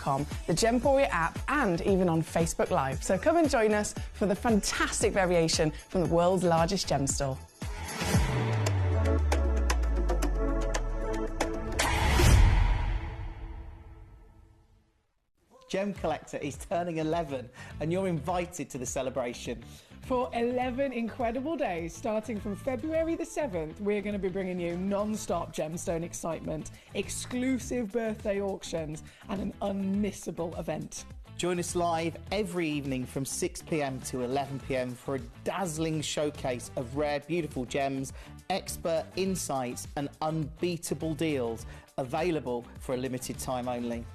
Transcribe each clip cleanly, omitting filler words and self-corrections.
GemCollector.com, the Gemporia app, and even on Facebook Live. So come and join us for the fantastic variation from the world's largest gem store. Gemcollector is turning 11 and you're invited to the celebration. For 11 incredible days, starting from February the 7th, we're going to be bringing you non-stop gemstone excitement, exclusive birthday auctions, and an unmissable event. Join us live every evening from 6 p.m. to 11 p.m. for a dazzling showcase of rare, beautiful gems, expert insights, and unbeatable deals available for a limited time only.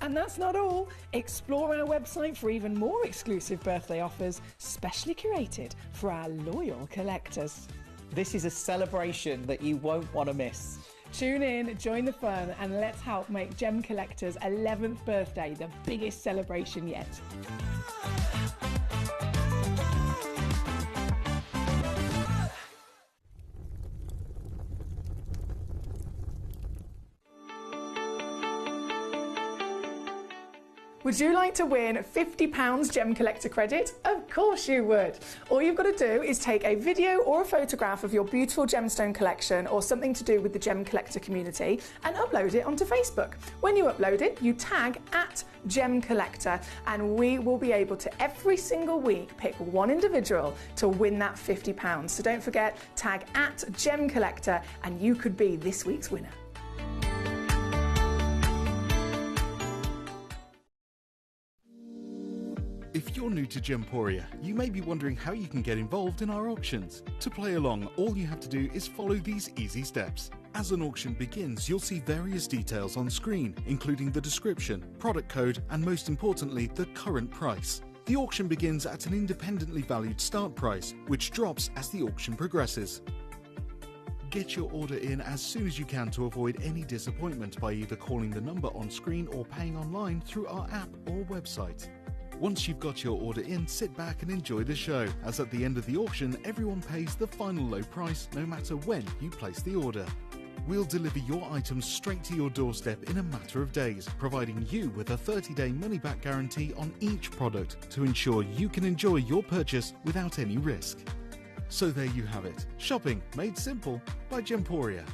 And that's not all. Explore our website for even more exclusive birthday offers, specially curated for our loyal collectors. This is a celebration that you won't want to miss. Tune in, join the fun, and let's help make Gemcollector's 11th birthday the biggest celebration yet. Would you like to win £50 Gemcollector credit? Of course you would. All you've got to do is take a video or a photograph of your beautiful gemstone collection or something to do with the Gemcollector community and upload it onto Facebook. When you upload it, you tag @Gemcollector, and we will be able to every single week pick one individual to win that £50. So don't forget, tag @Gemcollector and you could be this week's winner. If you're new to Gemporia, you may be wondering how you can get involved in our auctions. To play along, all you have to do is follow these easy steps. As an auction begins, you'll see various details on screen, including the description, product code, and most importantly, the current price. The auction begins at an independently valued start price, which drops as the auction progresses. Get your order in as soon as you can to avoid any disappointment by either calling the number on screen or paying online through our app or website. Once you've got your order in, sit back and enjoy the show, as at the end of the auction, everyone pays the final low price no matter when you place the order. We'll deliver your items straight to your doorstep in a matter of days, providing you with a 30-day money-back guarantee on each product to ensure you can enjoy your purchase without any risk. So there you have it, shopping made simple by Gemporia.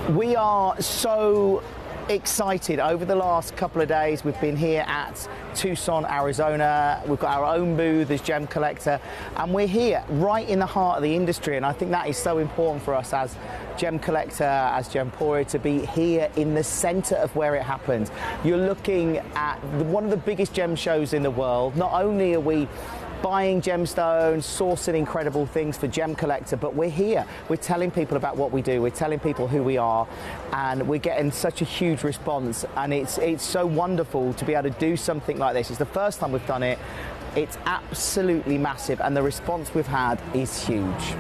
We are so excited. Over the last couple of days we've been here at Tucson, Arizona. We've got our own booth as Gemcollector, and we're here right in the heart of the industry, and I think that is so important for us as Gemcollector, as Gemporia, to be here in the center of where it happens. You're looking at one of the biggest gem shows in the world. Not only are we buying gemstones, sourcing incredible things for Gemcollector, but we're here. We're telling people about what we do. We're telling people who we are, and we're getting such a huge response. And it's so wonderful to be able to do something like this. It's the first time we've done it. It's absolutely massive, and the response we've had is huge.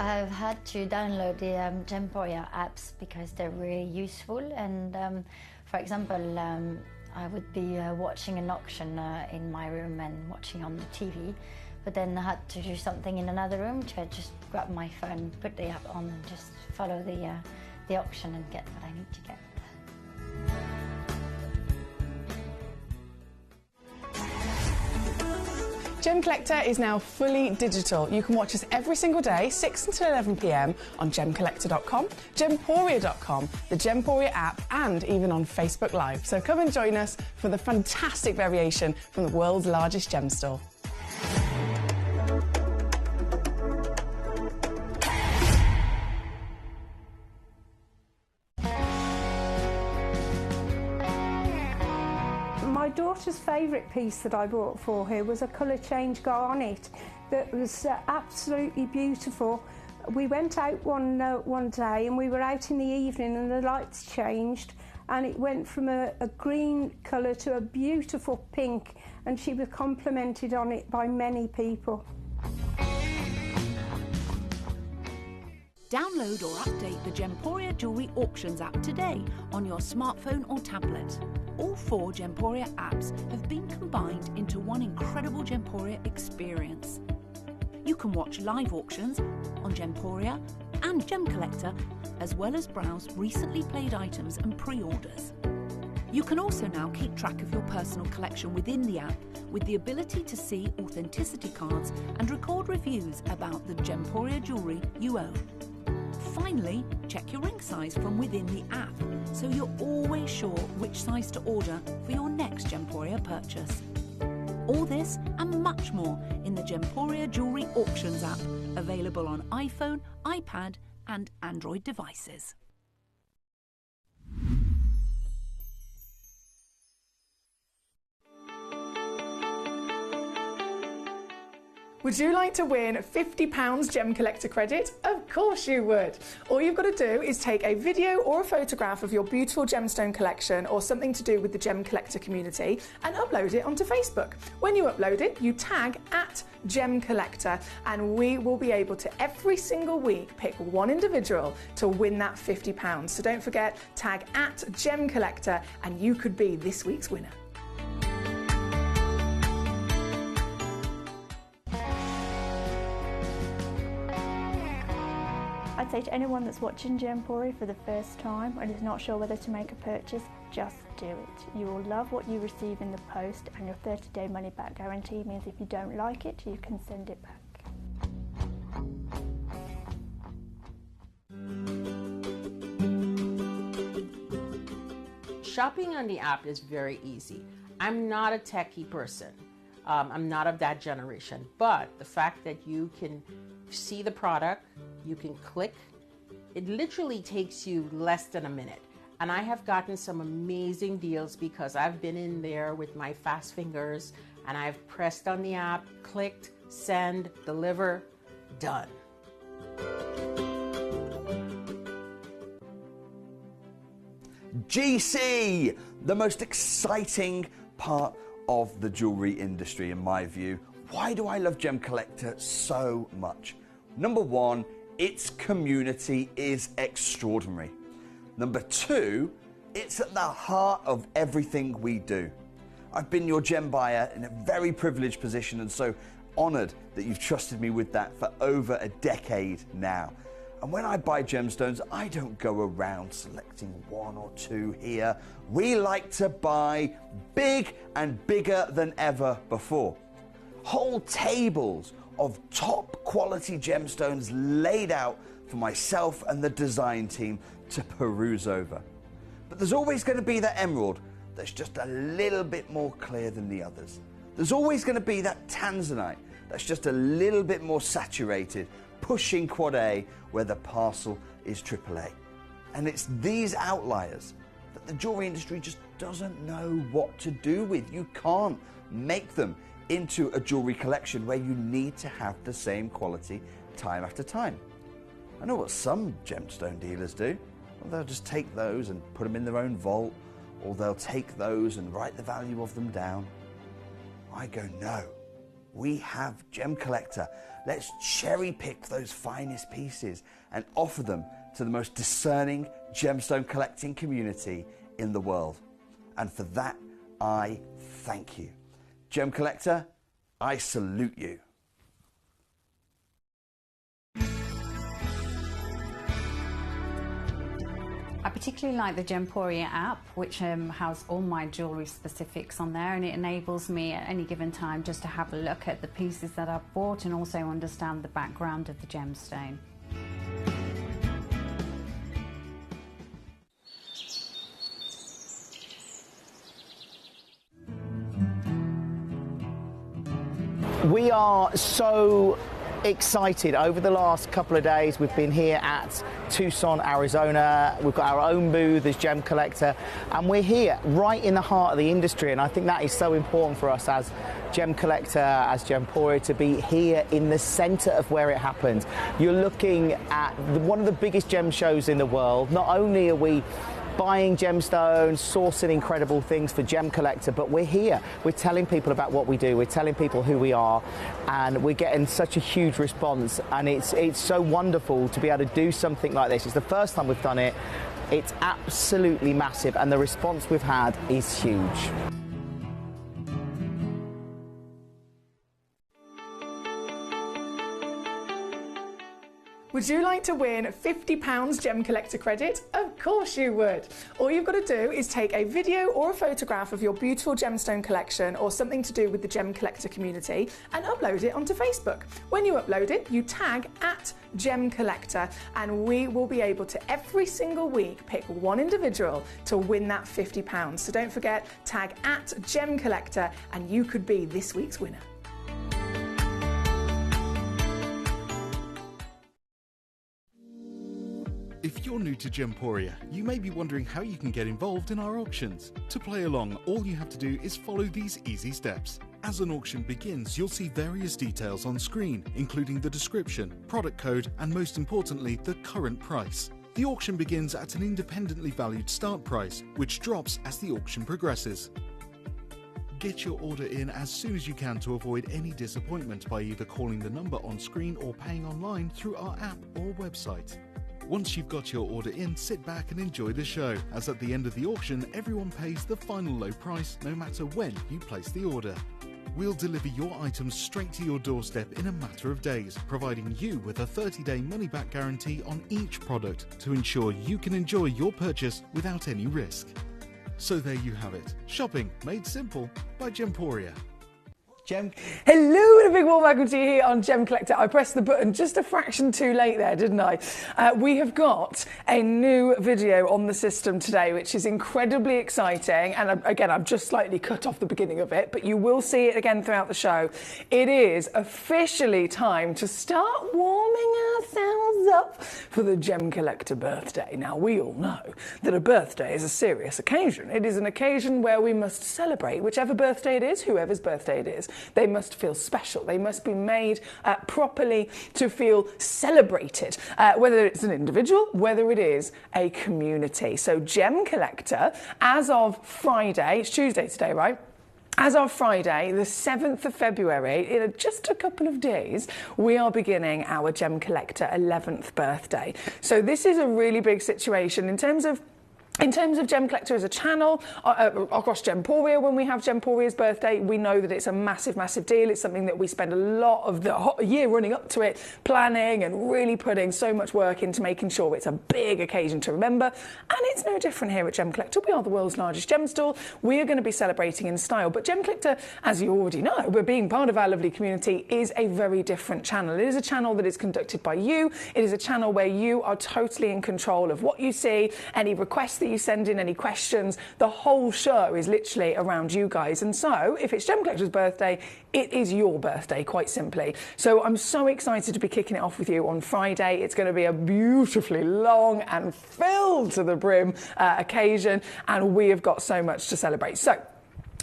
I've had to download the Gemporia apps because they're really useful, and for example, I would be watching an auction in my room and watching on the TV, but then I had to do something in another room, so I just grab my phone, put the app on and just follow the auction and get what I need to get. Gemcollector is now fully digital. You can watch us every single day, 6 until 11 p.m. on Gemcollector.com, Gemporia.com, the Gemporia app, and even on Facebook Live. So come and join us for the fantastic variation from the world's largest gem store. My daughter's favourite piece that I bought for her was a colour change garnet that was absolutely beautiful. We went out one day, and we were out in the evening, and the lights changed, and it went from a green colour to a beautiful pink, and she was complimented on it by many people. Download or update the Gemporia Jewellery Auctions app today on your smartphone or tablet. All 4 Gemporia apps have been combined into one incredible Gemporia experience. You can watch live auctions on Gemporia and Gemcollector, as well as browse recently played items and pre-orders. You can also now keep track of your personal collection within the app with the ability to see authenticity cards and record reviews about the Gemporia jewellery you own. Finally, check your ring size from within the app so you're always sure which size to order for your next Gemporia purchase. All this and much more in the Gemporia Jewellery Auctions app, available on iPhone, iPad and Android devices. Would you like to win £50 Gemcollector credit? Of course you would. All you've got to do is take a video or a photograph of your beautiful gemstone collection or something to do with the Gemcollector community and upload it onto Facebook. When you upload it, you tag @Gemcollector and we will be able to every single week pick one individual to win that £50. So don't forget, tag @Gemcollector and you could be this week's winner. I'd say to anyone that's watching Gemporia for the first time and is not sure whether to make a purchase, just do it. You will love what you receive in the post, and your 30-day money-back guarantee means if you don't like it, you can send it back. Shopping on the app is very easy. I'm not a techie person. I'm not of that generation, but the fact that you can see the product, you can click, it literally takes you less than a minute. And I have gotten some amazing deals because I've been in there with my fast fingers and I've pressed on the app, clicked, send, deliver, done. GC, the most exciting part of the jewelry industry in my view. Why do I love Gemcollector so much? Number one, its community is extraordinary. Number two, it's at the heart of everything we do. I've been your gem buyer in a very privileged position and so honored that you've trusted me with that for over a decade now. And when I buy gemstones, I don't go around selecting one or two here. We like to buy big and bigger than ever before. Whole tables of top quality gemstones laid out for myself and the design team to peruse over. But there's always going to be that emerald that's just a little bit more clear than the others. There's always going to be that tanzanite that's just a little bit more saturated, pushing quad A where the parcel is AAA. And it's these outliers that the jewelry industry just doesn't know what to do with. You can't make them into a jewelry collection where you need to have the same quality time after time. I know what some gemstone dealers do. Well, they'll just take those and put them in their own vault, or they'll take those and write the value of them down. I go, no. We have Gemcollector. Let's cherry pick those finest pieces and offer them to the most discerning gemstone collecting community in the world. And for that, I thank you. Gemcollector, I salute you. I particularly like the Gemporia app, which has all my jewellery specifics on there, and it enables me at any given time just to have a look at the pieces that I've bought and also understand the background of the gemstone. We are so excited. Over the last couple of days we've been here at Tucson, Arizona. We've got our own booth as Gemcollector and we're here right in the heart of the industry, and I think that is so important for us as Gemcollector, as Gemporia, to be here in the centre of where it happens. You're looking at one of the biggest gem shows in the world. Not only are we buying gemstones, sourcing incredible things for Gemcollector, but we're here. We're telling people about what we do. We're telling people who we are, and we're getting such a huge response, and it's so wonderful to be able to do something like this. It's the first time we've done it. It's absolutely massive, and the response we've had is huge. Would you like to win £50 Gemcollector credit? Of course you would. All you've got to do is take a video or a photograph of your beautiful gemstone collection or something to do with the Gemcollector community and upload it onto Facebook. When you upload it, you tag @Gemcollector, and we will be able to every single week pick one individual to win that £50. So don't forget, tag @Gemcollector and you could be this week's winner. If you're new to Gemporia, you may be wondering how you can get involved in our auctions. To play along, all you have to do is follow these easy steps. As an auction begins, you'll see various details on screen, including the description, product code, and most importantly, the current price. The auction begins at an independently valued start price, which drops as the auction progresses. Get your order in as soon as you can to avoid any disappointment by either calling the number on screen or paying online through our app or website. Once you've got your order in, sit back and enjoy the show, as at the end of the auction, everyone pays the final low price no matter when you place the order. We'll deliver your items straight to your doorstep in a matter of days, providing you with a 30-day money-back guarantee on each product to ensure you can enjoy your purchase without any risk. So there you have it. Shopping made simple by Gemporia. Hello and a big warm welcome to you here on Gemcollector. I pressed the button just a fraction too late there, didn't I? We have got a new video on the system today, which is incredibly exciting. And again, I've just slightly cut off the beginning of it, but you will see it again throughout the show. It is officially time to start warming ourselves up for the Gemcollector birthday. Now, we all know that a birthday is a serious occasion. It is an occasion where we must celebrate whichever birthday it is, whoever's birthday it is. They must feel special. They must be made properly to feel celebrated, whether it's an individual, whether it is a community. So Gemcollector, as of Friday, it's Tuesday today, right? As of Friday, the 7th of February, in just a couple of days, we are beginning our Gemcollector 11th birthday. So this is a really big situation in terms of Gemcollector as a channel, across Gemporia, when we have Gemporia's birthday, we know that it's a massive, massive deal. It's something that we spend a lot of the year running up to it, planning and really putting so much work into making sure it's a big occasion to remember. And it's no different here at Gemcollector. We are the world's largest gem store. We are going to be celebrating in style. But Gemcollector, as you already know, but being part of our lovely community, is a very different channel. It is a channel that is conducted by you. It is a channel where you are totally in control of what you see, any requests that you send in, any questions. The whole show is literally around you guys. And so if it's Gemcollector's birthday, it is your birthday, quite simply. So I'm so excited to be kicking it off with you on Friday. It's going to be a beautifully long and filled to the brim occasion, and we have got so much to celebrate. So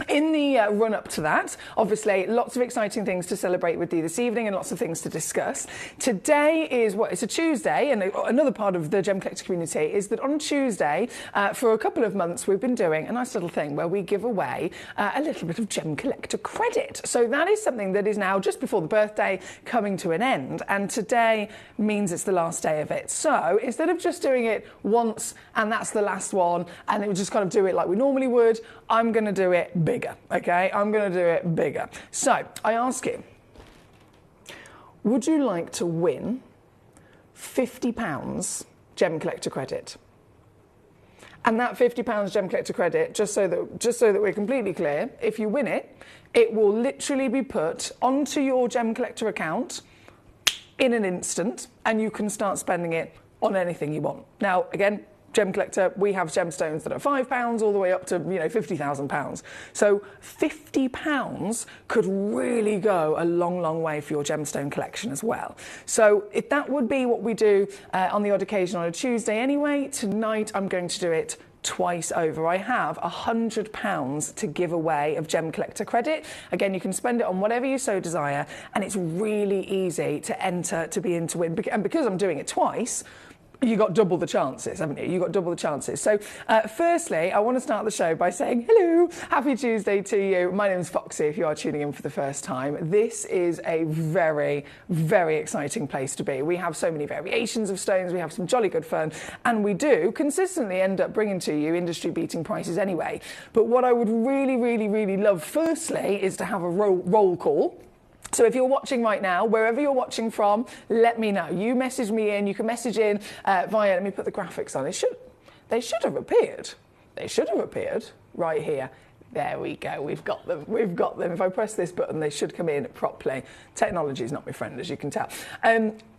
in the run-up to that, obviously, lots of exciting things to celebrate with you this evening and lots of things to discuss. Today is, it's a Tuesday, and another part of the Gemcollector community is that on Tuesday, for a couple of months, we've been doing a nice little thing where we give away a little bit of Gemcollector credit. So that is something that is now, just before the birthday, coming to an end, and today means it's the last day of it. So instead of just doing it once, and that's the last one, and it would just kind of do it like we normally would, I'm going to do it bigger, okay? I'm going to do it bigger. So I ask you, would you like to win £50 Gemcollector credit? And that £50 Gemcollector credit, just so that we're completely clear, if you win it, it will literally be put onto your Gemcollector account in an instant, and you can start spending it on anything you want. Now, again, Gemcollector, we have gemstones that are £5 all the way up to, £50,000. So £50 could really go a long, long way for your gemstone collection as well. So if that would be what we do on the odd occasion on a Tuesday anyway, tonight I'm going to do it twice over. I have £100 to give away of Gemcollector credit. Again, you can spend it on whatever you so desire, and it's really easy to enter to be in to win. And because I'm doing it twice, you got double the chances, haven't you? You got double the chances. So, firstly, I want to start the show by saying hello, happy Tuesday to you. My name is Foxy. If you are tuning in for the first time, this is a very, very exciting place to be. We have so many variations of stones. We have some jolly good fun, and we do consistently end up bringing to you industry-beating prices anyway. But what I would really, really, really love, firstly, is to have a roll call. So if you're watching right now, wherever you're watching from, let me know. You message me in. You can message in via, let me put the graphics on. They should have appeared. They should have appeared right here. There we go. We've got them. We've got them. If I press this button, they should come in properly. Technology is not my friend, as you can tell.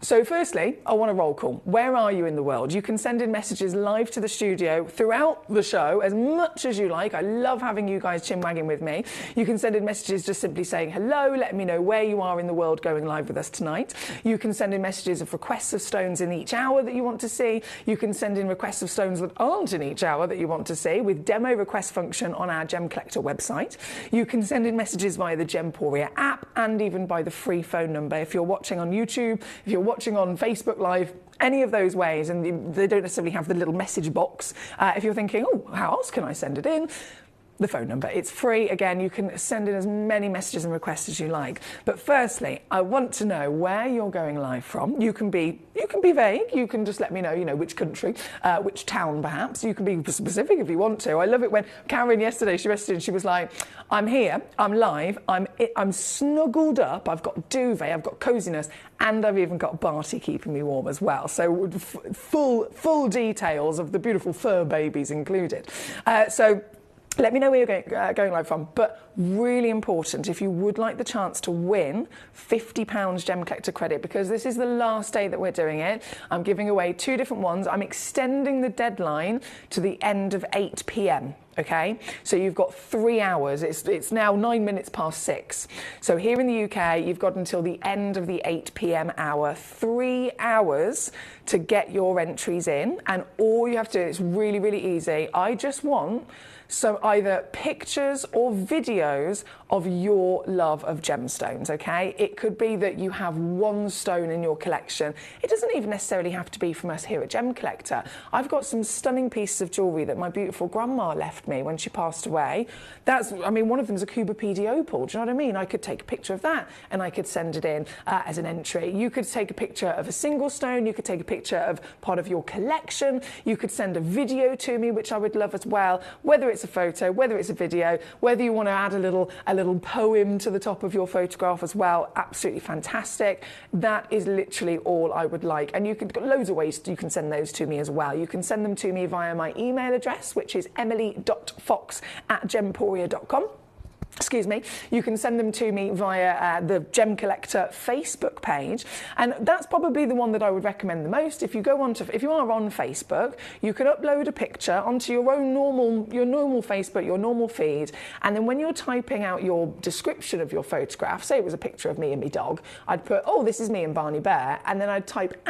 So firstly, I want a roll call. Where are you in the world? You can send in messages live to the studio throughout the show as much as you like. I love having you guys chin-wagging with me. You can send in messages just simply saying hello, letting me know where you are in the world going live with us tonight. You can send in messages of requests of stones in each hour that you want to see. You can send in requests of stones that aren't in each hour that you want to see with demo request function on our Gemcollector website. You can send in messages via the Gemporia app and even by the free phone number. If you're watching on YouTube, if you're watching on Facebook Live, any of those ways, and they don't necessarily have the little message box. If you're thinking, oh, how else can I send it in? The phone number. It's free. Again, you can send in as many messages and requests as you like. But firstly, I want to know where you're going live from. You can be vague. You can just let me know, which country, which town perhaps. You can be specific if you want to. I love it when Karen yesterday, she messaged and she was like, I'm here, I'm live, I'm snuggled up, I've got duvet, I've got coziness, and I've even got Barty keeping me warm as well. So full details of the beautiful fur babies included. So let me know where you're going live from. But really important, if you would like the chance to win £50 Gemcollector credit, because this is the last day that we're doing it. I'm giving away 2 different ones. I'm extending the deadline to the end of 8 p.m. Okay, so you've got 3 hours. It's now 9 minutes past 6. So here in the UK, you've got until the end of the 8 p.m. hour, 3 hours to get your entries in. And all you have to do, it's really, really easy. I just want either pictures or videos of your love of gemstones, okay? It could be that you have one stone in your collection. It doesn't even necessarily have to be from us here at Gemcollector. I've got some stunning pieces of jewellery that my beautiful grandma left me when she passed away. One of them is a Cuba PD opal, do you know what I mean? I could take a picture of that and I could send it in as an entry. You could take a picture of a single stone, you could take a picture of part of your collection, you could send a video to me, which I would love as well, whether it's a photo, whether it's a video, whether you want to add a little poem to the top of your photograph as well, absolutely fantastic. That is literally all I would like. And you could got loads of ways you can send those to me as well. You can send them to me via my email address, which is emily.fox@gemporia.com. Excuse me. You can send them to me via the Gemcollector Facebook page, and that's probably the one that I would recommend the most. If you are on Facebook, you can upload a picture onto your own normal Facebook, your normal feed, and then when you're typing out your description of your photograph, say it was a picture of me and my dog, I'd put, oh, this is me and Barney Bear, and then I'd type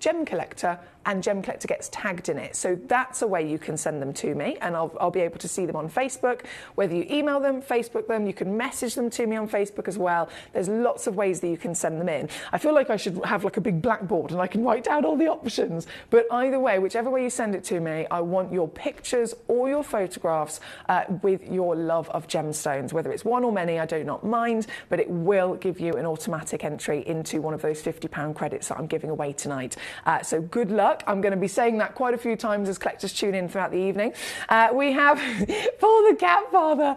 @Gemcollector, and Gemcollector gets tagged in it. So that's a way you can send them to me, and I'll be able to see them on Facebook. Whether you email them, Facebook them, you can message them to me on Facebook as well. There's lots of ways that you can send them in. I feel like I should have like a big blackboard and I can write down all the options. But either way, whichever way you send it to me, I want your pictures or your photographs with your love of gemstones. Whether it's one or many, I do not mind, but it will give you an automatic entry into one of those £50 credits that I'm giving away tonight. So good luck. I'm going to be saying that quite a few times as collectors tune in throughout the evening. We have Paul the Cat Father.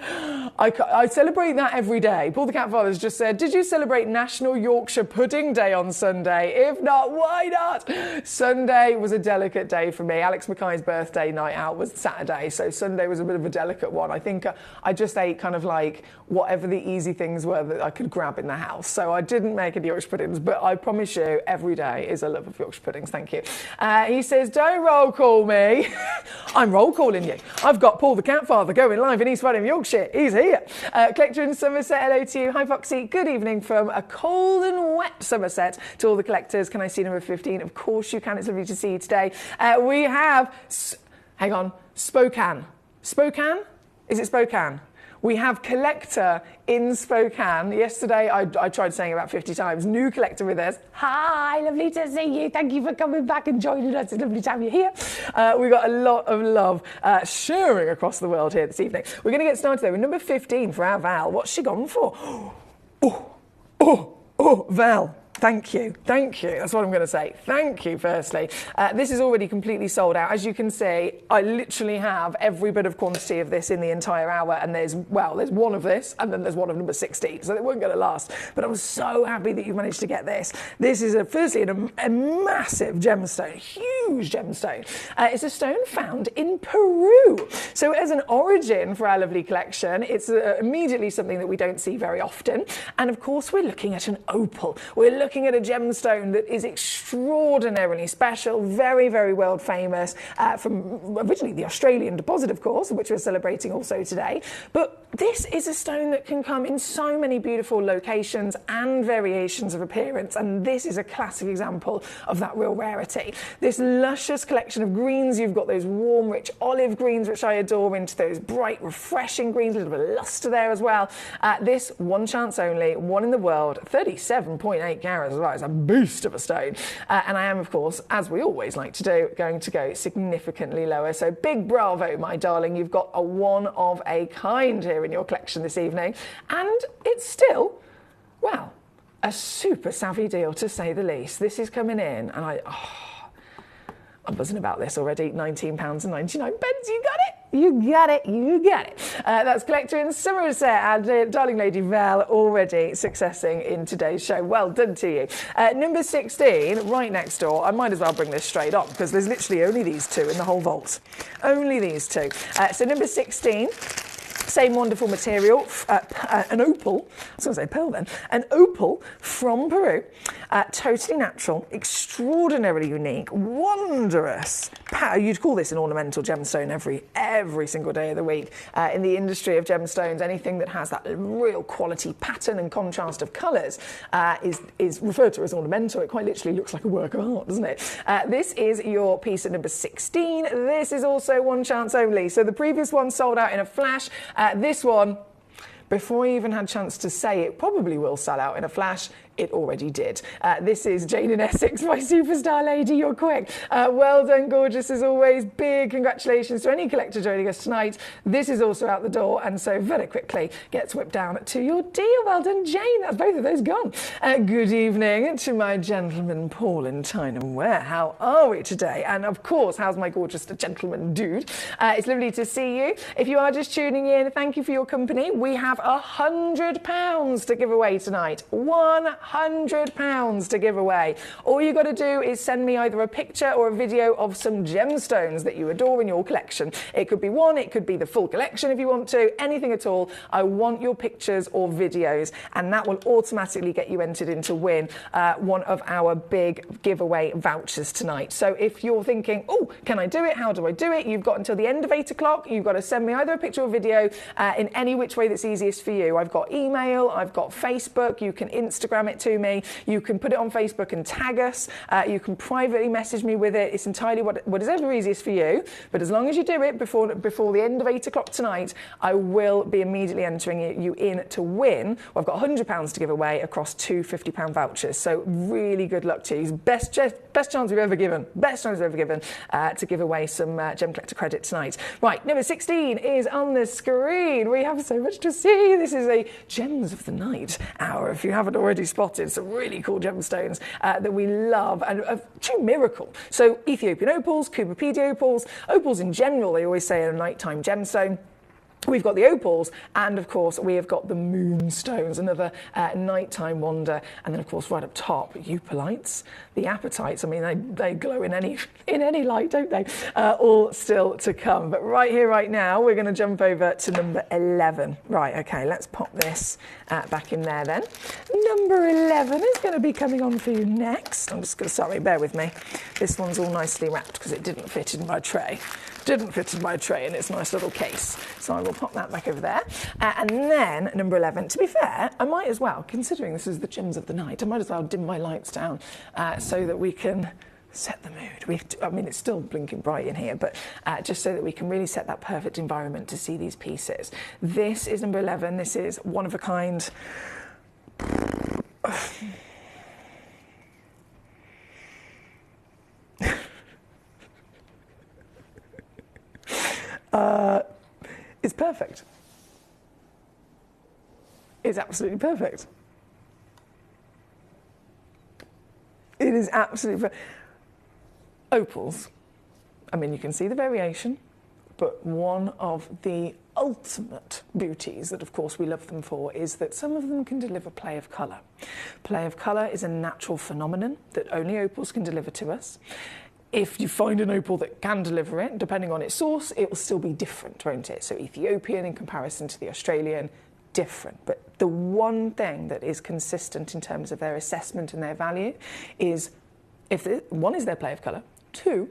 I celebrate that every day. Paul the Cat Father has just said, did you celebrate National Yorkshire Pudding Day on Sunday? If not, why not? Sunday was a delicate day for me. Alex Mackay's birthday night out was Saturday, so Sunday was a bit of a delicate one. I think I just ate kind of like whatever the easy things were that I could grab in the house. So I didn't make any Yorkshire puddings, but I promise you every day is a love of Yorkshire puddings. Thank you. He says, don't roll call me. I'm roll calling you. I've got Paul the Cat Father going live in East Riding, Yorkshire. He's here. Collector in Somerset, hello to you. Hi, Foxy. Good evening from a cold and wet Somerset to all the collectors. Can I see number 15? Of course you can. It's lovely to see you today. We have, hang on, Spokane. Spokane? Is it Spokane? We have Collector in Spokane. Yesterday, I tried saying about 50 times. New Collector with us. Hi, lovely to see you. Thank you for coming back and joining us. It's lovely to have you here. We've got a lot of love sharing across the world here this evening. We're going to get started though with number 15 for our Val. What's she gone for? Val. Thank you. That's what I'm going to say. Thank you, firstly. This is already completely sold out. As you can see, I literally have every bit of quantity of this in the entire hour, and there's one of this, and then there's one of number 16, so they weren't going to last. But I'm so happy that you've managed to get this. This is, firstly, a massive gemstone, huge gemstone. It's a stone found in Peru. So as an origin for our lovely collection, it's immediately something that we don't see very often. And of course, we're looking at an opal. We're looking at a gemstone that is extraordinarily special, very, very world famous, from originally the Australian deposit, of course, which we're celebrating also today. But this is a stone that can come in so many beautiful locations and variations of appearance, and this is a classic example of that real rarity. This luscious collection of greens, you've got those warm, rich olive greens, which I adore, into those bright, refreshing greens, a little bit of luster there as well. This, one chance only, one in the world, 37.8 carats as well. It's a beast of a stone. And I am, of course, as we always like to do, going to go significantly lower. So big bravo, my darling. You've got a one of a kind here in your collection this evening. And it's still, well, a super savvy deal, to say the least. This is coming in, and I'm buzzing about this already. £19.99. You got it? You got it. That's Collector in Somerset, and darling Lady Val already successing in today's show. Well done to you. Number 16, right next door. I might as well bring this straight on because there's literally only these two in the whole vault. Only these two. So number 16. Same wonderful material, an opal, I was going to say pearl then, an opal from Peru, totally natural, extraordinarily unique, wondrous. You'd call this an ornamental gemstone every single day of the week. In the industry of gemstones, anything that has that real quality pattern and contrast of colours is referred to as ornamental. It quite literally looks like a work of art, doesn't it? This is your piece at number 16. This is also one chance only. So the previous one sold out in a flash. This one, before I even had a chance to say it, probably will sell out in a flash. It already did. This is Jane in Essex, my superstar lady. You're quick. Well done, gorgeous, as always. Big congratulations to any collector joining us tonight. This is also out the door, and so very quickly gets whipped down to your deal. Well done, Jane. That's both of those gone. Good evening to my gentleman, Paul in Tyne Ware. How are we today? And of course, how's my gorgeous gentleman dude? It's lovely to see you. If you are just tuning in, thank you for your company. We have £100 to give away tonight. £100 to give away. All you got to do is send me either a picture or a video of some gemstones that you adore in your collection. It could be one, it could be the full collection if you want to, anything at all. I want your pictures or videos, and that will automatically get you entered in to win one of our big giveaway vouchers tonight. So if you're thinking, oh, can I do it? How do I do it? You've got until the end of 8 o'clock. You've got to send me either a picture or video in any which way that's easiest for you. I've got email, I've got Facebook, you can Instagram it to me, you can put it on Facebook and tag us, you can privately message me with it. It's entirely what is ever easiest for you, but as long as you do it before the end of 8 o'clock tonight, I will be immediately entering you in to win. Well, I've got £100 to give away across two £50 vouchers, so really good luck to you. Best chance we've ever given, to give away some Gem Collector credit tonight. Right, number 16 is on the screen. We have so much to see. This is a Gems of the Night hour, if you haven't already spotted some really cool gemstones that we love, and a true miracle. So Ethiopian opals, Cooperpedia opals in general, they always say are a nighttime gemstone. We've got the opals, and of course we have got the moonstones, another nighttime wonder, and then of course right up top, eupolites, the apatites. I mean, they glow in any light, don't they? All still to come. But right here, right now, we're going to jump over to number 11. Right, okay, let's pop this back in there then. Number 11 is going to be coming on for you next. I'm just going to, sorry, bear with me. This one's all nicely wrapped because it didn't fit in my tray. In its nice little case. So I will pop that back over there. And then number 11, to be fair, I might as well, considering this is the Gems of the Night, I might as well dim my lights down so that we can set the mood. I mean, it's still blinking bright in here, but just so that we can really set that perfect environment to see these pieces. This is number 11. This is one of a kind. It's perfect. It's absolutely perfect. It is absolutely opals. I mean, you can see the variation, but one of the ultimate beauties that, of course, we love them for is that some of them can deliver play of colour. Play of colour is a natural phenomenon that only opals can deliver to us. If you find an opal that can deliver it, depending on its source, it will still be different, won't it? So Ethiopian in comparison to the Australian, different. But the one thing that is consistent in terms of their assessment and their value is, one is their play of colour, two,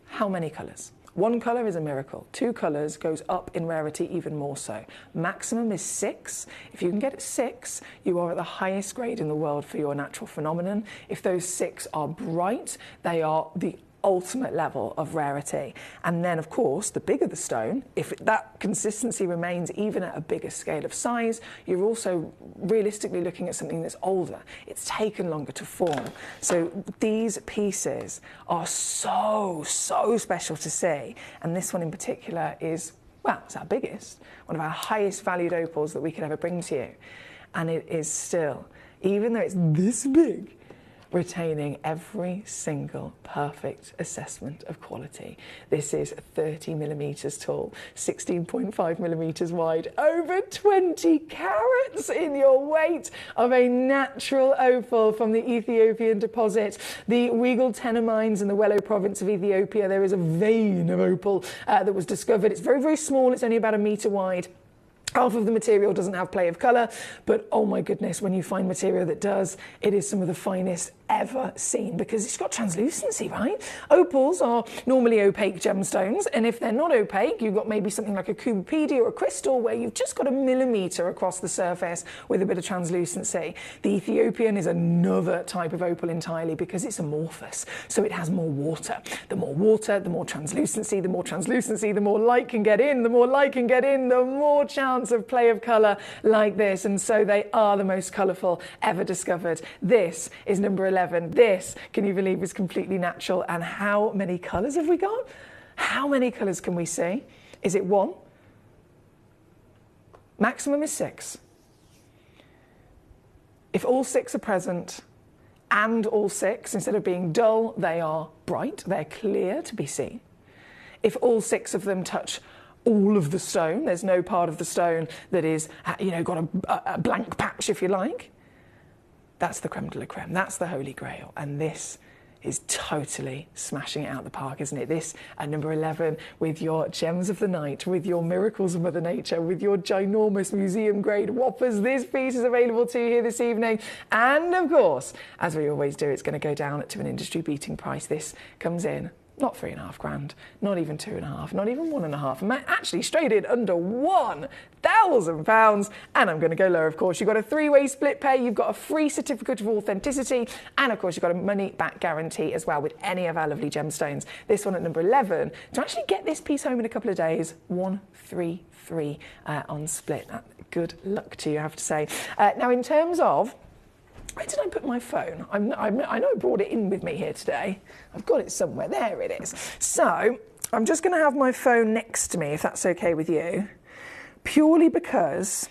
how many colours. One colour is a miracle. Two colours goes up in rarity even more so. Maximum is 6. If you can get 6, you are at the highest grade in the world for your natural phenomenon. If those 6 are bright, they are the ultimate level of rarity. And then, of course, the bigger the stone, if that consistency remains even at a bigger scale of size, you're also realistically looking at something that's older. It's taken longer to form. So these pieces are so special to see. And this one in particular is, well, it's our biggest, one of our highest valued opals that we could ever bring to you. And it is still, even though it's this big, retaining every single perfect assessment of quality. This is 30 millimetres tall, 16.5 millimetres wide, over 20 carats in your weight of a natural opal from the Ethiopian deposit, the Weigel Tenor mines in the Wello province of Ethiopia. There is a vein of opal that was discovered. It's very, very small. It's only about 1 metre wide. Half of the material doesn't have play of colour, but oh my goodness, when you find material that does, it is some of the finest ever seen because it's got translucency, right? Opals are normally opaque gemstones, and if they're not opaque, you've got maybe something like a cubopedia or a crystal where you've just got 1 millimetre across the surface with a bit of translucency. The Ethiopian is another type of opal entirely because it's amorphous, so it has more water. The more water, the more translucency, the more translucency, the more light can get in, the more light can get in, the more chance of play of colour like this, and so they are the most colourful ever discovered. This is number 11. This, can you believe, is completely natural. And how many colours have we got? How many colours can we see? Is it 1? Maximum is 6. If all 6 are present, and all 6, instead of being dull, they are bright, they're clear to be seen. If all 6 of them touch all of the stone, there's no part of the stone that is, got a blank patch, if you like. That's the creme de la creme. That's the holy grail. And this is totally smashing it out the park, isn't it? This at number 11 with your gems of the night, with your miracles of Mother Nature, with your ginormous museum grade whoppers. This piece is available to you here this evening. And of course, as we always do, it's going to go down to an industry beating price. This comes in not 3.5 grand, not even 2.5, not even 1.5, actually straight in under £1,000. And I'm going to go lower, of course. You've got a 3-way split pay, you've got a free certificate of authenticity, and of course you've got a money-back guarantee as well with any of our lovely gemstones. This one at number 11, to actually get this piece home in a couple of days, 133 on split. Good luck to you, I have to say. Now, in terms of where did I put my phone? I know I brought it in with me here today. I've got it somewhere. There it is. So I'm just going to have my phone next to me, if that's okay with you, purely because,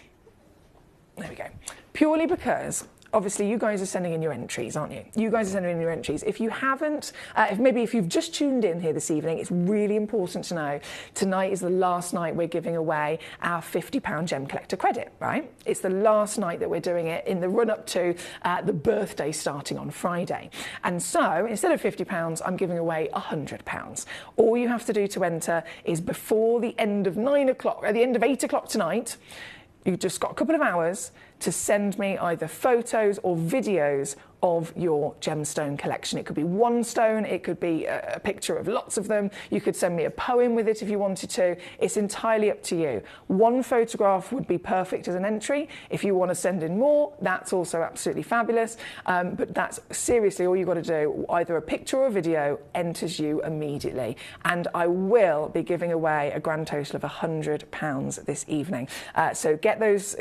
there we go, purely because obviously you guys are sending in your entries, aren't you? You guys are sending in your entries. If you haven't, if you've just tuned in here this evening, it's really important to know tonight is the last night we're giving away our £50 Gem Collector credit, right? It's the last night that we're doing it in the run-up to the birthday starting on Friday. And so instead of £50, I'm giving away £100. All you have to do to enter is before the end of 9 o'clock, at the end of 8 o'clock tonight, you've just got a couple of hours to send me either photos or videos of your gemstone collection. It could be one stone, it could be a picture of lots of them. You could send me a poem with it if you wanted to. It's entirely up to you. One photograph would be perfect as an entry. If you want to send in more, that's also absolutely fabulous. But that's seriously all you've got to do. Either a picture or a video enters you immediately. And I will be giving away a grand total of £100 this evening. So get those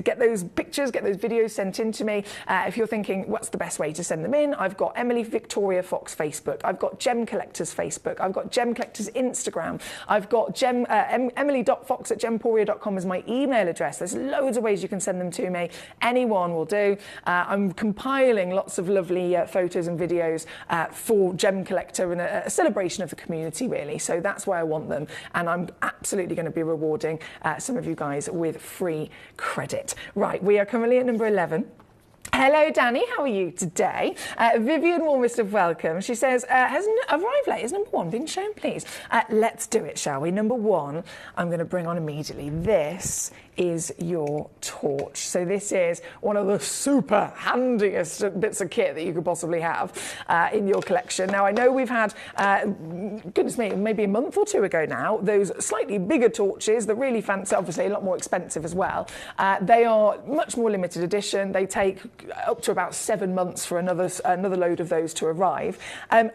pictures, get those videos sent in to me. If you're thinking, what's the best way to send them in? I've got Emily Victoria Fox Facebook. I've got Gemcollector's Facebook. I've got Gemcollector's Instagram. I've got emily.fox@gemporia.com as my email address. There's loads of ways you can send them to me. Anyone will do. I'm compiling lots of lovely photos and videos for Gemcollector and a celebration of the community, really. So that's why I want them. And I'm absolutely going to be rewarding some of you guys with free credit. Right, we are currently at number 11. Hello, Danny. How are you today? Vivian, warmest of welcome. She says, has arrived late. Has number 1 been shown, please? Let's do it, shall we? Number 1, I'm going to bring on immediately. This is your torch. So this is one of the super handiest bits of kit that you could possibly have in your collection. Now, I know we've had, goodness me, maybe a month or 2 ago now, those slightly bigger torches, the really fancy, obviously a lot more expensive as well. They are much more limited edition. They take up to about 7 months for another load of those to arrive. And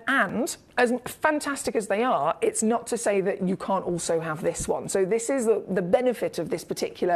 as fantastic as they are, it's not to say that you can't also have this one. So this is the benefit of this particular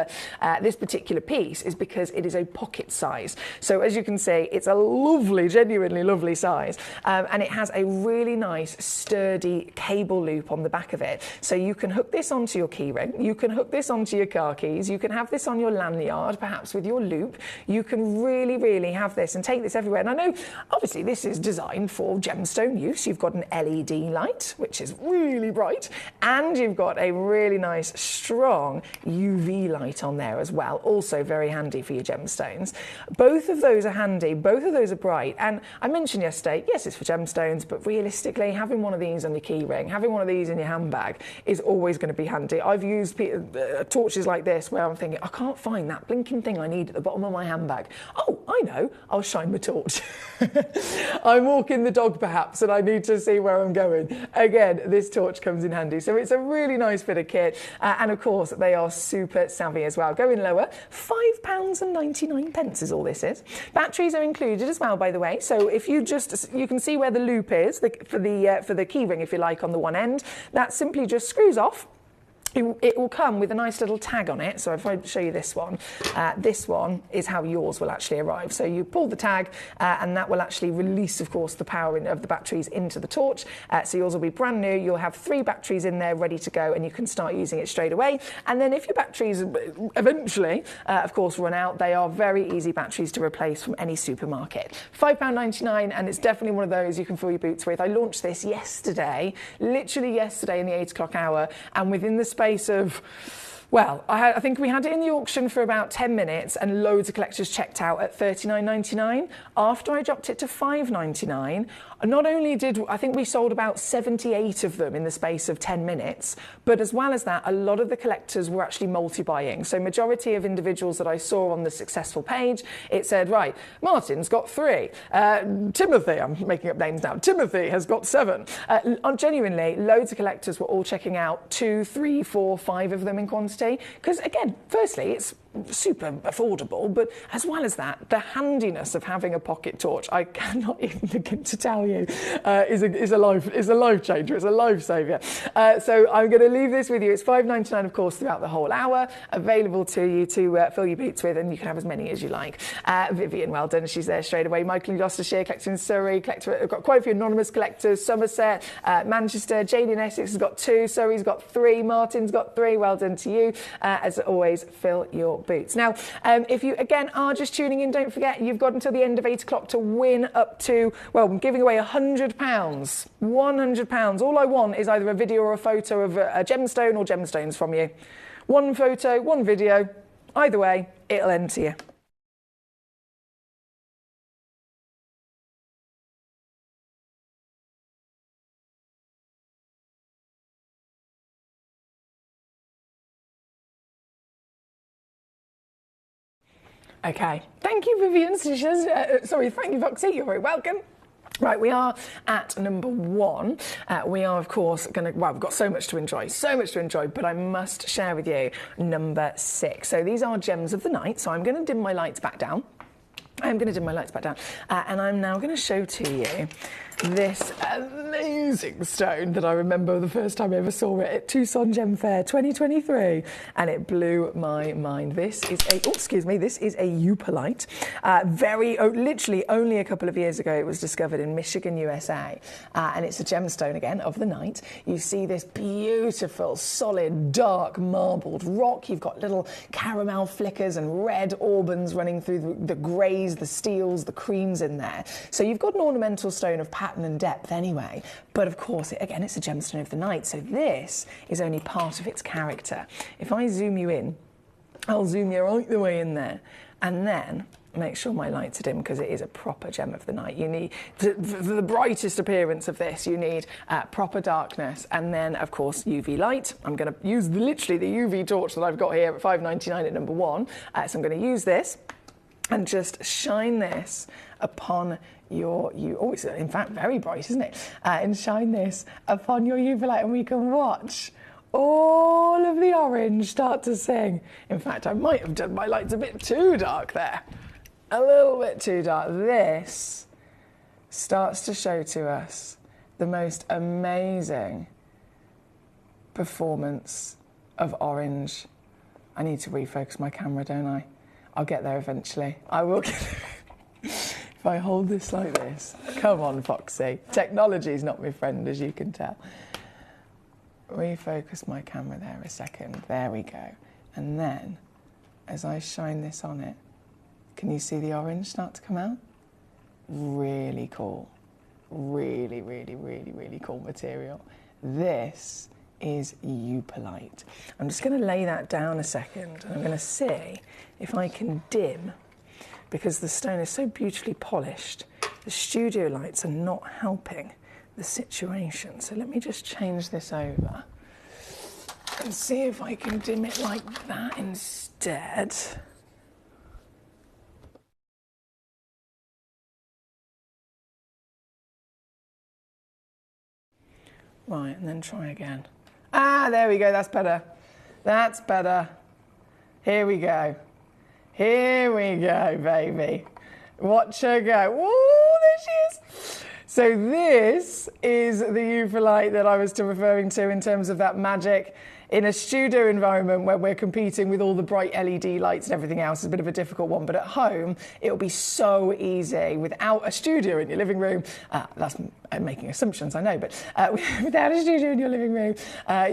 piece is because it is a pocket size. So as you can see, it's a lovely, genuinely lovely size, and it has a really nice sturdy cable loop on the back of it. So you can hook this onto your keyring, you can hook this onto your car keys, you can have this on your lanyard, perhaps with your loop. You can really have this and take this everywhere. And I know, obviously, this is designed for gemstone use. You've got an LED light, which is really bright, and you've got a really nice, strong UV light on there as well, also very handy for your gemstones. Both of those are handy, both of those are bright, and I mentioned yesterday, yes, it's for gemstones, but realistically, having one of these on your keyring, having one of these in your handbag is always going to be handy. I've used torches like this where I'm thinking, I can't find that blinking thing I need at the bottom of my handbag. Oh, I know, I'll shine my torch. I'm walking the dog perhaps, and I need to see where I'm going. Again, this torch comes in handy. So it's a really nice bit of kit, and of course, they are super savvy as well. Going lower, £5.99 is all this is. Batteries are included as well, by the way. So if you can see where the loop is for the key ring, if you like, on the one end. That simply just screws off. It will come with a nice little tag on it. So if I show you this one is how yours will actually arrive. So you pull the tag and that will actually release, of course, the power of the batteries into the torch. So yours will be brand new. You'll have 3 batteries in there ready to go, and you can start using it straight away. And then if your batteries eventually, of course, run out, they are very easy batteries to replace from any supermarket. £5.99, and it's definitely one of those you can fill your boots with. I launched this yesterday, literally yesterday in the 8 o'clock hour, and within the space of, well, I think we had it in the auction for about 10 minutes and loads of collectors checked out at $39.99. After I dropped it to $5.99, not only did, I think we sold about 78 of them in the space of 10 minutes, but as well as that, a lot of the collectors were actually multi-buying. So majority of individuals that I saw on the successful page, it said, right, Martin's got 3. Timothy, I'm making up names now, Timothy has got 7. Genuinely, loads of collectors were all checking out 2, 3, 4, 5 of them in quantity. Because again, firstly, it's super affordable, but as well as that, the handiness of having a pocket torch, I cannot even begin to tell you, is a life changer. It's a life saviour. So I'm going to leave this with you. It's $5.99, of course, throughout the whole hour, available to you to fill your boots with, and you can have as many as you like. Vivian, well done. She's there straight away. Michael in Gloucestershire, collector in Surrey, I've got quite a few anonymous collectors. Somerset, Manchester, Jane in Essex has got 2, Surrey's got 3, Martin's got 3. Well done to you. As always, fill your boots. Now, if you again are just tuning in, don't forget you've got until the end of 8 o'clock to win up to, well, I'm giving away £100. £100. All I want is either a video or a photo of a gemstone or gemstones from you. One photo, one video, either way, it'll enter you. Okay. Thank you, Vivian. Thank you, Foxy. You're very welcome. Right, we are at number 1. We are, of course, we've got so much to enjoy, but I must share with you number 6. So these are gems of the night, so I'm going to dim my lights back down. And I'm now going to show to you this amazing stone that I remember the first time I ever saw it at Tucson Gem Fair 2023, and it blew my mind. This is a eupolite. Literally only a couple of years ago it was discovered in Michigan, USA, and it's a gemstone again of the night. You see this beautiful, solid, dark marbled rock. You've got little caramel flickers and red auburns running through the greys, the steels, the creams in there. So you've got an ornamental stone of pattern and depth anyway, but of course, again, it's a gemstone of the night, so this is only part of its character. If I zoom you in, I'll zoom you right the way in there, and then make sure my lights are dim because it is a proper gem of the night. You need, for the brightest appearance of this, you need proper darkness, and then, of course, UV light. I'm going to use literally the UV torch that I've got here at $5.99 at number 1, so I'm going to use this and just shine this upon it's in fact very bright, isn't it? And shine this upon your UV light, and we can watch all of the orange start to sing. In fact, I might have done my lights a bit too dark there. A little bit too dark. This starts to show to us the most amazing performance of orange. I need to refocus my camera, don't I? I'll get there eventually. I will get there. If I hold this like this, come on, Foxy. Technology is not my friend, as you can tell. Refocus my camera there a second. There we go. And then, as I shine this on it, can you see the orange start to come out? Really cool. Really, really, really, really cool material. This is eupolite. I'm just going to lay that down a second, and I'm going to see if I can dim, because the stone is so beautifully polished. The studio lights are not helping the situation. So let me just change this over and see if I can dim it like that instead. Right, and then try again. There we go, that's better. That's better. Here we go. Here we go, baby. Watch her go. Ooh, there she is. So this is the eupolite that I was referring to in terms of that magic. In a studio environment where we're competing with all the bright LED lights and everything else, is a bit of a difficult one. But at home, it'll be so easy without a studio in your living room. That's making assumptions, I know, but without a studio in your living room,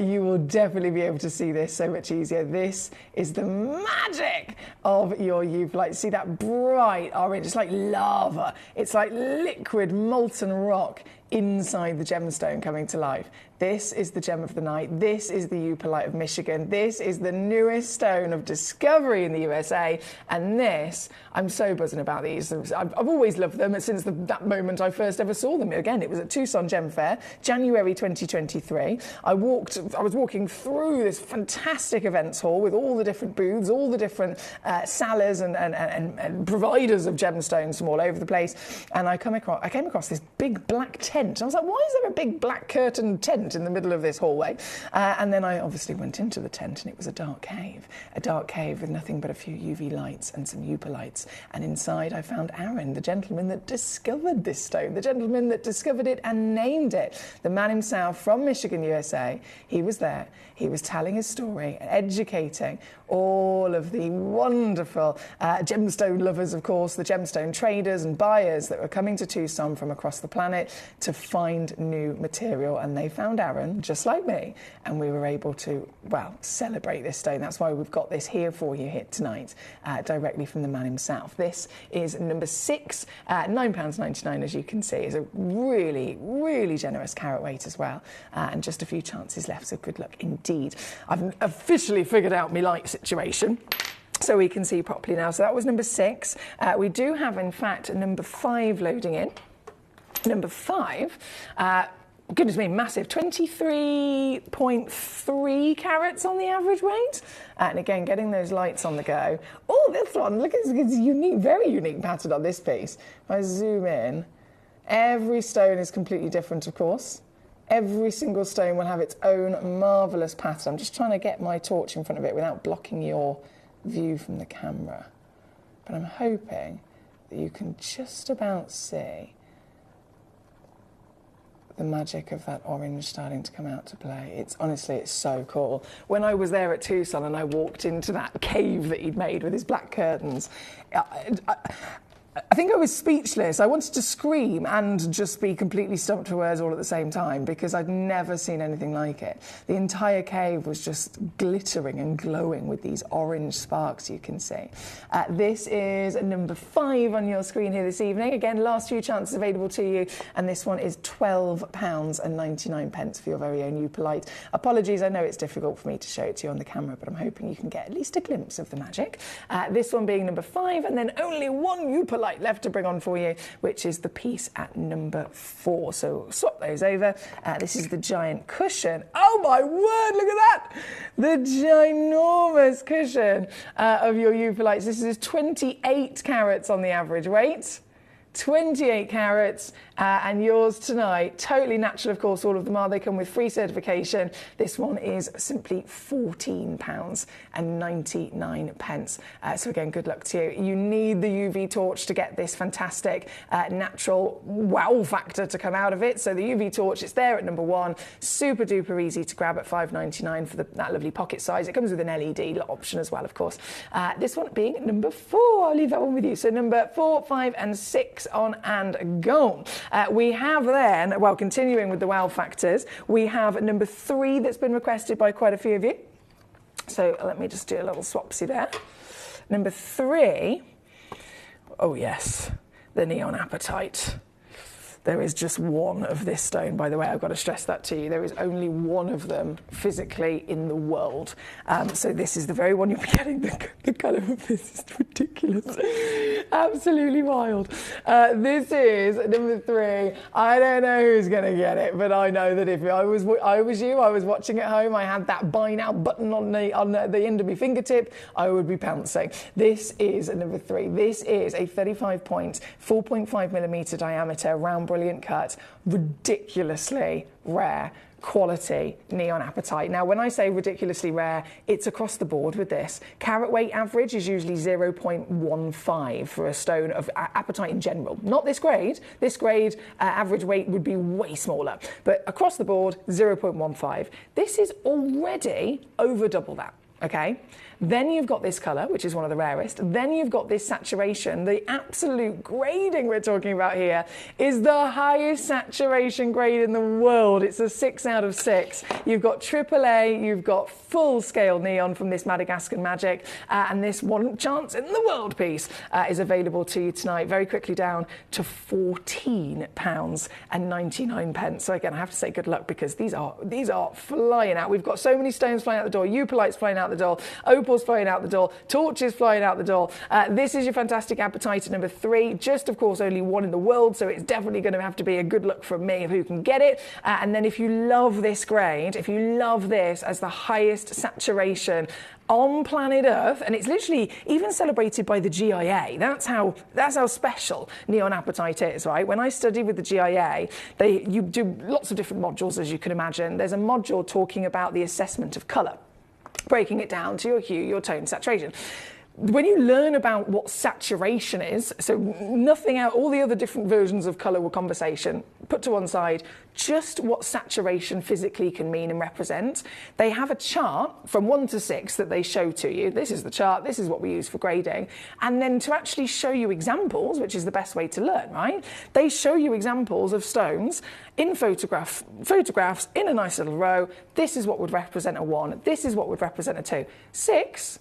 you will definitely be able to see this so much easier. This is the magic of your eupolite. See that bright orange? It's like lava. It's like liquid molten rock inside the gemstone coming to life. This is the gem of the night. This is the eupolite of Michigan. This is the newest stone of discovery in the USA. And this, I'm so buzzing about these. I've always loved them since that moment I first ever saw them. Again, it was at Tucson Gem Fair, January 2023. I was walking through this fantastic events hall with all the different booths, all the different sellers and providers of gemstones from all over the place. And I came across this big black tent. I was like, why is there a big black curtained tent in the middle of this hallway? And then I obviously went into the tent, and it was a dark cave with nothing but a few UV lights and some eupolites. And inside I found Aaron, the gentleman that discovered this stone, the gentleman that discovered it and named it, the man himself from Michigan, USA. He was there. He was telling his story, educating all of the wonderful gemstone lovers, of course, the gemstone traders and buyers that were coming to Tucson from across the planet to find new material. And they found Aaron, just like me, and we were able to, well, celebrate this stone. That's why we've got this here for you here tonight, directly from the man himself. This is number 6, £9.99, as you can see. It's a really, really generous carat weight as well, and just a few chances left, so good luck indeed. I've officially figured out my light situation, so we can see properly now. So that was number 6. We do have, in fact, number 5 loading in. Number 5, goodness me, massive, 23.3 carats on the average weight. And again, getting those lights on the go. Oh, this one, look, it's unique, very unique pattern on this piece. If I zoom in, every stone is completely different, of course. Every single stone will have its own marvellous pattern. I'm just trying to get my torch in front of it without blocking your view from the camera. But I'm hoping that you can just about see the magic of that orange starting to come out to play. It's honestly, it's so cool. When I was there at Tucson and I walked into that cave that he'd made with his black curtains, I think I was speechless. I wanted to scream and just be completely stumped for words all at the same time because I'd never seen anything like it. The entire cave was just glittering and glowing with these orange sparks you can see. This is number 5 on your screen here this evening. Again, last few chances available to you, and this one is £12.99 for your very own Eupolite. Apologies, I know it's difficult for me to show it to you on the camera, but I'm hoping you can get at least a glimpse of the magic. This one being number 5, and then only one Eupolite left to bring on for you, which is the piece at number 4. So swap those over. This is the giant cushion. Oh my word, look at that! The ginormous cushion of your Eupolites. This is 28 carats on the average weight. 28 carats, and yours tonight, totally natural, of course, all of them are. They come with free certification. This one is simply £14.99. So again, good luck to you. You need the UV torch to get this fantastic natural wow factor to come out of it. So the UV torch, it's there at number 1. Super duper easy to grab at £5.99 for that lovely pocket size. It comes with an LED option as well, of course. This one being number 4. I'll leave that one with you. So number 4, 5 and 6 on and go. We have then, well, continuing with the wow factors, we have number 3 that's been requested by quite a few of you. So let me just do a little swapsy there. Number 3, oh yes, the neon apatite. There is just one of this stone, by the way. I've got to stress that to you. There is only one of them physically in the world. So this is the very one you'll be getting. The colour of this is ridiculous. Absolutely wild. This is number 3. I don't know who's going to get it, but I know that if I was you, I was watching at home, I had that buy now button on the end of my fingertip, I would be pouncing. This is number 3. This is a 35-point, 4.5mm diameter, round brilliant cut, ridiculously rare quality neon apatite. Now, when I say ridiculously rare, it's across the board with this. Carat weight average is usually 0.15 for a stone of apatite in general. Not this grade. This grade average weight would be way smaller, but across the board, 0.15. This is already over double that. Okay, then you've got this colour, which is one of the rarest. Then you've got this saturation. The absolute grading we're talking about here is the highest saturation grade in the world. It's a 6 out of 6. You've got AAA, you've got full-scale neon from this Madagascar Magic, and this one chance in the world piece is available to you tonight, very quickly down to £14.99. So again, I have to say good luck because these are flying out. We've got so many stones flying out the door, Eupolites flying out the door, opals flying out the door, torches flying out the door. This is your fantastic apatite number 3. Just, of course, only one in the world, so it's definitely going to have to be a good look from me of who can get it. And then if you love this grade, if you love this as the highest saturation on planet Earth, and it's literally even celebrated by the GIA. That's how special neon apatite is, right? When I studied with the GIA, you do lots of different modules, as you can imagine. There's a module talking about the assessment of colour, breaking it down to your hue, your tone, saturation. When you learn about what saturation is, so nothing out, all the other different versions of colour or conversation, put to one side, just what saturation physically can mean and represent. They have a chart from 1 to 6 that they show to you. This is the chart, this is what we use for grading. And then to actually show you examples, which is the best way to learn, right? They show you examples of stones in photographs in a nice little row. This is what would represent a 1. This is what would represent a 2. 6,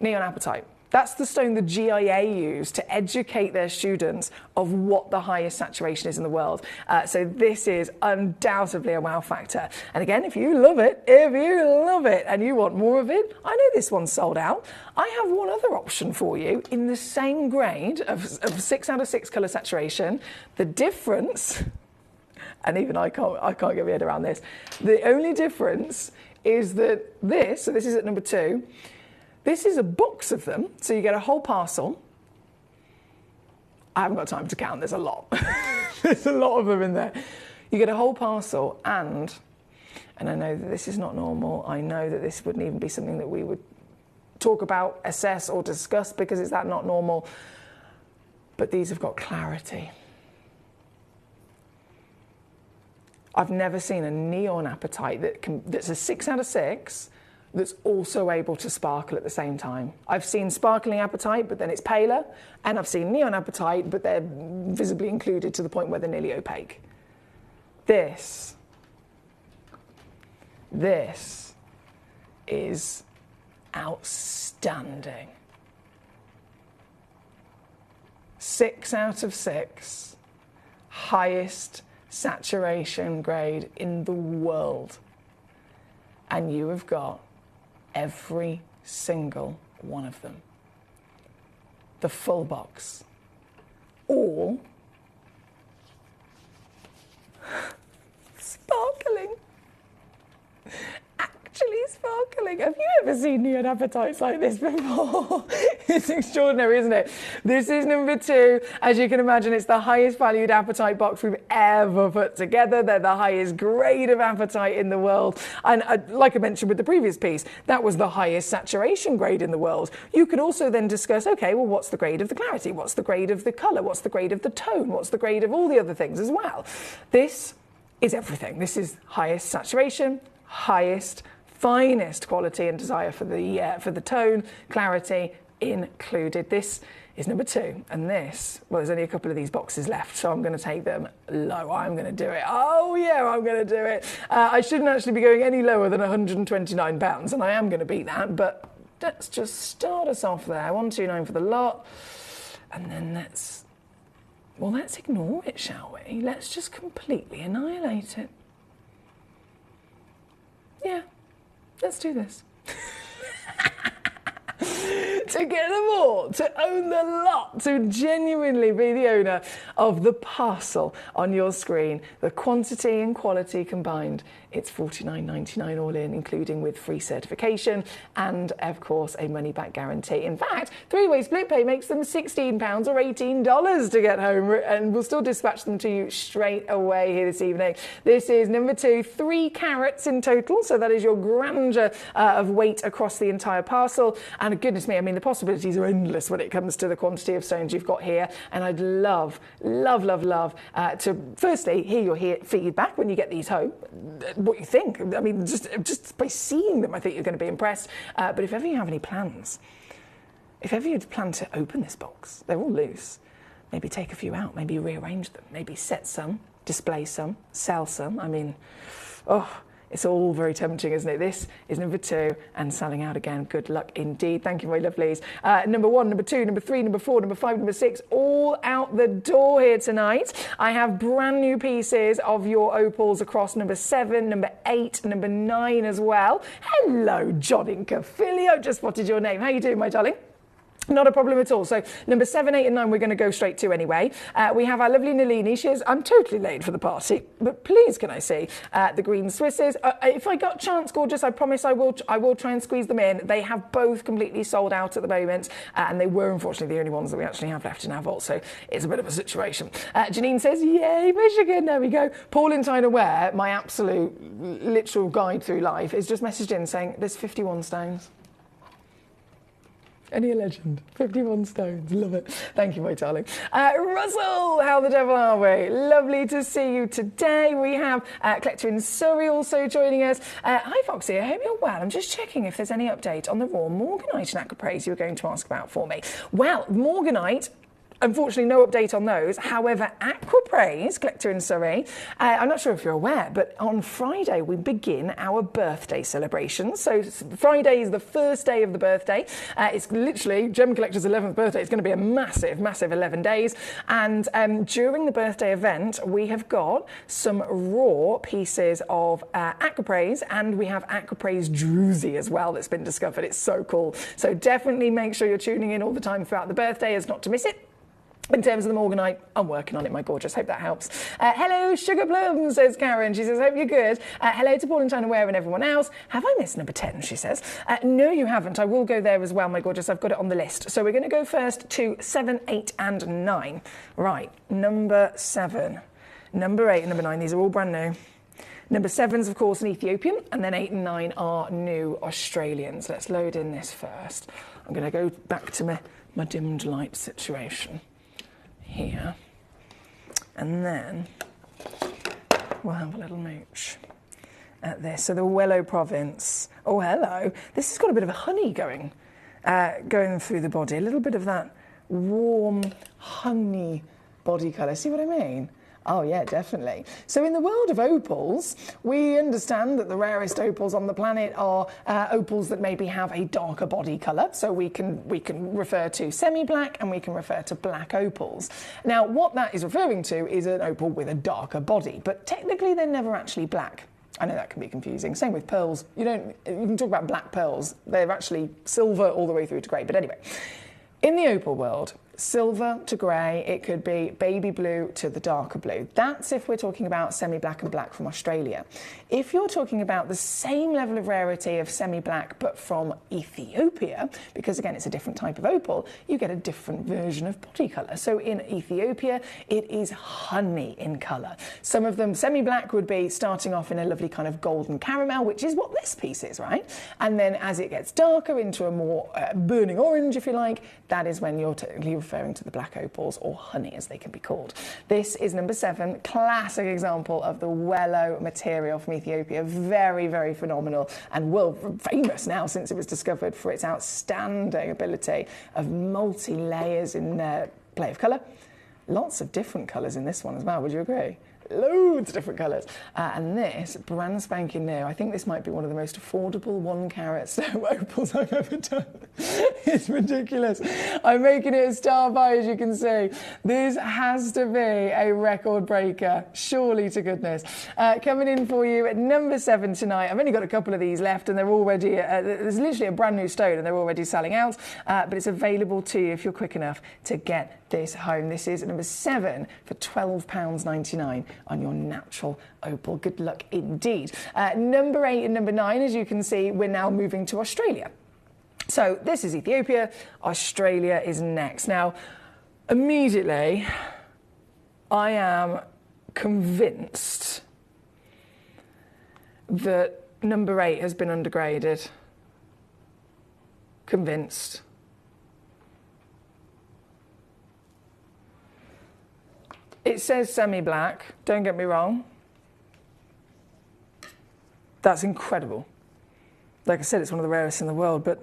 neon apatite. That's the stone the GIA use to educate their students of what the highest saturation is in the world. So this is undoubtedly a wow factor. And again, if you love it, and you want more of it, I know this one's sold out. I have one other option for you in the same grade of 6 out of 6 colour saturation. The difference And even I can't get my head around this. The only difference is that this is at number 2, this is a box of them, so you get a whole parcel. I haven't got time to count, there's a lot. There's a lot of them in there. You get a whole parcel, and I know that this is not normal. I know that this wouldn't even be something that we would talk about, assess or discuss because it's that not normal. But these have got clarity. I've never seen a neon apatite that's a 6 out of 6 that's also able to sparkle at the same time. I've seen sparkling apatite, but then it's paler, and I've seen neon apatite, but they're visibly included to the point where they're nearly opaque. This is outstanding. 6 out of 6, highest saturation grade in the world. And you have got every single one of them. The full box. All sparkling. Actually sparkling. Have you ever seen neon apatites like this before? It's extraordinary, isn't it? This is number 2. As you can imagine, it's the highest valued apatite box we've ever put together. They're the highest grade of apatite in the world. And like I mentioned with the previous piece, that was the highest saturation grade in the world. You could also then discuss, okay, well, what's the grade of the clarity? What's the grade of the colour? What's the grade of the tone? What's the grade of all the other things as well? This is everything. This is highest saturation, highest, finest quality and desire for the tone, clarity included. This is number 2, and this, well, there's only a couple of these boxes left, so I'm going to take them low. I'm going to do it. Oh yeah, I'm going to do it. I shouldn't actually be going any lower than £129, and I am going to beat that, but let's just start us off there. 129 for the lot, and then let's ignore it, shall we? Let's just completely annihilate it. Yeah, let's do this. To get them all, to own the lot, to genuinely be the owner of the parcel on your screen, the quantity and quality combined, it's $49.99 all in, including with free certification and, of course, a money-back guarantee. In fact, 3-way split pay makes them £16 or $18 to get home, and we'll still dispatch them to you straight away here this evening. This is number 2, 3 carats in total, so that is your grandeur of weight across the entire parcel. And goodness me, I mean, the possibilities are endless when it comes to the quantity of stones you've got here. And I'd love to firstly hear your feedback when you get these home. What you think. I mean, just by seeing them, I think you're going to be impressed. But if ever you have any plans, if ever you'd plan to open this box, they're all loose, maybe take a few out, maybe rearrange them, maybe set some, display some, sell some. I mean, it's all very tempting, isn't it? This is number 2 and selling out again. Good luck indeed. Thank you, my lovelies. Number 1, number 2, number 3, number 4, number 5, number 6, all out the door here tonight. I have brand new pieces of your opals across number 7, number 8, number 9 as well. Hello, John in Caerphilly. I just spotted your name. How you doing, my darling? Not a problem at all. So number 7, 8 and 9 we're going to go straight to anyway. We have our lovely Nalini. I'm totally late for the party, but please can I see the green Swisses. If I got chance, gorgeous, I promise I will try and squeeze them in. They have both completely sold out at the moment, and they were unfortunately the only ones that we actually have left in our vault, so it's a bit of a situation. Janine says, yay, Michigan, there we go. Paul in Tyne Aware, my absolute literal guide through life, is just messaged in saying there's 51 stones. Any a legend. 51 stones. Love it. Thank you, my darling. Russell, how the devil are we? Lovely to see you today. We have Collector in Surrey also joining us. Hi, Foxy. I hope you're well. I'm just checking if there's any update on the raw Morganite and Aquapraise you were going to ask about for me. Well, Morganite, unfortunately, no update on those. However, Aquapraise, Collector in Surrey, I'm not sure if you're aware, but on Friday we begin our birthday celebrations. So Friday is the first day of the birthday. It's literally Gem Collector's 11th birthday. It's going to be a massive, massive 11 days. And during the birthday event, we have got some raw pieces of Aquapraise, and we have Aquapraise Druzy as well that's been discovered. It's so cool. So definitely make sure you're tuning in all the time throughout the birthday as not to miss it. In terms of the morganite, I'm working on it, my gorgeous. Hope that helps. Hello, Sugar Plum, says Karen. She says, hope you're good. Hello to Paul and China Ware and everyone else. Have I missed number 10, she says. No, you haven't. I will go there as well, my gorgeous. I've got it on the list. So we're going to go first to 7, 8 and 9. Right, number 7, number 8 and number 9. These are all brand new. Number 7's, of course, an Ethiopian, and then 8 and 9 are new Australians. Let's load in this first. I'm going to go back to my dimmed light situation here, and then we'll have a little mooch at this. So the Wello province. Oh, hello. This has got a bit of a honey going through the body. A little bit of that warm honey body colour. See what I mean? Oh, yeah, definitely. So in the world of opals, we understand that the rarest opals on the planet are opals that maybe have a darker body colour. So we can refer to semi-black and we can refer to black opals. Now, what that is referring to is an opal with a darker body, but technically they're never actually black. I know that can be confusing. Same with pearls. You can talk about black pearls. They're actually silver all the way through to grey. But anyway, in the opal world, silver to grey, it could be baby blue to the darker blue. That's if we're talking about semi-black and black from Australia. If you're talking about the same level of rarity of semi-black but from Ethiopia, because again it's a different type of opal, you get a different version of body colour. So in Ethiopia it is honey in colour. Some of them semi-black would be starting off in a lovely kind of golden caramel, which is what this piece is, right? And then as it gets darker into a more burning orange, if you like, that is when you're technically referring to the black opals, or honey as they can be called. This is number 7, classic example of the Wello material from Ethiopia. Very, very phenomenal and world famous now since it was discovered for its outstanding ability of multi-layers in play of colour. Lots of different colours in this one as well, would you agree? Loads of different colours. And this, brand spanking new. I think this might be one of the most affordable 1 carat stone opals I've ever done. It's ridiculous. I'm making it a star buy, as you can see. This has to be a record breaker, surely to goodness. Coming in for you at number 7 tonight. I've only got a couple of these left and they're already, there's literally a brand new stone and they're already selling out, but it's available to you if you're quick enough to get this home. This is number 7 for £12.99 on your natural opal. Good luck indeed. Number 8 and number 9, as you can see, we're now moving to Australia. So this is Ethiopia, Australia is next. Now, immediately, I am convinced that number 8 has been undergraded. Convinced. It says semi-black, don't get me wrong. That's incredible. Like I said, it's one of the rarest in the world, but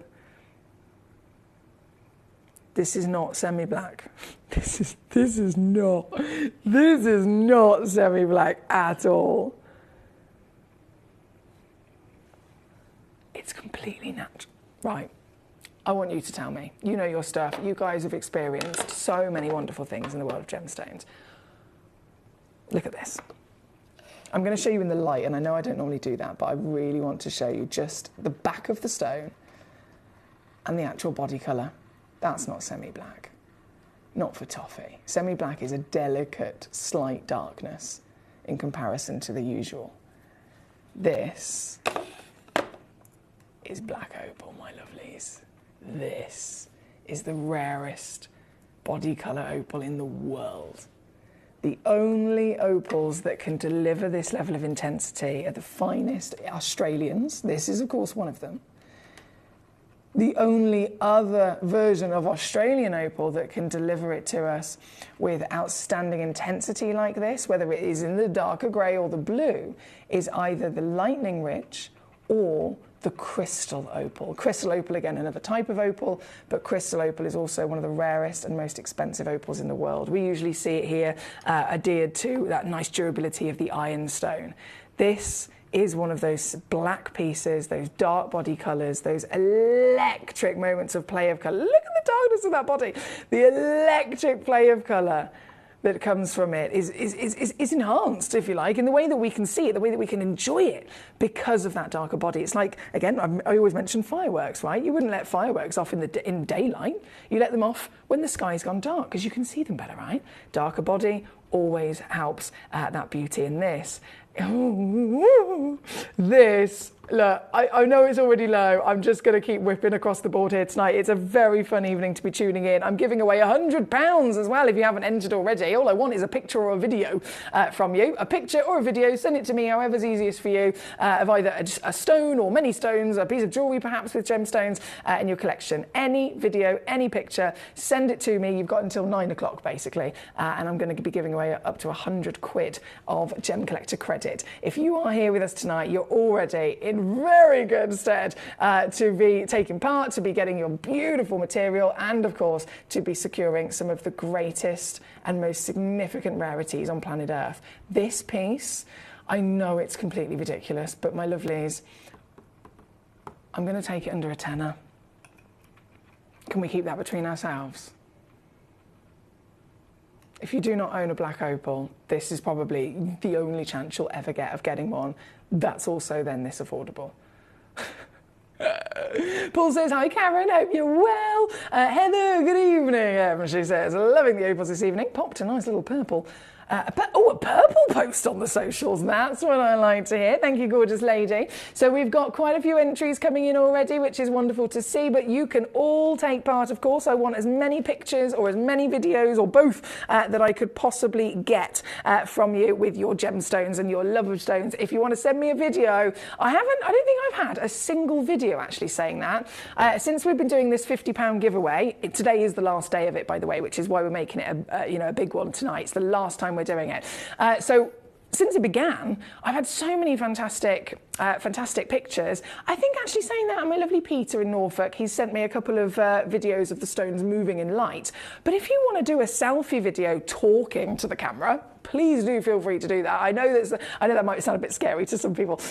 this is not semi-black. This is not semi-black at all. It's completely natural. Right. I want you to tell me. You know your stuff. You guys have experienced so many wonderful things in the world of gemstones. Look at this. I'm going to show you in the light, and I know I don't normally do that, but I really want to show you just the back of the stone and the actual body colour. That's not semi-black. Not for toffee. Semi-black is a delicate, slight darkness in comparison to the usual. This is black opal, my lovelies. This is the rarest body colour opal in the world. The only opals that can deliver this level of intensity are the finest Australians. This is, of course, one of them. The only other version of Australian opal that can deliver it to us with outstanding intensity like this, whether it is in the darker grey or the blue, is either the lightning rich or the crystal opal. Crystal opal, again, another type of opal, but crystal opal is also one of the rarest and most expensive opals in the world. We usually see it here adhered to that nice durability of the ironstone. This is one of those black pieces, those dark body colours, those electric moments of play of colour. Look at the darkness of that body. The electric play of colour that comes from it is enhanced, if you like, in the way that we can see it, the way that we can enjoy it because of that darker body. It's like, again, I always mention fireworks, right? You wouldn't let fireworks off in daylight. You let them off when the sky's gone dark because you can see them better, right? Darker body always helps that beauty. In this, this, look, I know it's already low. I'm just going to keep whipping across the board here tonight. It's a very fun evening to be tuning in. I'm giving away £100 as well if you haven't entered already. All I want is a picture or a video from you. A picture or a video, send it to me, however's easiest for you, of either a stone or many stones, a piece of jewellery perhaps with gemstones in your collection. Any video, any picture, send it to me. You've got until 9 o'clock basically, and I'm going to be giving away up to £100 of Gemcollector credit. If you are here with us tonight, you're already in very good stead to be taking part, to be getting your beautiful material, and of course to be securing some of the greatest and most significant rarities on planet Earth. This piece, I know it's completely ridiculous, but my lovelies, I'm going to take it under a tenner. Can we keep that between ourselves? If you do not own a black opal, this is probably the only chance you'll ever get of getting one that's also then this affordable. Paul says, hi Karen, hope you're well. Heather, good evening. She says, loving the opals this evening. Popped a nice little purple. A purple post on the socials. That's what I like to hear. Thank you, gorgeous lady. So we've got quite a few entries coming in already, which is wonderful to see, but you can all take part, of course. I want as many pictures or as many videos or both that I could possibly get from you with your gemstones and your love of stones. If you want to send me a video, I don't think I've had a single video actually saying that. Since we've been doing this £50 giveaway, today is the last day of it, by the way, which is why we're making it a big one tonight. It's the last time we're doing it. So since it began, I've had so many fantastic pictures. I think actually saying that, my lovely Peter in Norfolk, he's sent me a couple of videos of the stones moving in light. But if you want to do a selfie video talking to the camera, please do feel free to do that. I know that might sound a bit scary to some people,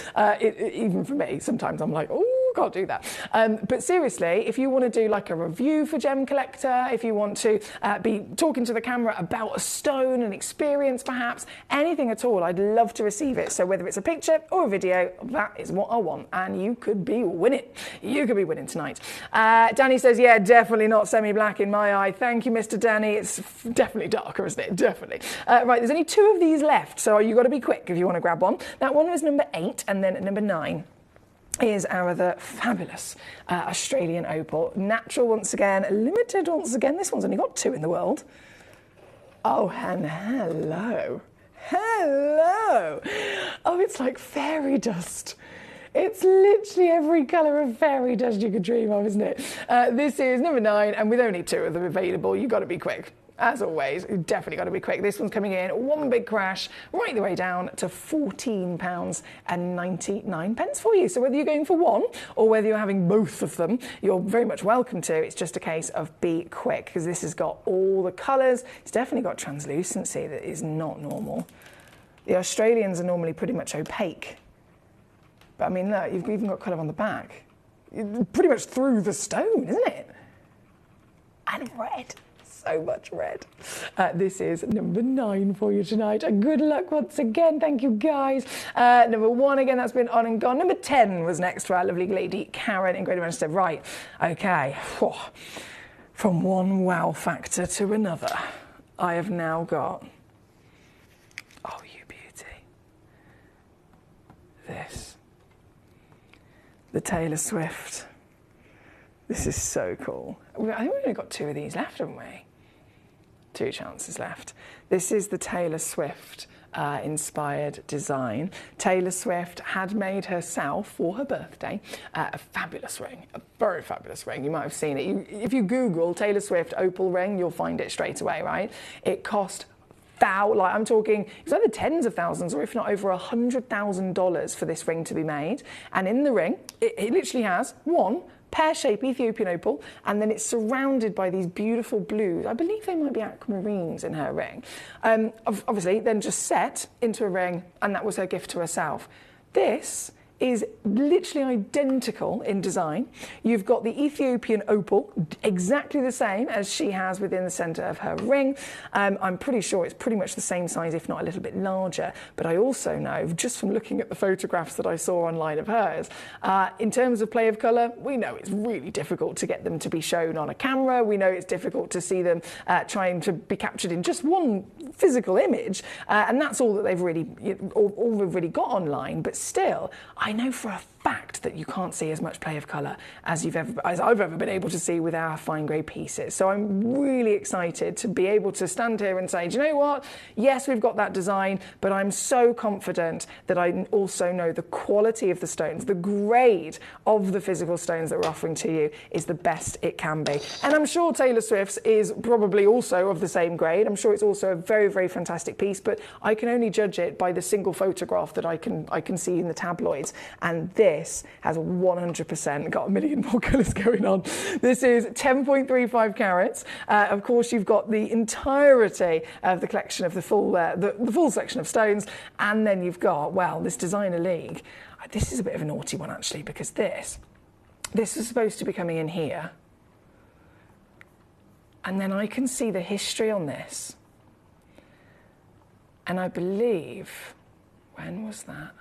even for me. Sometimes I'm like, oh, can't do that. But seriously, if you want to do like a review for Gemcollector, if you want to be talking to the camera about a stone, an experience perhaps, anything at all, I'd love to receive it. So whether it's a picture or a video, that is what I want. And you could be winning. You could be winning tonight. Danny says, yeah, definitely not semi-black in my eye. Thank you, Mr. Danny. It's definitely darker, isn't it? Definitely. Right, there's only 2 of these left, so you've got to be quick if you want to grab one. That one was number 8, and then number 9 is our other fabulous Australian opal. Natural once again, limited once again. This one's only got 2 in the world. Oh, and hello. Hello. Oh, it's like fairy dust. It's literally every colour of fairy dust you could dream of, isn't it? This is number 9, and with only 2 of them available, you've got to be quick. As always, you've definitely got to be quick. This one's coming in, one big crash, right the way down to £14.99 for you. So whether you're going for one or whether you're having both of them, you're very much welcome to. It's just a case of be quick, because this has got all the colours. It's definitely got translucency that is not normal. The Australians are normally pretty much opaque. But I mean, look, you've even got colour on the back. Pretty much through the stone, isn't it? And red. So much red. This is number 9 for you tonight. Good luck once again. Thank you, guys. Number 1 again, that's been on and gone. Number 10 was next to our lovely lady Karen in Greater Manchester. Right, okay. From one wow factor to another, I have now got, oh, you beauty, this, the Taylor Swift. This is so cool. I think we've only got 2 of these left, haven't we? 2 chances left. This is the Taylor Swift inspired design. Taylor Swift had made herself, for her birthday, a fabulous ring, a very fabulous ring. You might have seen it. If you Google Taylor Swift opal ring, you'll find it straight away, right? It cost I'm talking, it's either tens of thousands or if not over $100,000 for this ring to be made. And in the ring, it literally has one pear-shaped Ethiopian opal, and then it's surrounded by these beautiful blues. I believe they might be aquamarines in her ring. Obviously, then just set into a ring, and that was her gift to herself. This is literally identical in design. You've got the Ethiopian opal, exactly the same as she has within the centre of her ring. I'm pretty sure it's pretty much the same size, if not a little bit larger. But I also know, just from looking at the photographs that I saw online of hers, in terms of play of colour, we know it's really difficult to get them to be shown on a camera. We know it's difficult to see them trying to be captured in just one physical image, and that's all that they've really, all we've really got online. But still, I know for a fact that you can't see as much play of colour as I've ever been able to see with our fine grade pieces. So I'm really excited to be able to stand here and say, do you know what? Yes, we've got that design, but I'm so confident that I also know the quality of the stones, the grade of the physical stones that we're offering to you is the best it can be. And I'm sure Taylor Swift's is probably also of the same grade. I'm sure it's also a very, very fantastic piece, but I can only judge it by the single photograph that I can see in the tabloids. And this has 100% got a million more colours going on. This is 10.35 carats. Of course, you've got the entirety of the collection of the full section of stones, and then you've got, well, this designer league. This is a bit of a naughty one actually, because this is supposed to be coming in here, and then I can see the history on this, and I believe, when was that?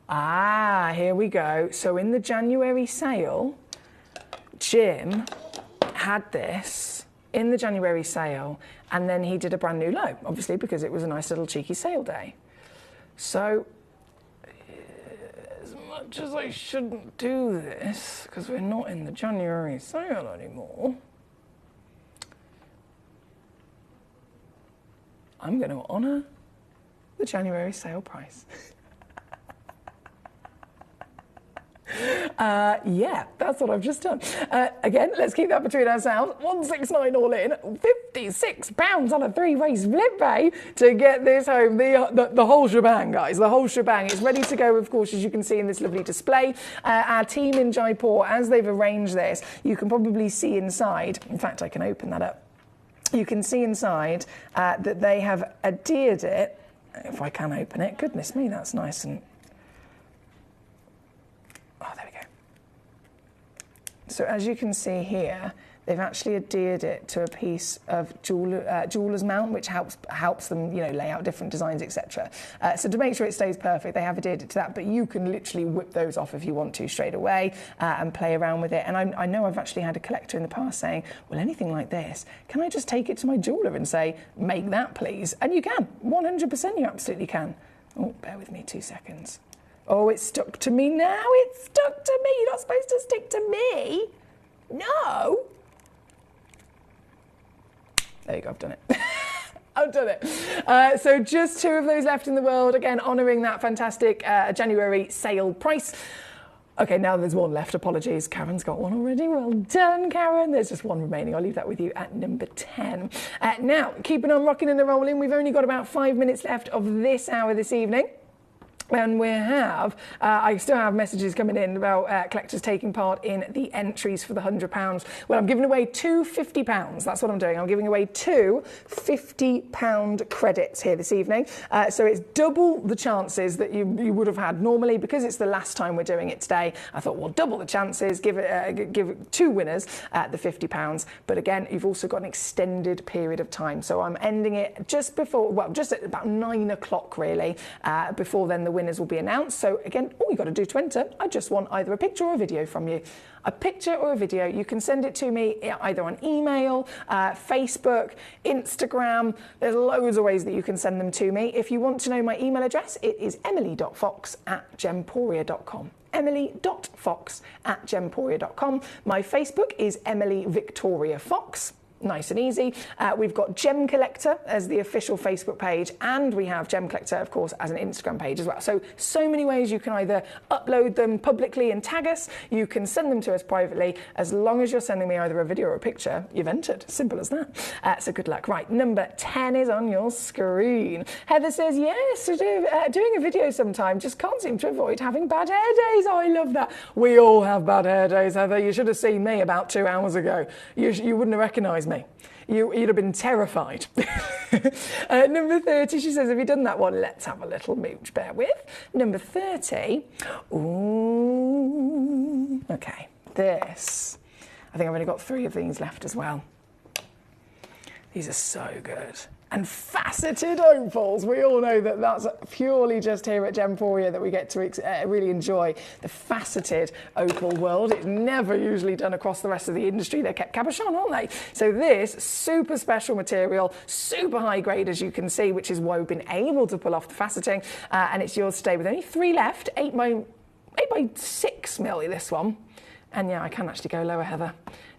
Ah, here we go. So in the January sale, Jim had this in the January sale, and then he did a brand new low, obviously, because it was a nice little cheeky sale day. So, as much as I shouldn't do this, because we're not in the January sale anymore, I'm going to honour the January sale price. Yeah, that's what I've just done. Again, let's keep that between ourselves. 169 all in, £56 on a 3-way split pay to get this home. The whole shebang, guys, the whole shebang. It's ready to go, of course, as you can see in this lovely display. Our team in Jaipur, as they've arranged this, you can probably see inside. In fact, I can open that up. You can see inside that they have adhered it. If I can open it, goodness me, that's nice and... Oh, there we go. So as you can see here, they've actually adhered it to a piece of jeweler's mount, which helps them, you know, lay out different designs, etc. So to make sure it stays perfect, they have adhered it to that, but you can literally whip those off if you want to straight away and play around with it. And I know I've actually had a collector in the past saying, well, anything like this, can I just take it to my jeweler and say, make that please? And you can, 100% you absolutely can. Oh, bear with me 2 seconds. Oh, it's stuck to me now. It's stuck to me. You're not supposed to stick to me. No. There you go, I've done it. I've done it. So just 2 of those left in the world. Again, honouring that fantastic January sale price. Okay, now there's 1 left. Apologies. Karen's got 1 already. Well done, Karen. There's just 1 remaining. I'll leave that with you at number 10. Now, keeping on rocking and rolling. We've only got about 5 minutes left of this hour this evening. And we have, I still have messages coming in about collectors taking part in the entries for the £100. Well, I'm giving away 2 £50. That's what I'm doing. I'm giving away 2 £50 credits here this evening. So it's double the chances that you would have had normally. Because it's the last time we're doing it today, I thought, well, double the chances, give 2 winners the £50. But again, you've also got an extended period of time. So I'm ending it just before, well, just at about 9 o'clock, really. Before then, the winners will be announced. So again, all you've got to do to enter, I just want either a picture or a video from you. A picture or a video, you can send it to me either on email, Facebook, Instagram. There's loads of ways that you can send them to me. If you want to know my email address, it is emily.fox@gemporia.com. emily.fox@gemporia.com. My Facebook is Emily Victoria Fox. Nice and easy. We've got Gemcollector as the official Facebook page, and we have Gemcollector, of course, as an Instagram page as well. So many ways you can either upload them publicly and tag us, you can send them to us privately. As long as you're sending me either a video or a picture, you've entered. Simple as that. So good luck. Right, number 10 is on your screen. Heather says, yes, doing a video sometime, just can't seem to avoid having bad hair days. Oh, I love that. We all have bad hair days, Heather. You should have seen me about 2 hours ago. You wouldn't have recognised was me. You'd have been terrified. Number 30, she says, have you done that one? Let's have a little mooch, bear with. Number 30, ooh, okay, this. I think I've only got 3 of these left as well. These are so good. And faceted opals. We all know that that's purely just here at Gemporia that we get to really enjoy the faceted opal world. It's never usually done across the rest of the industry. They're kept cabochon, aren't they? So this super special material, super high grade, as you can see, which is why we've been able to pull off the faceting. And it's yours today with only 3 left. 8 by 6 milli, this one. And yeah, I can actually go lower, Heather.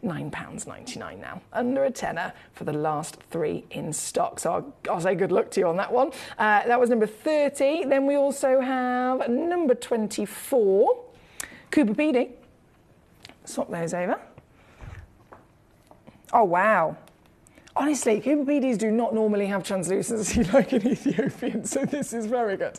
£9.99 now, under a tenner for the last 3 in stock. So I'll say good luck to you on that one. That was number 30. Then we also have number 24, Cooper PD. Swap those over. Oh, wow. Honestly, Cooper PDs do not normally have translucency like an Ethiopian, so this is very good.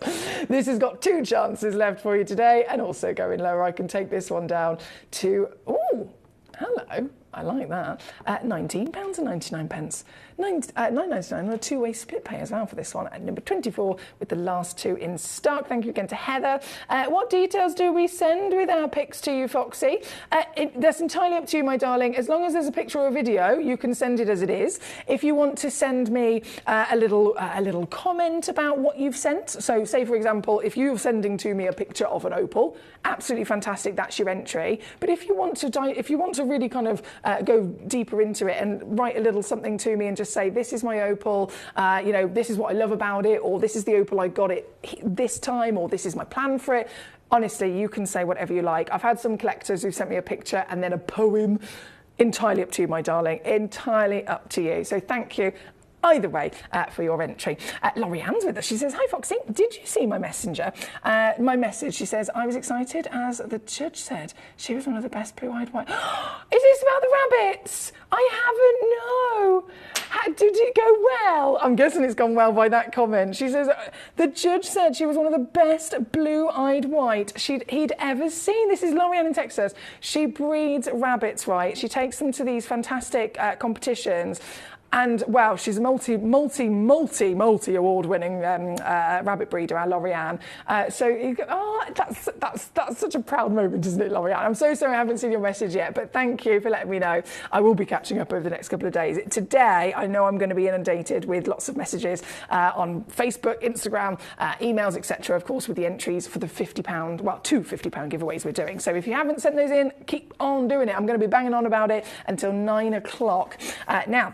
This has got 2 chances left for you today, and also going lower, I can take this one down to, ooh, hello, I like that. £19.99. £9.99 on a 2-way split pay as well for this one. At number 24 with the last 2 in stock. Thank you again to Heather. What details do we send with our pics to you, Foxy? That's entirely up to you, my darling. As long as there's a picture or a video, you can send it as it is. If you want to send me a little comment about what you've sent, so say for example, if you're sending to me a picture of an opal, absolutely fantastic. That's your entry. But if you want to really kind of go deeper into it and write a little something to me and just say, this is my opal, you know, this is what I love about it, or this is the opal I got it this time, or this is my plan for it. Honestly, you can say whatever you like. I've had some collectors who sent me a picture and then a poem. Entirely up to you, my darling. Entirely up to you. So thank you. Either way, for your entry. Laurie Ann's with us. She says, hi, Foxy. Did you see my messenger? My message, she says, I was excited as the judge said she was one of the best blue-eyed white. Is this about the rabbits? I haven't, no. Did it go well? I'm guessing it's gone well by that comment. She says, the judge said she was one of the best blue-eyed white he'd ever seen. This is Laurie Ann in Texas. She breeds rabbits, right? She takes them to these fantastic competitions. And wow, she's a multi award-winning rabbit breeder, our Laurie Ann. So you go, oh, that's such a proud moment, isn't it, Laurie Ann? I'm so sorry I haven't seen your message yet, but thank you for letting me know. I will be catching up over the next couple of days. Today, I know I'm going to be inundated with lots of messages on Facebook, Instagram, emails, etc. Of course, with the entries for the £50, well, 2 £50 giveaways we're doing. So if you haven't sent those in, keep on doing it. I'm going to be banging on about it until 9 o'clock. Now,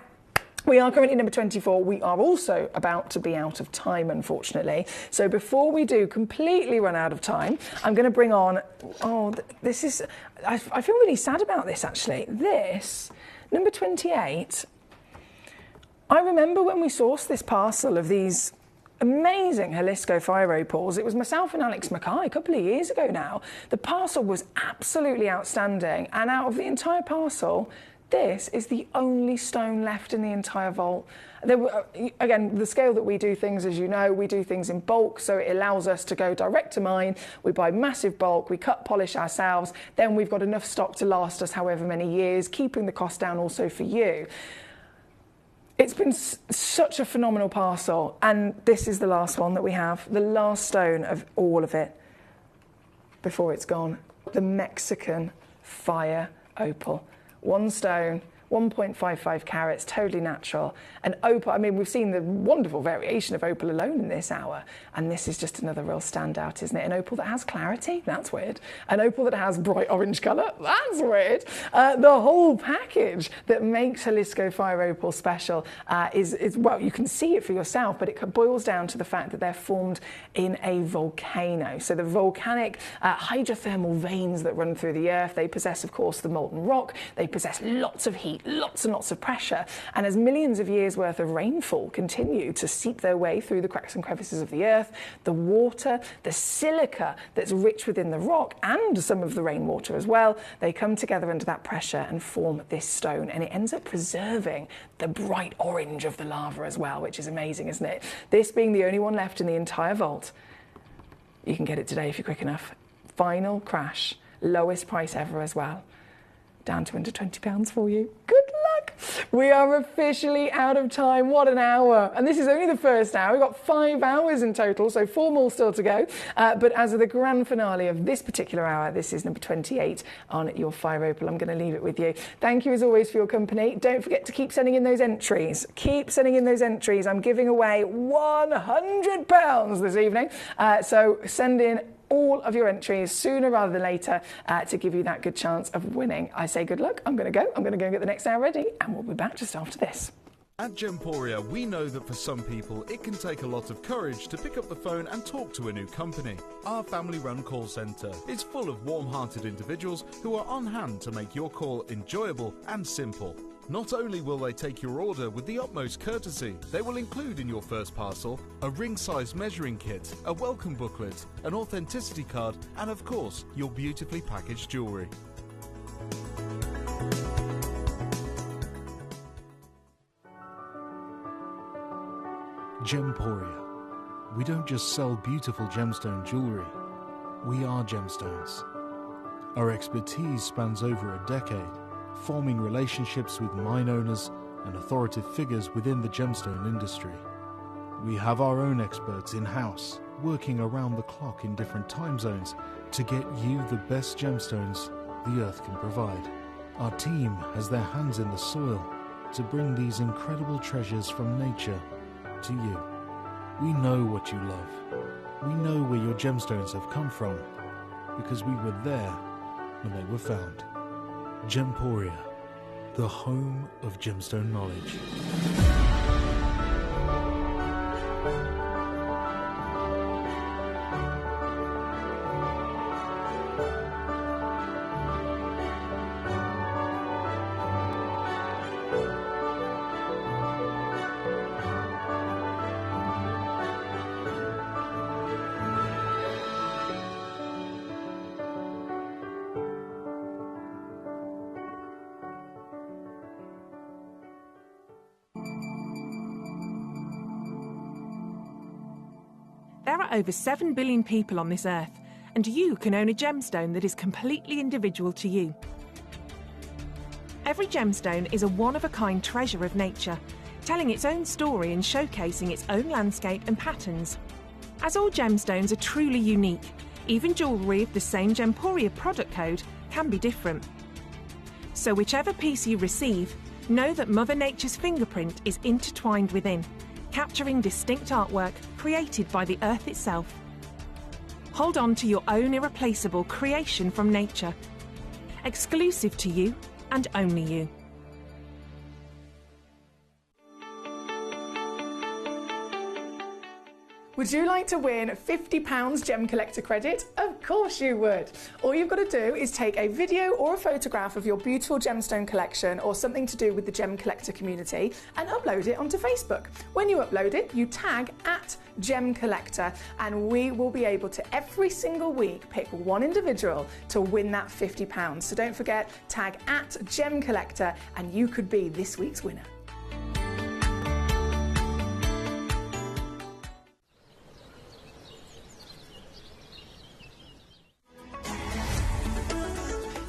we are currently number 24. We are also about to be out of time, unfortunately. So before we do completely run out of time, I'm going to bring on, this is, I feel really sad about this, actually. This, number 28, I remember when we sourced this parcel of these amazing Jalisco fire opals. It was myself and Alex Mackay a couple of years ago now. The parcel was absolutely outstanding. And out of the entire parcel, this is the only stone left in the entire vault. There were, again, the scale that we do things, as you know, we do things in bulk, so it allows us to go direct to mine. We buy massive bulk, we cut polish ourselves, then we've got enough stock to last us however many years, keeping the cost down also for you. It's been such a phenomenal parcel, and this is the last one that we have, the last stone of all of it before it's gone. The Mexican fire opal. 1 stone, 1.55 carats, totally natural. And opal, I mean, we've seen the wonderful variation of opal alone in this hour, and this is just another real standout, isn't it? An opal that has clarity, that's weird. An opal that has bright orange colour, that's weird. The whole package that makes Jalisco Fire Opal special is, well, you can see it for yourself, but it boils down to the fact that they're formed in a volcano. So the volcanic hydrothermal veins that run through the earth, they possess, of course, the molten rock, they possess lots of heat, lots and lots of pressure, and as millions of years worth of rainfall continue to seep their way through the cracks and crevices of the earth, the water, the silica that's rich within the rock and some of the rainwater as well, they come together under that pressure and form this stone, and it ends up preserving the bright orange of the lava as well, which is amazing, isn't it? This being the only one left in the entire vault. You can get it today if you're quick enough. Final crash, lowest price ever as well. Down to under £20 for you. Good luck. We are officially out of time. What an hour. And this is only the first hour. We've got 5 hours in total, so 4 more still to go. But as of the grand finale of this particular hour, this is number 28 on your 5 Opal. I'm going to leave it with you. Thank you as always for your company. Don't forget to keep sending in those entries. Keep sending in those entries. I'm giving away £100 this evening. So send in all of your entries sooner rather than later to give you that good chance of winning. I say good luck. I'm going to go and get the next hour ready, and we'll be back just after this. At Gemporia, we know that for some people it can take a lot of courage to pick up the phone and talk to a new company. Our family-run call centre is full of warm-hearted individuals who are on hand to make your call enjoyable and simple. Not only will they take your order with the utmost courtesy, they will include in your first parcel a ring-size measuring kit, a welcome booklet, an authenticity card, and of course, your beautifully packaged jewellery. Gemporia. We don't just sell beautiful gemstone jewellery, we are gemstones. Our expertise spans over a decade, forming relationships with mine owners and authoritative figures within the gemstone industry. We have our own experts in-house, working around the clock in different time zones to get you the best gemstones the earth can provide. Our team has their hands in the soil to bring these incredible treasures from nature to you. We know what you love. We know where your gemstones have come from because we were there when they were found. Gemporia, the home of gemstone knowledge. There are over 7 billion people on this earth, and you can own a gemstone that is completely individual to you. Every gemstone is a one-of-a-kind treasure of nature, telling its own story and showcasing its own landscape and patterns. As all gemstones are truly unique, even jewellery of the same Gemporia product code can be different. So whichever piece you receive, know that Mother Nature's fingerprint is intertwined within, capturing distinct artwork created by the earth itself. Hold on to your own irreplaceable creation from nature, exclusive to you and only you. Would you like to win £50 Gemcollector credit? Of course you would. All you've got to do is take a video or a photograph of your beautiful gemstone collection or something to do with the Gemcollector community and upload it onto Facebook. When you upload it, you tag @Gemcollector, and we will be able to every single week pick one individual to win that £50. So don't forget, tag @Gemcollector and you could be this week's winner.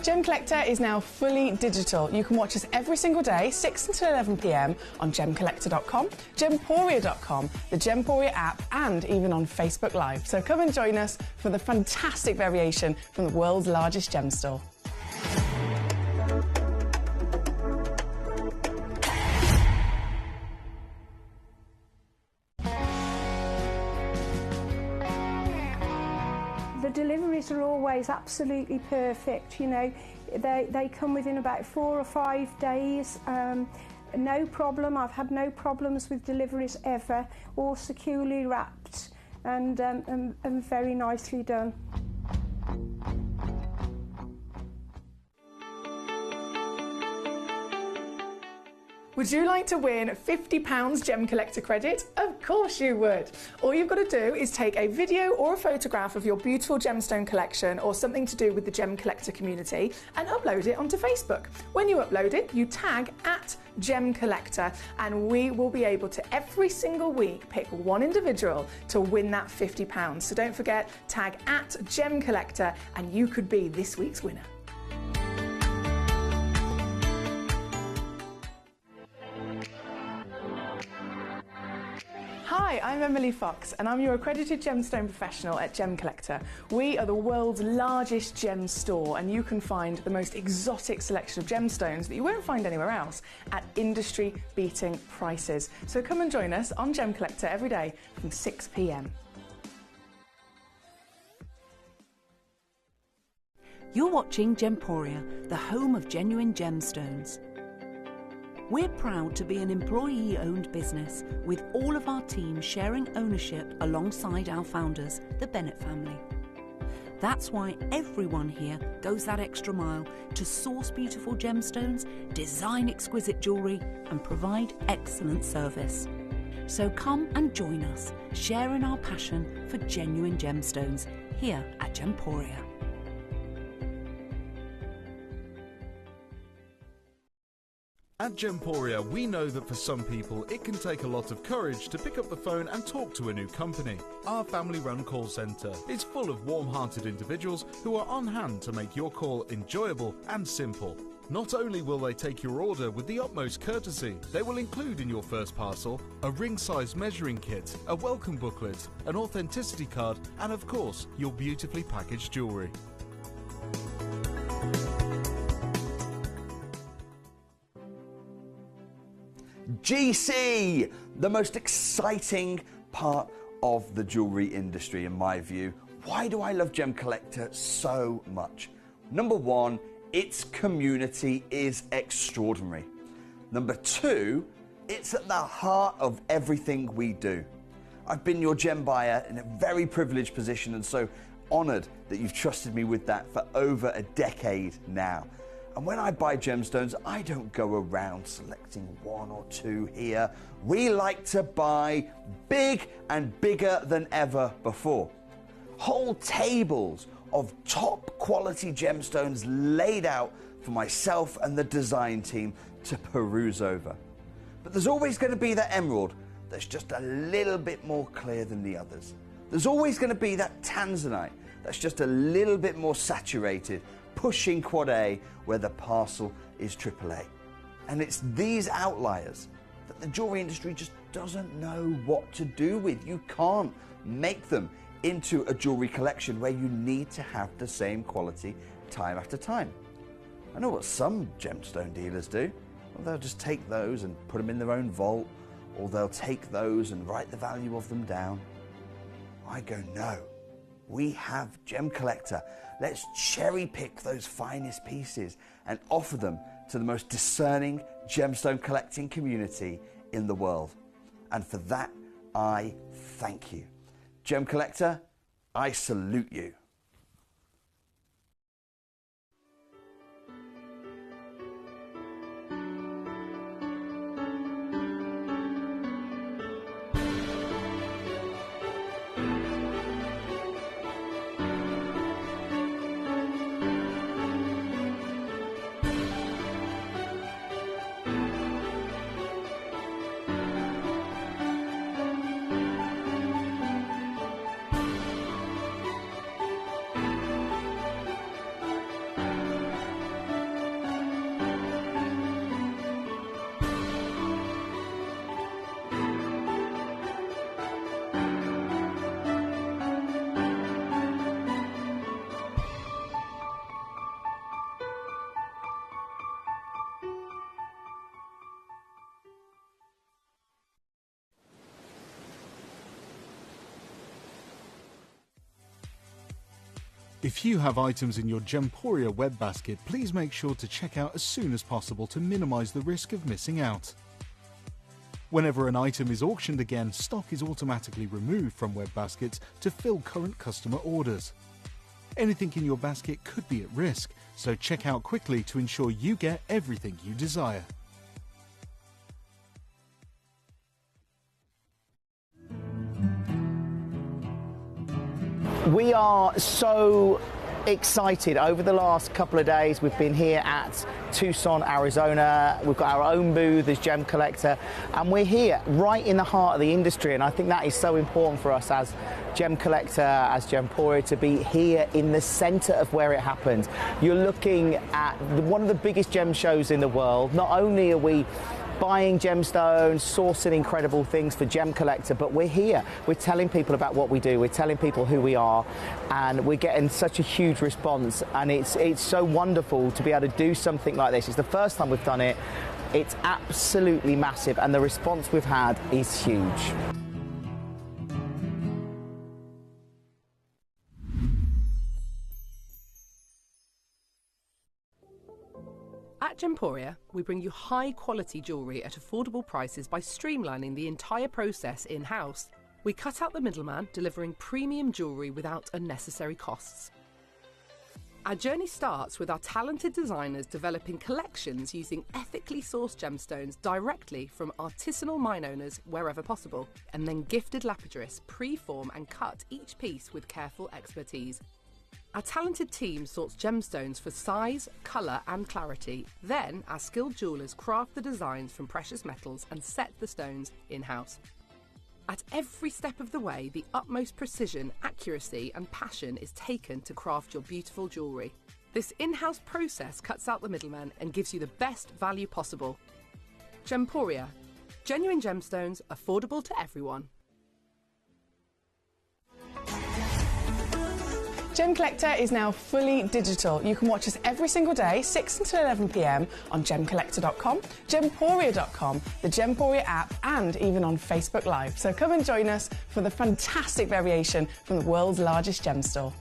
Gemcollector is now fully digital. You can watch us every single day, 6 until 11 p.m. on gemcollector.com, gemporia.com, the Gemporia app, and even on Facebook Live. So come and join us for the fantastic variation from the world's largest gem store. The deliveries are always absolutely perfect, you know. They come within about 4 or 5 days. No problem. I've had no problems with deliveries ever. All securely wrapped and very nicely done. Would you like to win £50 Gemcollector credit? Of course you would. All you've got to do is take a video or a photograph of your beautiful gemstone collection or something to do with the Gemcollector community and upload it onto Facebook. When you upload it, you tag @Gemcollector, and we will be able to every single week pick one individual to win that £50. So don't forget, tag @Gemcollector and you could be this week's winner. Hi, I'm Emily Fox and I'm your accredited gemstone professional at Gemcollector. We are the world's largest gem store and you can find the most exotic selection of gemstones that you won't find anywhere else at industry-beating prices. So come and join us on Gemcollector every day from 6 p.m. You're watching Gemporia, the home of genuine gemstones. We're proud to be an employee-owned business with all of our team sharing ownership alongside our founders, the Bennett family. That's why everyone here goes that extra mile to source beautiful gemstones, design exquisite jewellery and provide excellent service. So come and join us, sharing our passion for genuine gemstones here at Gemporia. At Gemporia, we know that for some people it can take a lot of courage to pick up the phone and talk to a new company. Our family-run call centre is full of warm-hearted individuals who are on hand to make your call enjoyable and simple. Not only will they take your order with the utmost courtesy, they will include in your first parcel a ring-size measuring kit, a welcome booklet, an authenticity card and of course your beautifully packaged jewellery. GC, the most exciting part of the jewellery industry in my view. Why do I love Gemcollector so much? Number one, its community is extraordinary. Number two, it's at the heart of everything we do. I've been your gem buyer in a very privileged position and so honoured that you've trusted me with that for over a decade now. And when I buy gemstones, I don't go around selecting one or two here. We like to buy big and bigger than ever before. Whole tables of top quality gemstones laid out for myself and the design team to peruse over. But there's always going to be that emerald that's just a little bit more clear than the others. There's always going to be that tanzanite that's just a little bit more saturated, pushing quad A where the parcel is AAA. And it's these outliers that the jewellery industry just doesn't know what to do with. You can't make them into a jewellery collection where you need to have the same quality time after time. I know what some gemstone dealers do. Well, they'll just take those and put them in their own vault, or they'll take those and write the value of them down. I go, no. We have Gemcollector. Let's cherry pick those finest pieces and offer them to the most discerning gemstone collecting community in the world. And for that, I thank you. Gemcollector, I salute you. If you have items in your Gemporia web basket, please make sure to check out as soon as possible to minimise the risk of missing out. Whenever an item is auctioned again, stock is automatically removed from web baskets to fill current customer orders. Anything in your basket could be at risk, so check out quickly to ensure you get everything you desire. We are so excited. Over the last couple of days we've been here at Tucson, Arizona. We've got our own booth as Gemcollector and we're here right in the heart of the industry, and I think that is so important for us as Gemcollector, as Gemporia, to be here in the centre of where it happens. You're looking at one of the biggest gem shows in the world. Not only are we buying gemstones, sourcing incredible things for Gemcollector, but we're here. We're telling people about what we do. We're telling people who we are, and we're getting such a huge response, and it's so wonderful to be able to do something like this. It's the first time we've done it. It's absolutely massive, and the response we've had is huge. At Gemporia, we bring you high-quality jewellery at affordable prices by streamlining the entire process in-house. We cut out the middleman, delivering premium jewellery without unnecessary costs. Our journey starts with our talented designers developing collections using ethically sourced gemstones directly from artisanal mine owners wherever possible, and then gifted lapidarists pre-form and cut each piece with careful expertise. Our talented team sorts gemstones for size, colour and clarity. Then our skilled jewellers craft the designs from precious metals and set the stones in-house. At every step of the way, the utmost precision, accuracy and passion is taken to craft your beautiful jewellery. This in-house process cuts out the middleman and gives you the best value possible. Gemporia. Genuine gemstones, affordable to everyone. Gemcollector is now fully digital. You can watch us every single day, 6 until 11 p.m. on gemcollector.com, gemporia.com, the Gemporia app, and even on Facebook Live. So come and join us for the fantastic variation from the world's largest gem store.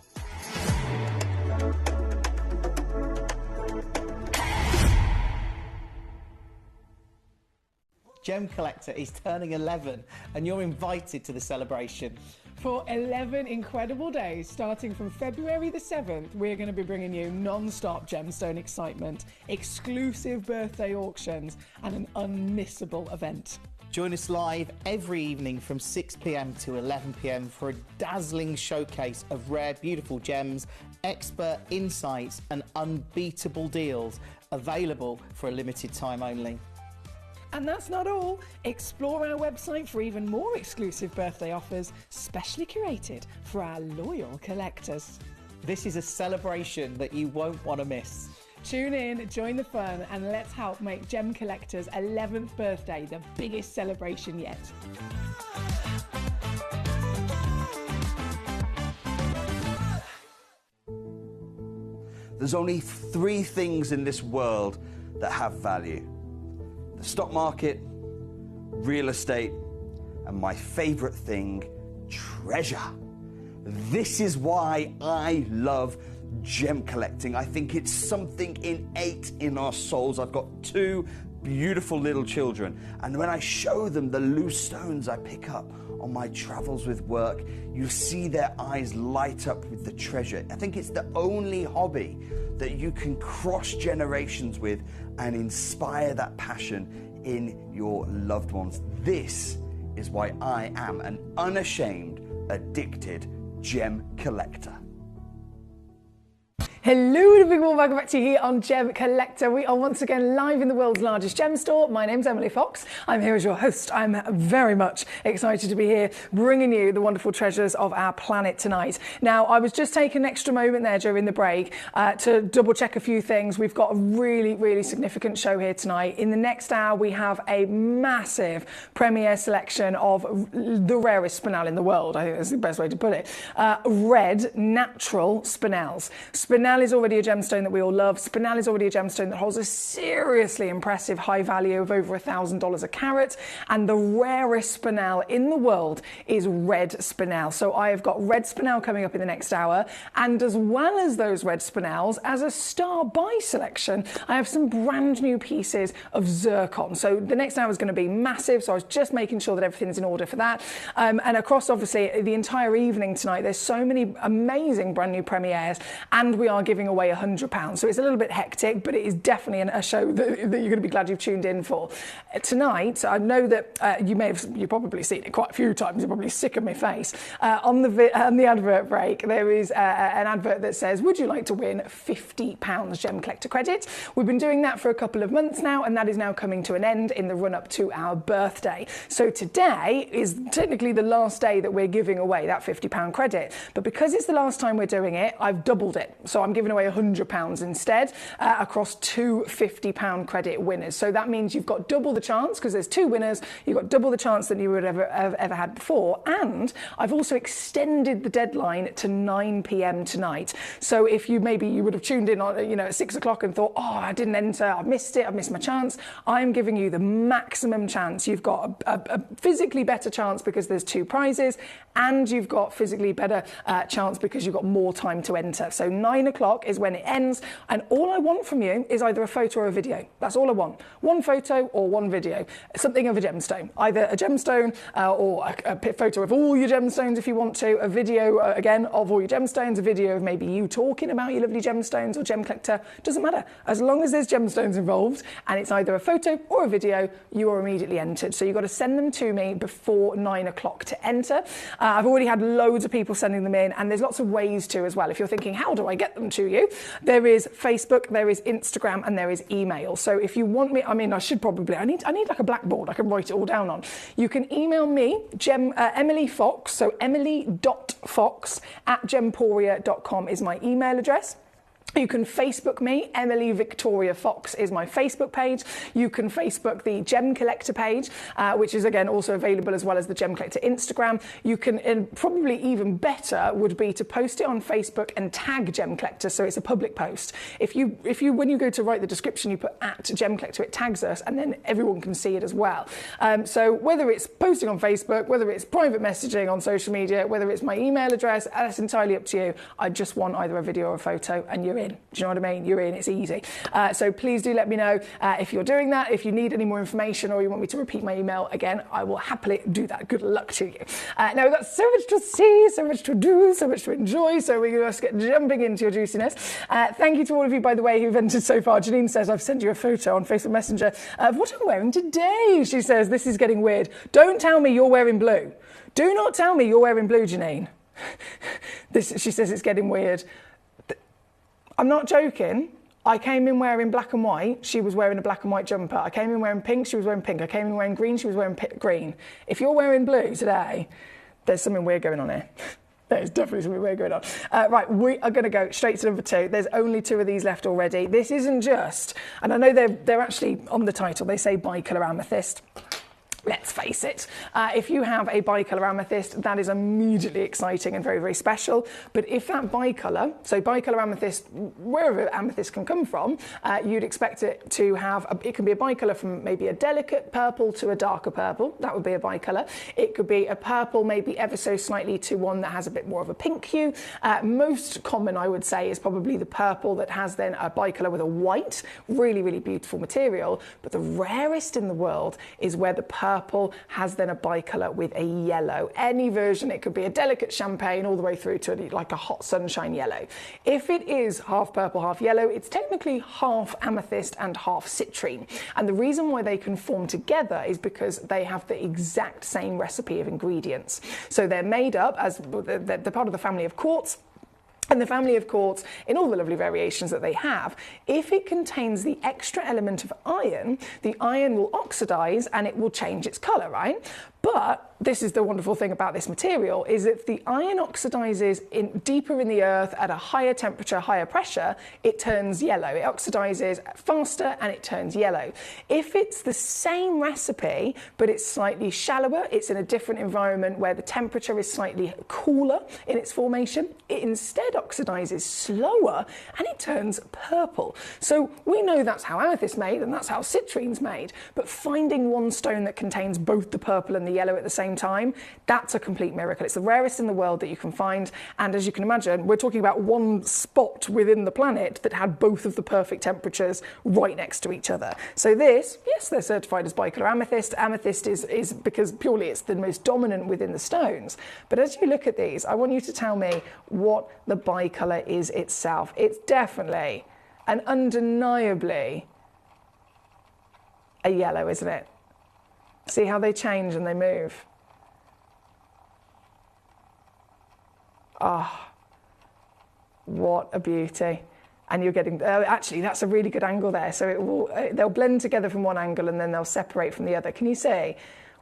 Gemcollector is turning 11, and you're invited to the celebration. For 11 incredible days, starting from February the 7th, we're going to be bringing you non-stop gemstone excitement, exclusive birthday auctions, and an unmissable event. Join us live every evening from 6 p.m. to 11 p.m. for a dazzling showcase of rare, beautiful gems, expert insights, and unbeatable deals available for a limited time only. And that's not all. Explore our website for even more exclusive birthday offers, specially curated for our loyal collectors. This is a celebration that you won't want to miss. Tune in, join the fun, and let's help make Gemcollector's 11th birthday the biggest celebration yet. There's only 3 things in this world that have value: the stock market, real estate, and my favorite thing, treasure. This is why I love gem collecting. I think it's something innate in our souls. I've got 2 beautiful little children, and when I show them the loose stones I pick up on my travels with work, you see their eyes light up with the treasure. I think it's the only hobby that you can cross generations with and inspire that passion in your loved ones. This is why I am an unashamed, addicted gem collector. Hello and a big warm welcome back to you here on Gemcollector. We are once again live in the world's largest gem store. My name's Emily Fox. I'm here as your host. I'm very much excited to be here bringing you the wonderful treasures of our planet tonight. Now, I was just taking an extra moment there during the break to double check a few things. We've got a really, really significant show here tonight. In the next hour, we have a massive premiere selection of the rarest spinel in the world. I think that's the best way to put it. Red natural spinels. Spinel is already a gemstone that we all love. Spinel is already a gemstone that holds a seriously impressive high value of over $1,000 a carat, and the rarest spinel in the world is red spinel. So I have got red spinel coming up in the next hour, and as well as those red spinels, as a star buy selection, I have some brand new pieces of zircon. So the next hour is going to be massive, so I was just making sure that everything's in order for that. And across, obviously, the entire evening tonight, there's so many amazing brand new premieres, and we are giving away £100. So it's a little bit hectic, but it is definitely a show that you're going to be glad you've tuned in for. Tonight, I know that you've probably seen it quite a few times. You're probably sick of my face. On the advert break, there is an advert that says, would you like to win £50 Gem Collector credit? We've been doing that for a couple of months now, and that is now coming to an end in the run-up to our birthday. So today is technically the last day that we're giving away that £50 credit. But because it's the last time we're doing it, I've doubled it. So I'm giving away £100 instead across two £50 credit winners. So that means you've got double the chance, because there's two winners, you've got double the chance than you would have ever had before. And I've also extended the deadline to 9 p.m. tonight. So if you would have tuned in on, at 6 o'clock and thought, oh, I didn't enter, I missed it, I missed my chance, I'm giving you the maximum chance. You've got a physically better chance because there's two prizes, and you've got physically better chance because you've got more time to enter. So 9 o'clock is when it ends, and all I want from you is either a photo or a video. That's all I want. One photo or one video. Something of a gemstone. Either a gemstone or a photo of all your gemstones if you want to, a video, again, of all your gemstones, a video of maybe you talking about your lovely gemstones or Gemcollector. Doesn't matter. As long as there's gemstones involved and it's either a photo or a video, you are immediately entered. So you've got to send them to me before 9 o'clock to enter. I've already had loads of people sending them in, and there's lots of ways to as well. If you're thinking, how do I get them to you? There is Facebook, there is Instagram, and there is email. So if you want me, I need like a blackboard I can write it all down on. You can email me, Emily Fox, so emily.fox@gemporia.com is my email address. You can Facebook me, Emily Victoria Fox is my Facebook page. You can Facebook the Gemcollector page, which is again also available as well as the Gemcollector Instagram. You can, and probably even better would be to post it on Facebook and tag Gemcollector, so it's a public post. If you when you go to write the description, you put @Gemcollector, it tags us, and then everyone can see it as well. So whether it's posting on Facebook, whether it's private messaging on social media, whether it's my email address, that's entirely up to you. I just want either a video or a photo, and you're in. Do you know what I mean? You're in, it's easy. So please do let me know if you're doing that. If you need any more information or you want me to repeat my email again, I will happily do that. Good luck to you. Now we've got so much to see, so much to do, so much to enjoy, so we're going to get jumping into your juiciness. Thank you to all of you, by the way, who've entered so far. Janine says, I've sent you a photo on Facebook Messenger of what I'm wearing today. She says, this is getting weird. Don't tell me you're wearing blue. Do not tell me you're wearing blue, Janine. She says it's getting weird. I'm not joking. I came in wearing black and white. She was wearing a black and white jumper. I came in wearing pink. She was wearing pink. I came in wearing green. She was wearing green. If you're wearing blue today, there's something weird going on here. There's definitely something weird going on. Right, we are going to go straight to number 2. There's only 2 of these left already. This isn't just, and I know they're actually on the title. They say bicolour amethyst. Let's face it, if you have a bicolour amethyst, that is immediately exciting and very, very special. But if that bicolour, so bicolour amethyst, wherever amethyst can come from, you'd expect it to have, it can be a bicolour from maybe a delicate purple to a darker purple. That would be a bicolour. It could be a purple, maybe ever so slightly, to one that has a bit more of a pink hue. Most common, I would say, is probably the purple that has then a bicolour with a white. Really, really beautiful material. But the rarest in the world is where the purple has then a bicolour with a yellow. Any version, it could be a delicate champagne all the way through to like a hot sunshine yellow. If it is half purple, half yellow, it's technically half amethyst and half citrine. And the reason why they can form together is because they have the exact same recipe of ingredients. So they're made up as they're part of the family of quartz. And the family of quartz, in all the lovely variations that they have, if it contains the extra element of iron, the iron will oxidize and it will change its colour, right? But this is the wonderful thing about this material, is if the iron oxidizes deeper in the earth at a higher temperature, higher pressure, it turns yellow. It oxidizes faster and it turns yellow. If it's the same recipe, but it's slightly shallower, it's in a different environment where the temperature is slightly cooler in its formation, it instead oxidizes slower and it turns purple. So we know that's how amethyst's made and that's how citrine's made, but finding one stone that contains both the purple and the yellow at the same time, that's a complete miracle. It's the rarest in the world that you can find, and as you can imagine, we're talking about one spot within the planet that had both of the perfect temperatures right next to each other. So this, yes, they're certified as bicolour amethyst. Amethyst is because purely it's the most dominant within the stones. But as you look at these, I want you to tell me what the bicolour is itself. It's definitely and undeniably a yellow, isn't it? See how they change and they move. Ah, what a beauty. And you're getting, actually, that's a really good angle there. So they'll blend together from one angle and then they'll separate from the other. Can you see?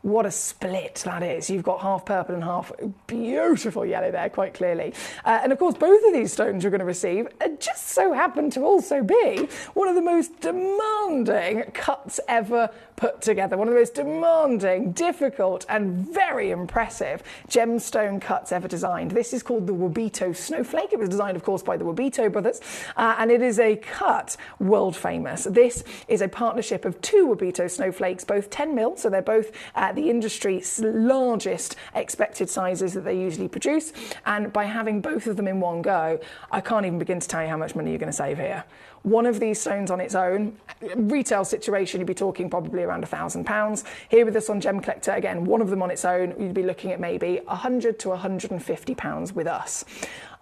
What a split that is. You've got half purple and half beautiful yellow there, quite clearly. And of course, both of these stones you're going to receive just so happen to also be one of the most demanding cuts ever put together. One of the most demanding, difficult, and very impressive gemstone cuts ever designed. This is called the Wabito Snowflake. It was designed, of course, by the Wabito brothers, and it is a cut world famous. This is a partnership of two Wabito snowflakes, both 10 mil, so they're both the industry's largest expected sizes that they usually produce. And by having both of them in one go, I can't even begin to tell you how much money you're going to save here. One of these stones on its own, retail situation, you'd be talking probably around £1,000. Here with us on Gemcollector, again, one of them on its own, you'd be looking at maybe £100 to £150 with us.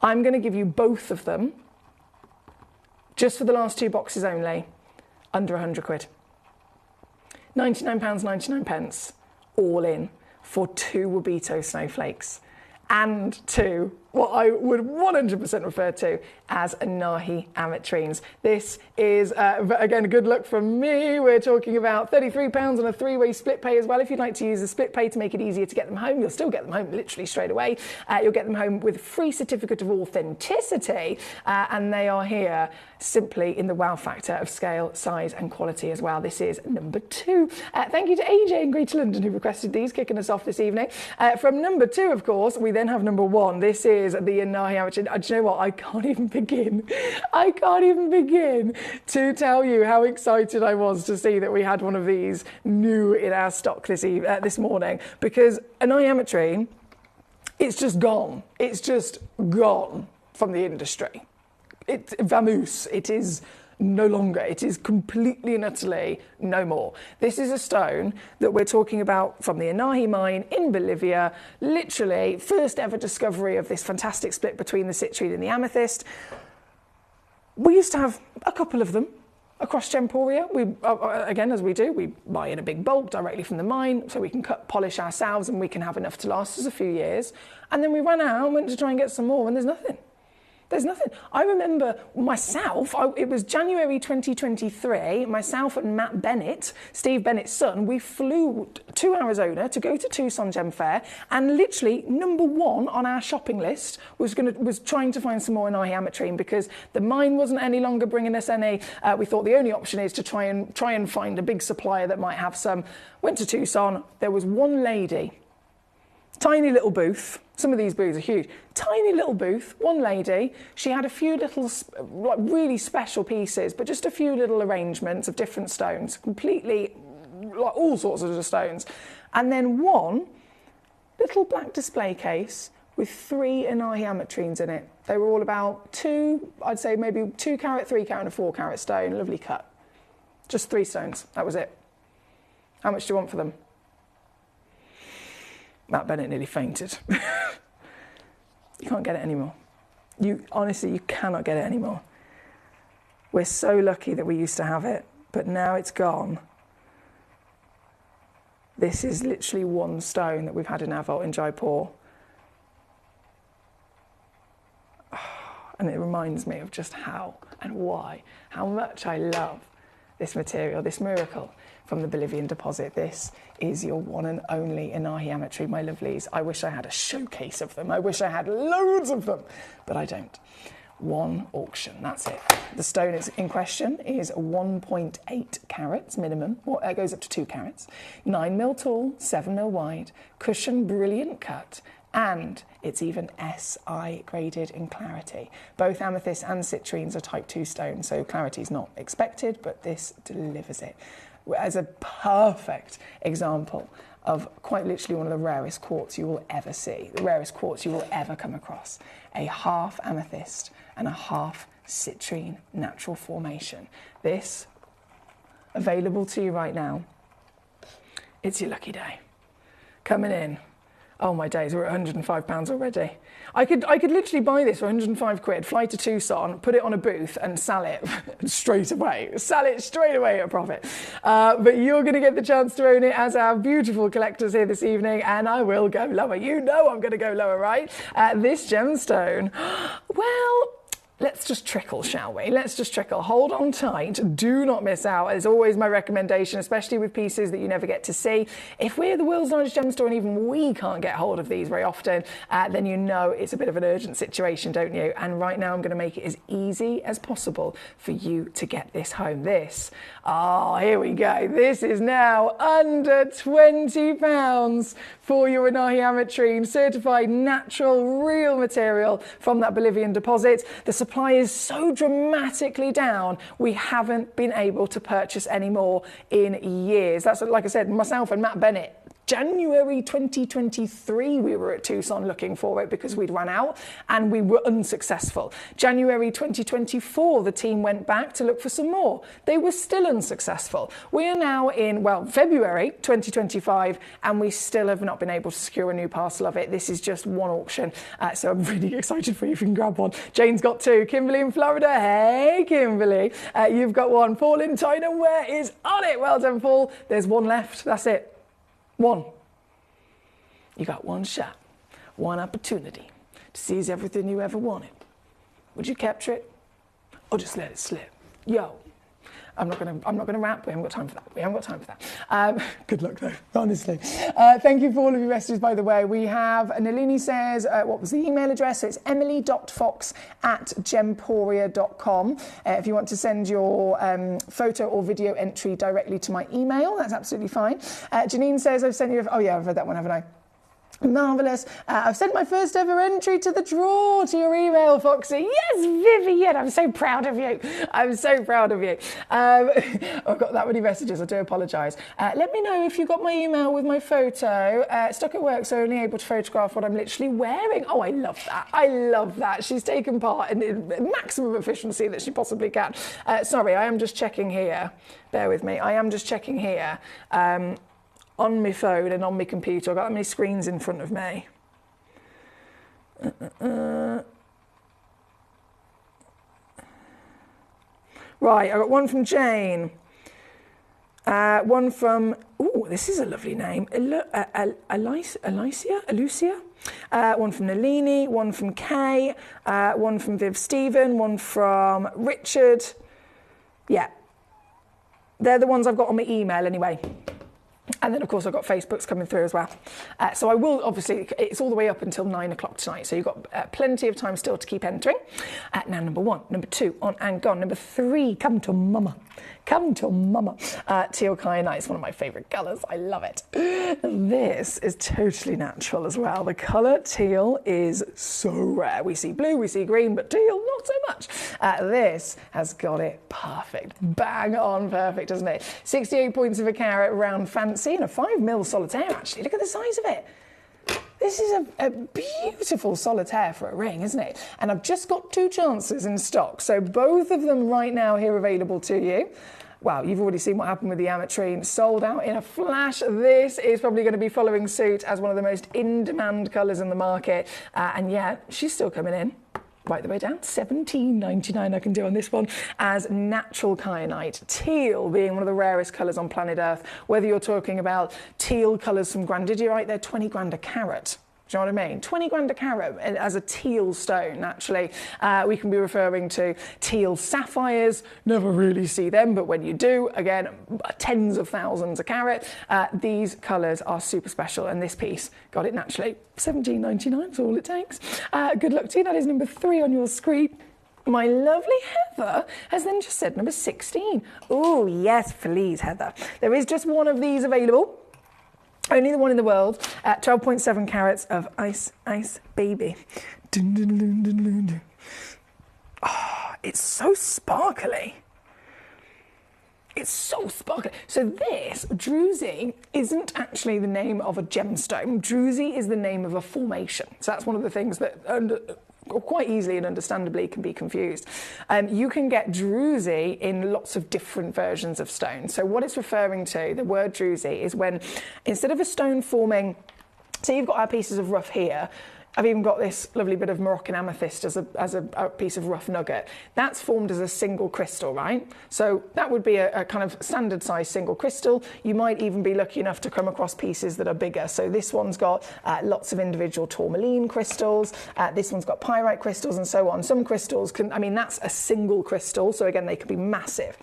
I'm going to give you both of them, just for the last two boxes only, under £100. £99.99, all in, for two Wabito snowflakes and two what I would 100% refer to as Nahi ametrines. This is, again, a good look from me. We're talking about £33 on a three-way split pay as well. If you'd like to use a split pay to make it easier to get them home, you'll still get them home literally straight away. You'll get them home with a free certificate of authenticity, and they are here simply in the wow factor of scale, size and quality as well. This is number 2. Thank you to AJ in Greater London who requested these, kicking us off this evening. From number 2, of course, we then have number 1. This is the Nahi ametrin. Do you know what? I can't even begin to tell you how excited I was to see that we had one of these new in our stock this morning, because a Nahi ametrin, it's just gone. It's just gone from the industry. It's vamoose. It is no longer. It is completely and utterly no more. This is a stone that we're talking about from the Nahi mine in Bolivia, literally first ever discovery of this fantastic split between the citrine and the amethyst. We used to have a couple of them across Gemporia. We, again, as we do, we buy in a big bulk directly from the mine so we can cut polish ourselves and we can have enough to last us a few years. And then we ran out and went to try and get some more and there's nothing. There's nothing. I remember myself, it was January 2023, myself and Matt Bennett, Steve Bennett's son, we flew to Arizona to go to Tucson Gem Fair, and literally number 1 on our shopping list was trying to find some more Nahi ametrine, because the mine wasn't any longer bringing us any. We thought the only option is to try and find a big supplier that might have some. Went to Tucson. There was one lady, tiny little booth. Some of these booths are huge. Tiny little booth, one lady. She had a few little, like, really special pieces, but just a few little arrangements of different stones, completely, like, all sorts of stones. And then one little black display case with 3 Nahi ametrines in it. They were all about 2, I'd say maybe 2 carat, 3 carat, and a 4 carat stone. Lovely cut. Just 3 stones. That was it. How much do you want for them? Matt Bennett nearly fainted. You can't get it anymore. Honestly, you cannot get it anymore. We're so lucky that we used to have it, but now it's gone. This is literally one stone that we've had in our vault in Jaipur. And it reminds me of just how and why, how much I love this material, this miracle from the Bolivian deposit. This is your one and only Nahi ametrin, my lovelies. I wish I had a showcase of them. I wish I had loads of them, but I don't. One auction, that's it. The stone is in question is 1.8 carats minimum. Well, it goes up to 2 carats. 9 mil tall, 7 mil wide, cushion, brilliant cut, and it's even SI graded in clarity. Both amethyst and citrines are type 2 stones, so clarity is not expected, but this delivers it as a perfect example of quite literally one of the rarest quartz you will ever see, the rarest quartz you will ever come across. A half amethyst and a half citrine natural formation. This, available to you right now. It's your lucky day. Coming in. Oh my days, we're at £105 already. I could literally buy this for 105 quid, fly to Tucson, put it on a booth and sell it straight away. Sell it straight away at a profit. But you're going to get the chance to own it as our beautiful collectors here this evening, and I will go lower. You know I'm going to go lower, right? This gemstone, well, let's just trickle, shall we? Let's just trickle. Hold on tight. Do not miss out. It's always my recommendation, especially with pieces that you never get to see. If we're the world's largest gem store and even we can't get hold of these very often, then you know it's a bit of an urgent situation, don't you? And right now I'm going to make it as easy as possible for you to get this home. Here we go. This is now under £20 for your Inahi ametrine, certified natural, real material from that Bolivian deposit. The supply is so dramatically down, we haven't been able to purchase any more in years. That's, like I said, myself and Matt Bennett, January 2023 we were at Tucson looking for it because we'd run out and we were unsuccessful. January 2024 the team went back to look for some more. They were still unsuccessful. We are now in, February 2025 and we still have not been able to secure a new parcel of it. This is just one auction, so I'm really excited for you if you can grab one. Jane's got two. Kimberly in Florida. Hey Kimberly, you've got one. Paul in China, where is on it? Well done Paul. There's one left, that's it. One. You got one shot, one opportunity to seize everything you ever wanted. Would you capture it or just let it slip? Yo, I'm not gonna rap. We haven't got time for that. Good luck though, honestly. Thank you for all of your messages, by the way. We have, Nalini says, what was the email address? So it's emily.fox@gemporia.com. If you want to send your photo or video entry directly to my email, that's absolutely fine. Janine says, I've sent you, I've read that one, haven't I? Marvellous. I've sent my first ever entry to the draw to your email, Foxy. Yes, Vivian, I'm so proud of you. I'm so proud of you. I've got that many messages, I do apologise. Let me know if you got my email with my photo. Stuck at work, so only able to photograph what I'm literally wearing. Oh, I love that. I love that. She's taken part in the maximum efficiency that she possibly can. Sorry, I am just checking here. Bear with me. I am just checking here. On my phone and on my computer. I've got that many screens in front of me. Right, I got one from Jane. One from, this is a lovely name. Alicia? One from Nalini, one from Kay, one from Viv Stephen, one from Richard. Yeah. They're the ones I've got on my email anyway. And then, of course, I've got Facebooks coming through as well. So I will, obviously, it's all the way up until 9 o'clock tonight. So you've got plenty of time still to keep entering. Now, number 1, number 2, on and gone. Number 3, come to mama. Come to mama. Teal kyanite is one of my favourite colours. I love it. This is totally natural as well. The colour teal is so rare. We see blue, we see green, but teal, not so much. This has got it perfect. Bang on perfect, doesn't it? 68 points of a carat, round fancy, and a 5mm solitaire, actually. Look at the size of it. This is a beautiful solitaire for a ring, isn't it? And I've just got 2 chances in stock. So both of them right now here available to you. Wow, you've already seen what happened with the ametrine. Sold out in a flash. This is probably going to be following suit as one of the most in-demand colours in the market. And yeah, she's still coming in. Right the way down, $17.99 I can do on this one as natural kyanite. Teal being one of the rarest colours on planet Earth. Whether you're talking about teal colours from grandidierite, they're 20 grand a carat. Do you know what I mean? 20 grand a carat as a teal stone, naturally. We can be referring to teal sapphires. Never really see them, but when you do, again, tens of thousands a carat. These colours are super special, and this piece got it naturally. $17.99 is all it takes. Good luck to you. That is number 3 on your screen. My lovely Heather has then just said number 16. Oh, yes, please, Heather. There is just one of these available. Only the one in the world, 12.7 carats of ice baby. Dun, dun, dun, dun, dun, dun. Oh, it's so sparkly. It's so sparkly. So this, druzy, isn't actually the name of a gemstone. Druzy is the name of a formation. So that's one of the things that quite easily and understandably can be confused. You can get druzy in lots of different versions of stone. So what it's referring to, the word druzy, is when instead of a stone forming, so you've got our pieces of rough here, I've even got this lovely bit of Moroccan amethyst as a piece of rough nugget. That's formed as a single crystal, right? So that would be a kind of standard size single crystal. You might even be lucky enough to come across pieces that are bigger. So this one's got lots of individual tourmaline crystals. This one's got pyrite crystals and so on. Some crystals can, I mean, that's a single crystal. So again, they could be massive.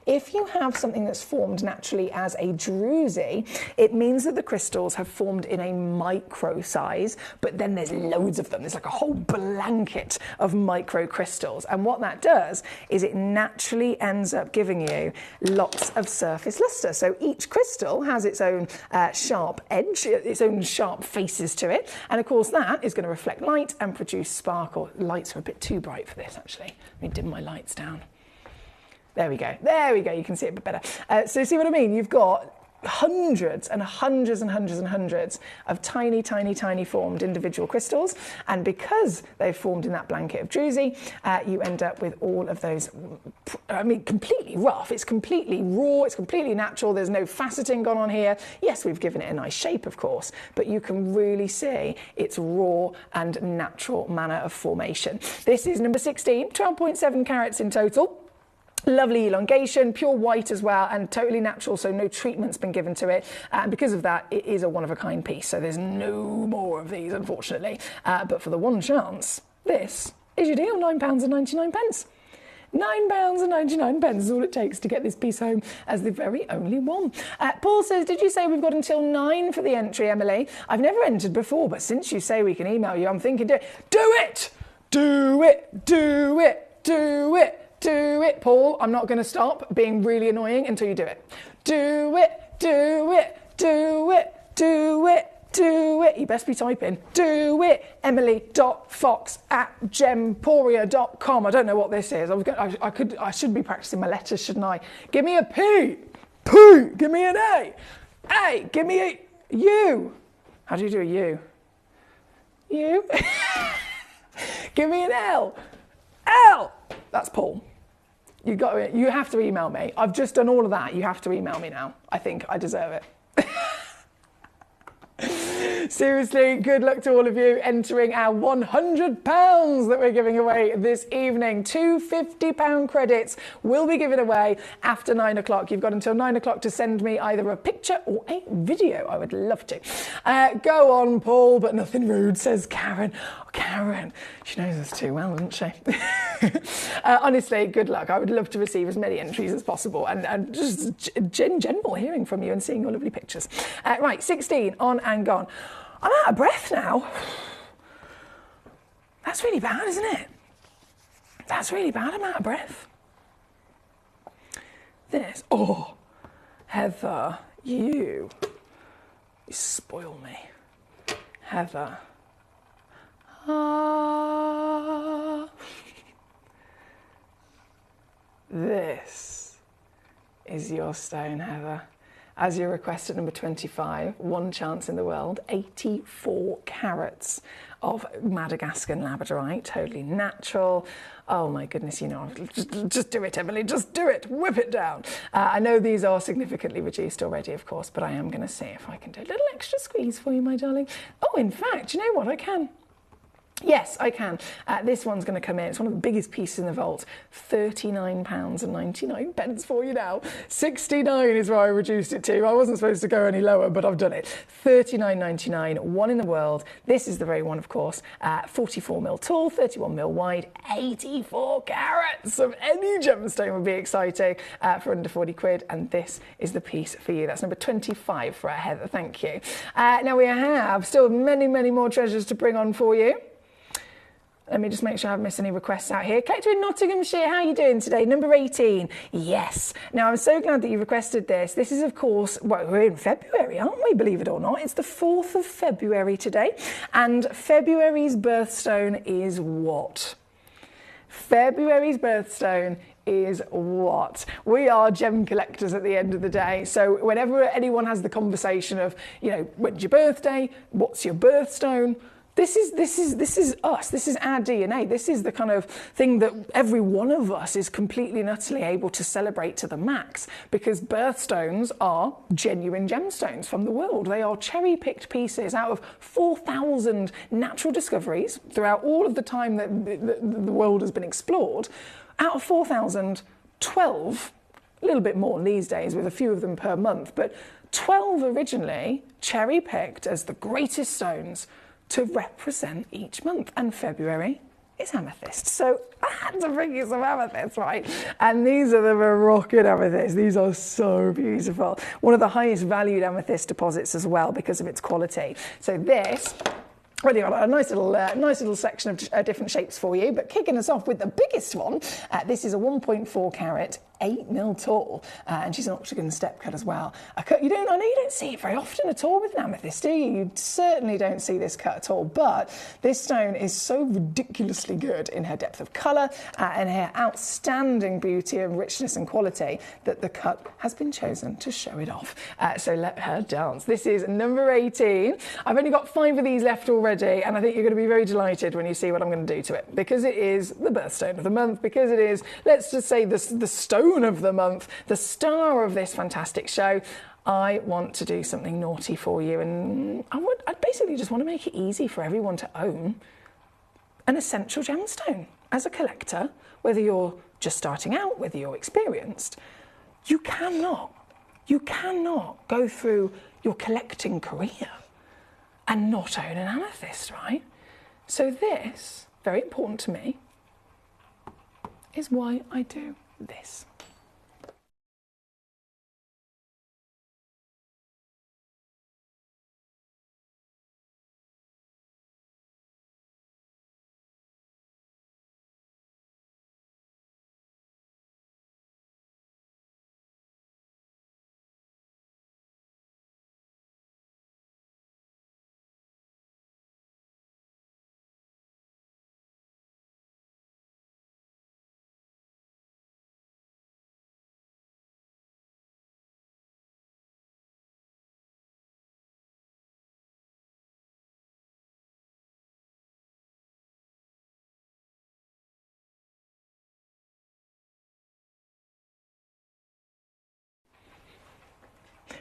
If you have something that's formed naturally as a druzy, it means that the crystals have formed in a micro size, but then there's loads of them. There's like a whole blanket of micro crystals. And what that does is it naturally ends up giving you lots of surface luster. So each crystal has its own sharp edge, its own sharp faces to it. And of course that is going to reflect light and produce sparkle. Lights are a bit too bright for this, actually. Let me dim my lights down. There we go. There we go. You can see it a bit better. So see what I mean? You've got hundreds and hundreds and hundreds and hundreds of tiny, tiny, tiny formed individual crystals. And because they've formed in that blanket of druzy, you end up with all of those, I mean, completely rough. It's completely raw. It's completely natural. There's no faceting gone on here. Yes, we've given it a nice shape, of course, but you can really see its raw and natural manner of formation. This is number 16, 12.7 carats in total. Lovely elongation, pure white as well, and totally natural, so no treatment's been given to it. And because of that, it is a one-of-a-kind piece, so there's no more of these, unfortunately. But for the one chance, this is your deal, £9.99. £9.99 is all it takes to get this piece home as the very only one. Paul says, did you say we've got until 9 for the entry, Emily? I've never entered before, but since you say we can email you, I'm thinking, do it! Do it! Do it! Do it! Do it! Do it, Paul. I'm not going to stop being really annoying until you do it. Do it, do it, do it, do it, do it. You best be typing. Do it, emily.fox@gemporia.com. I don't know what this is. I should be practicing my letters, shouldn't I? Give me a P. P. Give me an A. A. Give me a U. How do you do a U? U. Give me an L. L. That's Paul. You have to email me. I've just done all of that. You have to email me now. I think I deserve it. Seriously, good luck to all of you entering our £100 that we're giving away this evening. Two £50 credits will be given away after 9 o'clock. You've got until 9 o'clock to send me either a picture or a video. I would love to. Go on, Paul, but nothing rude, says Karen. Oh, Karen, she knows us too well, doesn't she? Honestly, good luck. I would love to receive as many entries as possible and just in general hearing from you and seeing your lovely pictures. Right, 16, on and gone. I'm out of breath now. That's really bad, isn't it? That's really bad. I'm out of breath. This. Oh, Heather, you spoil me. Heather. This is your stone, Heather. As you requested, number 25, one chance in the world, 84 carats of Madagascan labradorite, totally natural. Oh my goodness, you know, just do it, Emily, just do it, whip it down. I know these are significantly reduced already, of course, but I am going to see if I can do a little extra squeeze for you, my darling. Oh, in fact, you know what, I can. Yes, I can. This one's going to come in. It's one of the biggest pieces in the vault. £39.99 for you now. 69 is where I reduced it to. I wasn't supposed to go any lower, but I've done it. £39.99, one in the world. This is the very one, of course. 44mm tall, 31mm wide, 84 carats of any gemstone would be exciting for under 40 quid. And this is the piece for you. That's number 25 for Heather. Thank you. Now we have still many, many more treasures to bring on for you. Let me just make sure I haven't missed any requests out here. Collector in Nottinghamshire, how are you doing today? Number 18. Yes. Now, I'm so glad that you requested this. This is, of course, well, we're in February, aren't we? Believe it or not. It's the 4th of February today. And February's birthstone is what? February's birthstone is what? We are gem collectors at the end of the day. So whenever anyone has the conversation of, you know, when's your birthday? What's your birthstone? This is us. This is our DNA. This is the kind of thing that every one of us is completely and utterly able to celebrate to the max, because birthstones are genuine gemstones from the world. They are cherry-picked pieces out of 4,000 natural discoveries throughout all of the time that the world has been explored. Out of 4,000, 12, a little bit more these days with a few of them per month, but 12 originally cherry-picked as the greatest stones to represent each month, and February is amethyst. So I had to bring you some amethyst, right? And these are the Moroccan amethysts. These are so beautiful. One of the highest valued amethyst deposits as well because of its quality. So this, well, you've got a nice little section of different shapes for you, but kicking us off with the biggest one, this is a 1.4 carat, 8 mil tall, and she's an octagon step cut as well. A cut I know you don't see it very often at all with an amethyst, do you? You certainly don't see this cut at all, but this stone is so ridiculously good in her depth of colour and her outstanding beauty and richness and quality that the cut has been chosen to show it off. So let her dance. This is number 18. I've only got 5 of these left already, and I think you're going to be very delighted when you see what I'm going to do to it, because it is the birthstone of the month, because it is, let's just say, the stone of the month, the star of this fantastic show. I want to do something naughty for you, and I basically just want to make it easy for everyone to own an essential gemstone. As a collector, whether you're just starting out, whether you're experienced, you cannot go through your collecting career and not own an amethyst, right? So this, very important to me, is why I do this.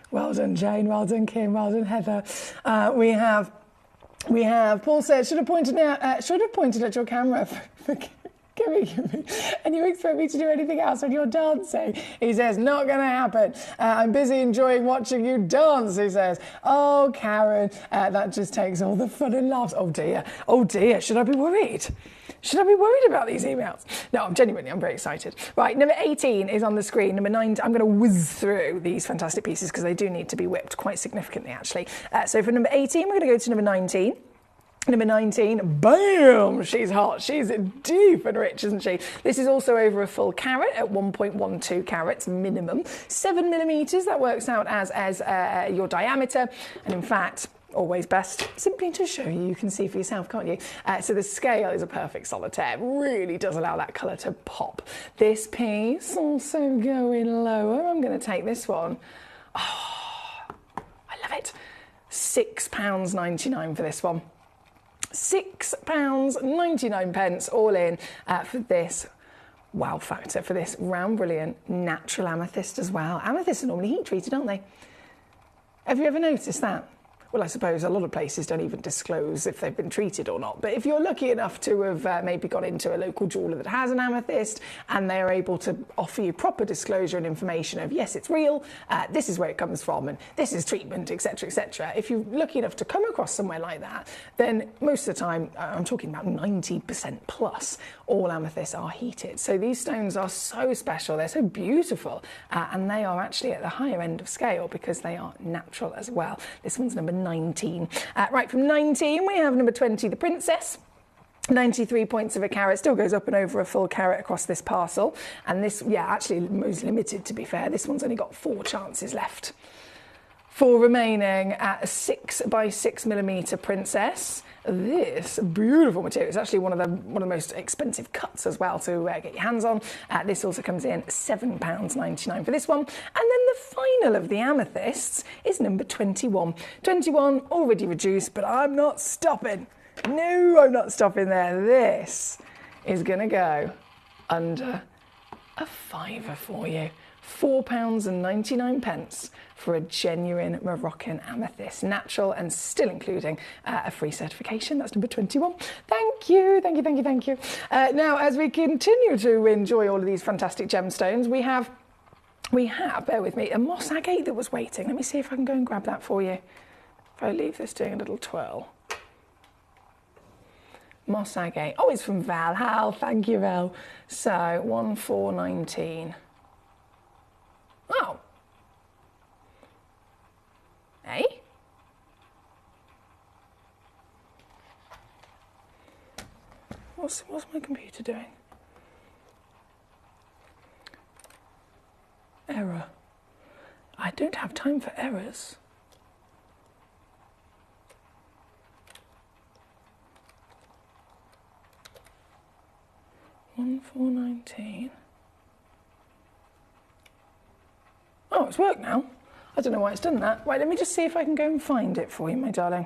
Well done, Jane. Well done, Kim. Well done, Heather. We have. Paul said, should have pointed at your camera for giving me, and you expect me to do anything else when you're dancing? He says, not going to happen. I'm busy enjoying watching you dance, he says. Oh, Karen, that just takes all the fun and laughs. Oh dear, should I be worried? Should I be worried about these emails? No, I'm very excited. Right, number 18 is on the screen. Number 9, I'm going to whiz through these fantastic pieces because they do need to be whipped quite significantly, actually. So for number 18, we're going to go to number 19. Number 19, bam, she's hot. She's deep and rich, isn't she? This is also over a full carat at 1.12 carats minimum. 7 millimeters, that works out as your diameter. And in fact, always best simply to show you. You can see for yourself, can't you? So the scale is a perfect solitaire. It really does allow that colour to pop. This piece also going lower. I'm going to take this one. Oh, I love it. £6.99 for this one. £6.99 all in for this wow factor, for this round brilliant natural amethyst as well. Amethysts are normally heat treated, aren't they? Have you ever noticed that? Well, I suppose a lot of places don't even disclose if they've been treated or not. But if you're lucky enough to have maybe got into a local jeweller that has an amethyst and they're able to offer you proper disclosure and information of, yes, it's real, this is where it comes from, and this is treatment, etc., etc. If you're lucky enough to come across somewhere like that, then most of the time, I'm talking about 90% plus, all amethysts are heated. So these stones are so special, they're so beautiful, and they are actually at the higher end of scale because they are natural as well. This one's number 19. Right, from 19 we have number 20, the Princess. 93 points of a carat, still goes up and over a full carat across this parcel. And this, actually most limited, to be fair. This one's only got 4 chances left. 4 remaining at a 6 by 6 millimeter Princess. This beautiful material. It's actually one of the most expensive cuts as well to get your hands on. This also comes in £7.99 for this one. And then the final of the amethysts is number 21. 21 already reduced, but I'm not stopping. No, I'm not stopping there. This is going to go under a fiver for you. £4.99 for a genuine Moroccan amethyst, natural and still including a free certification. That's number 21. Thank you, thank you, thank you, thank you. Now, as we continue to enjoy all of these fantastic gemstones, we have, bear with me, a moss agate that was waiting. Let me see if I can go and grab that for you. If I leave this doing a little twirl. Moss agate. Oh, it's from Val. Hal, thank you, Val. So, 1419. Oh. Hey? What's my computer doing? Error. I don't have time for errors. $1,419. Oh, it's worked now. I don't know why it's done that. Right, let me just see if I can go and find it for you, my darling.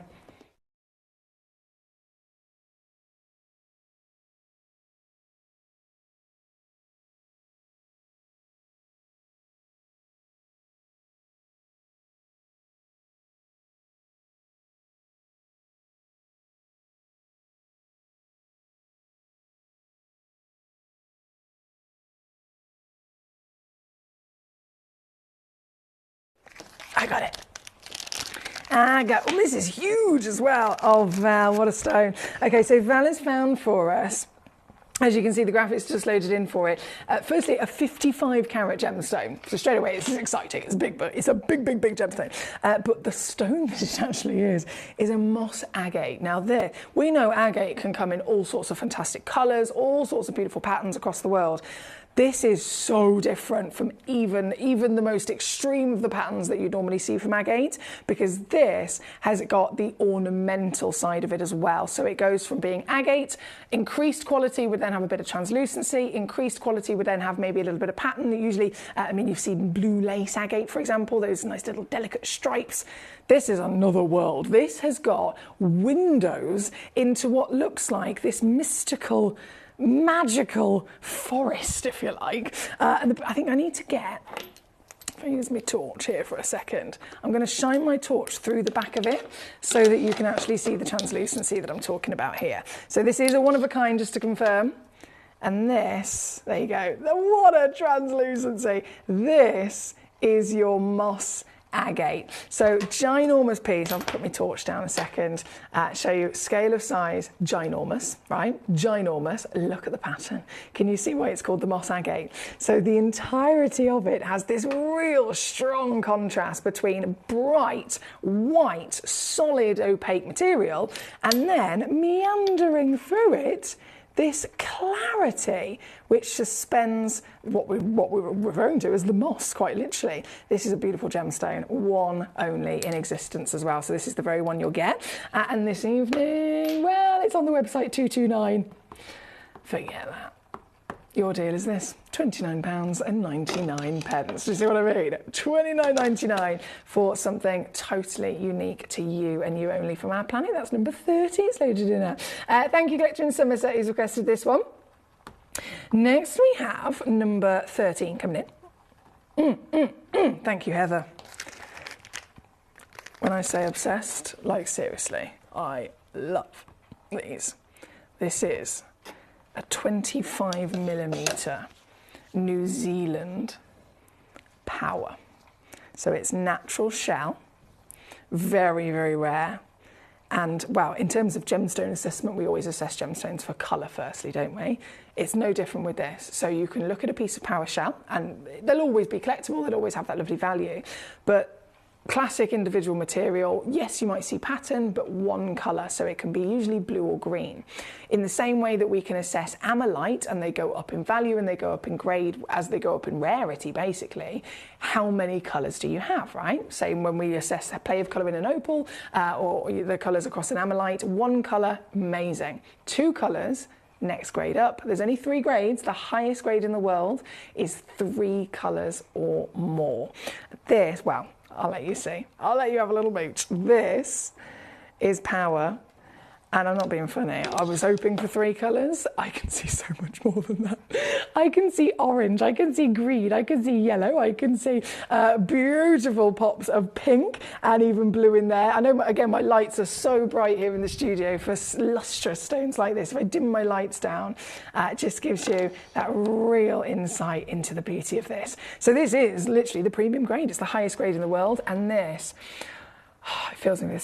I got it. Oh, this is huge as well. Oh, Val, what a stone. Okay, so Val has found for us, as you can see, the graphics just loaded in for it. Firstly, a 55 carat gemstone. So straight away, this is exciting. It's big, but it's a big, big, big gemstone. But the stone that it actually is a moss agate. Now we know agate can come in all sorts of fantastic colors, all sorts of beautiful patterns across the world. This is so different from even the most extreme of the patterns that you normally see from agate, because this has got the ornamental side of it as well. So it goes from being agate, increased quality would then have a bit of translucency, increased quality would then have maybe a little bit of pattern. Usually, I mean, you've seen blue lace agate, for example, those nice little delicate stripes. This is another world. This has got windows into what looks like this mystical, magical forest, if you like. And I think I need to get, if I use my torch here for a second, I'm going to shine my torch through the back of it so that you can actually see the translucency that I'm talking about here. So this is a one of a kind, just to confirm. And this, there you go. What a translucency. This is your moss agate. So ginormous piece. I'll put my torch down a second, show you scale of size, ginormous, right? Ginormous. Look at the pattern. Can you see why it's called the moss agate? So the entirety of it has this real strong contrast between bright, white, solid, opaque material, and then meandering through it, this clarity which suspends what we were referring to as the moss, quite literally. This is a beautiful gemstone, one only in existence as well. So this is the very one you'll get. And this evening, well, it's on the website, $229. Forget that. Your deal is this, £29.99. Do you see what I mean? $29.99 for something totally unique to you and you only from our planet. That's number 30. It's loaded in there. Thank you, Collector in Somerset, who's requested this one. Next, we have number 13 coming in. Thank you, Heather. When I say obsessed, like seriously, I love these. This is a 25mm New Zealand power. So it's natural shell, very, very rare. And, well, in terms of gemstone assessment, we always assess gemstones for colour firstly, don't we? It's no different with this. So you can look at a piece of power shell, and they'll always be collectible, they'll always have that lovely value. But classic individual material, yes, you might see pattern, but one colour, so it can be usually blue or green. In the same way that we can assess amylite, and they go up in value and they go up in grade as they go up in rarity, basically, how many colours do you have, right? Same when we assess a play of colour in an opal, or the colours across an amylite. One colour, amazing. Two colours, next grade up. There's only 3 grades. The highest grade in the world is 3 colours or more. This, well, I'll let you see. I'll let you have a little mooch. This is power, And I'm not being funny, I was hoping for 3 colours. I can see so much more than that. I can see orange, I can see green, I can see yellow, I can see beautiful pops of pink and even blue in there. I know, again, my lights are so bright here in the studio for lustrous stones like this. If I dim my lights down, it just gives you that real insight into the beauty of this. So this is literally the premium grade. It's the highest grade in the world, and this, it fills me with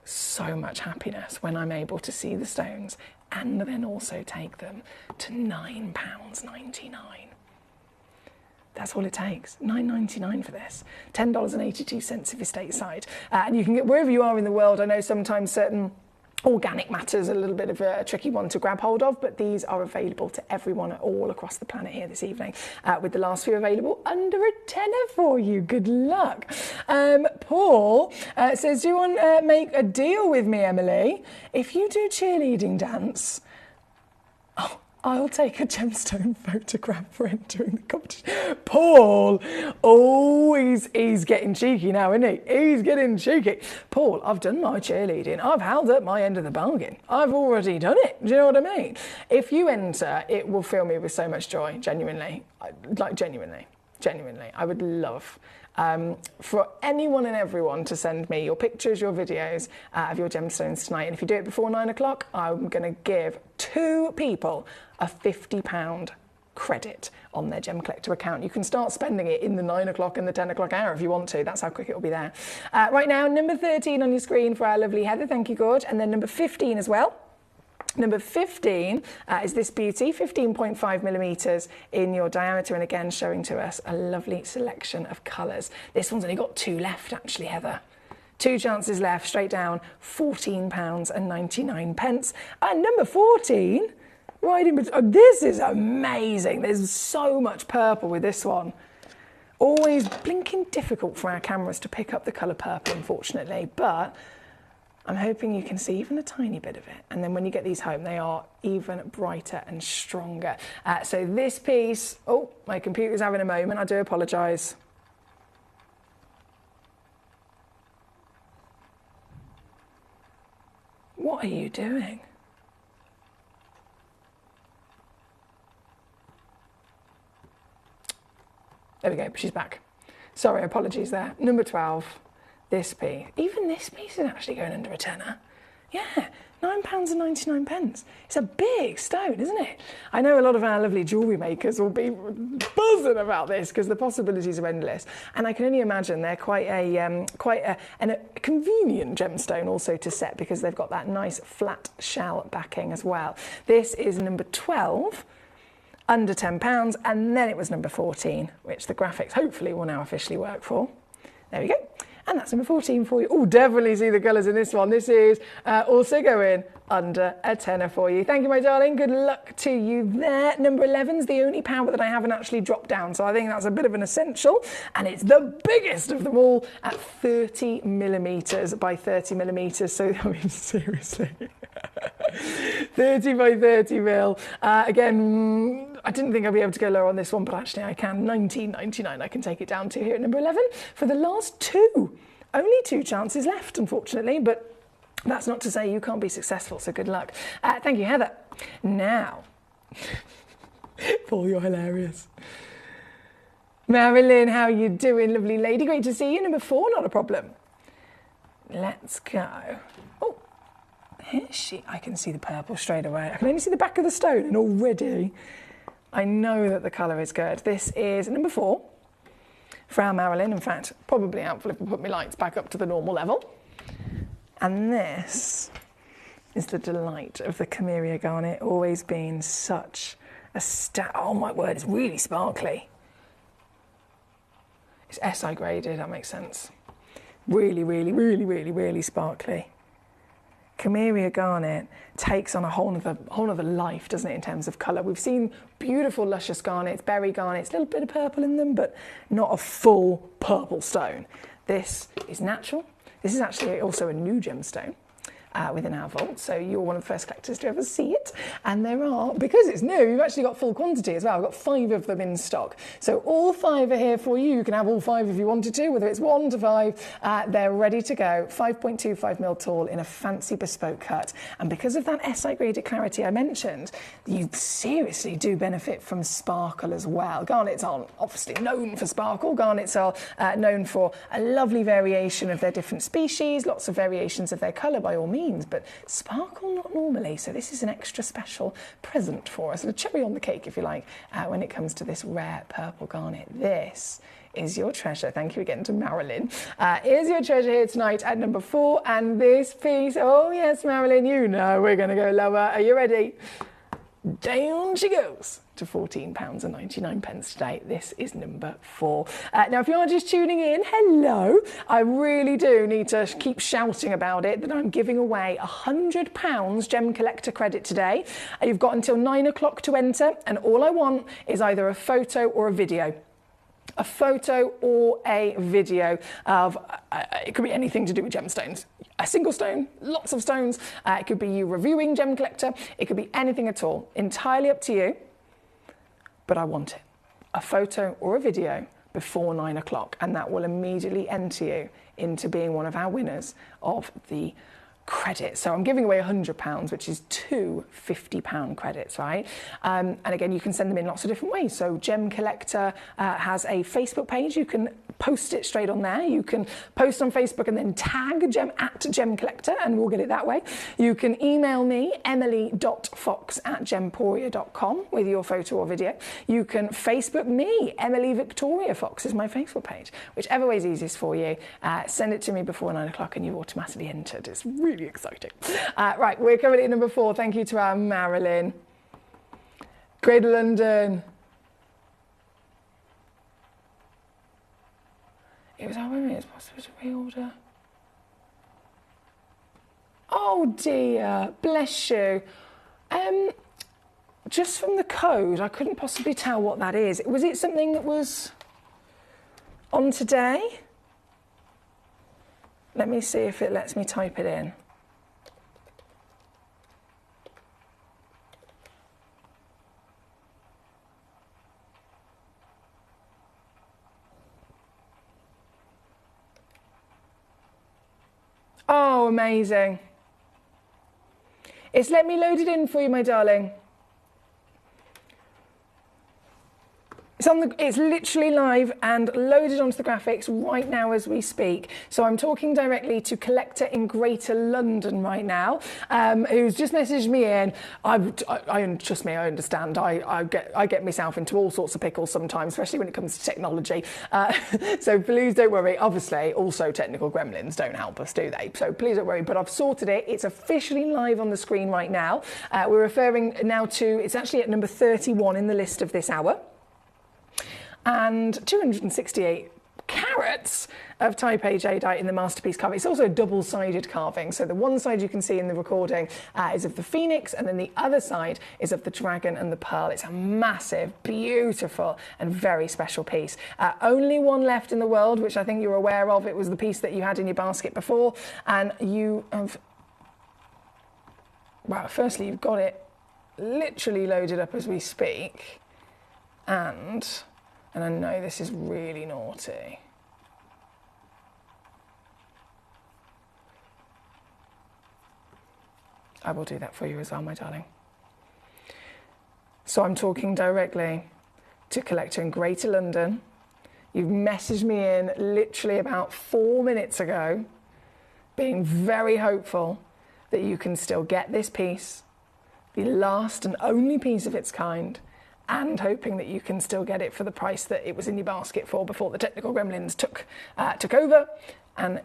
so much happiness when I'm able to see the stones and then also take them to £9.99. That's all it takes, $9.99 for this. $10.82 if you're stateside. And you can get wherever you are in the world. I know sometimes certain organic matter's a little bit of a tricky one to grab hold of, but these are available to everyone all across the planet here this evening, with the last few available under a tenner for you. Good luck. Paul says, do you want to make a deal with me, Emily? If you do cheerleading dance, I'll take a gemstone photograph for entering the competition. Paul, oh, he's getting cheeky now, isn't he? He's getting cheeky. Paul, I've done my cheerleading. I've held up my end of the bargain. I've already done it. Do you know what I mean? If you enter, it will fill me with so much joy, genuinely. Genuinely. I would love for anyone and everyone to send me your pictures, your videos of your gemstones tonight. And if you do it before 9 o'clock, I'm going to give 2 people a £50 credit on their Gemcollector account. You can start spending it in the 9 o'clock and the 10 o'clock hour if you want to. That's how quick it will be there. Right now, number 13 on your screen for our lovely Heather. Thank you, good. And then number 15 as well. Number 15 is this beauty, 15.5 millimetres in your diameter, and again showing to us a lovely selection of colours. This one's only got 2 left actually, Heather. 2 chances left, straight down, £14.99. And number 14, right in between, oh, this is amazing. There's so much purple with this one. Always blinking difficult for our cameras to pick up the colour purple, unfortunately, but I'm hoping you can see even a tiny bit of it. And then when you get these home, they are even brighter and stronger. So this piece, oh, my computer's having a moment. I do apologise. What are you doing? There we go, she's back. Sorry, apologies there. Number 12. This piece, even this piece is actually going under a tenner. Yeah, £9.99. It's a big stone, isn't it? I know a lot of our lovely jewellery makers will be buzzing about this because the possibilities are endless. And I can only imagine they're quite a convenient gemstone also to set because they've got that nice flat shell backing as well. This is number 12. Under £10, and then it was number 14, which the graphics hopefully will now officially work for. There we go. And that's number 14 for you. Oh, definitely see the colours in this one. This is also going under a tenner for you. Thank you, my darling. Good luck to you there. Number 11 is the only power that I haven't actually dropped down, so I think that's a bit of an essential. And it's the biggest of them all at 30 millimetres by 30 millimetres. So, I mean, seriously. 30 by 30 mil. Again, I didn't think I'd be able to go lower on this one, but actually I can. $19.99 I can take it down to here at number 11 for the last 2. Only 2 chances left, unfortunately, but that's not to say you can't be successful, so good luck. Thank you, Heather. Now, Paul, you're hilarious. Marilyn, how you doing, lovely lady? Great to see you. Number 4, not a problem. Let's go. Oh, here's she. I can see the purple straight away. I can only see the back of the stone, and already I know that the colour is good. This is number 4 for our Marilyn. In fact, probably helpful if we put my lights back up to the normal level. And this is the delight of the Camellia garnet, always been such a oh my word, it's really sparkly. It's SI graded, that makes sense. Really, really, really, really, really sparkly. Camellia garnet takes on a whole other life, doesn't it, in terms of colour. We've seen beautiful, luscious garnets, berry garnets, a little bit of purple in them, but not a full purple stone. This is natural. This is actually also a new gemstone. within our vault, so you're one of the first collectors to ever see it. And there are, because it's new, you've actually got full quantity as well. I've got 5 of them in stock. So all 5 are here for you. You can have all 5 if you wanted to, whether it's 1 to 5. They're ready to go. 5.25mm tall in a fancy bespoke cut. And because of that SI graded clarity I mentioned, you seriously do benefit from sparkle as well. Garnets aren't obviously known for sparkle. Garnets are known for a lovely variation of their different species, lots of variations of their colour by all means, but sparkle not normally. So this is an extra special present for us, a cherry on the cake if you like, when it comes to this rare purple garnet. This is your treasure. Thank you again to Marilyn. Here's your treasure here tonight at number 4, and this piece, oh yes Marilyn, you know we're going to go lower. Are you ready? Down she goes to £14.99 today. This is number 4. Now, if you're just tuning in, hello. I really do need to keep shouting about it, that I'm giving away £100 Gemcollector credit today. You've got until 9 o'clock to enter, and all I want is either a photo or a video. A photo or a video of, it could be anything to do with gemstones. A single stone, lots of stones. It could be you reviewing Gemcollector. It could be anything at all. Entirely up to you. But I want it. A photo or a video before 9 o'clock. And that will immediately enter you into being one of our winners of the credit. So I'm giving away £100, which is 2 £50 credits, right? And again, you can send them in lots of different ways. So Gemcollector has a Facebook page. You can post it straight on there. You can post on Facebook and then tag Gemcollector, and we'll get it that way. You can email me, emily.fox@gemporia.com, with your photo or video. You can Facebook me, Emily Victoria Fox is my Facebook page. Whichever way is easiest for you, send it to me before 9 o'clock and you've automatically entered. It's really exciting. Right, we're currently at number 4. Thank you to our Marilyn. Greater London. It was our women, it's possible to reorder. Oh dear, bless you. Just from the code, I couldn't possibly tell what that is. Was it something that was on today? Let me see if it lets me type it in. Oh, amazing. It's let me load it in for you, my darling. It's literally live and loaded onto the graphics right now as we speak. So I'm talking directly to Collector in Greater London right now, who's just messaged me in. Trust me, I understand. I get myself into all sorts of pickles sometimes, especially when it comes to technology. So please don't worry. Obviously, also technical gremlins don't help us, do they? So please don't worry. But I've sorted it. It's officially live on the screen right now. We're referring now to, it's actually at number 31 in the list of this hour. And 268 carats of Type A jadeite in the masterpiece carving. It's also a double-sided carving. So the one side you can see in the recording is of the phoenix, and then the other side is of the dragon and the pearl. It's a massive, beautiful, and very special piece. Only one left in the world, which I think you're aware of. It was the piece that you had in your basket before. And you have... Well, firstly, you've got it literally loaded up as we speak. And I know this is really naughty. I will do that for you as well, my darling. So I'm talking directly to Collector in Greater London. You've messaged me in literally about 4 minutes ago, being very hopeful that you can still get this piece, the last and only piece of its kind, and hoping that you can still get it for the price that it was in your basket for before the technical gremlins took over. And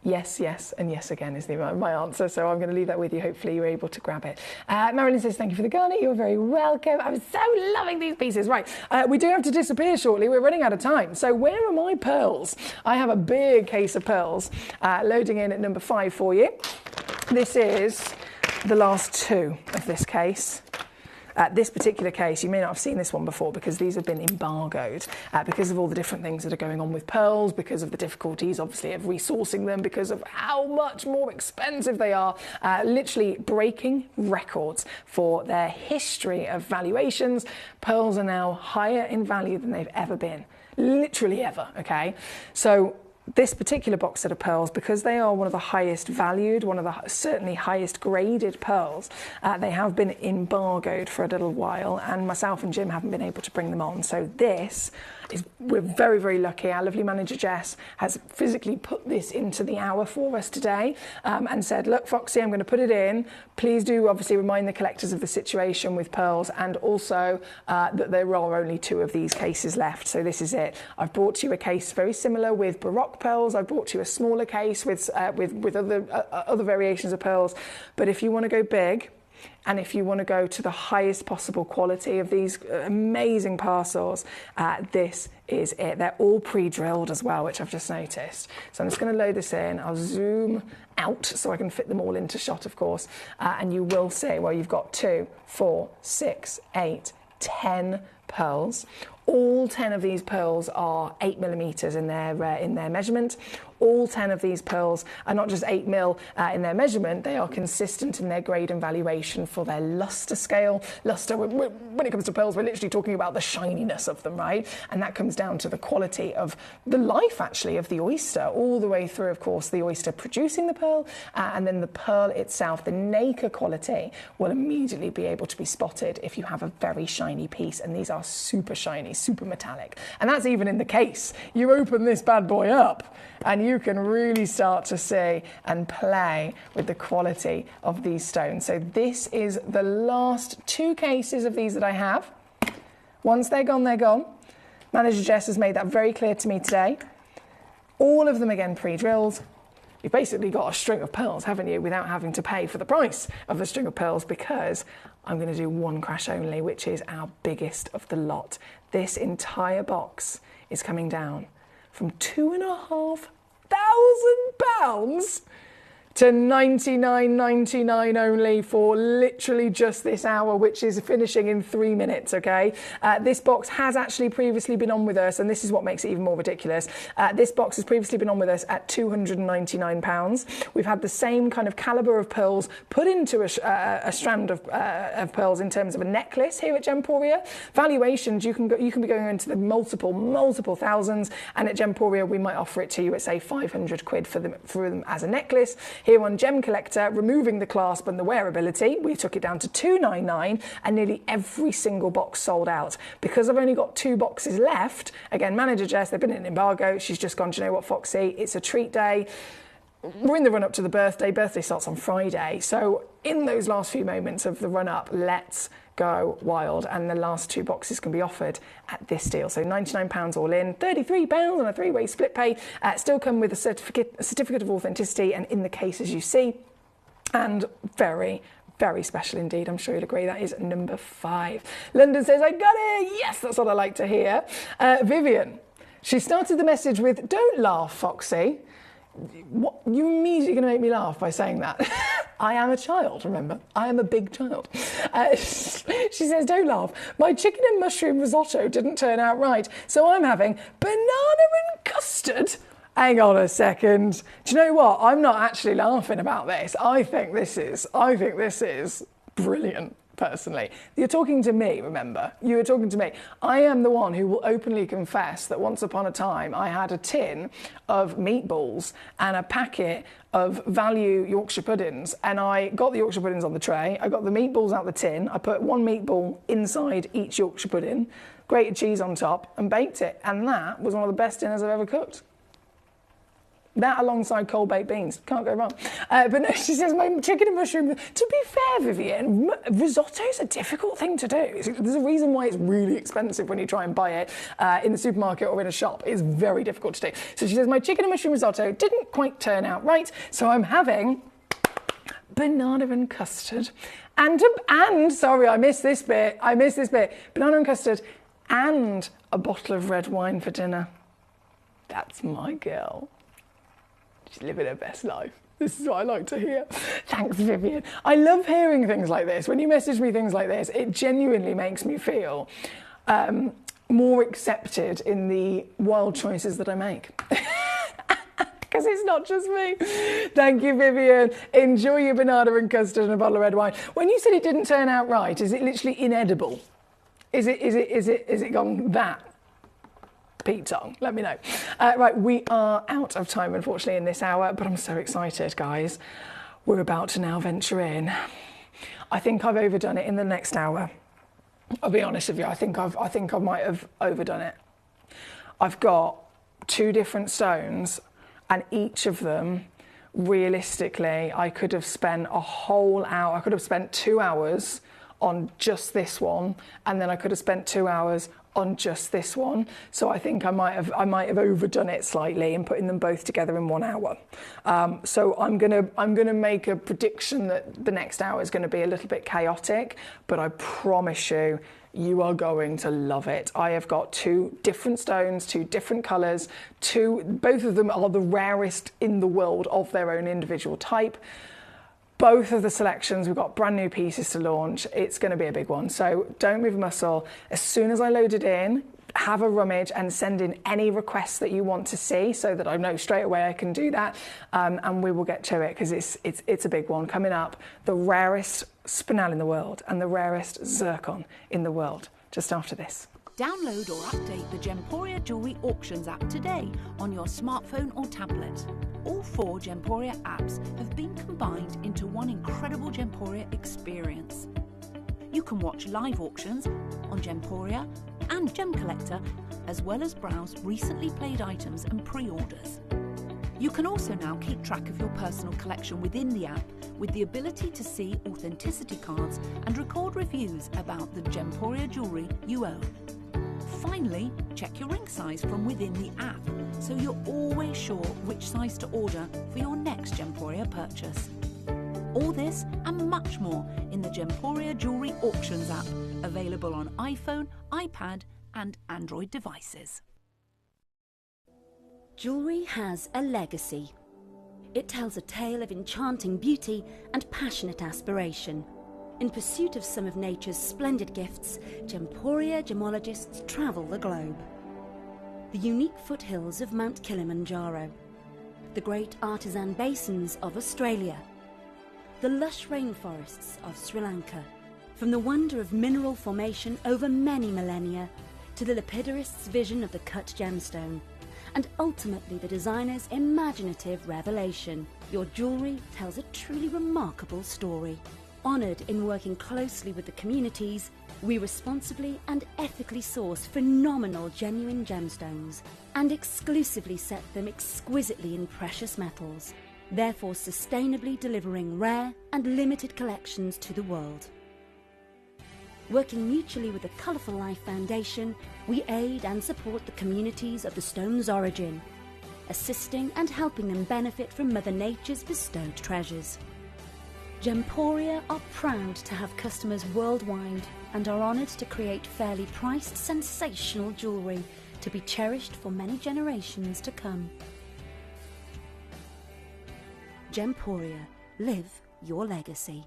yes, yes, and yes again is my answer. So I'm going to leave that with you. Hopefully you're able to grab it. Marilyn says, thank you for the garnet. You're very welcome. I'm so loving these pieces. Right, we do have to disappear shortly. We're running out of time. So where are my pearls? I have a big case of pearls loading in at number 5 for you. This is the last 2 of this case. This particular case, you may not have seen this one before because these have been embargoed because of all the different things that are going on with pearls, because of the difficulties, obviously, of resourcing them, because of how much more expensive they are, literally breaking records for their history of valuations. Pearls are now higher in value than they've ever been, literally ever, okay? So this particular box set of pearls, because they are one of the highest valued, one of the certainly highest graded pearls, they have been embargoed for a little while, and myself and Jim haven't been able to bring them on. So this is, we're very, very lucky. Our lovely manager Jess has physically put this into the hour for us today and said, look, Foxy, I'm going to put it in. Please do obviously remind the collectors of the situation with pearls, and also that there are only 2 of these cases left. So this is it. I've brought you a case very similar with Baroque pearls. I've brought you a smaller case with other variations of pearls. But if you want to go big, and if you want to go to the highest possible quality of these amazing parcels, this is it. They're all pre-drilled as well, which I've just noticed. So I'm just going to load this in. I'll zoom out so I can fit them all into shot, of course. And you will see, well, you've got 2, 4, 6, 8, 10 pearls. All 10 of these pearls are 8mm in their measurement. All 10 of these pearls are not just 8mm in their measurement, they are consistent in their grade and valuation for their luster scale. Luster, when it comes to pearls, we're literally talking about the shininess of them, right? And that comes down to the quality of the life, actually, of the oyster, all the way through, of course, the oyster producing the pearl, and then the pearl itself, the nacre quality, will immediately be able to be spotted if you have a very shiny piece. And these are super shiny, super metallic. And that's even in the case. You open this bad boy up, and you can really start to see and play with the quality of these stones. So this is the last 2 cases of these that I have. Once they're gone, they're gone. Manager Jess has made that very clear to me today. All of them, again, pre-drilled. You've basically got a string of pearls, haven't you, without having to pay for the price of the string of pearls, because I'm going to do 1 crash only, which is our biggest of the lot. This entire box is coming down from £2,500 to $99.99 only for literally just this hour, which is finishing in 3 minutes, okay? This box has actually previously been on with us, and this is what makes it even more ridiculous. This box has previously been on with us at £299. We've had the same kind of calibre of pearls put into a strand of pearls in terms of a necklace here at Gemporia. Valuations, you can be going into the multiple thousands, and at Gemporia we might offer it to you at, say, 500 quid for them as a necklace. Here on Gemcollector, removing the clasp and the wearability, we took it down to $299, and nearly every single box sold out. Because I've only got 2 boxes left, again, manager Jess, they've been in embargo, she's just gone, do you know what, Foxy, it's a treat day. We're in the run-up to the birthday. Birthday starts on Friday. So in those last few moments of the run-up, let's go wild. And the last 2 boxes can be offered at this deal. So £99 all in, £33 on a 3-way split pay. Still come with a certificate of authenticity, and in the case, as you see, and very, very special indeed. I'm sure you'll agree. That is number 5. London says, I got it. Yes, that's what I like to hear. Vivian, she started the message with, don't laugh, Foxy. What, you're immediately going to make me laugh by saying that. I am a child, remember? I am a big child. She says, don't laugh. My chicken and mushroom risotto didn't turn out right, so I'm having banana and custard. Hang on a second. Do you know what? I'm not actually laughing about this. I think this is brilliant. Personally, you're talking to me, remember? You are talking to me. I am the one who will openly confess that once upon a time I had a tin of meatballs and a packet of value Yorkshire puddings, and I got the Yorkshire puddings on the tray, I got the meatballs out the tin, I put 1 meatball inside each Yorkshire pudding, grated cheese on top, and baked it. And that was one of the best dinners I've ever cooked. That alongside cold baked beans. Can't go wrong. But no, she says, my chicken and mushroom. To be fair, Vivian, risotto is a difficult thing to do. There's a reason why it's really expensive when you try and buy it in the supermarket or in a shop. It's very difficult to do. So she says, my chicken and mushroom risotto didn't quite turn out right, so I'm having banana and custard. And sorry, I missed this bit. Banana and custard and a bottle of red wine for dinner. That's my girl. She's living her best life. This is what I like to hear. Thanks, Vivian. I love hearing things like this. When you message me things like this, it genuinely makes me feel more accepted in the wild choices that I make. Because it's not just me. Thank you, Vivian. Enjoy your banana and custard and a bottle of red wine. When you said it didn't turn out right, is it literally inedible? Is it gone that? Pete Tong, let me know. Right, we are out of time, unfortunately, in this hour, but I'm so excited, guys. We're about to now venture in. I think I've overdone it in the next hour. I'll be honest with you, I think I might have overdone it. I've got 2 different stones, and each of them, realistically, I could have spent a whole hour. I could have spent 2 hours on just this one, and then I could have spent 2 hours on just this one. So I think I might have overdone it slightly in putting them both together in 1 hour. So I'm gonna make a prediction that the next hour is gonna be a little bit chaotic, but I promise you, you are going to love it. I have got 2 different stones, 2 different colours, both of them are the rarest in the world of their own individual type. Both of the selections, we've got brand new pieces to launch. It's going to be a big one. So don't move a muscle. As soon as I load it in, have a rummage and send in any requests that you want to see so that I know straight away I can do that. And we will get to it because it's a big one coming up. The rarest spinel in the world and the rarest zircon in the world just after this. Download or update the Gemporia Jewellery Auctions app today on your smartphone or tablet. All 4 Gemporia apps have been combined into one incredible Gemporia experience. You can watch live auctions on Gemporia and Gemcollector, as well as browse recently played items and pre-orders. You can also now keep track of your personal collection within the app with the ability to see authenticity cards and record reviews about the Gemporia jewellery you own. Finally, check your ring size from within the app, so you're always sure which size to order for your next Gemporia purchase. All this and much more in the Gemporia Jewellery Auctions app, available on iPhone, iPad and Android devices. Jewellery has a legacy. It tells a tale of enchanting beauty and passionate aspiration. In pursuit of some of nature's splendid gifts, Gemporia gemologists travel the globe. The unique foothills of Mount Kilimanjaro, the great artisan basins of Australia, the lush rainforests of Sri Lanka, from the wonder of mineral formation over many millennia to the lapidarists' vision of the cut gemstone, and ultimately the designer's imaginative revelation, your jewellery tells a truly remarkable story. Honoured in working closely with the communities, we responsibly and ethically source phenomenal genuine gemstones and exclusively set them exquisitely in precious metals, therefore sustainably delivering rare and limited collections to the world. Working mutually with the Colourful Life Foundation, we aid and support the communities of the stone's origin, assisting and helping them benefit from Mother Nature's bestowed treasures. Gemporia are proud to have customers worldwide and are honoured to create fairly priced, sensational jewellery to be cherished for many generations to come. Gemporia, live your legacy.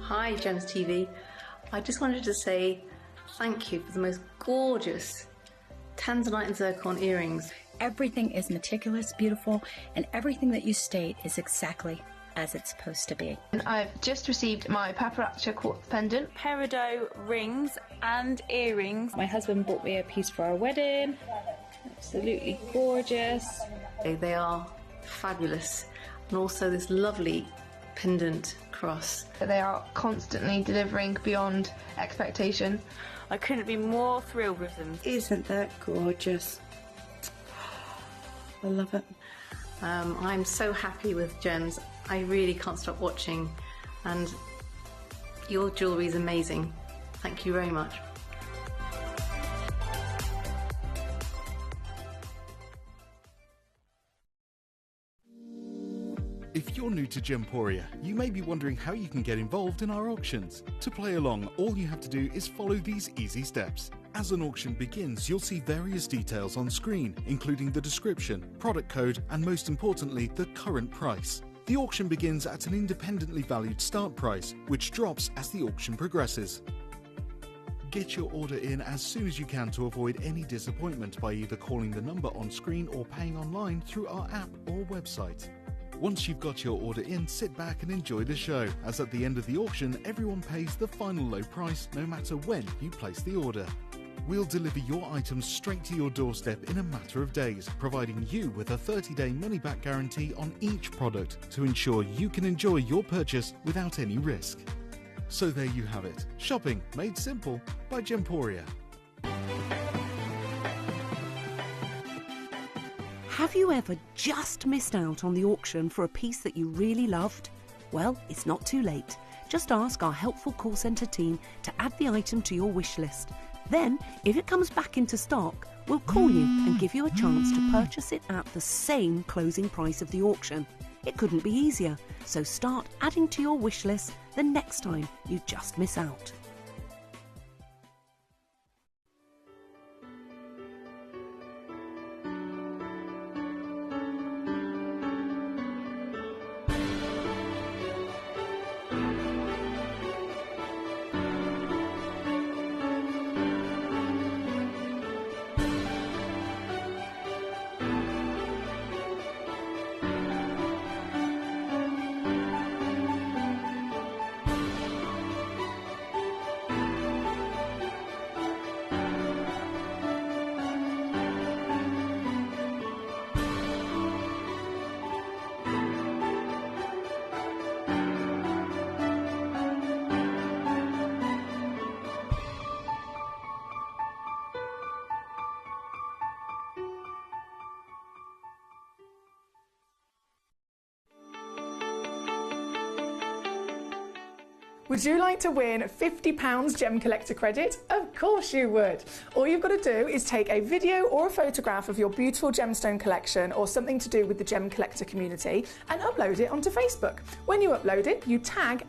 Hi Gems TV, I just wanted to say thank you for the most gorgeous tanzanite and zircon earrings. Everything is meticulous, beautiful, and everything that you state is exactly as it's supposed to be. And I've just received my paparazzi quartz pendant, peridot rings and earrings. My husband bought me a piece for our wedding. Absolutely gorgeous. They are fabulous. And also this lovely pendant cross. They are constantly delivering beyond expectation. I couldn't be more thrilled with them. Isn't that gorgeous? I love it. I'm so happy with Gems. I really can't stop watching, and your jewellery is amazing. Thank you very much. If you're new to Gemporia, you may be wondering how you can get involved in our auctions. To play along, all you have to do is follow these easy steps. As an auction begins, you'll see various details on screen, including the description, product code, and most importantly, the current price. The auction begins at an independently valued start price, which drops as the auction progresses. Get your order in as soon as you can to avoid any disappointment by either calling the number on screen or paying online through our app or website. Once you've got your order in, sit back and enjoy the show, as at the end of the auction, everyone pays the final low price no matter when you place the order. We'll deliver your items straight to your doorstep in a matter of days, providing you with a 30-day money-back guarantee on each product to ensure you can enjoy your purchase without any risk. So there you have it, shopping made simple by Gemporia. Have you ever just missed out on the auction for a piece that you really loved? Well, it's not too late. Just ask our helpful call centre team to add the item to your wish list. Then, if it comes back into stock, we'll call you and give you a chance to purchase it at the same closing price of the auction. It couldn't be easier, so start adding to your wish list the next time you just miss out. Would you like to win £50 Gemcollector credit? Of course you would. All you've got to do is take a video or a photograph of your beautiful gemstone collection or something to do with the Gemcollector community and upload it onto Facebook. When you upload it, you tag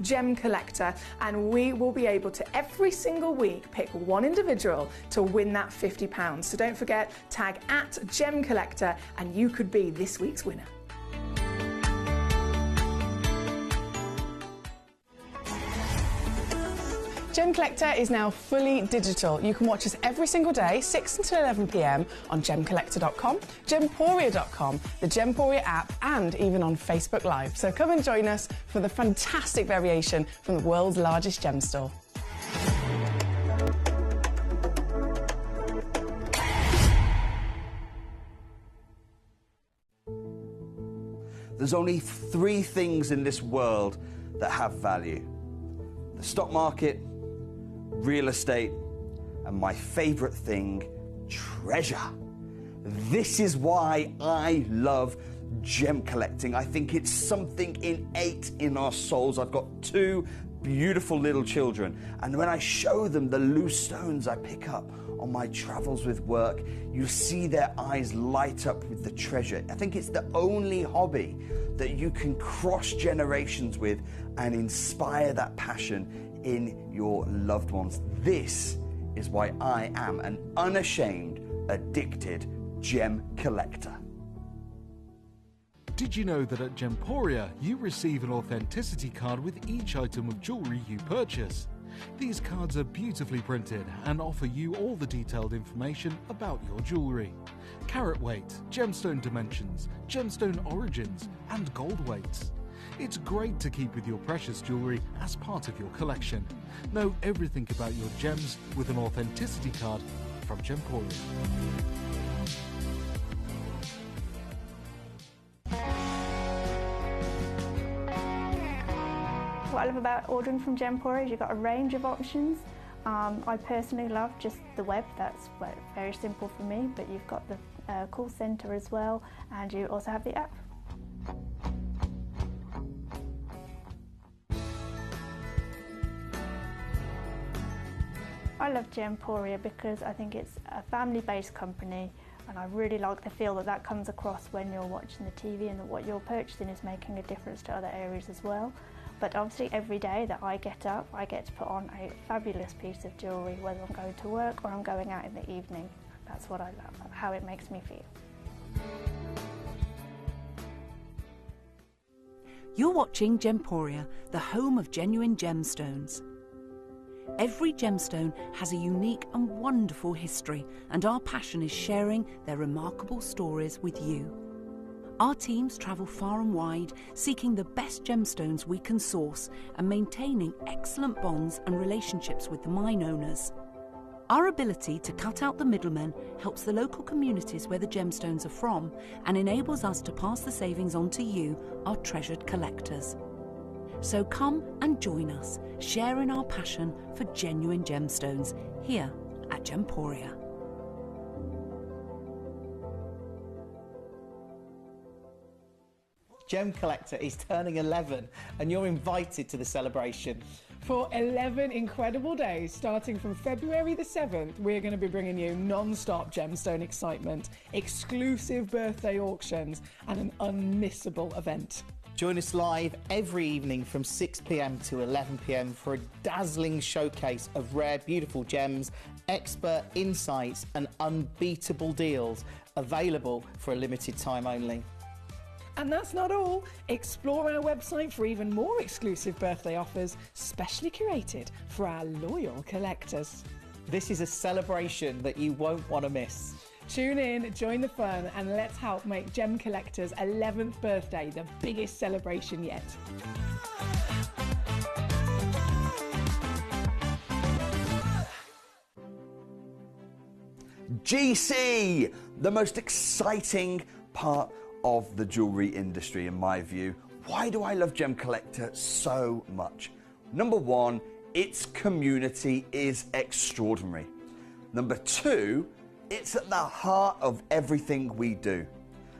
@Gemcollector and we will be able to every single week pick one individual to win that £50. So don't forget, tag @Gemcollector and you could be this week's winner. Gemcollector is now fully digital. You can watch us every single day, 6 until 11 p.m. on gemcollector.com, gemporia.com, the Gemporia app, and even on Facebook Live. So come and join us for the fantastic variation from the world's largest gem store. There's only 3 things in this world that have value: the stock market, real estate, and my favorite thing, treasure. This is why I love gem collecting. I think it's something innate in our souls. I've got 2 beautiful little children, and when I show them the loose stones I pick up on my travels with work, you see their eyes light up with the treasure. I think it's the only hobby that you can cross generations with and inspire that passion in your loved ones. This is why I am an unashamed, addicted gem collector. Did you know that at Gemporia you receive an authenticity card with each item of jewellery you purchase? These cards are beautifully printed and offer you all the detailed information about your jewellery. Carat weight, gemstone dimensions, gemstone origins, and gold weights. It's great to keep with your precious jewellery as part of your collection. Know everything about your gems with an authenticity card from Gemporia. What I love about ordering from Gemporia is you've got a range of options. I personally love just the web, that's very simple for me, but you've got the call centre as well, and you also have the app. I love Gemporia because I think it's a family-based company And I really like the feel that that comes across when you're watching the TV, and that what you're purchasing is making a difference to other areas as well. But obviously every day that I get up, I get to put on a fabulous piece of jewellery, whether I'm going to work or I'm going out in the evening. That's what I love, how it makes me feel. You're watching Gemporia, the home of genuine gemstones. Every gemstone has a unique and wonderful history, and our passion is sharing their remarkable stories with you. Our teams travel far and wide, seeking the best gemstones we can source and maintaining excellent bonds and relationships with the mine owners. Our ability to cut out the middlemen helps the local communities where the gemstones are from and enables us to pass the savings on to you, our treasured collectors. So come and join us, sharing our passion for genuine gemstones here at Gemporia. Gemcollector is turning 11 and you're invited to the celebration. For 11 incredible days, starting from February the 7th, we're going to be bringing you non-stop gemstone excitement, exclusive birthday auctions and an unmissable event. Join us live every evening from 6 p.m. to 11 p.m. for a dazzling showcase of rare, beautiful gems, expert insights and unbeatable deals available for a limited time only. And that's not all. Explore our website for even more exclusive birthday offers, specially curated for our loyal collectors. This is a celebration that you won't want to miss. Tune in, join the fun, and let's help make Gemcollector's 11th birthday the biggest celebration yet. GC, the most exciting part of the jewellery industry in my view. Why do I love Gemcollector so much? Number one, its community is extraordinary. Number two, it's at the heart of everything we do.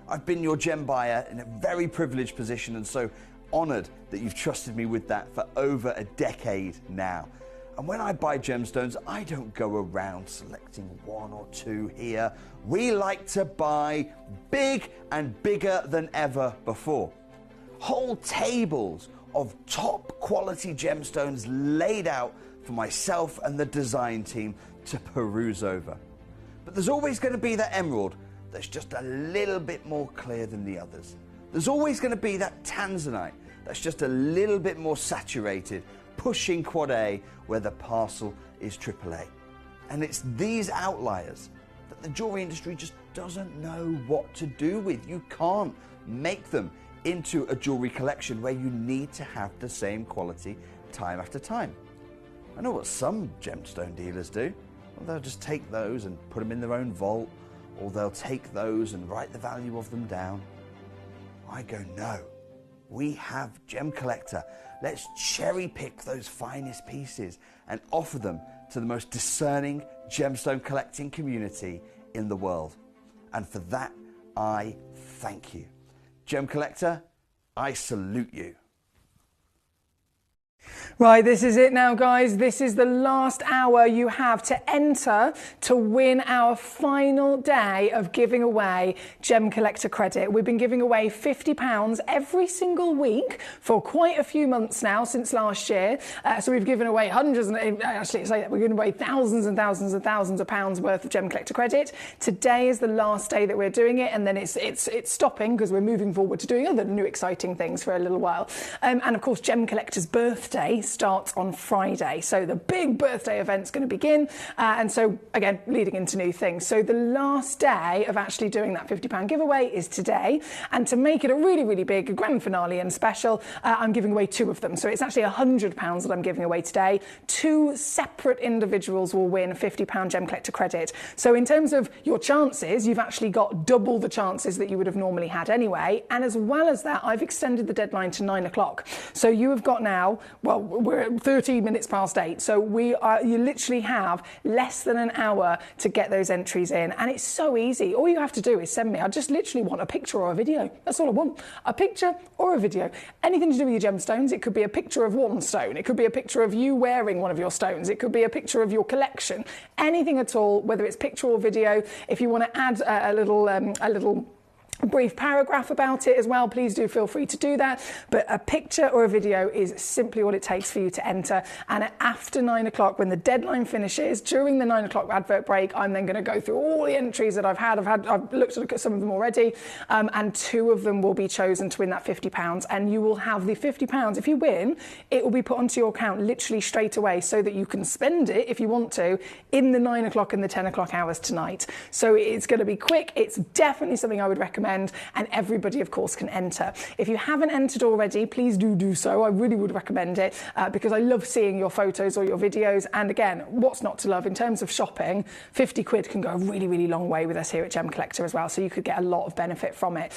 I've been your gem buyer in a very privileged position and so honoured that you've trusted me with that for over a decade now. And when I buy gemstones, I don't go around selecting one or two here. We like to buy big and bigger than ever before. Whole tables of top quality gemstones laid out for myself and the design team to peruse over. But there's always going to be that emerald that's just a little bit more clear than the others. There's always going to be that tanzanite that's just a little bit more saturated, pushing quad A where the parcel is AAA. And it's these outliers that the jewelry industry just doesn't know what to do with. You can't make them into a jewelry collection where you need to have the same quality time after time. I know what some gemstone dealers do. Well, they'll just take those and put them in their own vault, or they'll take those and write the value of them down. I go, no. We have Gemcollector. Let's cherry pick those finest pieces and offer them to the most discerning gemstone collecting community in the world. And for that, I thank you. Gemcollector, I salute you. Right, this is it now, guys. This is the last hour you have to enter to win our final day of giving away Gemcollector credit. We've been giving away £50 every single week for quite a few months now, since last year. So we've given away hundreds, and actually, we're giving away thousands and thousands and thousands of pounds worth of Gemcollector credit. Today is the last day that we're doing it, and then it's stopping because we're moving forward to doing other new exciting things for a little while. And of course, Gemcollector's birthday starts on Friday, so the big birthday event's going to begin, and so again leading into new things. So the last day of actually doing that £50 giveaway is today, and to make it a really big grand finale and special, I'm giving away two of them. So it's actually £100 that I'm giving away today. Two separate individuals will win £50 Gemcollector credit. So in terms of your chances, you've actually got double the chances that you would have normally had anyway, and as well as that, I've extended the deadline to 9 o'clock. So you have got now well, we're at 13 minutes past 8, so you literally have less than an hour to get those entries in, and it's so easy. All you have to do is send me, I just literally want a picture or a video. That's all I want. A picture or a video. Anything to do with your gemstones. It could be a picture of one stone. It could be a picture of you wearing one of your stones. It could be a picture of your collection. Anything at all, whether it's picture or video. If you want to add a little brief paragraph about it as well, please do feel free to do that. But a picture or a video is simply all it takes for you to enter. And after 9 o'clock, when the deadline finishes, during the 9 o'clock advert break, I'm then going to go through all the entries that I've had. I've looked at some of them already, and 2 of them will be chosen to win that £50. And you will have the £50. If you win, it will be put onto your account literally straight away, so that you can spend it if you want to in the 9 o'clock and the 10 o'clock hours tonight. So it's going to be quick. It's definitely something I would recommend. And everybody, of course, can enter. If you haven't entered already, please do so. I really would recommend it because I love seeing your photos or your videos. And again, what's not to love in terms of shopping? 50 quid can go a really, really long way with us here at Gemcollector as well. So you could get a lot of benefit from it.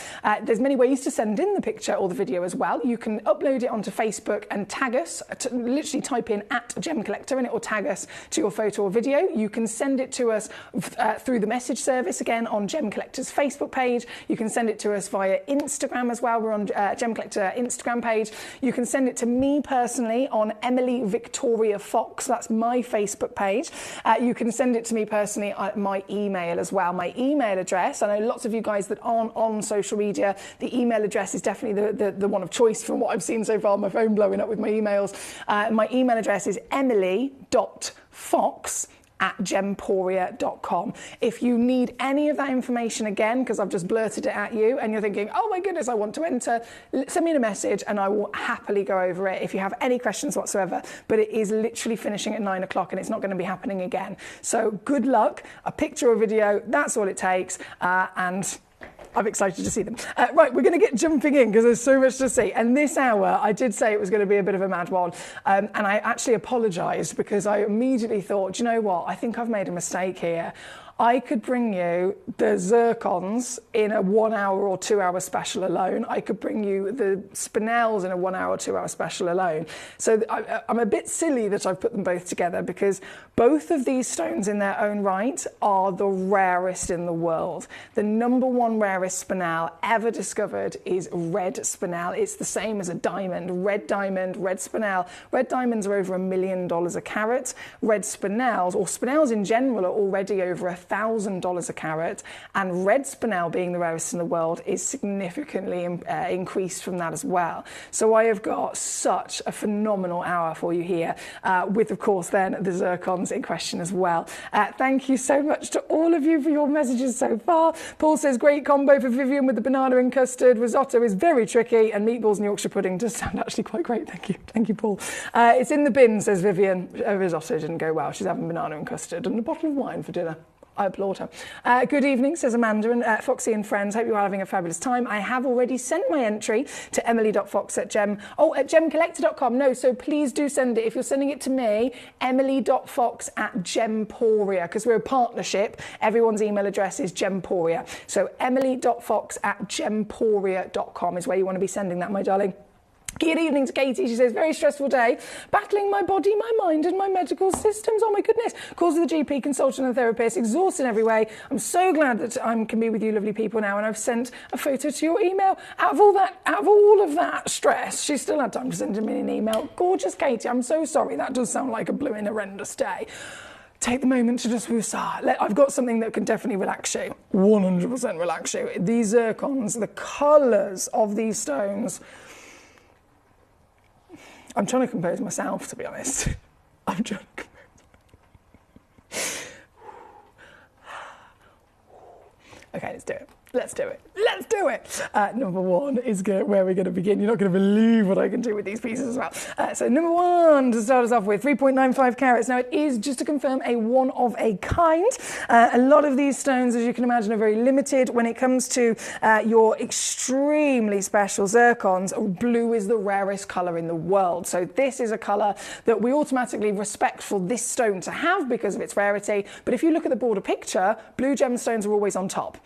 There's many ways to send in the picture or the video as well. You can upload it onto Facebook and tag us. Literally type in @Gemcollector and it will tag us to your photo or video. You can send it to us through the message service again on Gemcollector's Facebook page. You can send it to us via Instagram as well. We're on Gemcollector Instagram page. You can send it to me personally on Emily Victoria Fox. That's my Facebook page. You can send it to me personally at my email as well. My email address, I know lots of you guys that aren't on social media, the email address is definitely the one of choice from what I've seen so far. My phone blowing up with my emails. My email address is emily.fox@gemporia.com. If you need any of that information again, because I've just blurted it at you and you're thinking, oh my goodness, I want to enter, send me a message and I will happily go over it if you have any questions whatsoever. But it is literally finishing at 9 o'clock and it's not going to be happening again. So good luck, a picture or video, that's all it takes. And I'm excited to see them. Right, we're going to get jumping in because there's so much to see. And this hour, I did say it was going to be a bit of a mad one. And I actually apologised because I immediately thought, do you know what? I think I've made a mistake here. I could bring you the zircons in a 1 hour or 2 hour special alone. I could bring you the spinels in a 1 hour or 2 hour special alone. So I'm a bit silly that I've put them both together because both of these stones in their own right are the rarest in the world. The #1 rarest spinel ever discovered is red spinel. It's the same as a diamond, red spinel. Red diamonds are over $1 million a carat. Red spinels, or spinels in general, are already over $1,000 a carat, and red spinel, being the rarest in the world, is significantly increased from that as well. So I have got such a phenomenal hour for you here, with of course then the zircons in question as well. Thank you so much to all of you for your messages so far. Paul says, great combo for Vivian with the banana and custard. Risotto is very tricky, and meatballs and Yorkshire pudding does sound actually quite great. Thank you, Paul. It's in the bin, says Vivian. Risotto didn't go well. She's having banana and custard and a bottle of wine for dinner. I applaud her. Good evening, says Amanda and Foxy and friends. Hope you're having a fabulous time. I have already sent my entry to emily.fox@gemcollector.com. No, so please do send it. If you're sending it to me, emily.fox@gemporia, because we're a partnership. Everyone's email address is Gemporia. So emily.fox@gemporia.com is where you want to be sending that, my darling. Good evening to Katie. She says, very stressful day, battling my body, my mind and my medical systems. Oh my goodness. Calls with the GP, consultant and therapist, exhausted in every way. I'm so glad that I can be with you lovely people now, and I've sent a photo to your email. Out of all of that stress, she still had time to send me an email. Gorgeous Katie, I'm so sorry. That does sound like a blooming horrendous day. Take the moment to just woosah. I've got something that can definitely relax you. 100% relax you. These zircons, the colours of these stones, I'm trying to compose myself, to be honest. I'm trying to compose. Okay, let's do it. Let's do it. Let's do it. #1 is where we're going to begin. You're not going to believe what I can do with these pieces as well. So #1, to start us off with, 3.95 carats. Now, it is, just to confirm, a one of a kind. A lot of these stones, as you can imagine, are very limited. When it comes to your extremely special zircons, blue is the rarest colour in the world. So this is a colour that we automatically respect for this stone to have because of its rarity. But if you look at the broader picture, blue gemstones are always on top.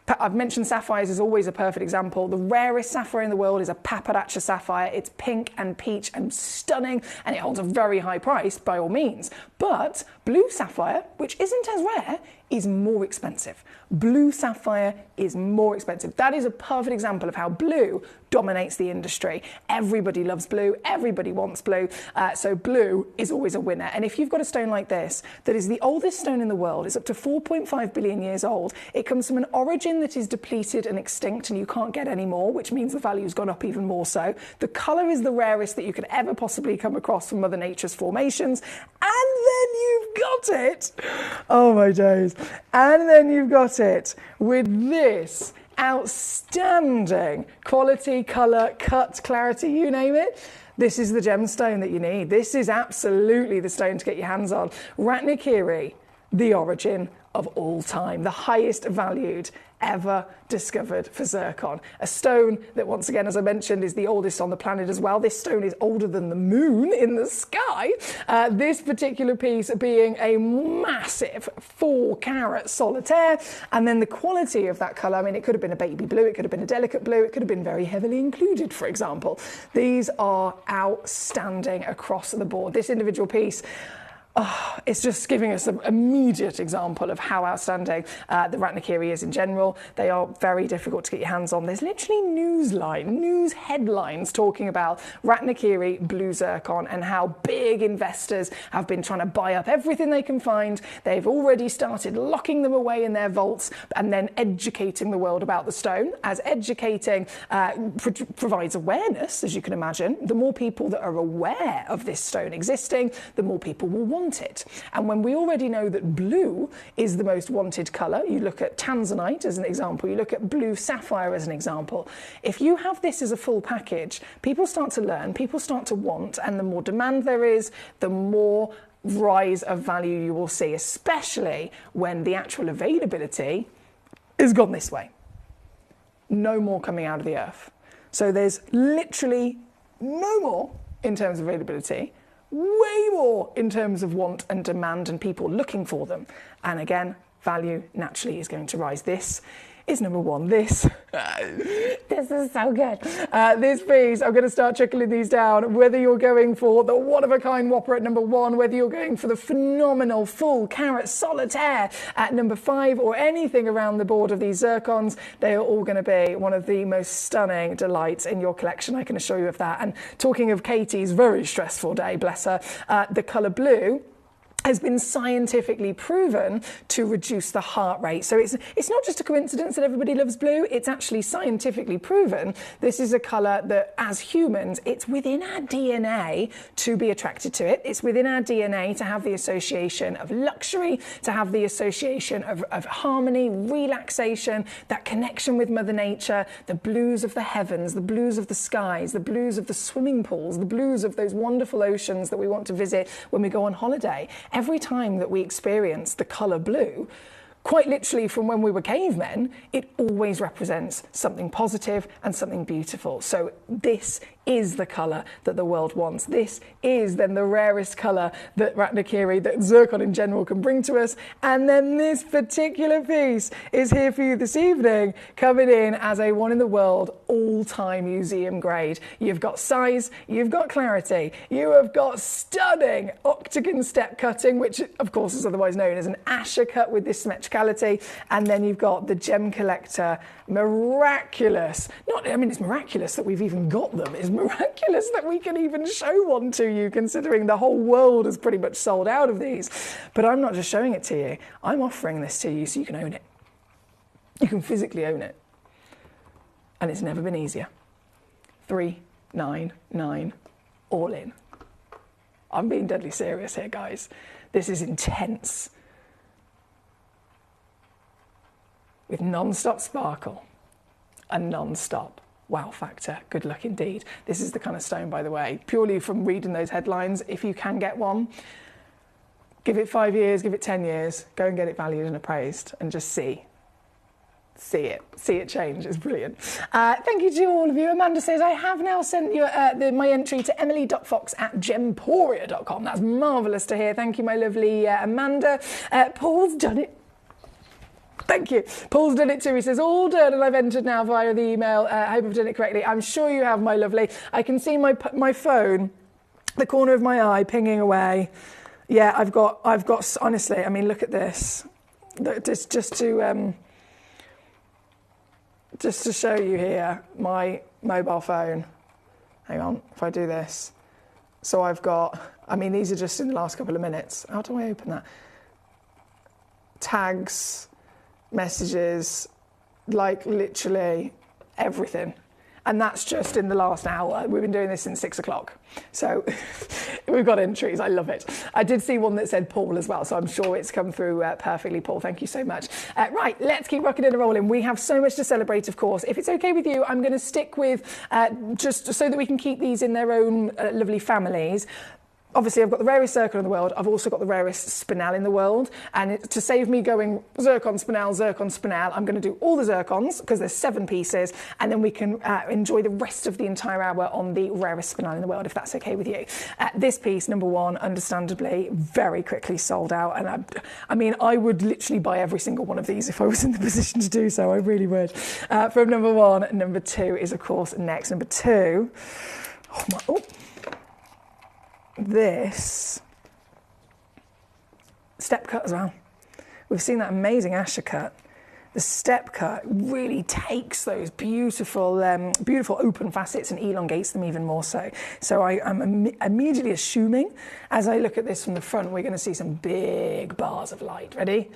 I've mentioned sapphires is always a perfect example. The rarest sapphire in the world is a paparazzi sapphire. It's pink and peach and stunning, and it holds a very high price by all means. But blue sapphire, which isn't as rare, is more expensive. Blue sapphire is more expensive. That is a perfect example of how blue dominates the industry. Everybody loves blue, everybody wants blue, so blue is always a winner. And if you've got a stone like this, that is the oldest stone in the world, it's up to 4.5 billion years old, it comes from an origin that is depleted and extinct and you can't get any more, which means the value's gone up even more so. The colour is the rarest that you could ever possibly come across from Mother Nature's formations, and then you've got it, oh my days, and then you've got it with this outstanding quality, colour, cut, clarity, you name it. This is the gemstone that you need. This is absolutely the stone to get your hands on. Ratnakiri, the origin of all time, the highest valued ever discovered for zircon. A stone that, once again, as I mentioned, is the oldest on the planet as well. This stone is older than the moon in the sky. This particular piece being a massive 4-carat solitaire. And then the quality of that colour, I mean, it could have been a baby blue, it could have been a delicate blue, it could have been very heavily included, for example. These are outstanding across the board. This individual piece, oh, it's just giving us an immediate example of how outstanding the Ratnakiri is in general. They are very difficult to get your hands on. There's literally news headlines talking about Ratnakiri blue zircon and how big investors have been trying to buy up everything they can find. They've already started locking them away in their vaults and then educating the world about the stone. As educating provides awareness, as you can imagine, the more people that are aware of this stone existing, the more people will want it. And when we already know that blue is the most wanted colour, you look at tanzanite as an example, you look at blue sapphire as an example. If you have this as a full package, people start to learn, people start to want, and the more demand there is, the more rise of value you will see, especially when the actual availability is gone this way. No more coming out of the earth. So there's literally no more in terms of availability, way more in terms of want and demand and people looking for them. And again, value naturally is going to rise. This is number one. This is so good. This piece, I'm going to start chuckling these down. Whether you're going for the one-of-a-kind whopper at number 1, whether you're going for the phenomenal full-carat solitaire at number 5, or anything around the board of these zircons, they are all going to be one of the most stunning delights in your collection, I can assure you of that. And talking of Katie's very stressful day, bless her, the colour blue has been scientifically proven to reduce the heart rate. So it's not just a coincidence that everybody loves blue, it's actually scientifically proven. This is a colour that, as humans, it's within our DNA to be attracted to it. It's within our DNA to have the association of luxury, to have the association of harmony, relaxation, that connection with Mother Nature, the blues of the heavens, the blues of the skies, the blues of the swimming pools, the blues of those wonderful oceans that we want to visit when we go on holiday. Every time that we experience the colour blue, quite literally from when we were cavemen, it always represents something positive and something beautiful. So this is the colour that the world wants. This is then the rarest colour that Ratnakiri, that zircon in general, can bring to us. And then this particular piece is here for you this evening, coming in as a one-in-the-world all-time museum grade. You've got size, you've got clarity, you have got stunning octagon step cutting, which of course is otherwise known as an Asher cut with this symmetricality, and then you've got the Gemcollector miraculous, it's miraculous that we've even got them. It's miraculous that we can even show one to you, considering the whole world is pretty much sold out of these. But I'm not just showing it to you, I'm offering this to you so you can own it. You can physically own it. And it's never been easier. 399 all in. I'm being deadly serious here, guys. This is intense. With non-stop sparkle and non-stop wow factor. Good luck indeed. This is the kind of stone, by the way, purely from reading those headlines, if you can get one, give it 5 years, give it 10 years, go and get it valued and appraised and just see it change. It's brilliant. Thank you to all of you. Amanda says, I have now sent you my entry to emily.fox@gemporia.com. That's marvellous to hear. Thank you, my lovely Amanda. Paul's done it. Thank you. Paul's done it too. He says, all done, and I've entered now via the email. I hope I've done it correctly. I'm sure you have, my lovely. I can see my phone, the corner of my eye, pinging away. Yeah, I've got. Honestly, I mean, look at this. Just to show you here, my mobile phone. Hang on, if I do this. So I've got. I mean, these are just in the last couple of minutes. How do I open that? Tags, messages, like literally everything. And that's just in the last hour. We've been doing this since 6 o'clock. So we've got entries. I love it. I did see one that said Paul as well, so I'm sure it's come through perfectly, Paul. Thank you so much. Right, let's keep rocking and rolling. We have so much to celebrate, of course. If it's okay with you, I'm going to stick with, just so that we can keep these in their own lovely families. Obviously, I've got the rarest zircon in the world. I've also got the rarest spinel in the world. And to save me going zircon, spinel, I'm going to do all the zircons because there's 7 pieces. And then we can enjoy the rest of the entire hour on the rarest spinel in the world, if that's okay with you. This piece, number 1, understandably, very quickly sold out. And I mean, I would literally buy every single one of these if I was in the position to do so. I really would. From number 1, number 2 is, of course, next. Number 2. This step cut as well. We've seen that amazing Asher cut. The step cut really takes those beautiful open facets and elongates them even more so. So I'm immediately assuming, as I look at this from the front, we're going to see some big bars of light. Ready?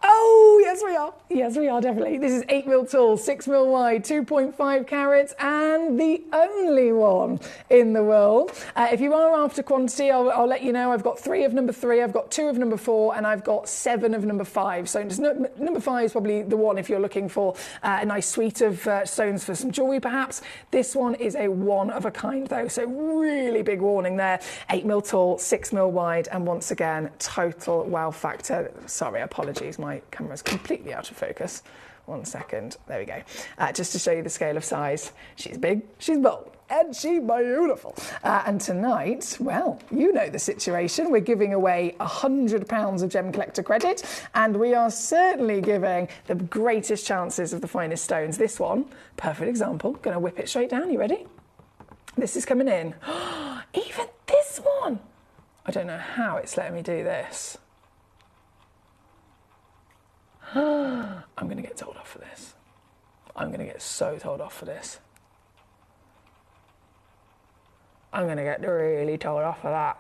Oh, yes we are. Yes, we are, definitely. This is 8mm tall, 6mm wide, 2.5 carats, and the only one in the world. If you are after quantity, I'll let you know. I've got 3 of number 3, I've got 2 of number 4, and I've got 7 of number 5. So number 5 is probably the one if you're looking for a nice suite of stones for some jewellery, perhaps. This one is a one of a kind, though, so really big warning there. 8mm tall, 6mm wide, and once again, total wow factor. Sorry, apologies, my camera's completely out of focus. 1 second. There we go. Just to show you the scale of size. She's big, she's bold, and she's beautiful. And tonight, well, you know the situation. We're giving away £100 of Gemcollector credit, and we are certainly giving the greatest chances of the finest stones. This one, perfect example. Going to whip it straight down. You ready? This is coming in. Even this one. I don't know how it's letting me do this. I'm going to get told off for this. I'm going to get so told off for this. I'm going to get really told off for that.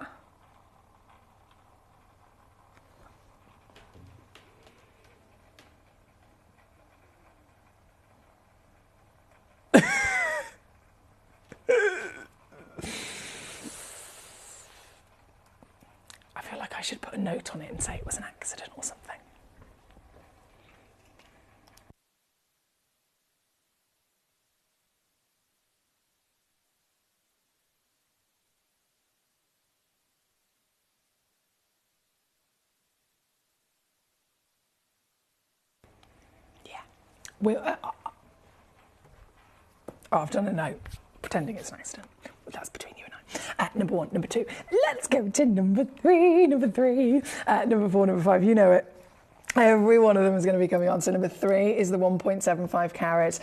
I feel like I should put a note on it and say it was an accident or something. I've done a note, pretending it's an accident. But that's between you and I. Number 1, number 2. Let's go to number 3, number 4, number 5. You know it. Every one of them is going to be coming on. So number 3 is the 1.75 carat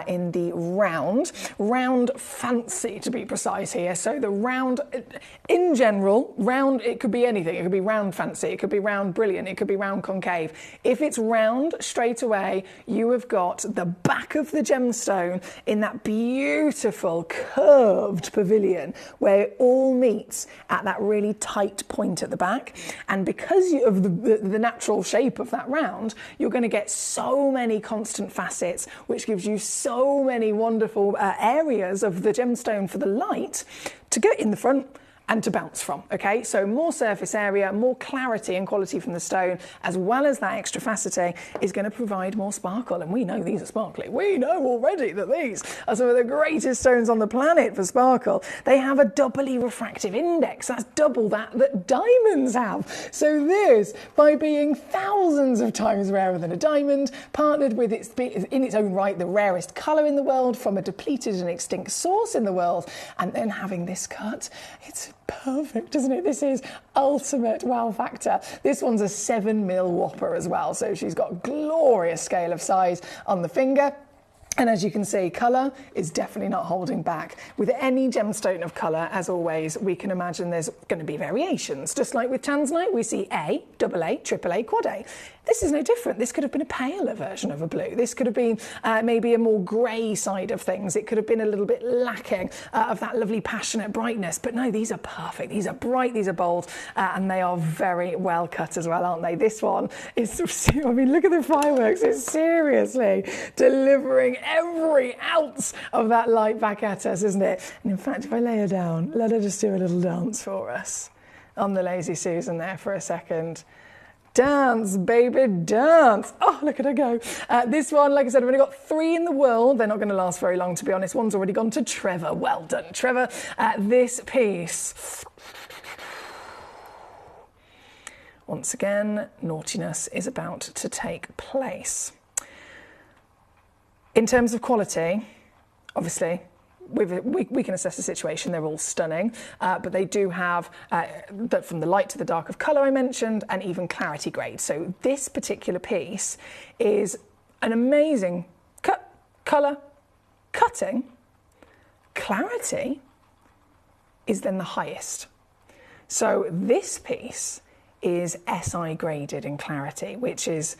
in the round fancy, to be precise here. So the round, in general, round, it could be anything. It could be round fancy, it could be round brilliant, it could be round concave. If it's round, straight away, you have got the back of the gemstone in that beautiful curved pavilion where it all meets at that really tight point at the back. And because of the natural shape of that round, you're going to get so many constant facets, which gives you so many wonderful areas of the gemstone for the light to get in the front and to bounce from, okay? So more surface area, more clarity and quality from the stone, as well as that extra faceting, is going to provide more sparkle. And we know these are sparkly. We know already that these are some of the greatest stones on the planet for sparkle. They have a doubly refractive index. That's double that diamonds have. So this, by being thousands of times rarer than a diamond, partnered with its, in its own right, the rarest colour in the world from a depleted and extinct source in the world, and then having this cut, it's perfect, isn't it? This is ultimate wow factor. This one's a 7mm whopper as well, so she's got glorious scale of size on the finger. And as you can see, colour is definitely not holding back. With any gemstone of colour, as always, we can imagine there's going to be variations. Just like with tanzanite, we see A, AA, AAA, Quad A. This is no different. This could have been a paler version of a blue. This could have been maybe a more grey side of things. It could have been a little bit lacking of that lovely passionate brightness. But no, these are perfect. These are bright, these are bold, and they are very well cut as well, aren't they? This one is, I mean, look at the fireworks. It's seriously delivering every ounce of that light back at us, isn't it? And in fact, if I lay her down, let her just do a little dance for us on the Lazy Susan there for a second. Dance, baby, dance. Oh, look at her go. This one, like I said, I've only got 3 in the world. They're not going to last very long, to be honest. One's already gone to Trevor. Well done, Trevor. This piece, once again, naughtiness is about to take place. In terms of quality, obviously, we can assess the situation. They're all stunning, but they do have, from the light to the dark of colour I mentioned, and even clarity grade. So this particular piece is an amazing colour, cutting, clarity is then the highest. So this piece is SI graded in clarity, which is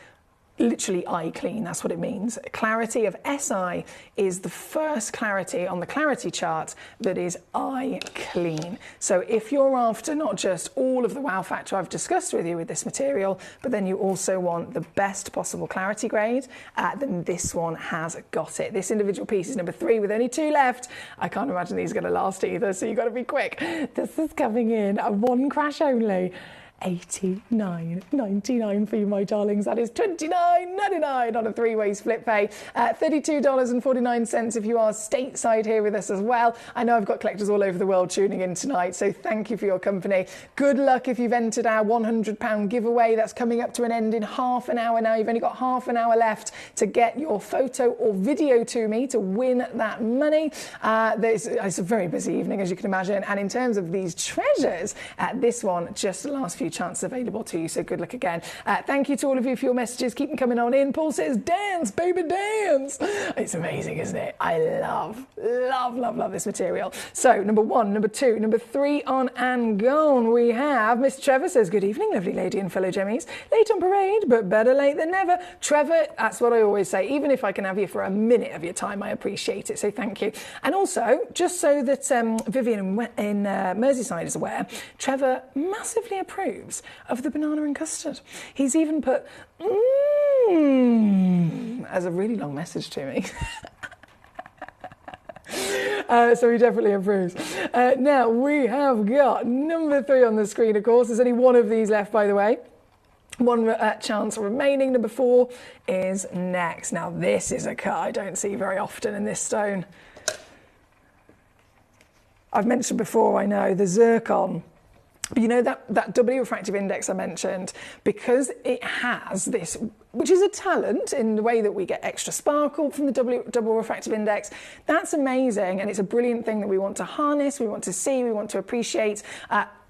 literally eye clean, that's what it means. Clarity of SI is the first clarity on the clarity chart that is eye clean. So if you're after not just all of the wow factor I've discussed with you with this material, but then you also want the best possible clarity grade, then this one has got it. This individual piece is number 3 with only 2 left. I can't imagine these are going to last either, so you've got to be quick. This is coming in at 1 crash only. $89.99 for you, my darlings. That is $29.99 on a 3-way split pay. $32.49 if you are stateside here with us as well. I know I've got collectors all over the world tuning in tonight, so thank you for your company. Good luck if you've entered our £100 giveaway. That's coming up to an end in half an hour now. You've only got half an hour left to get your photo or video to me to win that money. It's a very busy evening, as you can imagine. And in terms of these treasures, this one, just the last few chances available to you, so good luck again. Thank you to all of you for your messages. Keep them coming on in. Paul says, dance, baby, dance. It's amazing, isn't it? I love this material. So, number 1, number 2, number 3 on and gone. We have Miss Trevor says, good evening, lovely lady and fellow Gemmies. Late on parade, but better late than never. Trevor, that's what I always say. Even if I can have you for a minute of your time, I appreciate it, so thank you. And also, just so that Vivian in Merseyside is aware, Trevor massively approves of the banana and custard. He's even put as a really long message to me. So he definitely approves. Now we have got number 3 on the screen, of course. There's only 1 of these left, by the way. 1 chance remaining. Number 4 is next. Now this is a cut I don't see very often in this stone. I've mentioned before, I know, the zircon. But you know that W refractive index I mentioned, because it has this, which is a talent in the way that we get extra sparkle from the double refractive index. That's amazing, and it's a brilliant thing that we want to harness, we want to see, we want to appreciate.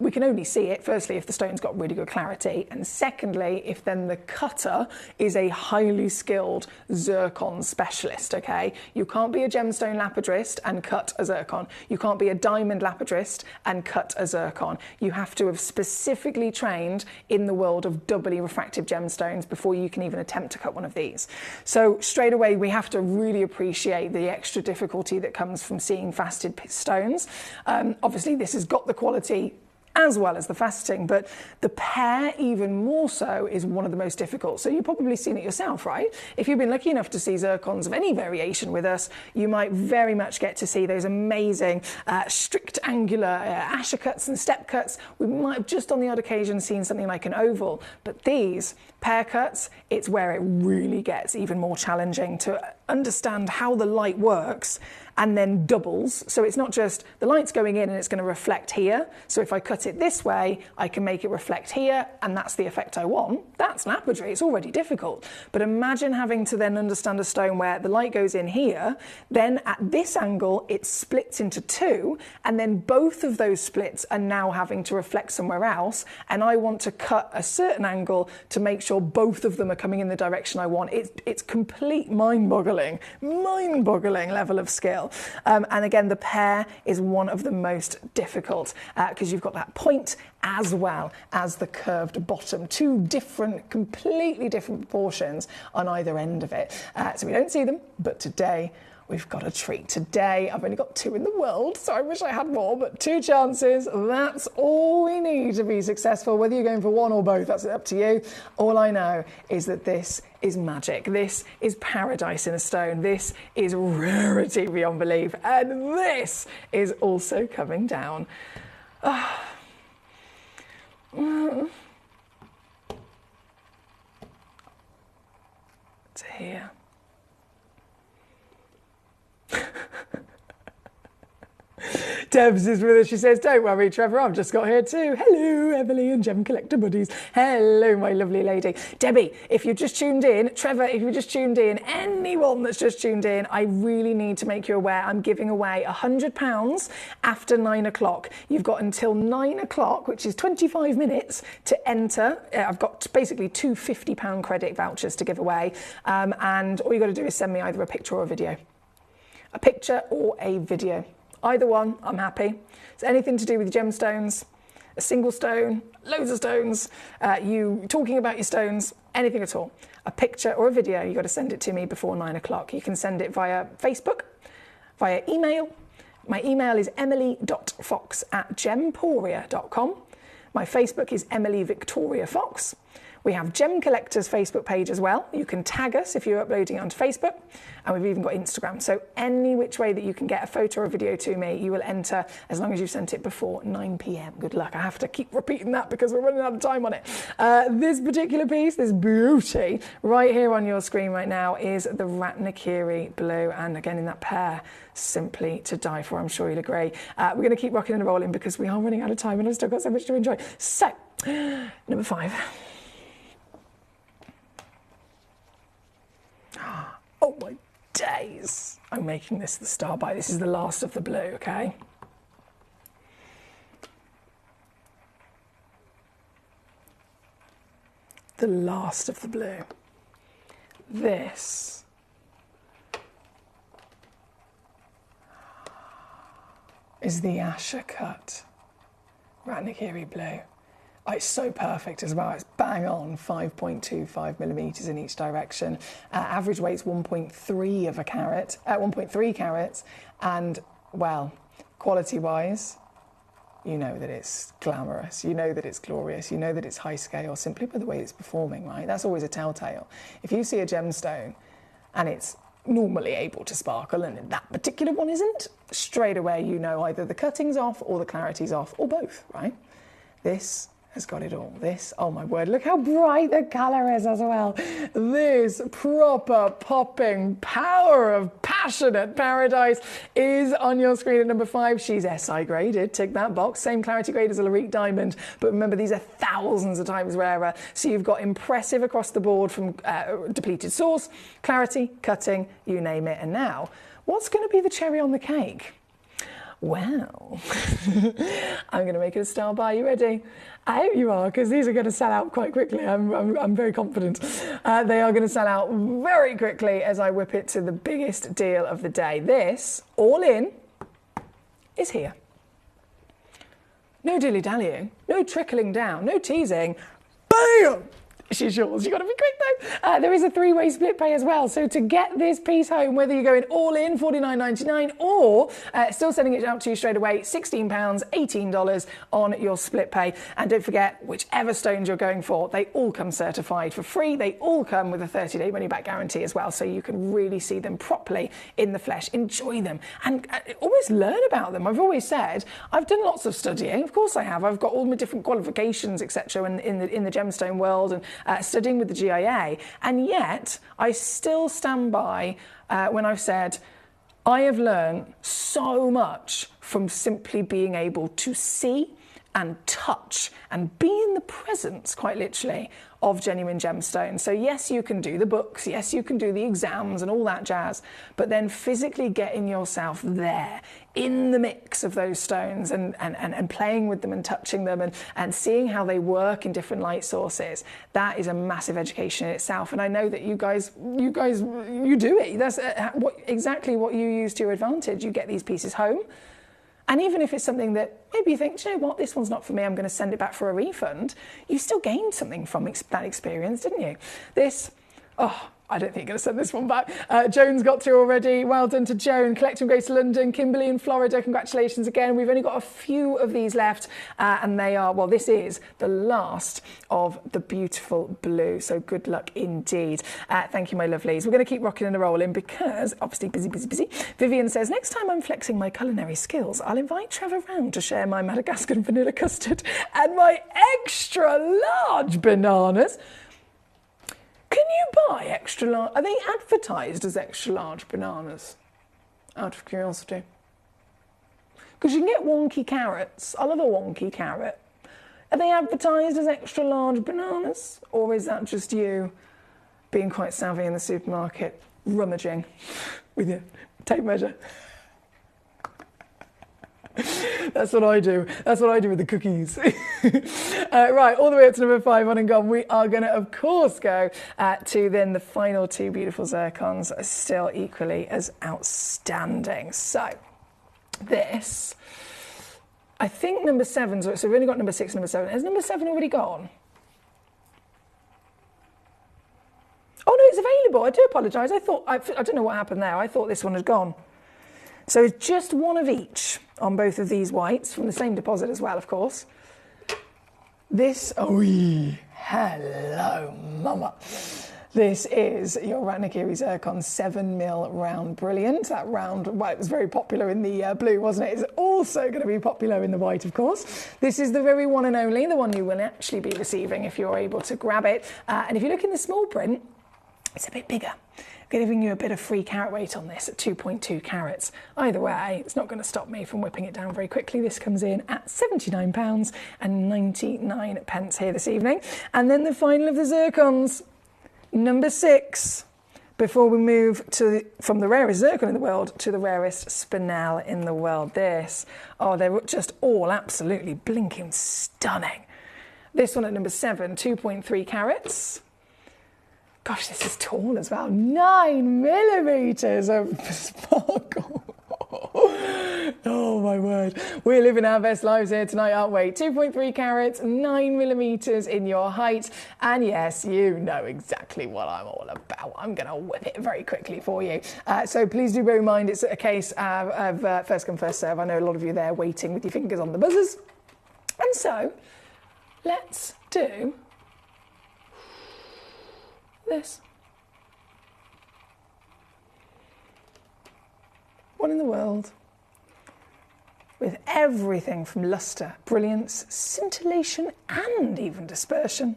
We can only see it, firstly, if the stone's got really good clarity, and secondly, if then the cutter is a highly skilled zircon specialist, okay? You can't be a gemstone lapidrist and cut a zircon. You can't be a diamond lapidrist and cut a zircon. You have to have specifically trained in the world of doubly refractive gemstones before you can even attempt to cut one of these. So straight away, we have to really appreciate the extra difficulty that comes from seeing faceted stones. Obviously, this has got the quality as well as the faceting, but the pair even more so is one of the most difficult. So you've probably seen it yourself, right? If you've been lucky enough to see zircons of any variation with us, you might very much get to see those amazing strict angular asher cuts and step cuts. We might have just on the odd occasion seen something like an oval, but these pair cuts, it's where it really gets even more challenging to understand how the light works and then doubles. So it's not just the light's going in and it's going to reflect here. So if I cut it this way, I can make it reflect here, and that's the effect I want. That's lapidary. It's already difficult. But imagine having to then understand a stone where the light goes in here, then at this angle it splits into two, and then both of those splits are now having to reflect somewhere else, and I want to cut a certain angle to make sure both of them are coming in the direction I want. It's complete mind-boggling level of skill. And again, the pear is one of the most difficult because you've got that point as well as the curved bottom. Two different, completely different proportions on either end of it. So we don't see them, but today we've got a treat. Today, I've only got 2 in the world, so I wish I had more, but 2 chances, that's all we need to be successful. Whether you're going for one or both, that's up to you. All I know is that this is magic. This is paradise in a stone. This is rarity beyond belief. And this is also coming down. To here. Debs is with us. She says, don't worry, Trevor, I've just got here too. Hello, Emily and Gem Collector buddies. Hello, my lovely lady. Debbie, if you've just tuned in, Trevor, if you've just tuned in, anyone that's just tuned in, I really need to make you aware I'm giving away £100 after 9 o'clock. You've got until 9 o'clock, which is 25 minutes, to enter. I've got basically 2 £50 credit vouchers to give away. And all you've got to do is send me either a picture or a video. A picture or a video. Either one, I'm happy. It's anything to do with gemstones, a single stone, loads of stones, you talking about your stones, anything at all. A picture or a video, you've got to send it to me before 9 o'clock. You can send it via Facebook, via email. My email is emily.fox@gemporia.com. My Facebook is Emily Victoria Fox. We have Gem Collector's Facebook page as well. You can tag us if you're uploading it onto Facebook, and we've even got Instagram. So any which way that you can get a photo or a video to me, you will enter as long as you've sent it before 9 p.m. Good luck. I have to keep repeating that because we're running out of time on it. This particular piece, this beauty, right here on your screen right now is the Ratnakiri Blue, and again in that pear, simply to die for. I'm sure you'll agree. We're going to keep rocking and rolling because we are running out of time and I've still got so much to enjoy. So, number 5. Oh my days. I'm making this the star by. This is the last of the blue, okay? The last of the blue. This is the Asher cut Ratnakiri Blue. Oh, it's so perfect as well. It's bang on 5.25 millimeters in each direction. Average weight's 1.3 of a carat, 1.3 carats, and well, quality-wise, you know that it's glamorous, you know that it's glorious, you know that it's high scale simply by the way it's performing, right? That's always a telltale. If you see a gemstone and it's normally able to sparkle and that particular one isn't, straight away you know either the cutting's off or the clarity's off, or both, right? This has got it all. This, oh my word, look how bright the colour is as well. This proper popping power of passionate paradise is on your screen at number 5. She's SI graded, tick that box. Same clarity grade as a Larique diamond, but remember these are thousands of times rarer. So you've got impressive across the board from depleted source, clarity, cutting, you name it. And now, what's going to be the cherry on the cake? Well, I'm going to make it a star buy. You ready? I hope you are, because these are going to sell out quite quickly. I'm very confident. They are going to sell out very quickly as I whip it to the biggest deal of the day. This, all in, is here. No dilly-dallying, no trickling down, no teasing. Bam! She's yours. You've got to be quick though. There is a 3-way split pay as well. So to get this piece home, whether you're going all in, $49.99, or still sending it out to you straight away, £16, $18 on your split pay. And don't forget, whichever stones you're going for, they all come certified for free. They all come with a 30-day money-back guarantee as well. So you can really see them properly in the flesh, enjoy them, and always learn about them. I've always said, I've done lots of studying. Of course I have. I've got all my different qualifications, etc. in the gemstone world, and studying with the GIA, and yet I still stand by when I've said, I have learned so much from simply being able to see and touch and be in the presence, quite literally, of genuine gemstones. So yes, you can do the books, yes, you can do the exams and all that jazz, but then physically getting yourself there in the mix of those stones and playing with them and touching them and seeing how they work in different light sources, that is a massive education in itself. And I know that you guys do it. That's exactly what you use to your advantage. You get these pieces home. And even if it's something that maybe you think, do you know what, this one's not for me, I'm going to send it back for a refund, you still gained something from that experience, didn't you? I don't think you're going to send this one back. Joan's got through already. Well done to Joan. Collecting Greater London, Kimberley in Florida, congratulations again. We've only got a few of these left, and they are, well, this is the last of the beautiful blue, so good luck indeed. Thank you, my lovelies. We're going to keep rocking and rolling because, obviously, busy. Vivian says, next time I'm flexing my culinary skills, I'll invite Trevor round to share my Madagascar vanilla custard and my extra large bananas. Can you buy extra large? Are they advertised as extra large bananas? Out of curiosity. Because you can get wonky carrots. I love a wonky carrot. Are they advertised as extra large bananas? Or is that just you being quite savvy in the supermarket, rummaging with your tape measure? That's what I do. That's what I do with the cookies. Right, all the way up to number 5 on and gone. We are going to, of course, go to then the final two beautiful zircons, still equally as outstanding. So, this, I think number 7, so we've only got number 6 and number 7. Has number 7 already gone? Oh, no, it's available. I do apologise. I don't know what happened there. I thought this one had gone. So it's just one of each on both of these whites, from the same deposit as well, of course. This, hello, mama. This is your Ratnakiri Zircon 7mm round brilliant. That round, well, it was very popular in the blue, wasn't it? It's also going to be popular in the white, of course. This is the very one and only, the one you will actually be receiving if you're able to grab it. And if you look in the small print, it's a bit bigger. Giving you a bit of free carat weight on this at 2.2 carats. Either way, it's not going to stop me from whipping it down very quickly. This comes in at £79.99 here this evening. And then the final of the zircons, number 6, before we move from the rarest zircon in the world to the rarest spinel in the world. They're just all absolutely blinking stunning. This one at number 7, 2.3 carats. Gosh, this is tall as well. 9mm of sparkle. Oh, my word. We're living our best lives here tonight, aren't we? 2.3 carats, 9mm in your height. And yes, you know exactly what I'm all about. I'm going to whip it very quickly for you. So please do bear in mind it's a case of first come, first serve. I know a lot of you there waiting with your fingers on the buzzers. And so, let's do this. One in the world with everything from lustre, brilliance, scintillation and even dispersion.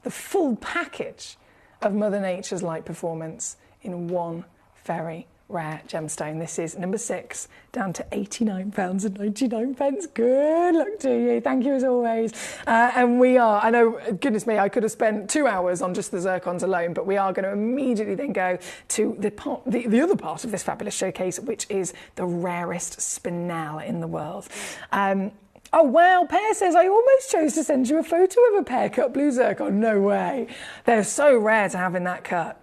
The full package of Mother Nature's light performance in one very rare gemstone. This is number 6, down to £89.99. Good luck to you. Thank you as always. And we are, I know, goodness me, I could have spent 2 hours on just the zircons alone, but we are going to immediately then go to the other part of this fabulous showcase, which is the rarest spinel in the world. Oh wow, Pear says, I almost chose to send you a photo of a pear cut blue zircon. No way. They're so rare to have in that cut.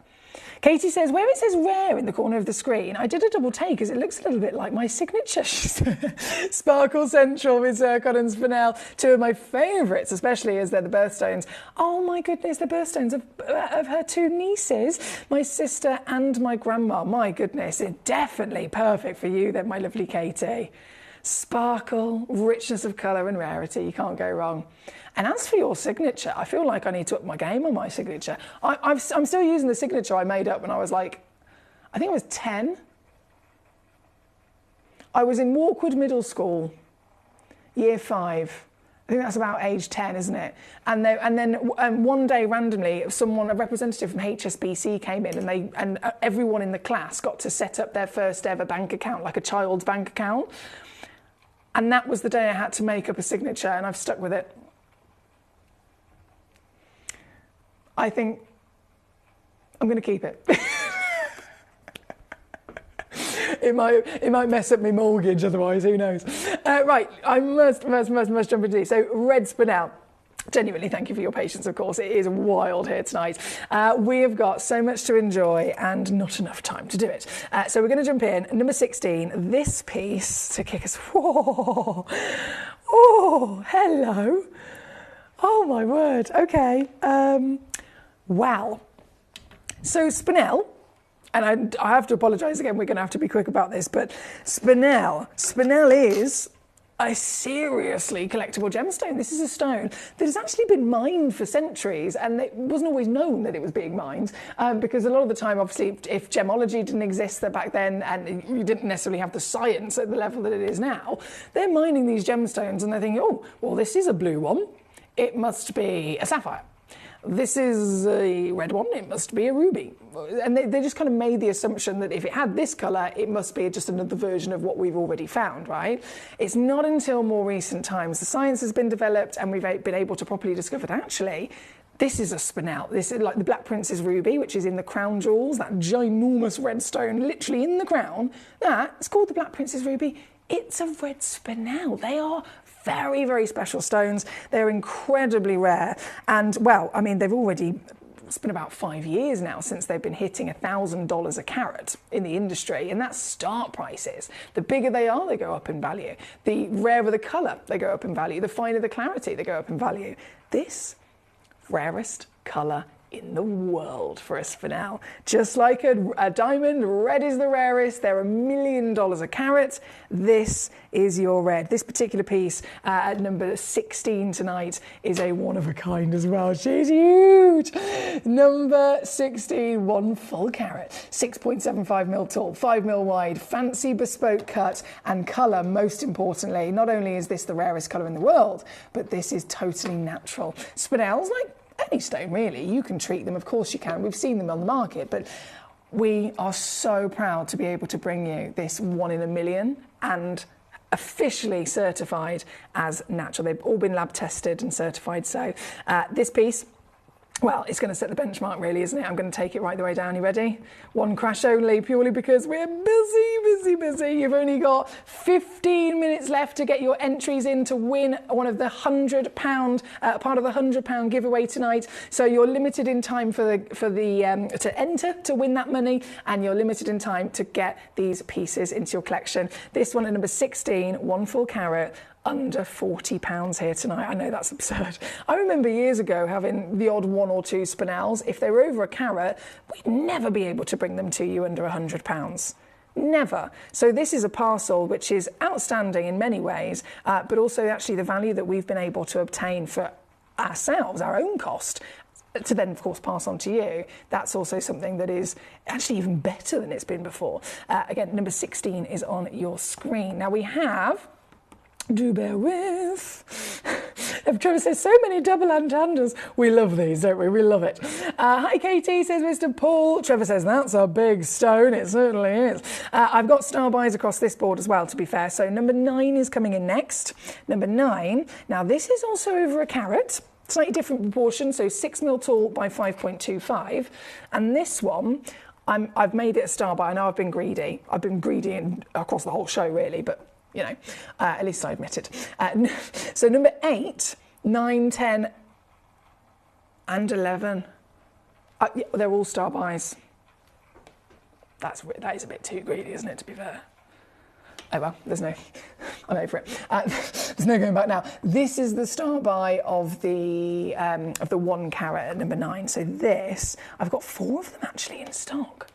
Katie says, where it says rare in the corner of the screen, I did a double take as it looks a little bit like my signature. Sparkle Central with zircon and spinel, 2 of my favourites, especially as they're the birthstones. Oh my goodness, the birthstones of her 2 nieces, my sister and my grandma. My goodness, it's definitely perfect for you then, my lovely Katie. Sparkle, richness of colour and rarity, you can't go wrong. And as for your signature, I feel like I need to up my game on my signature. I'm still using the signature I made up when I was like, I think I was 10. I was in Walkwood Middle School, year 5, I think that's about age 10, isn't it? And then one day randomly, a representative from HSBC came in, and everyone in the class got to set up their first ever bank account, like a child's bank account. And that was the day I had to make up a signature, and I've stuck with it. I think I'm going to keep it. It might mess up my mortgage otherwise, who knows. Right, I must jump into these. So red spinel. Genuinely, thank you for your patience, of course. It is wild here tonight. We have got so much to enjoy and not enough time to do it. So we're going to jump in. Number 16, this piece to kick us. Whoa. Oh, hello. Oh, my word. Okay. Wow. So spinel. And I have to apologise again, we're going to have to be quick about this, but spinel is a seriously collectible gemstone. This is a stone that has actually been mined for centuries, and it wasn't always known that it was being mined, because a lot of the time, obviously, if gemology didn't exist back then and you didn't necessarily have the science at the level that it is now, they're mining these gemstones and they're thinking, oh, well, this is a blue one. It must be a sapphire. This is a red one, it must be a ruby. And they just kind of made the assumption that if it had this colour, it must be just another version of what we've already found, right? It's not until more recent times the science has been developed and we've been able to properly discover that actually this is a spinel. This is like the Black Prince's ruby, which is in the crown jewels, that ginormous red stone literally in the crown. That's called the Black Prince's ruby. It's a red spinel. They are very, very special stones. They're incredibly rare. And, well, I mean, it's been about 5 years now since they've been hitting $1,000 a carat in the industry, and that's start prices. The bigger they are, they go up in value. The rarer the colour, they go up in value. The finer the clarity, they go up in value. This, rarest colour in the world for a spinel. Just like a diamond, red is the rarest. They're $1 million a carat. This is your red. This particular piece at number 16 tonight is a one of a kind as well. She's huge. Number 16, 1 full carat, 6.75 mil tall, 5 mil wide, fancy bespoke cut and colour. Most importantly, not only is this the rarest colour in the world, but this is totally natural. Spinels, like any stone really, you can treat them, of course you can. We've seen them on the market, but we are so proud to be able to bring you this 1 in a million and officially certified as natural. They've all been lab tested and certified. So this piece, well, it's going to set the benchmark really, isn't it? I'm going to take it right the way down. You ready? One crash only, purely because we're busy. You've only got 15 minutes left to get your entries in to win one of the £100, part of the £100 giveaway tonight. So you're limited in time to enter to win that money, and you're limited in time to get these pieces into your collection. This one at number 16, 1 full carat, under £40 here tonight. I know that's absurd. I remember years ago having the odd 1 or 2 spinels. If they were over a carat, we'd never be able to bring them to you under £100. Never. So this is a parcel which is outstanding in many ways, but also actually the value that we've been able to obtain for ourselves, our own cost, to then, of course, pass on to you. That's also something that is actually even better than it's been before. Again, number 16 is on your screen. Now we have... Do bear with. Trevor says, so many double entendres. We love these, don't we? We love it. Hi, Katie, says Mr. Paul. Trevor says, that's a big stone. It certainly is. I've got star buys across this board as well, to be fair. So number 9 is coming in next. Number 9. Now, this is also over a carat. Slightly different proportion, so 6 mil tall by 5.25. And this one, I've made it a star buy. I know I've been greedy. I've been greedy across the whole show, really, but... you know, at least I admit it. So number 8, 9, 10 and 11. Yeah, they're all star buys. That is a bit too greedy, isn't it, to be fair? Oh well, I'm over it. There's no going back now. This is the star buy of the 1 carat at number 9. So this, I've got 4 of them actually in stock.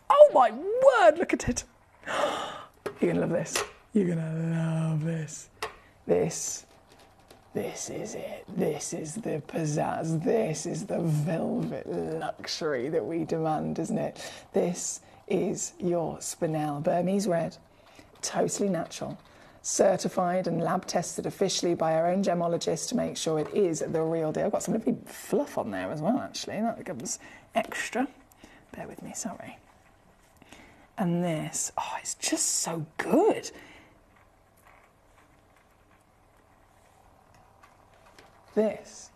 Oh my word, look at it. You're going to love this. You're going to love this. This is it. This is the pizzazz. This is the velvet luxury that we demand, isn't it? This is your spinel. Burmese red. Totally natural. certified and lab tested officially by our own gemologist to make sure it is the real deal. I've got some lovely fluff on there as well, actually. That comes extra. Bear with me, sorry. And this, oh, it's just so good. This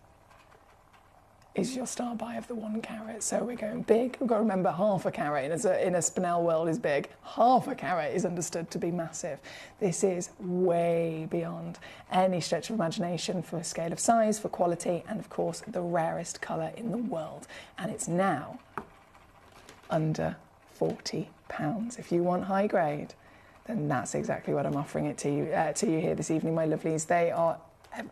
is your star buy of the 1 carat. So we're going big. We've got to remember half a carat in a spinel world is big. Half a carat is understood to be massive. This is way beyond any stretch of imagination for scale of size, for quality, and of course the rarest colour in the world. And it's now under £40. If you want high grade, then that's exactly what I'm offering it to you here this evening, my lovelies. They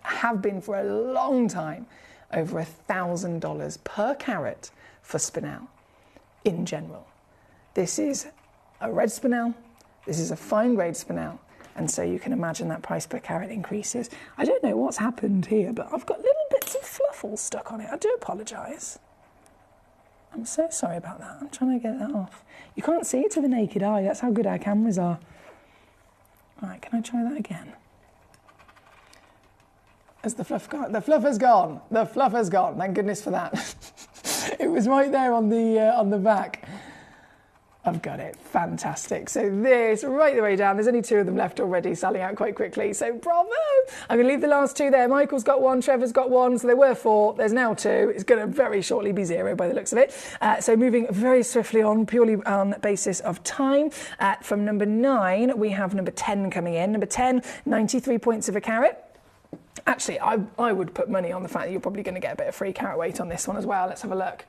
have been for a long time over $1,000 per carat for spinel in general. This is a red spinel, this is a fine grade spinel, and so you can imagine that price per carat increases. I don't know what's happened here, but I've got little bits of fluff all stuck on it. I do apologise. I'm so sorry about that. I'm trying to get that off. You can't see it to the naked eye. That's how good our cameras are. Right, can I try that again? Has the fluff gone? The fluff has gone. The fluff has gone. Thank goodness for that. It was right there on the back. I've got it. Fantastic. So this, right the way down. There's only 2 of them left already, selling out quite quickly. So bravo. I'm going to leave the last 2 there. Michael's got 1, Trevor's got 1. So there were 4. There's now 2. It's going to very shortly be 0 by the looks of it. So moving very swiftly on, purely on basis of time. From number 9, we have number 10 coming in. Number 10, 93 points of a carat. Actually, I would put money on the fact that you're probably going to get a bit of free carat weight on this one as well. Let's have a look.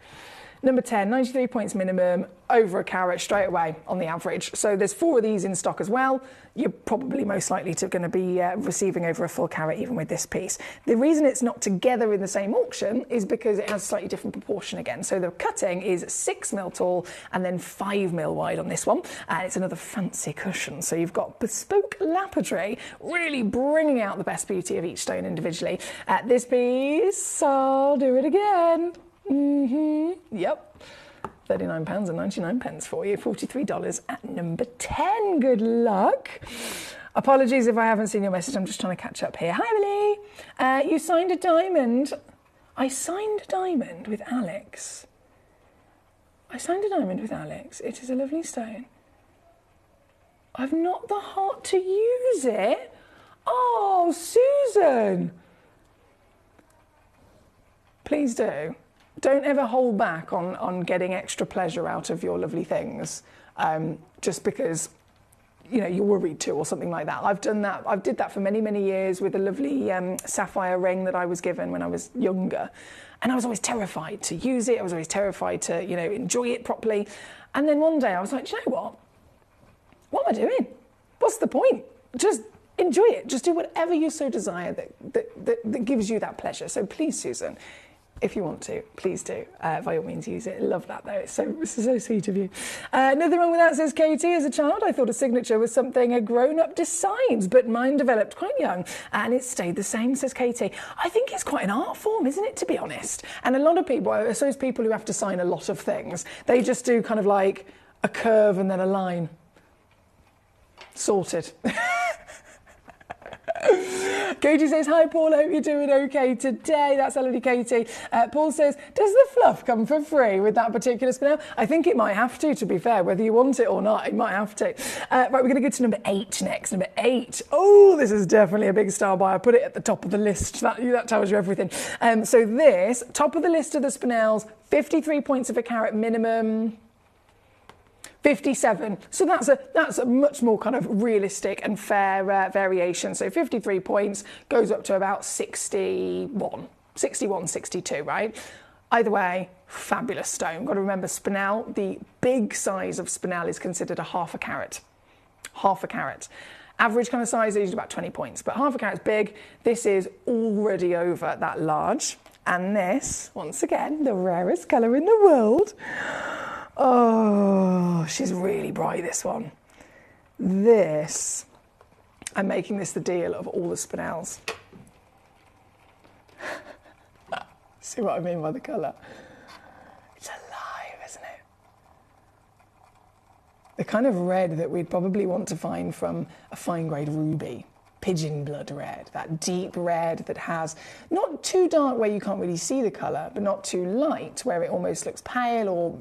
Number 10, 93 points minimum, over a carat straight away on the average. So there's 4 of these in stock as well. You're probably most likely going to be receiving over a full carat even with this piece. The reason it's not together in the same auction is because it has a slightly different proportion again. So the cutting is 6 mil tall and then 5 mil wide on this one. And it's another fancy cushion. So you've got bespoke lapidary, really bringing out the best beauty of each stone individually. This piece, I'll do it again. Yep. £39.99 for you. $43 at number 10. Good luck. Apologies if I haven't seen your message. I'm just trying to catch up here. Hi, Emily. You signed a diamond. I signed a diamond with Alex. It is a lovely stone. I've not the heart to use it. Oh, Susan. Please do. Don't ever hold back on getting extra pleasure out of your lovely things just because, you know, you're worried to or something like that. I've done that. I did that for many, many years with a lovely sapphire ring that I was given when I was younger. And I was always terrified to use it. I was always terrified to, you know, enjoy it properly. And then one day I was like, do you know what? What am I doing? What's the point? Just enjoy it. Just do whatever you so desire that gives you that pleasure. So please, Susan, if you want to, please do. By all means, use it. Love that, though. It's so sweet of you. Nothing wrong with that, says Katie. As a child, I thought a signature was something a grown-up decides, but mine developed quite young, and it stayed the same, says Katie. I think it's quite an art form, isn't it, to be honest? And a lot of people, I suppose people who have to sign a lot of things, they just do kind of like a curve and then a line. Sorted. Katie says, hi Paul, I hope you're doing okay today. That's lovely, Katie. Paul says, does the fluff come for free with that particular spinel? I think it might have to be fair, whether you want it or not, it might have to. Right, we're going to go to number 8 next. Number 8. Oh, this is definitely a big star buy. I put it at the top of the list. That tells you everything. So this, top of the list of the spinels, 53 points of a carat minimum. 57. So that's a much more kind of realistic and fair variation. So 53 points goes up to about 61, 62, right? Either way, fabulous stone. Got to remember spinel, the big size of spinel is considered a half a carat. Half a carat. Average kind of size is usually about 20 points, but half a carat's big. This is already over that large. And this, once again, the rarest colour in the world. Oh, she's really bright, this one. This, I'm making this the deal of all the spinels. See what I mean by the colour? It's alive, isn't it? The kind of red that we'd probably want to find from a fine grade ruby. pigeon blood red, that deep red that has not too dark where you can't really see the colour, but not too light where it almost looks pale, or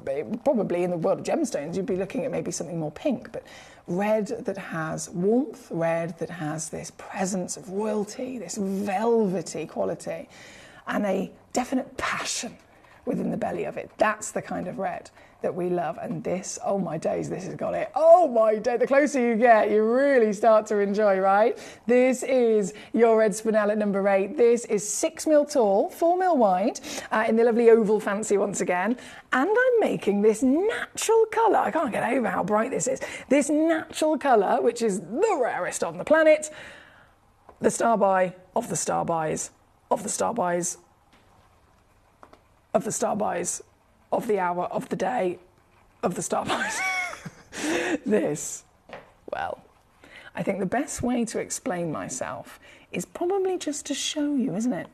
probably in the world of gemstones you'd be looking at maybe something more pink, but red that has warmth, red that has this presence of royalty, this velvety quality, and a definite passion within the belly of it. That's the kind of red that we love. And this, oh my days, this has got it. Oh my day, the closer you get, you really start to enjoy, right? This is your red spinel at number 8. This is 6mm tall, 4mm wide, in the lovely oval fancy once again. And I'm making this natural colour. I can't get over how bright this is. This natural colour, which is the rarest on the planet, the star buy of the star buys of the star buys of the star buys of the hour, of the day, of the star buys. This, well, I think the best way to explain myself is probably just to show you, isn't it?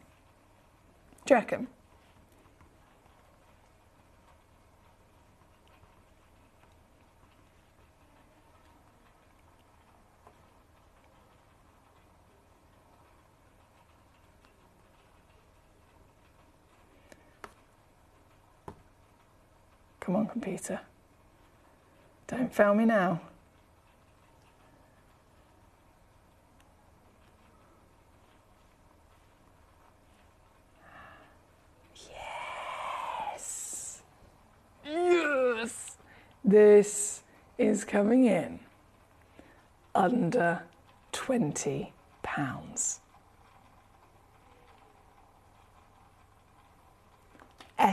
Do you reckon? Come on, computer. Don't fail me now. Yes. Yes. This is coming in under £20.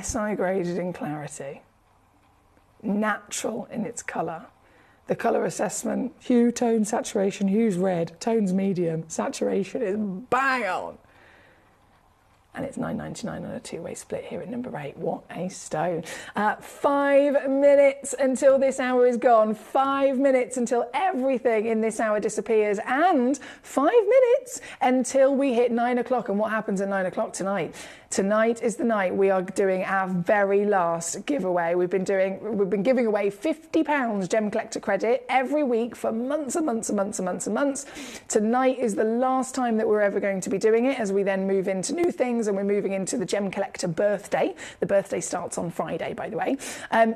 SI graded in clarity. Natural in its colour. The colour assessment, hue, tone, saturation, hue's red, tone's medium, saturation is bang on. And it's £9.99 on a two-way split here at number 8. What a stone. 5 minutes until this hour is gone. 5 minutes until everything in this hour disappears. And 5 minutes until we hit 9 o'clock. And what happens at 9 o'clock tonight? Tonight is the night we are doing our very last giveaway. We've been giving away £50 Gemcollector credit every week for months and months and months and months and months. Tonight is the last time that we're ever going to be doing it, as we then move into new things and we're moving into the Gemcollector birthday. The birthday starts on Friday, by the way.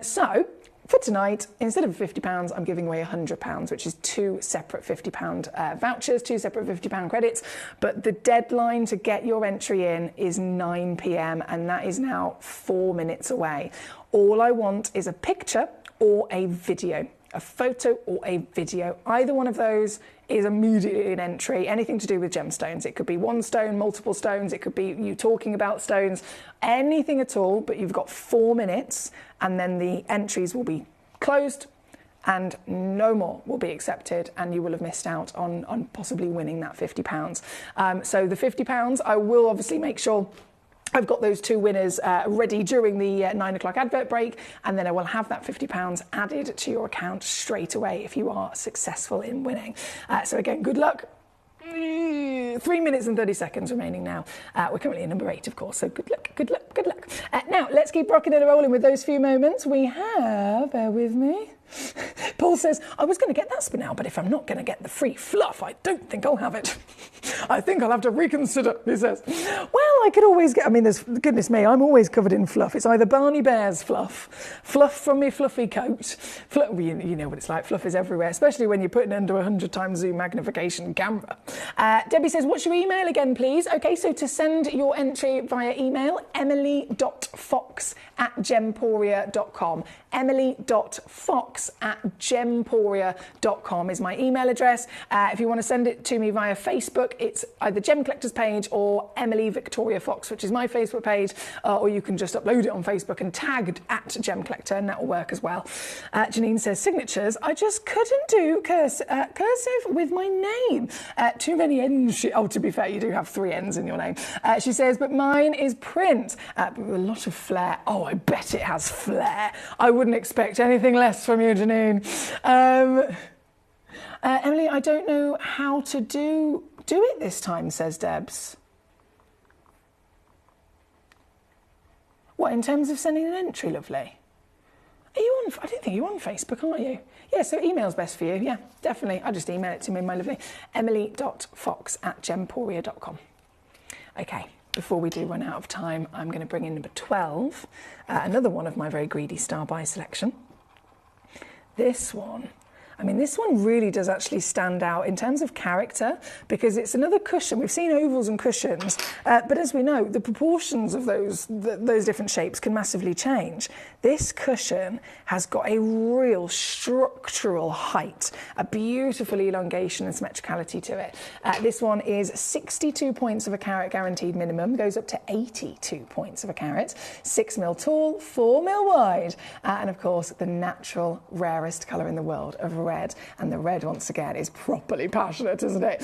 So for tonight, instead of £50, I'm giving away £100, which is 2 separate £50 vouchers, 2 separate £50 credits. But the deadline to get your entry in is 9 p.m. and that is now 4 minutes away. All I want is a picture or a video. A photo or a video. Either one of those is immediately an entry. Anything to do with gemstones. It could be one stone, multiple stones. It could be you talking about stones. Anything at all, but you've got 4 minutes and then the entries will be closed and no more will be accepted and you will have missed out on possibly winning that £50. So the £50, I will obviously make sure I've got those 2 winners ready during the 9 o'clock advert break, and then I will have that £50 added to your account straight away if you are successful in winning. So again, good luck. 3 minutes and 30 seconds remaining now. We're currently at number 8, of course, so good luck, good luck, good luck. Now, let's keep rocking and rolling with those few moments. We have, bear with me, Paul says, I was going to get that spinel, but if I'm not going to get the free fluff, I don't think I'll have it. I think I'll have to reconsider, he says. Well, I could always get, I mean, there's, goodness me, I'm always covered in fluff. It's either Barney Bear's fluff, fluff from my fluffy coat. Fluff, you know what it's like, fluff is everywhere, especially when you're putting it under 100 times zoom magnification camera. Debbie says, what's your email again, please? Okay, so to send your entry via email, emily.fox@gemporia.com. emily.fox@gemporia.com is my email address. If you want to send it to me via Facebook, it's either Gemcollector's page or Emily Victoria Fox, which is my Facebook page, or you can just upload it on Facebook and tag @Gemcollector, and that will work as well. Janine says, signatures, I just couldn't do cursive with my name. Too many N's. Oh, to be fair, you do have 3 N's in your name. She says, but mine is print, but with a lot of flair. Oh, I bet it has flair. I wouldn't expect anything less from you, Janine. Emily, I don't know how to do it this time, says Debs. What, in terms of sending an entry, lovely? Are you on? I don't think you're on Facebook, aren't you? Yeah, so email's best for you. Yeah, definitely. I just email it to me, my lovely emily.fox@gemporia.com. Okay, before we do run out of time, I'm going to bring in number 12, another one of my very greedy star buy selection. This one. I mean, this one really does actually stand out in terms of character because it's another cushion. We've seen ovals and cushions, but as we know, the proportions of those different shapes can massively change. This cushion has got a real structural height, a beautiful elongation and symmetricality to it. This one is 62 points of a carat guaranteed minimum, goes up to 82 points of a carat, 6 mil tall, 4 mil wide, and of course, the natural rarest colour in the world of red, and the red once again is properly passionate, isn't it?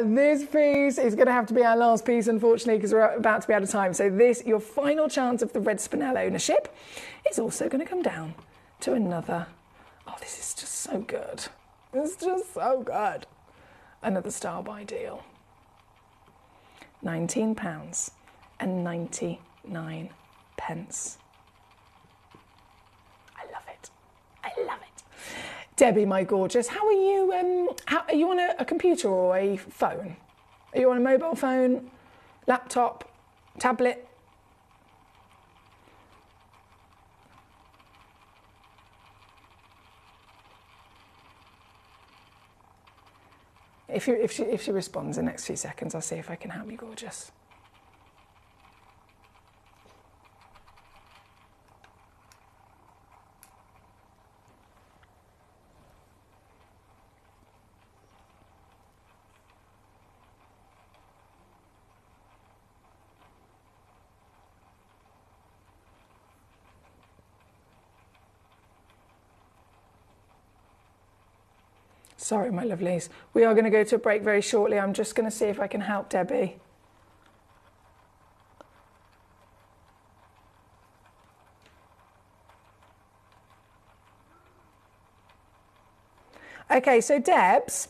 This piece is going to have to be our last piece, unfortunately, because we're about to be out of time. So this, your final chance of the red spinel ownership, is also going to come down to another. Oh, this is just so good. It's just so good. Another star buy deal. £19.99. I love it. I love it. Debbie, my gorgeous, how are you? Are you on a computer or a phone? Are you on a mobile phone, laptop, tablet? If she responds in the next few seconds, I'll see if I can help you, gorgeous. Sorry, my lovelies. We are going to go to a break very shortly. I'm just going to see if I can help Debbie. Okay, so Debs,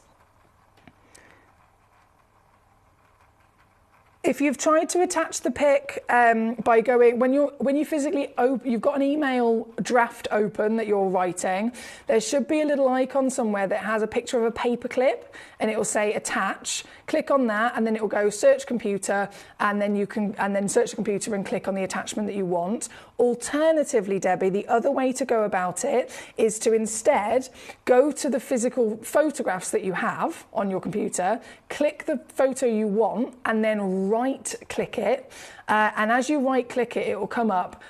if you've tried to attach the pic by going, when you physically open, you've got an email draft open that you're writing, there should be a little icon somewhere that has a picture of a paper clip and it will say attach. Click on that and then it will go search computer and then you can, and then search the computer and click on the attachment that you want. Alternatively, Debbie, the other way to go about it is to instead go to the physical photographs that you have on your computer, click the photo you want and then right click it. And as you right click it, it will come up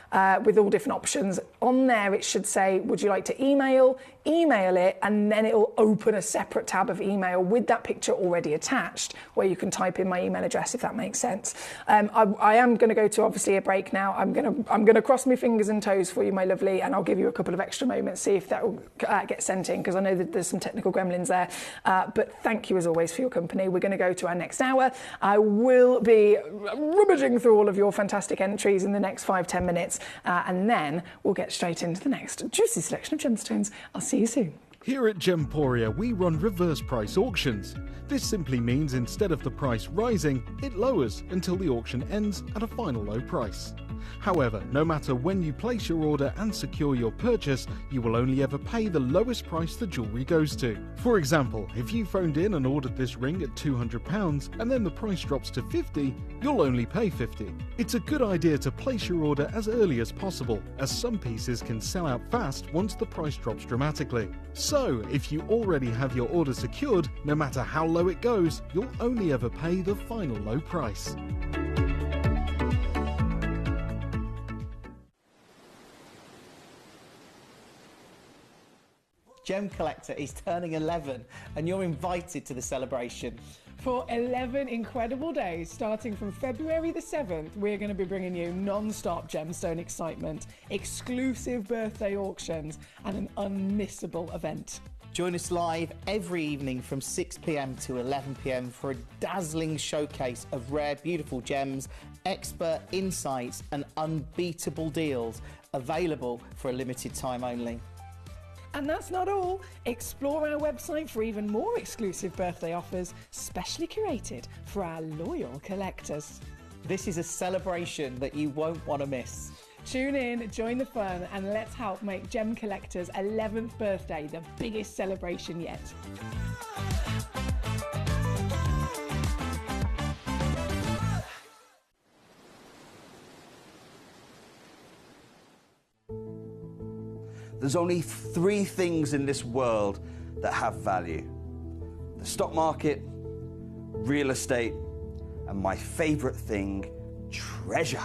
with all different options. On there, it should say, would you like to email it, and then it will open a separate tab of email with that picture already attached, where you can type in my email address, if that makes sense. I am going to go to obviously a break now. I'm going to cross my fingers and toes for you, my lovely, and I'll give you a couple of extra moments, see if that will get sent in, because I know that there's some technical gremlins there. But thank you as always for your company. We're going to go to our next hour. I will be rummaging through all of your fantastic entries in the next 5-10 minutes, and then we'll get straight into the next juicy selection of gemstones. I'll see you soon. Here at Gemporia, we run reverse price auctions. This simply means instead of the price rising, it lowers until the auction ends at a final low price. However, no matter when you place your order and secure your purchase, you will only ever pay the lowest price the jewellery goes to. For example, if you phoned in and ordered this ring at £200 and then the price drops to £50, you'll only pay £50. It's a good idea to place your order as early as possible, as some pieces can sell out fast once the price drops dramatically. So, if you already have your order secured, no matter how low it goes, you'll only ever pay the final low price. Gemcollector is turning 11 and you're invited to the celebration. For 11 incredible days, starting from February the 7th, we're going to be bringing you non-stop gemstone excitement, exclusive birthday auctions, and an unmissable event. Join us live every evening from 6 p.m. to 11 p.m. for a dazzling showcase of rare, beautiful gems, expert insights, and unbeatable deals available for a limited time only. And that's not all. Explore our website for even more exclusive birthday offers, specially curated for our loyal collectors. This is a celebration that you won't want to miss. Tune in, join the fun, and let's help make Gemcollector's 11th birthday the biggest celebration yet. There's only 3 things in this world that have value: the stock market, real estate, and my favorite thing, treasure.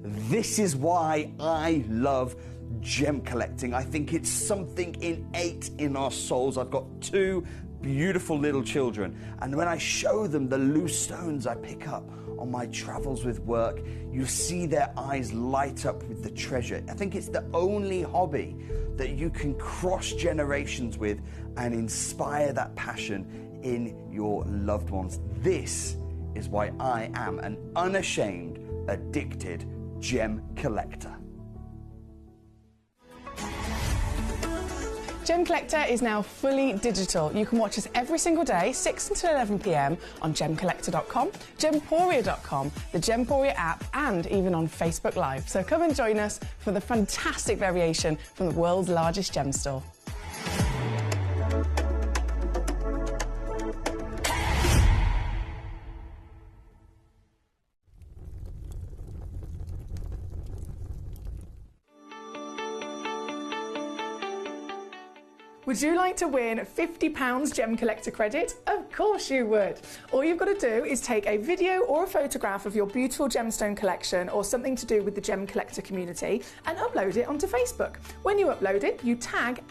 This is why I love gem collecting. I think it's something innate in our souls. I've got 2 beautiful little children, and when I show them the loose stones I pick up on my travels with work, you see their eyes light up with the treasure. I think it's the only hobby that you can cross generations with and inspire that passion in your loved ones. This is why I am an unashamed, addicted gem collector. Gemcollector is now fully digital. You can watch us every single day, 6 until 11 p.m. on gemcollector.com, gemporia.com, the Gemporia app, and even on Facebook Live. So come and join us for the fantastic variation from the world's largest gem store. Would you like to win £50 Gemcollector credit? Of course you would. All you've got to do is take a video or a photograph of your beautiful gemstone collection or something to do with the Gemcollector community and upload it onto Facebook. When you upload it, you tag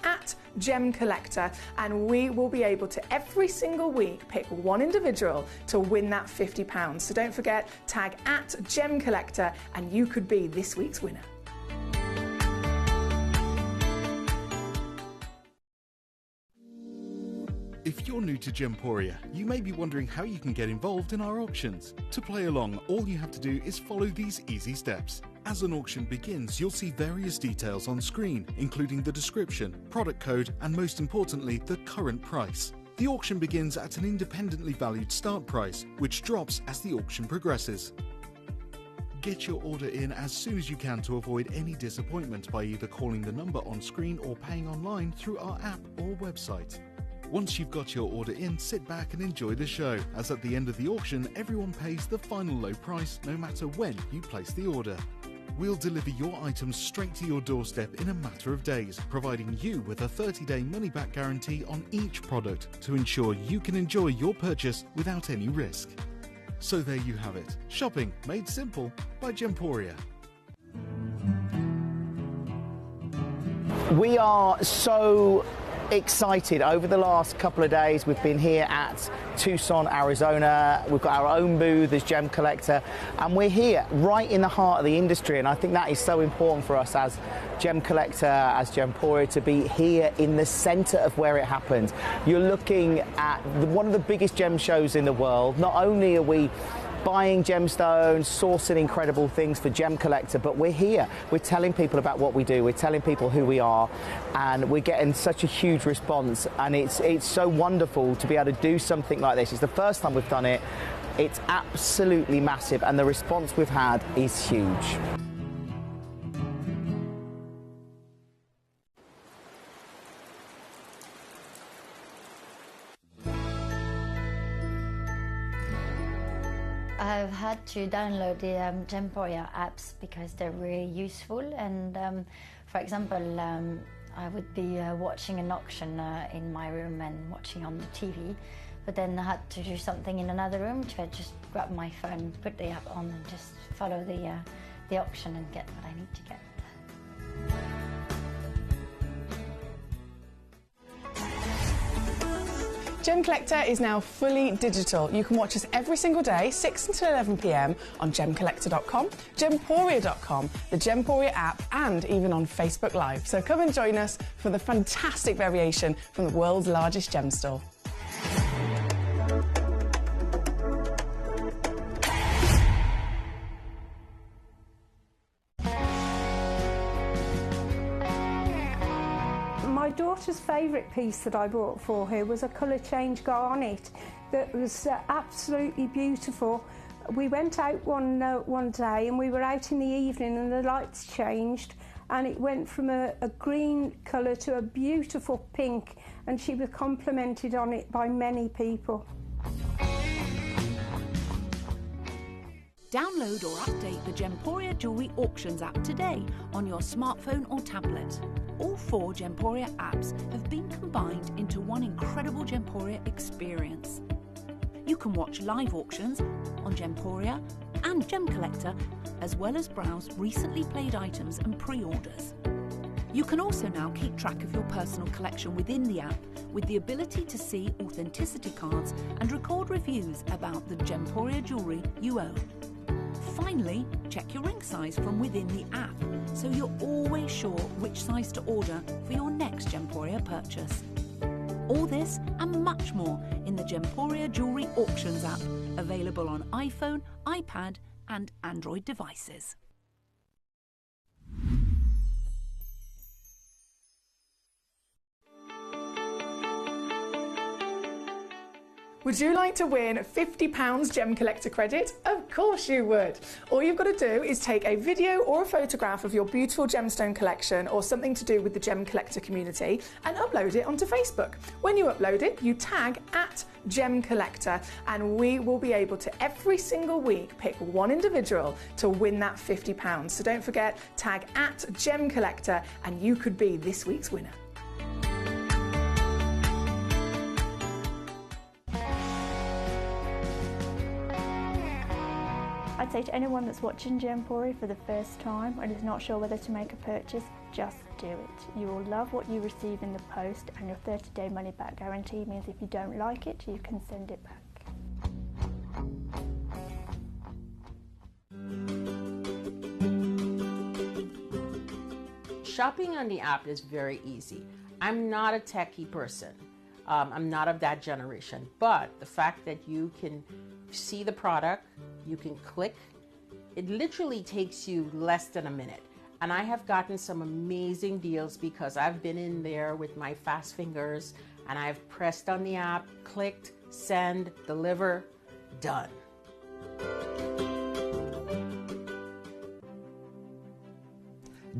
@Gemcollector, and we will be able to every single week pick one individual to win that £50. So don't forget, tag @Gemcollector and you could be this week's winner. If you're new to Gemporia, you may be wondering how you can get involved in our auctions. To play along, all you have to do is follow these easy steps. As an auction begins, you'll see various details on screen, including the description, product code, and most importantly, the current price. The auction begins at an independently valued start price, which drops as the auction progresses. Get your order in as soon as you can to avoid any disappointment by either calling the number on screen or paying online through our app or website. Once you've got your order in, sit back and enjoy the show, as at the end of the auction, everyone pays the final low price no matter when you place the order. We'll deliver your items straight to your doorstep in a matter of days, providing you with a 30-day money-back guarantee on each product to ensure you can enjoy your purchase without any risk. So there you have it. Shopping made simple by Gemporia. We are so excited. Over the last couple of days, we've been here at Tucson, Arizona. We've got our own booth as Gemcollector, and we're here right in the heart of the industry, and I think that is so important for us as Gemcollector, as Gemporia, to be here in the center of where it happens. You're looking at one of the biggest gem shows in the world. Not only are we buying gemstones, sourcing incredible things for Gemcollector, but we're here. We're telling people about what we do. We're telling people who we are, and we're getting such a huge response. And it's so wonderful to be able to do something like this. It's the first time we've done it. It's absolutely massive, and the response we've had is huge. I've had to download the Gemporia apps because they're really useful, and for example, I would be watching an auction in my room and watching on the TV, but then I had to do something in another room, so I just grab my phone, put the app on and just follow the auction and get what I need to get. Gemcollector is now fully digital. You can watch us every single day, 6 until 11 p.m. on gemcollector.com, gemporia.com, the Gemporia app, and even on Facebook Live. So come and join us for the fantastic variation from the world's largest gem store. My daughter's favourite piece that I bought for her was a colour change garnet that was absolutely beautiful. We went out one day and we were out in the evening and the lights changed and it went from a green colour to a beautiful pink, and she was complimented on it by many people. Download or update the Gemporia Jewellery Auctions app today on your smartphone or tablet. All 4 Gemporia apps have been combined into one incredible Gemporia experience. You can watch live auctions on Gemporia and Gemcollector, as well as browse recently played items and pre-orders. You can also now keep track of your personal collection within the app with the ability to see authenticity cards and record reviews about the Gemporia jewellery you own. Finally, check your ring size from within the app so you're always sure which size to order for your next Gemporia purchase. All this and much more in the Gemporia Jewellery Auctions app, available on iPhone, iPad and Android devices. Would you like to win £50 Gemcollector credit? Of course you would. All you've got to do is take a video or a photograph of your beautiful gemstone collection or something to do with the Gemcollector community and upload it onto Facebook. When you upload it, you tag @Gemcollector and we will be able to every single week pick one individual to win that £50. So don't forget, tag @Gemcollector and you could be this week's winner. I'd say to anyone that's watching Gemporia for the first time and is not sure whether to make a purchase, just do it. You will love what you receive in the post, and your 30-day money back guarantee means if you don't like it, you can send it back. Shopping on the app is very easy. I'm not a techie person. I'm not of that generation, but the fact that you can see the product, you can click, it literally takes you less than a minute. And I have gotten some amazing deals because I've been in there with my fast fingers and I've pressed on the app, clicked, send, deliver, done.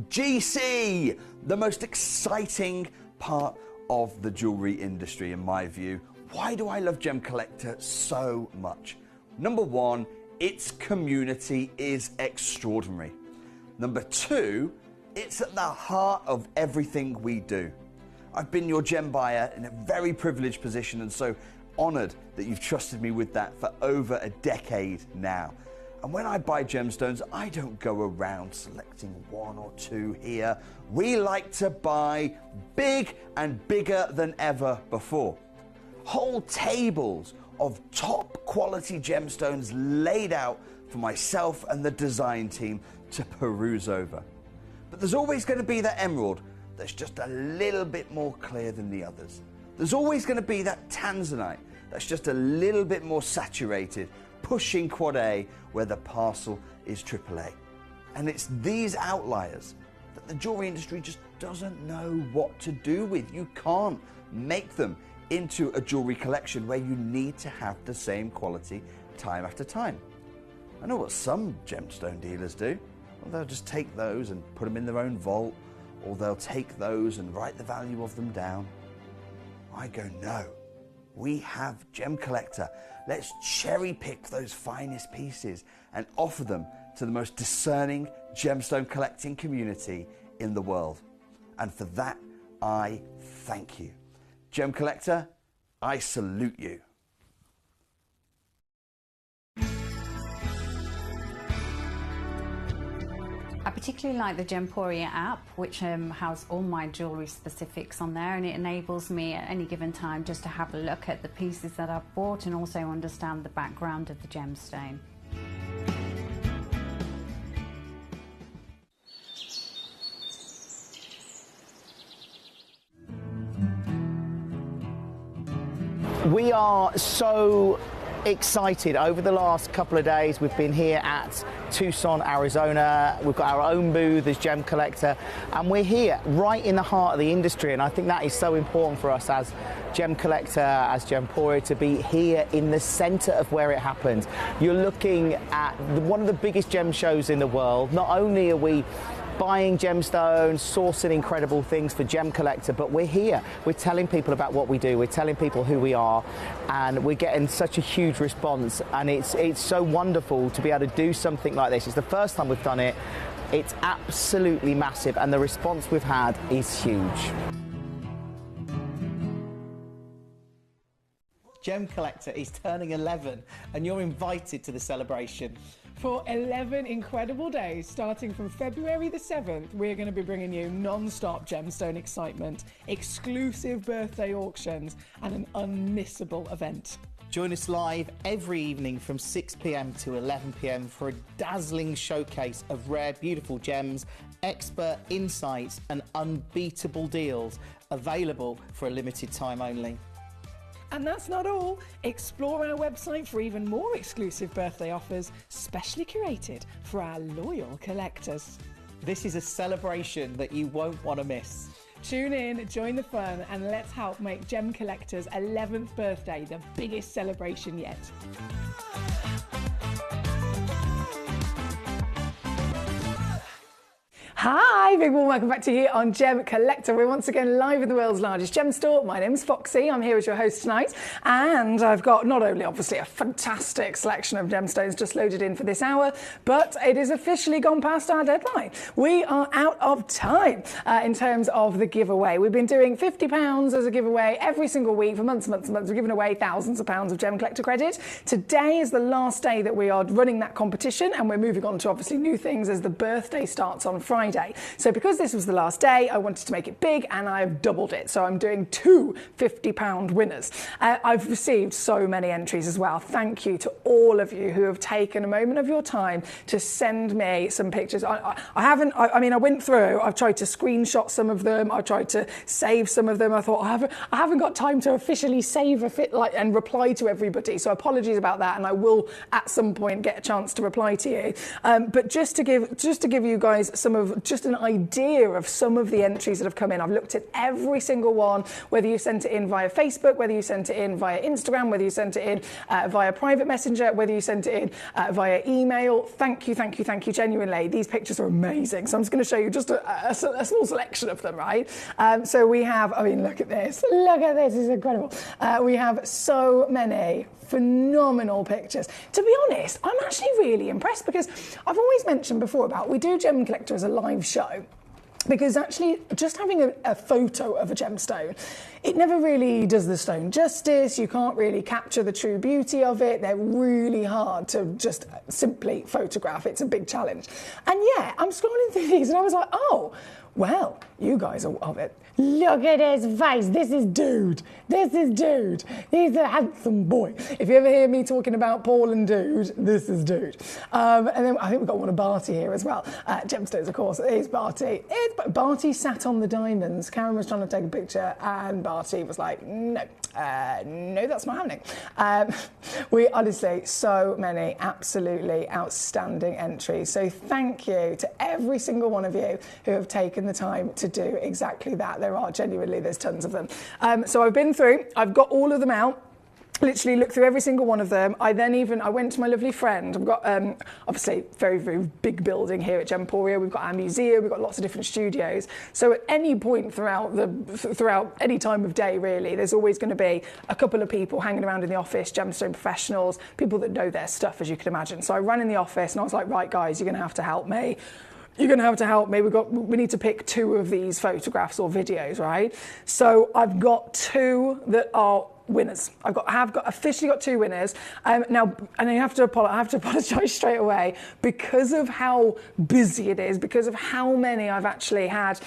GC, the most exciting part of the jewelry industry in my view. Why do I love Gemcollector so much? Number one, its community is extraordinary. Number two, it's at the heart of everything we do. I've been your gem buyer in a very privileged position and so honored that you've trusted me with that for over a decade now. And when I buy gemstones, I don't go around selecting one or two here. We like to buy big and bigger than ever before. Whole tables of top quality gemstones laid out for myself and the design team to peruse over. But there's always going to be that emerald that's just a little bit more clear than the others. There's always going to be that tanzanite that's just a little bit more saturated, pushing quad A where the parcel is AAA. And it's these outliers that the jewelry industry just doesn't know what to do with. You can't make them into a jewelry collection where you need to have the same quality time after time. I know what some gemstone dealers do. Well, they'll just take those and put them in their own vault, or they'll take those and write the value of them down. I go, no, we have Gemcollector. Let's cherry pick those finest pieces and offer them to the most discerning gemstone collecting community in the world. And for that, I thank you. Gemcollector, I salute you. I particularly like the Gemporia app, which has all my jewellery specifics on there, and it enables me at any given time just to have a look at the pieces that I've bought and also understand the background of the gemstone. We are so excited. Over the last couple of days, we've been here at Tucson, Arizona. We've got our own booth as Gemcollector, and we're here right in the heart of the industry, and I think that is so important for us as Gemcollector, as Gemporia, to be here in the centre of where it happened. You're looking at one of the biggest gem shows in the world. Not only are we buying gemstones, sourcing incredible things for Gemcollector, but we're here. We're telling people about what we do. We're telling people who we are, and we're getting such a huge response. And it's so wonderful to be able to do something like this. It's the first time we've done it. It's absolutely massive, and the response we've had is huge. Gemcollector is turning 11, and you're invited to the celebration. For 11 incredible days, starting from February the 7th, we're going to be bringing you non-stop gemstone excitement, exclusive birthday auctions, and an unmissable event. Join us live every evening from 6 p.m. to 11 p.m. for a dazzling showcase of rare, beautiful gems, expert insights, and unbeatable deals available for a limited time only. And that's not all. Explore our website for even more exclusive birthday offers, specially curated for our loyal collectors. This is a celebration that you won't want to miss. Tune in, join the fun, and let's help make Gemcollector's 11th birthday the biggest celebration yet. Hi, big warm welcome back to you on Gemcollector. We're once again live in the world's largest gem store. My name's Foxy. I'm here as your host tonight, and I've got not only obviously a fantastic selection of gemstones just loaded in for this hour, but it is officially gone past our deadline. We are out of time in terms of the giveaway. We've been doing £50 as a giveaway every single week for months and months and months. We've given away thousands of pounds of Gemcollector credit. Today is the last day that we are running that competition, and we're moving on to obviously new things as the birthday starts on Friday. So because this was the last day, I wanted to make it big, and I've doubled it. So I'm doing two £50 winners. I've received so many entries as well. Thank you to all of you who have taken a moment of your time to send me some pictures. I mean, I went through, I've tried to screenshot some of them. I've tried to save some of them. I thought I haven't got time to officially save and reply to everybody. So apologies about that. And I will at some point get a chance to reply to you. But just to give you guys just an idea of some of the entries that have come in. I've looked at every single one, whether you sent it in via Facebook, whether you sent it in via Instagram, whether you sent it in via private messenger, whether you sent it in via email. Thank you, genuinely. These pictures are amazing. So I'm just going to show you just a small selection of them, right? So we have, I mean, look at this. Look at this, it's incredible. We have so many phenomenal pictures. To be honest, I'm actually really impressed because I've always mentioned before about we do Gemcollector as a live show, because actually just having a photo of a gemstone, it never really does the stone justice. You can't really capture the true beauty of it. They're really hard to just simply photograph. It's a big challenge. And yeah, I'm scrolling through these and I was like, oh, well, you guys are of it. Look at his face. This is dude. He's a handsome boy. If you ever hear me talking about Paul and dude, this is dude. And then I think we've got one of Barty here as well. Gemstones, of course. It's Barty. Barty sat on the diamonds. Karen was trying to take a picture and Barty was like, no, that's not happening. We honestly, so many absolutely outstanding entries. So thank you to every single one of you who have taken the time to do exactly that. There's tons of them. So I've been through, I've got all of them out. Literally looked through every single one of them. I went to my lovely friend. I've got obviously very, very big building here at Gemporia. We've got our museum. We've got lots of different studios. So at any point throughout any time of day, really, there's always going to be a couple of people hanging around in the office, gemstone professionals, people that know their stuff, as you can imagine. So I ran in the office and I was like, right, guys, you're going to have to help me. You're going to have to help me. We need to pick two of these photographs or videos, right? So I've got two that are winners. I have officially got two winners. Now, and I have to apologise straight away because of how busy it is, because of how many I've actually had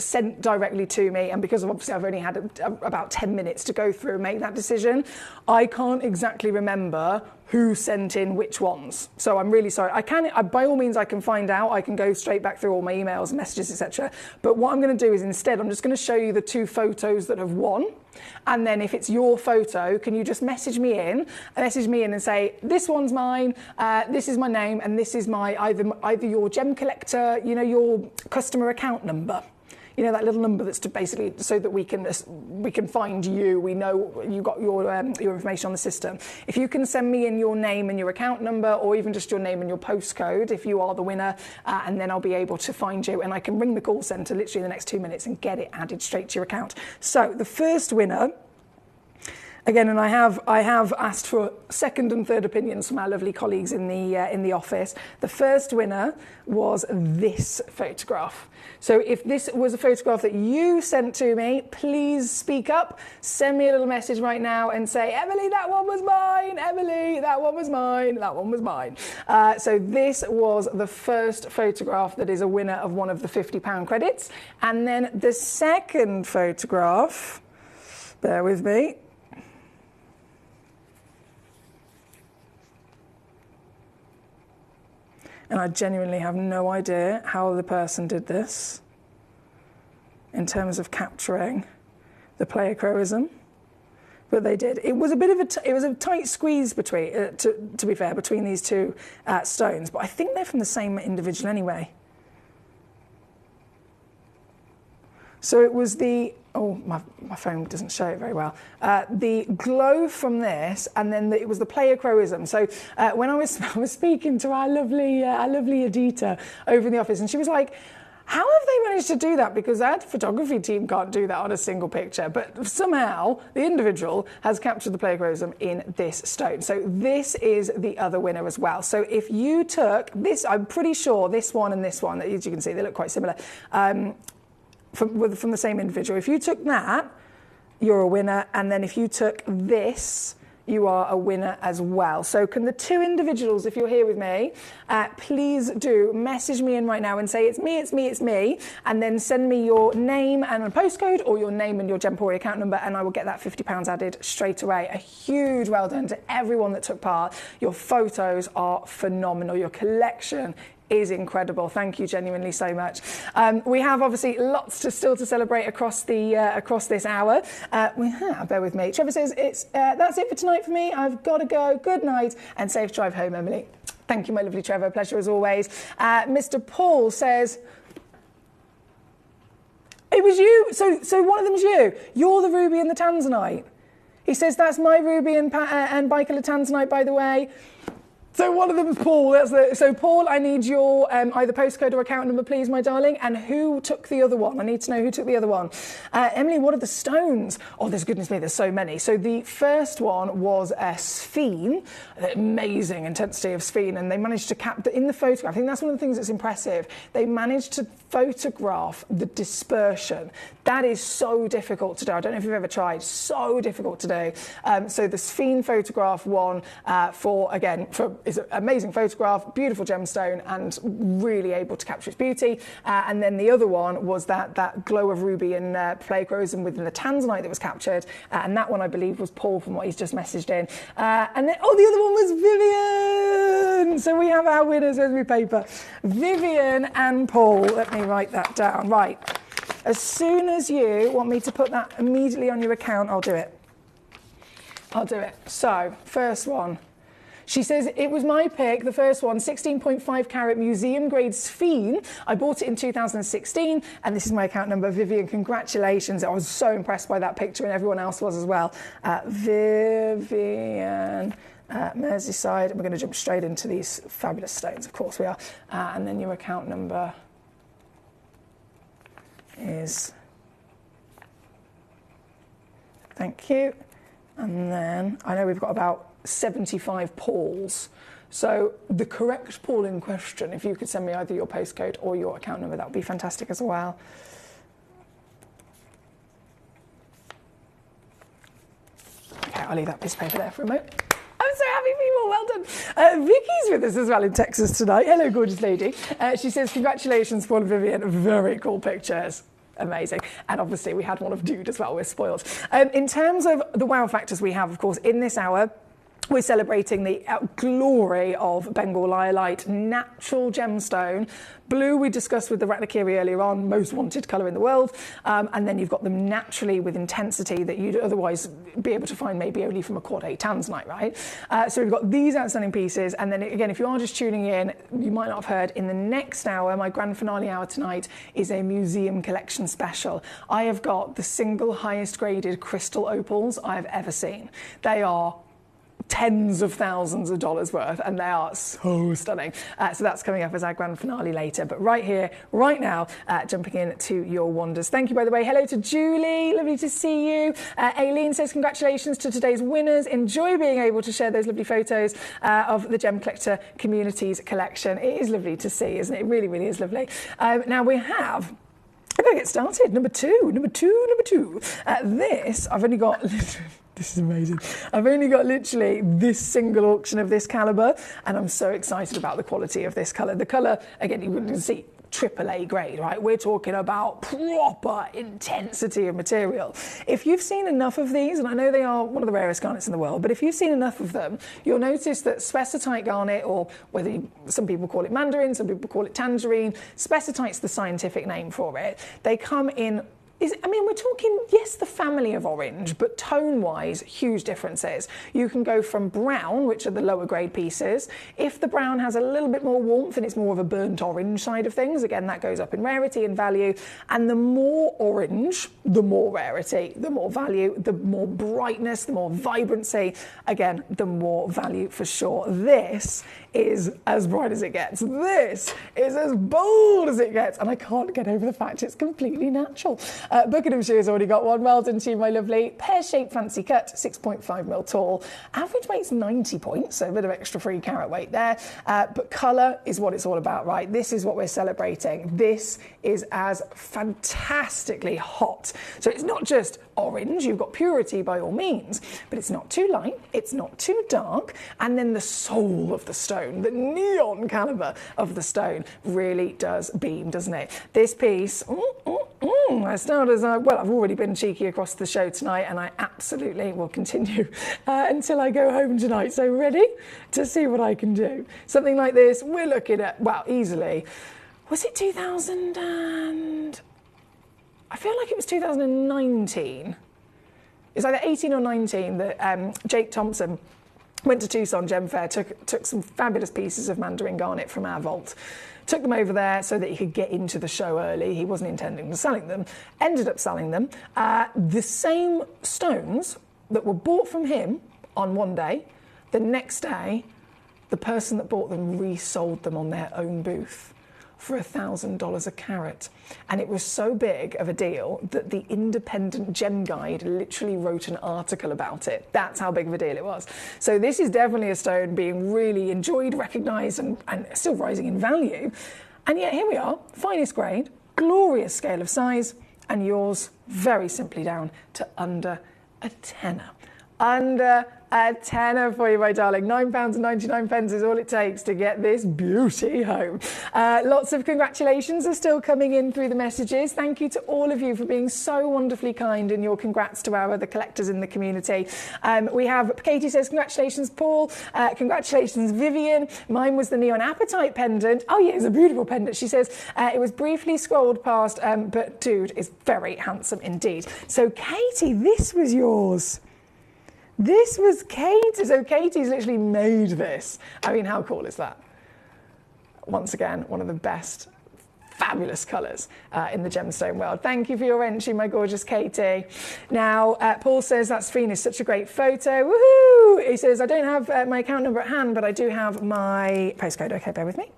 sent directly to me, and because of obviously I've only had about 10 minutes to go through and make that decision. I can't exactly remember who sent in which ones. So I'm really sorry. By all means, I can find out. I can go straight back through all my emails, messages, etc. But what I'm going to do is instead, I'm just going to show you the two photos that have won. And then if it's your photo, can you just message me in and say, this one's mine, this is my name, and this is my either your Gemcollector, you know, your customer account number. You know, that little number that's to basically so that we can find you. We know you got your information on the system. If you can send me in your name and your account number, or even just your name and your postcode, if you are the winner, and then I'll be able to find you, and I can ring the call centre literally in the next 2 minutes and get it added straight to your account. So the first winner. Again, and I have asked for second and third opinions from our lovely colleagues in the office. The first winner was this photograph. So if this was a photograph that you sent to me, please speak up. Send me a little message right now and say, Emily, that one was mine. Emily, that one was mine. That one was mine. So this was the first photograph that is a winner of one of the £50 credits. And then the second photograph, bear with me. And I genuinely have no idea how the person did this in terms of capturing the player croism, but they did. It was a bit of a tight squeeze between, to be fair, between these two stones. But I think they're from the same individual anyway. So it was the, oh, my phone doesn't show it very well. The glow from this, and then it was the player croism. So when I was speaking to our lovely Adita over in the office, and she was like, how have they managed to do that? Because our photography team can't do that on a single picture, but somehow the individual has captured the player croism in this stone. So this is the other winner as well. So if you took this, I'm pretty sure this one and this one, as you can see, they look quite similar. From the same individual. If you took that, you're a winner. And then if you took this, you are a winner as well. So can the two individuals, if you're here with me, please do message me in right now and say, it's me, it's me, it's me. And then send me your name and a postcode, or your name and your Gemporia account number, and I will get that £50 added straight away. A huge well done to everyone that took part. Your photos are phenomenal. Your collection is incredible. Thank you genuinely so much. We have obviously lots still to celebrate across this hour. Bear with me. Trevor says, that's it for tonight for me. I've got to go. Good night and safe drive home, Emily. Thank you, my lovely Trevor. Pleasure as always. Mr. Paul says, it was you. So one of them's you. You're the ruby and the tanzanite. He says, that's my ruby and bicolor tanzanite, by the way. So one of them is Paul. So Paul, I need your either postcode or account number, please, my darling. And who took the other one? I need to know who took the other one. Emily, what are the stones? Oh, there's goodness me, there's so many. So the first one was a sphene, amazing intensity of sphene, and they managed to capture in the photograph. I think that's one of the things that's impressive. They managed to photograph the dispersion. That is so difficult to do. I don't know if you've ever tried. So difficult to do. So the sphene photograph won is an amazing photograph, beautiful gemstone, and really able to capture its beauty. And then the other one was that glow of ruby and player croism within the tanzanite that was captured. And that one, I believe, was Paul from what he's just messaged in. And then, the other one was Vivian. So we have our winners as we paper. Vivian and Paul. Let me write that down. Right. As soon as you want me to put that immediately on your account, I'll do it. I'll do it. So, first one. She says, it was my pick, the first one, 16.5 carat museum grade sphene. I bought it in 2016, and this is my account number. Vivian, congratulations. I was so impressed by that picture, and everyone else was as well. Vivian, Merseyside. We're going to jump straight into these fabulous stones, of course we are. And then your account number is... Thank you. And then, I know we've got about 75 Pauls. So the correct Paul in question, if you could send me either your postcode or your account number, that would be fantastic as well. Okay, I'll leave that piece of paper there for a moment. I'm so happy, people. Well done. Vicky's with us as well in Texas tonight. Hello, gorgeous lady. She says, congratulations, Paul and Vivian. Very cool pictures. Amazing. And obviously we had one of Dude as well. We're spoiled. In terms of the wow factors we have, of course, in this hour, We're celebrating the glory of Bengal Liolite, natural gemstone. Blue we discussed with the Ratnakiri earlier on, most wanted colour in the world. And then you've got them naturally with intensity that you'd otherwise be able to find maybe only from a quad 8 tanzanite, right? So we've got these outstanding pieces. And then again, if you are just tuning in, you might not have heard, in the next hour, my grand finale hour tonight is a museum collection special. I have got the single highest graded crystal opals I have ever seen. They are tens of thousands of dollars worth, and they are so stunning. So that's coming up as our grand finale later. But right here, right now, jumping into your wonders. Thank you, by the way. Hello to Julie. Lovely to see you. Aileen says, congratulations to today's winners. Enjoy being able to share those lovely photos of the Gem Collector Communities collection. It is lovely to see, isn't it? It really, really is lovely. Now we have... I'm going to get started. Number two. This, I've only got... This is amazing. I've only got literally this single auction of this calibre, and I'm so excited about the quality of this colour. The colour, again, you can see, AAA grade, right? We're talking about proper intensity of material. If you've seen enough of these, and I know they are one of the rarest garnets in the world, but if you've seen enough of them, you'll notice that spessartite garnet, or some people call it mandarin, some people call it tangerine, spessartite's the scientific name for it. They come in... we're talking, yes, the family of orange, but tone-wise, huge differences. You can go from brown, which are the lower grade pieces. If the brown has a little bit more warmth and it's more of a burnt orange side of things, again, that goes up in rarity and value. And the more orange, the more rarity, the more value, the more brightness, the more vibrancy, again, the more value for sure. This is as bright as it gets. This is as bold as it gets. And I can't get over the fact it's completely natural. Buckinghamshire's already got one. Well done to you, my lovely. Pear-shaped fancy cut, 6.5mm tall. Average weight's 90 points, so a bit of extra free carat weight there. But colour is what it's all about, right? This is what we're celebrating. This is as fantastically hot. So it's not just orange, you've got purity by all means, but it's not too light, it's not too dark, and then the soul of the stone, the neon calibre of the stone really does beam, doesn't it? This piece, I start as I've already been cheeky across the show tonight, and I absolutely will continue until I go home tonight. So ready to see what I can do? Something like this, we're looking at, well, easily, was it 2000 and... I feel like it was 2019. It's either 18 or 19 that Jake Thompson went to Tucson Gem Fair, took some fabulous pieces of mandarin garnet from our vault, took them over there so that he could get into the show early. He wasn't intending to selling them, ended up selling them. The same stones that were bought from him on one day, the next day, the person that bought them resold them on their own booth for $1,000 a carat. And it was so big of a deal that the Independent Gem Guide literally wrote an article about it. That's how big of a deal it was. So this is definitely a stone being really enjoyed, recognised, and still rising in value. And yet here we are, finest grade, glorious scale of size, and yours very simply down to under a tenner. Under a tenner for you, my darling. £9.99 is all it takes to get this beauty home. Lots of congratulations are still coming in through the messages. Thank you to all of you for being so wonderfully kind in your congrats to our other collectors in the community. We have, Katie says, congratulations, Paul. Congratulations, Vivian. Mine was the Neon Apatite pendant. Oh, yeah, it's a beautiful pendant. She says, it was briefly scrolled past, but dude is very handsome indeed. So, Katie, this was yours. This was Katie. So Katie's literally made this. I mean, how cool is that? Once again, one of the best, fabulous colours in the gemstone world. Thank you for your entry, my gorgeous Katie. Now, Paul says, that's Venus, such a great photo. Woohoo! He says, I don't have my account number at hand, but I do have my postcode. Okay, bear with me.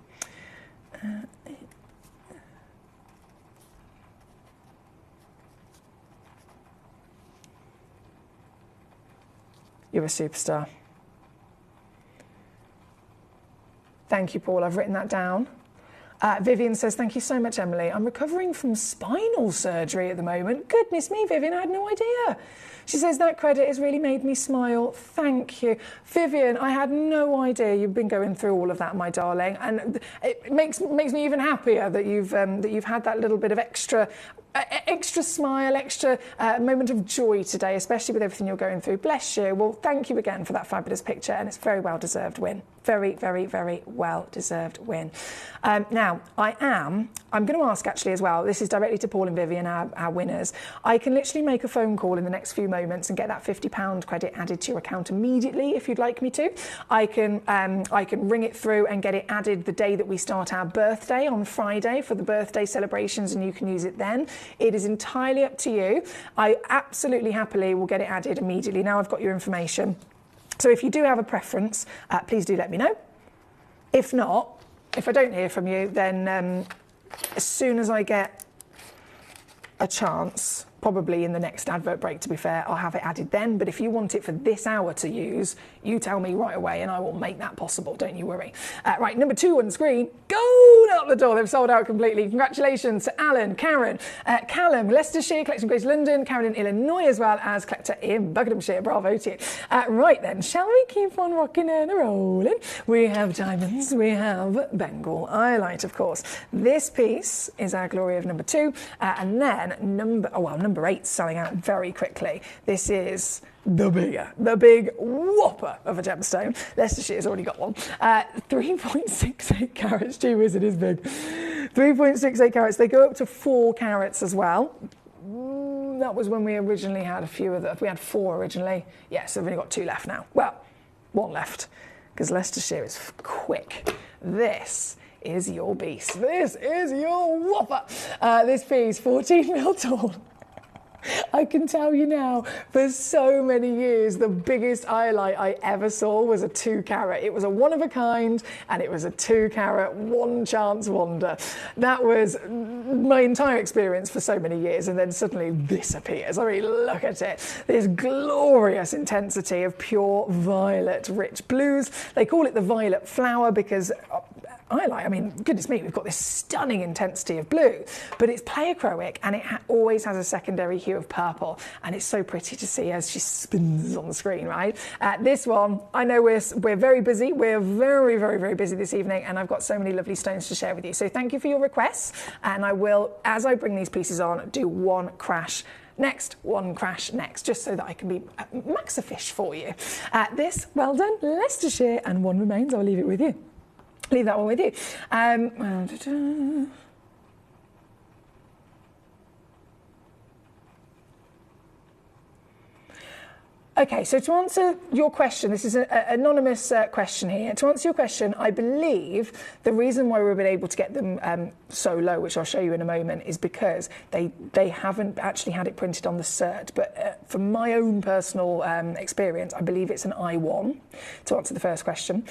You're a superstar. Thank you, Paul. I've written that down. Vivian says, thank you so much, Emily. I'm recovering from spinal surgery at the moment. Goodness me, Vivian, I had no idea. She says, that credit has really made me smile. Thank you. Vivian, I had no idea you've been going through all of that, my darling. And it makes me even happier that you've had that little bit of extra extra smile, extra moment of joy today, especially with everything you're going through. Bless you. Well, thank you again for that fabulous picture, and it's a very well-deserved win. Very, very, very well-deserved win. Now, I'm going to ask actually as well, this is directly to Paul and Vivian, our winners. I can literally make a phone call in the next few moments and get that £50 credit added to your account immediately if you'd like me to. I can ring it through and get it added the day that we start our birthday on Friday for the birthday celebrations, and you can use it then. It is entirely up to you. I absolutely happily will get it added immediately. Now I've got your information. So if you do have a preference, please do let me know. If not, if I don't hear from you, then as soon as I get a chance, probably in the next advert break, to be fair, I'll have it added then. But if you want it for this hour to use, you tell me right away and I will make that possible. Don't you worry. Right, number 2 on screen. Go out the door. They've sold out completely. Congratulations to Alan, Karen, Callum, Leicestershire, Collection Grace London, Karen in Illinois, as well as Collector in Buckinghamshire. Bravo to you. Right then, shall we keep on rocking and rolling? We have diamonds. We have Bengal Highlight, of course. This piece is our glory of number 2. And then number 8 selling out very quickly. This is the big whopper of a gemstone. Leicestershire's already got one. 3.68 carats. Gee whiz, it is big. 3.68 carats. They go up to 4 carats as well. That was when we originally had a few of them. We had 4 originally. Yes, we've only got 2 left now. Well, 1 left, because Leicestershire is quick. This is your beast. This is your whopper. This piece, 14 mil tall. I can tell you now, for so many years, the biggest highlight I ever saw was a 2 carat. It was a one of a kind, and it was a 2 carat, one chance wonder. That was my entire experience for so many years, and then suddenly this appears. I mean, look at it. This glorious intensity of pure violet rich blues. They call it the violet flower because I mean, goodness me, we've got this stunning intensity of blue, but it's pleochroic and it always has a secondary hue of purple, and it's so pretty to see as she spins on the screen, right? This one, I know we're very busy. We're very, very, very busy this evening, and I've got so many lovely stones to share with you. So thank you for your requests, and I will, as I bring these pieces on, do one crash next, one crash next, just so that I can be max-a-fish for you. This, well done, Leicestershire, and one remains. I'll leave it with you. Leave that one with you. Okay, so to answer your question, this is an anonymous question here. To answer your question, I believe the reason why we've been able to get them so low, which I'll show you in a moment, is because they haven't actually had it printed on the cert. But from my own personal experience, I believe it's an I1, to answer the first question.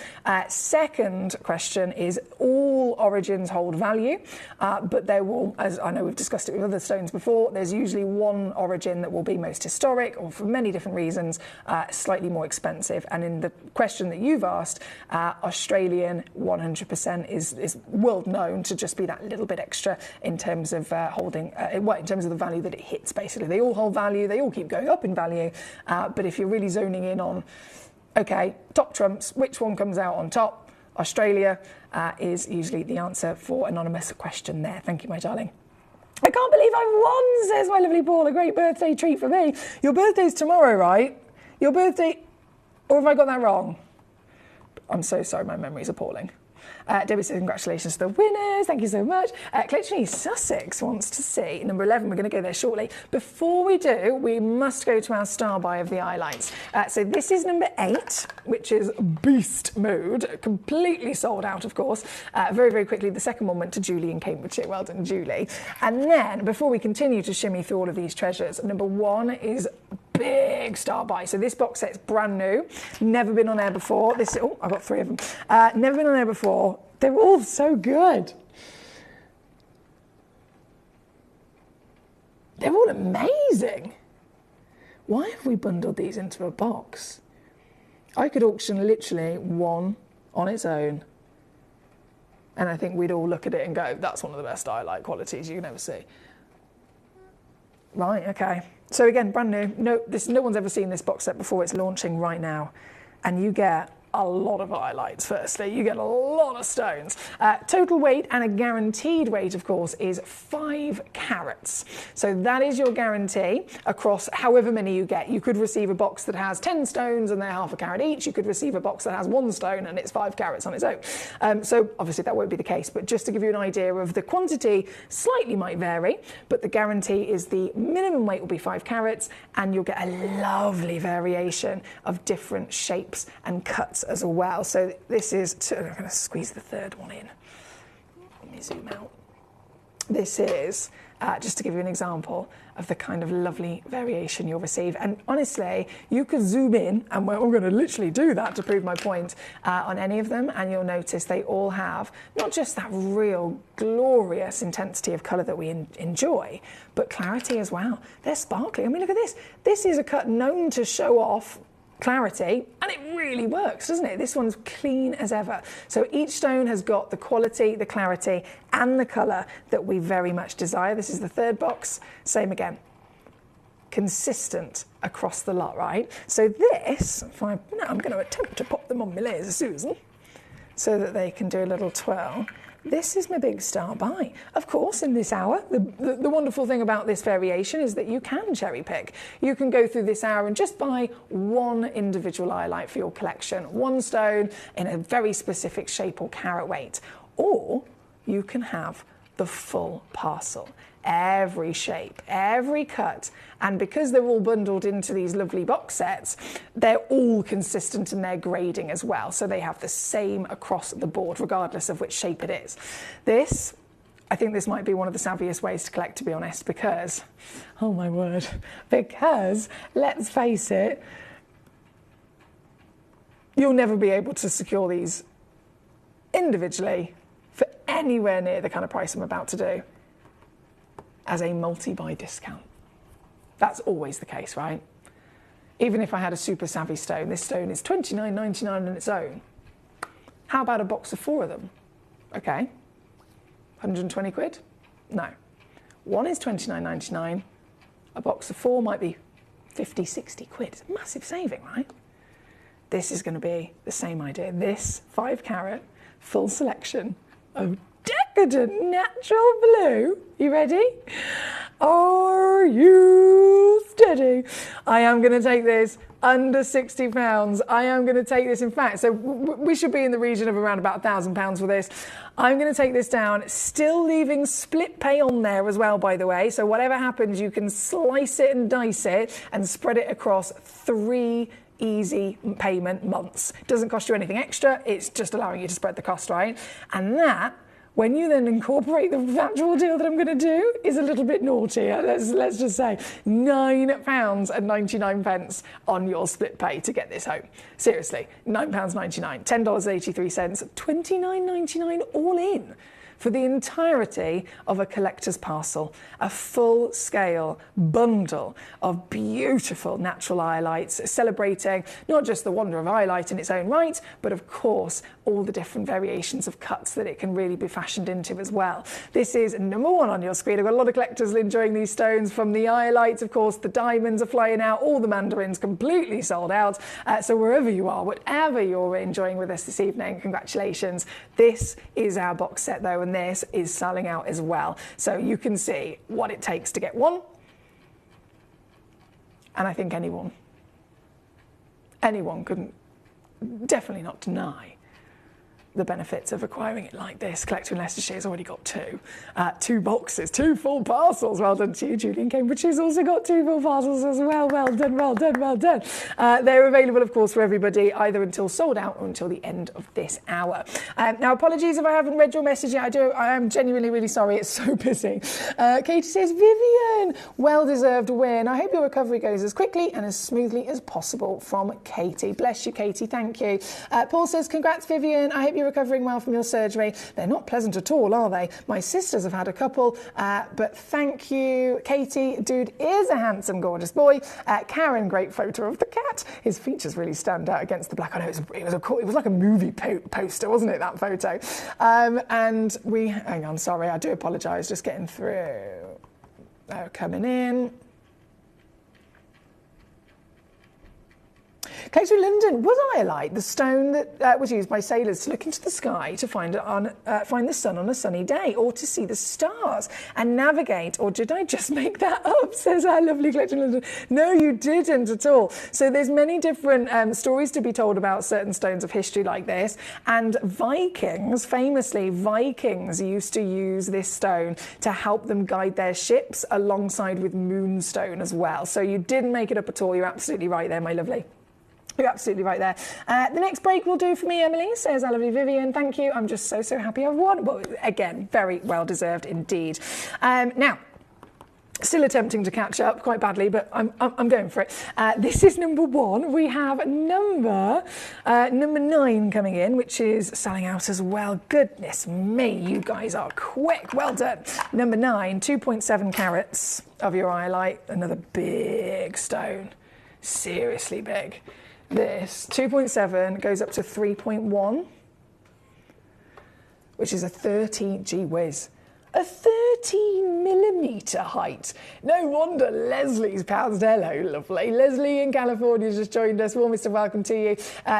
Second question is all origins hold value, but there will, as I know we've discussed it with other stones before, there's usually one origin that will be most historic, or for many different reasons, slightly more expensive. And in the question that you've asked, Australian 100% is world known to just be that little bit extra in terms of holding, in terms of the value that it hits, basically. They all hold value, they all keep going up in value, but if you're really zoning in on, okay, top trumps, which one comes out on top? Australia is usually the answer for anonymous question there. Thank you, my darling. I can't believe I've won, says my lovely Paul. A great birthday treat for me. Your birthday's tomorrow, right? Your birthday... Or have I got that wrong? I'm so sorry, my memory's appalling. Debbie says congratulations to the winners. Thank you so much. Collection Sussex wants to see number 11. We're going to go there shortly. Before we do, we must go to our star buy of the highlights. So this is number 8, which is Beast Mode. Completely sold out, of course. Very, very quickly, the second one went to Julie in Cambridgeshire. Well done, Julie. And then, before we continue to shimmy through all of these treasures, number 1 is big star buy. So this box set's brand new, never been on air before. This, oh, I've got 3 of them. Never been on air before. They're all so good. They're all amazing. Why have we bundled these into a box? I could auction literally one on its own, and I think we'd all look at it and go, that's one of the best highlight qualities you can ever see. Right, okay. So again, brand new. No one's ever seen this box set before. It's launching right now. And you get a lot of highlights. Firstly, you get a lot of stones. Total weight, and a guaranteed weight, of course, is 5 carats. So that is your guarantee across however many you get. You could receive a box that has 10 stones and they're half a carat each. You could receive a box that has 1 stone and it's 5 carats on its own. So obviously that won't be the case, but just to give you an idea of the quantity, slightly might vary, but the guarantee is the minimum weight will be 5 carats, and you'll get a lovely variation of different shapes and cuts as well. So this is, I'm going to squeeze the third one in. Let me zoom out. This is, just to give you an example of the kind of lovely variation you'll receive. And honestly, you could zoom in, and we're going to literally do that to prove my point, on any of them, and you'll notice they all have not just that real glorious intensity of colour that we enjoy, but clarity as well. They're sparkling. I mean, look at this. This is a cut known to show off clarity, and it really works, doesn't it? This one's clean as ever. So each stone has got the quality, the clarity, and the colour that we very much desire. This is the third box. Same again. Consistent across the lot, right? So this, I'm going to attempt to pop them on my laser, Susan, so that they can do a little twirl. This is my big star buy. Of course, in this hour, the wonderful thing about this variation is that you can cherry pick. You can go through this hour and just buy one individual highlight for your collection, 1 stone in a very specific shape or carat weight. Or you can have the full parcel. Every shape, every cut, and because they're all bundled into these lovely box sets, they're all consistent in their grading as well, so they have the same across the board regardless of which shape it is. This, I think this might be one of the savviest ways to collect, to be honest, because, oh my word, because let's face it, you'll never be able to secure these individually for anywhere near the kind of price I'm about to do as a multi-buy discount. That's always the case, right? Even if I had a super savvy stone, this stone is $29.99 on its own. How about a box of 4 of them? Okay, 120 quid? No. One is $29.99. A box of 4 might be 50, 60 quid. It's a massive saving, right? This is going to be the same idea. This 5 carat full selection of decadent natural blue. You ready? Are you steady? I am going to take this under £60. I am going to take this, in fact, so we should be in the region of around about £1,000 for this. I'm going to take this down, still leaving split pay on there as well, by the way. So whatever happens, you can slice it and dice it and spread it across 3 easy payment months. It doesn't cost you anything extra. It's just allowing you to spread the cost, right? And that, when you then incorporate the actual deal that I'm going to do, is a little bit naughty. Let's just say £9.99 on your split pay to get this home. Seriously, £9.99, $10.83, $29.99 all in for the entirety of a collector's parcel, a full-scale bundle of beautiful natural highlights, celebrating not just the wonder of highlight in its own right, but of course all the different variations of cuts that it can really be fashioned into as well. This is number 1 on your screen. I've got a lot of collectors enjoying these stones, from the highlights, of course, the diamonds are flying out, all the mandarins completely sold out. So wherever you are, whatever you're enjoying with us this evening, congratulations. This is our box set though, and this is selling out as well. So you can see what it takes to get one. And I think anyone couldn't definitely not deny the benefits of acquiring it like this. Collector in Leicestershire has already got 2 boxes, 2 full parcels. Well done to you, Julie in Cambridge, who's also got 2 full parcels as well. Well done, well done, well done. They're available, of course, for everybody, either until sold out or until the end of this hour. Now, apologies if I haven't read your message yet. I am genuinely really sorry. It's so busy. Katie says, Vivian, well-deserved win. I hope your recovery goes as quickly and as smoothly as possible, from Katie. Bless you, Katie. Thank you. Paul says, congrats, Vivian. I hope you're recovering well from your surgery. They're not pleasant at all, are they? My sisters have had a couple, but thank you, Katie. Dude is a handsome, gorgeous boy. Karen, great photo of the cat. His features really stand out against the black. I know it was like a movie poster, wasn't it, that photo? And we, hang on, sorry, I do apologise, just getting through. They're coming in. Collector in London, was iolite the stone that was used by sailors to look into the sky to find the sun on a sunny day, or to see the stars and navigate? Or did I just make that up? Says our lovely Collector in London. No, you didn't at all. So there's many different stories to be told about certain stones of history like this. And Vikings, famously, Vikings used to use this stone to help them guide their ships alongside with moonstone as well. So you didn't make it up at all. You're absolutely right there, my lovely. You're absolutely right there. The next break will do for me, Emily, says our lovely Vivian. Thank you. I'm just so happy I've won. Well, again, very well deserved indeed. Now, still attempting to catch up quite badly, but I'm going for it. This is number 1. We have number 9 coming in, which is selling out as well. Goodness me, you guys are quick. Well done. Number 9, 2.7 carats of your iolite. Another big stone. Seriously big. This 2.7 goes up to 3.1, which is a 30, gee whiz. A 13mm height. No wonder Leslie's pounced. Hello, lovely. Leslie in California just joined us. Warmest of welcome to you.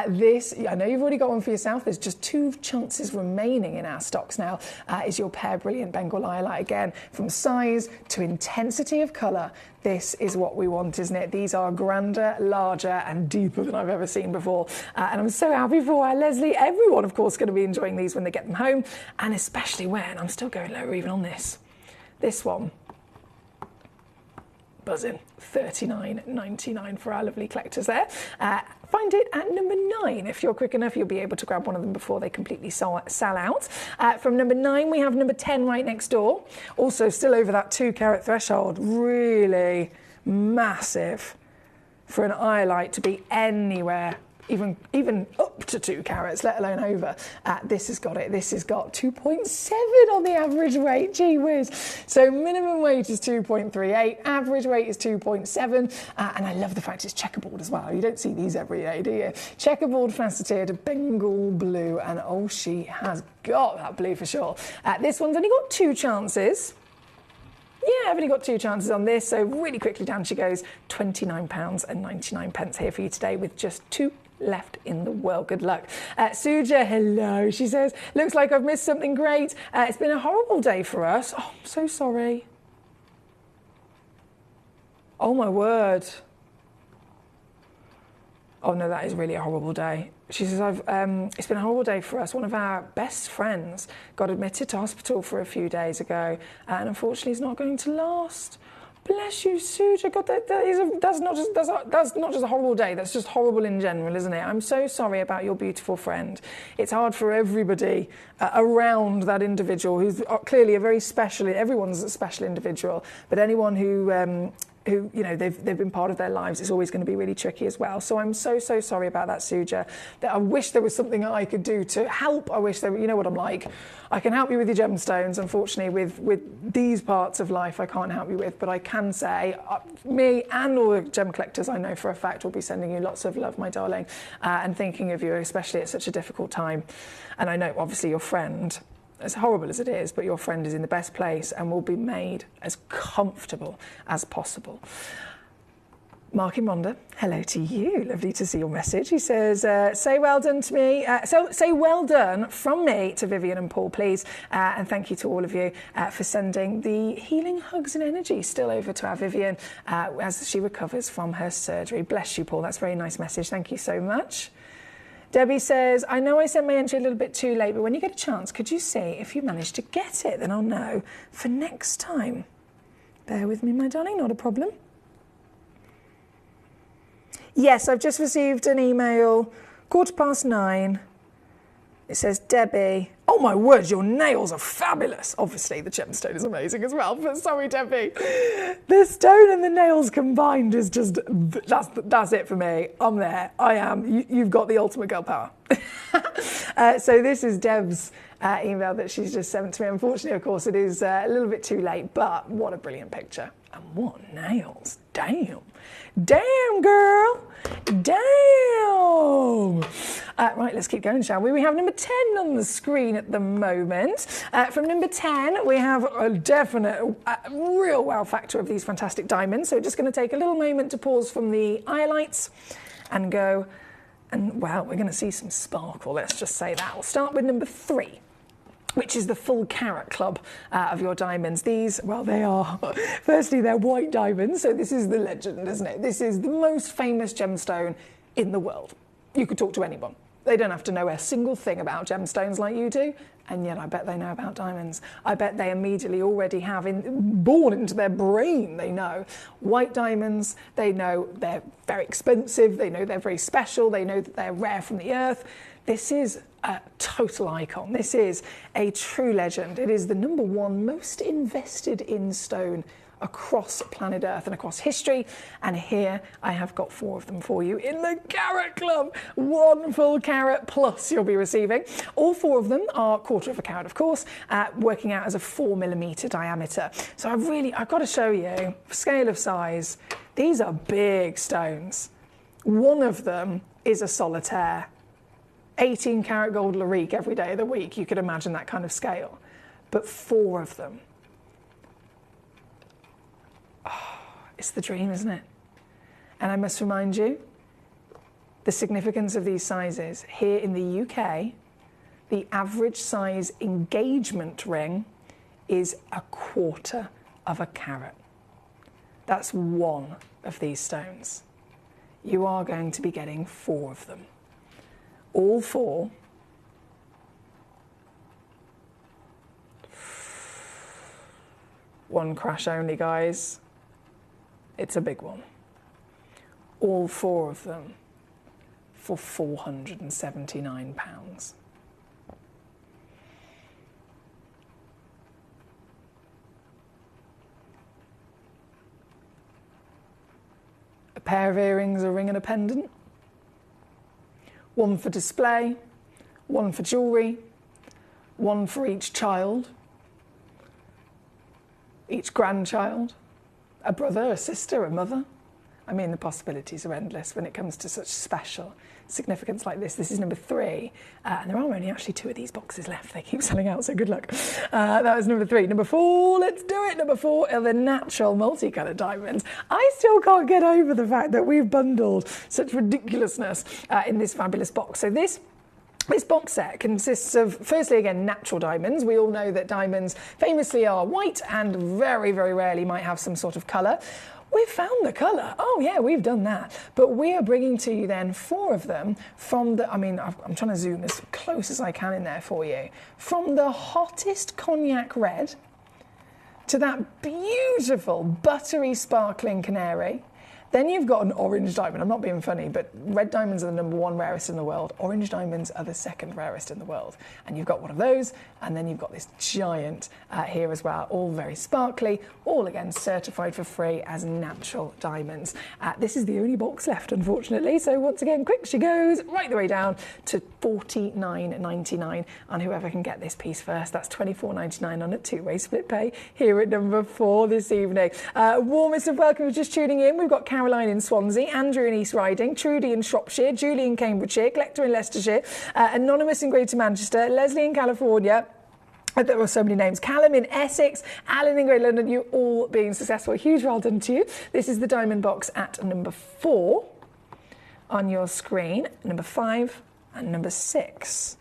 This, I know you've already got one for yourself. There's just 2 chances remaining in our stocks now. Is your Pear Brilliant Bengal Iolite. Again, from size to intensity of colour, this is what we want, isn't it? These are grander, larger and deeper than I've ever seen before. And I'm so happy for our Leslie. Everyone, of course, going to be enjoying these when they get them home. And especially when, I'm still going lower even on this. This one, buzzing, $39.99 for our lovely collectors there. Find it at number 9. If you're quick enough, you'll be able to grab one of them before they completely sell out. From number 9, we have number 10 right next door. Also still over that 2 carat threshold. Really massive for an iolite to be anywhere, even up to 2 carats, let alone over. This has got it. This has got 2.7 on the average weight. Gee whiz. So minimum weight is 2.38, average weight is 2.7, and I love the fact it's checkerboard as well. You don't see these every day, do you? Checkerboard faceted Bengal blue, and oh, she has got that blue for sure. This one's only got 2 chances. Yeah, I've only got 2 chances on this, so really quickly down she goes. £29.99 here for you today with just 2 left in the world. Good luck. Suja, hello. She says, looks like I've missed something great. It's been a horrible day for us. Oh, I'm so sorry. Oh, my word. Oh, no, that is really a horrible day. She says, it's been a horrible day for us. One of our best friends got admitted to hospital for a few days ago, and unfortunately is not going to last. Bless you, Suja. God, that's not just a horrible day. That's just horrible in general, isn't it? I'm so sorry about your beautiful friend. It's hard for everybody around that individual who's clearly a very special. Everyone's a special individual, but anyone who you know, they've been part of their lives, it's always going to be really tricky as well. So I'm so sorry about that, Suja. I wish there was something I could do to help. I wish there, you know what I'm like. I can help you with your gemstones. Unfortunately, with these parts of life, I can't help you with. But I can say, me and all the gem collectors I know for a fact will be sending you lots of love, my darling, and thinking of you, especially at such a difficult time. And I know, obviously, your friend, as horrible as it is, but your friend is in the best place and will be made as comfortable as possible. Mark in Rhonda, hello to you. Lovely to see your message. He says, say well done to me. Say well done from me to Vivian and Paul, please. And thank you to all of you for sending the healing hugs and energy still over to our Vivian as she recovers from her surgery. Bless you, Paul. That's a very nice message. Thank you so much. Debbie says, I know I sent my entry a little bit too late, but when you get a chance, could you see if you managed to get it? Then I'll know for next time. Bear with me, my darling, not a problem. Yes, I've just received an email, 9:15. It says, Debbie, oh my word, your nails are fabulous. Obviously, the gemstone is amazing as well, but sorry, Debbie. The stone and the nails combined is just, that's it for me. I'm there. I am. You've got the ultimate girl power. So this is Deb's email that she's just sent to me. Unfortunately, of course, it is a little bit too late, but what a brilliant picture. And what nails. Damn. Damn, girl. Damn. Right, let's keep going, shall we? We have number 10 on the screen at the moment. From number 10, we have a definite, real wow factor of these fantastic diamonds. So we're just going to take a little moment to pause from the iolites and go, and wow, we're going to see some sparkle, let's just say that. We'll start with number 3, which is the full carat club of your diamonds. These, well, they are, firstly, they're white diamonds, so this is the legend, isn't it? This is the most famous gemstone in the world. You could talk to anyone. They don't have to know a single thing about gemstones like you do, and yet I bet they know about diamonds. I bet they immediately already have born into their brain, they know white diamonds, they know they're very expensive, they know they're very special, they know that they're rare from the earth. This is a total icon. This is a true legend. It is the #1 most invested in stone across planet Earth and across history. And here I have got 4 of them for you in the carat club. 1 full carat plus you'll be receiving. All 4 of them are 1/4 of a carat, of course, working out as a 4mm diameter. So I've got to show you, scale of size, these are big stones. 1 of them is a solitaire. 18 karat gold Larique every day of the week. You could imagine that kind of scale. But 4 of them. Oh, it's the dream, isn't it? And I must remind you, the significance of these sizes. Here in the UK, the average size engagement ring is 1/4 of a carat. That's 1 of these stones. You are going to be getting 4 of them. All 4. One crash only, guys. It's a big one. All 4 of them for £479. A pair of earrings, a ring and a pendant. 1 for display, 1 for jewellery, 1 for each child, each grandchild, a brother, a sister, a mother. I mean, the possibilities are endless when it comes to such special significance like this. This is number 3, and there are only actually 2 of these boxes left. They keep selling out, so good luck. That was number 3. Number 4, let's do it. Number 4 are the natural multicoloured diamonds. I still can't get over the fact that we've bundled such ridiculousness in this fabulous box. So this box set consists of, firstly, again, natural diamonds. We all know that diamonds famously are white and very, very rarely might have some sort of colour. We've found the colour. Oh, yeah, we've done that. But we are bringing to you then 4 of them from the, I mean, I'm trying to zoom as close as I can in there for you. From the hottest cognac red to that beautiful, buttery, sparkling canary. Then you've got an orange diamond. I'm not being funny, but red diamonds are the #1 rarest in the world. Orange diamonds are the 2nd rarest in the world. And you've got one of those, and then you've got this giant here as well, all very sparkly, all again certified for free as natural diamonds. This is the only box left, unfortunately. So once again, quick she goes, right the way down to $49.99. And whoever can get this piece first, that's $24.99 on a 2-way split pay here at number 4 this evening. Warmest of welcome for just tuning in. We've got Caroline in Swansea, Andrew in East Riding, Trudy in Shropshire, Julie in Cambridgeshire, Collector in Leicestershire, Anonymous in Greater Manchester, Leslie in California. There were so many names. Callum in Essex, Alan in Great London, you all being successful. A huge well done to you. This is the diamond box at number 4 on your screen. Number 5 and number 6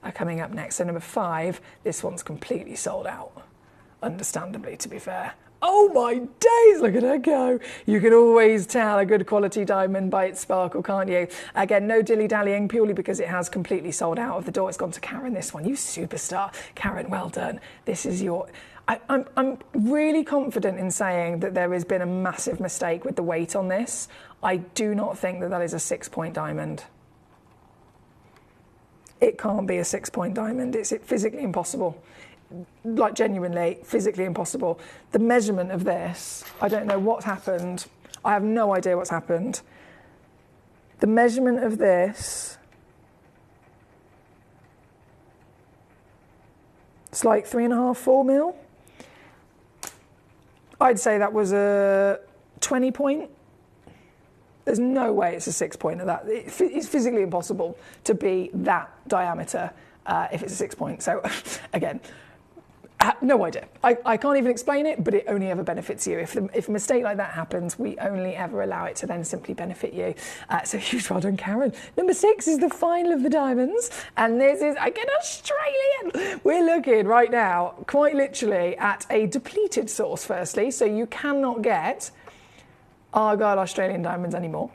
are coming up next. So number 5, this one's completely sold out. Understandably, to be fair. Oh my days, look at her go. You can always tell a good quality diamond by its sparkle, can't you? Again, no dilly-dallying, purely because it has completely sold out of the door. It's gone to Karen, this one. You superstar. Karen, well done. This is your... I'm really confident in saying that there has been a massive mistake with the weight on this. I do not think that that is a 6-point diamond. It can't be a 6-point diamond. It's physically impossible. Like, genuinely, physically impossible. The measurement of this, I don't know what's happened. I have no idea what's happened. The measurement of this, it's like 3.5, 4 mil. I'd say that was a 20-point. There's no way it's a 6-point of that. It's physically impossible to be that diameter if it's a 6-point. So, again, No idea. I can't even explain it, but it only ever benefits you. If a mistake like that happens, we only ever allow it to then simply benefit you. So huge well done, Karen. Number 6 is the final of the diamonds, and this is, again, Australian. We're looking right now, quite literally, at a depleted source, firstly, so you cannot get Argyle Australian diamonds anymore.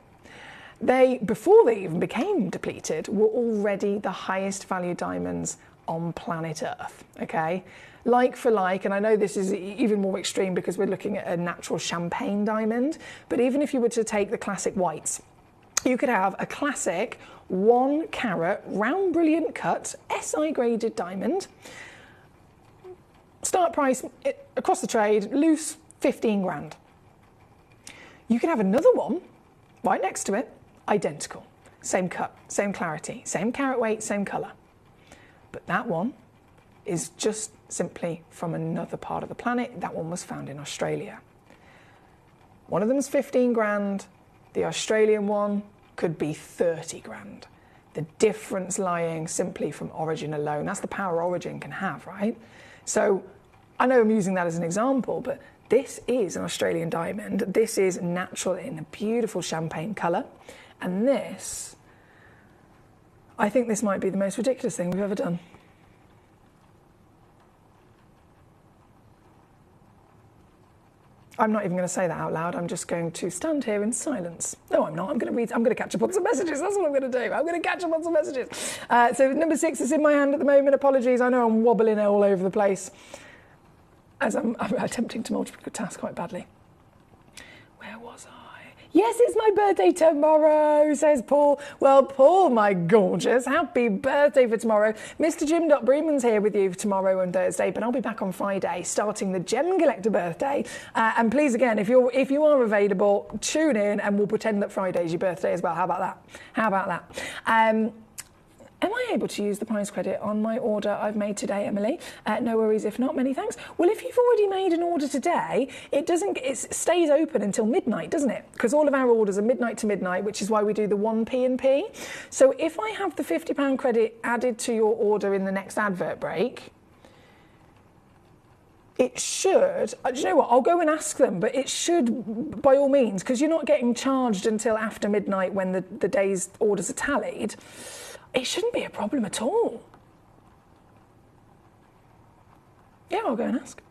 They, before they even became depleted, were already the highest value diamonds on planet Earth, okay? Like for like, and I know this is even more extreme because we're looking at a natural champagne diamond, but even if you were to take the classic whites, you could have a classic 1 carat round brilliant cut SI graded diamond. Start price across the trade, loose 15 grand. You can have another one right next to it, identical, same cut, same clarity, same carat weight, same colour. But that one is just simply from another part of the planet. That one was found in Australia. One of them's 15 grand. The Australian one could be 30 grand. The difference lying simply from origin alone. That's the power origin can have, right? So I know I'm using that as an example, but this is an Australian diamond. This is natural in a beautiful champagne colour. And this, I think this might be the most ridiculous thing we've ever done. I'm not even going to say that out loud. I'm just going to stand here in silence. No, I'm not. I'm going to catch up on some messages. That's what I'm going to do. I'm going to catch up on some messages. So number 6 is in my hand at the moment. Apologies. I know I'm wobbling all over the place as I'm attempting to multitask quite badly. Where was I? Yes, it's my birthday tomorrow, says Paul. Well, Paul, my gorgeous, happy birthday for tomorrow. Mr. Jim Breeman's here with you for tomorrow and Thursday, but I'll be back on Friday, starting the Gemcollector birthday. And please, again, if you are available, tune in and we'll pretend that Friday's your birthday as well. How about that? How about that? Am I able to use the price credit on my order I've made today, Emily? No worries if not, many thanks. Well, if you've already made an order today, it stays open until midnight, doesn't it? Because all of our orders are midnight to midnight, which is why we do the 1 P&P. So if I have the £50 credit added to your order in the next advert break, it should, do you know what, I'll go and ask them, but it should, by all means, because you're not getting charged until after midnight when the day's orders are tallied. It shouldn't be a problem at all. Yeah, I'll go and ask.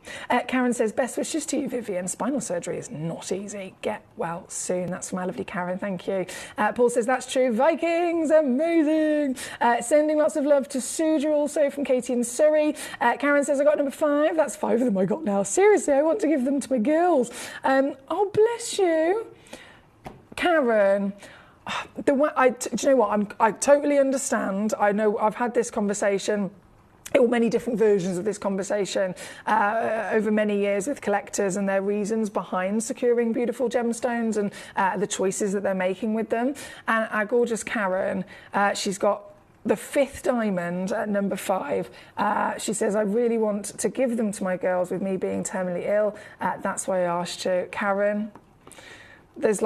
Karen says, best wishes to you, Vivian. Spinal surgery is not easy. Get well soon. That's from our lovely Karen. Thank you. Paul says, that's true. Vikings, amazing. Sending lots of love to Suja also from Katie in Surrey. Karen says, I got number 5. That's 5 of them I got now. Seriously, I want to give them to my girls. Oh, bless you. Karen. Do you know what? I totally understand. I know I've had this conversation, or many different versions of this conversation over many years with collectors and their reasons behind securing beautiful gemstones and the choices that they're making with them. And our gorgeous Karen, she's got the 5th diamond at number 5. She says, I really want to give them to my girls with me being terminally ill. That's why I asked you. Karen, there's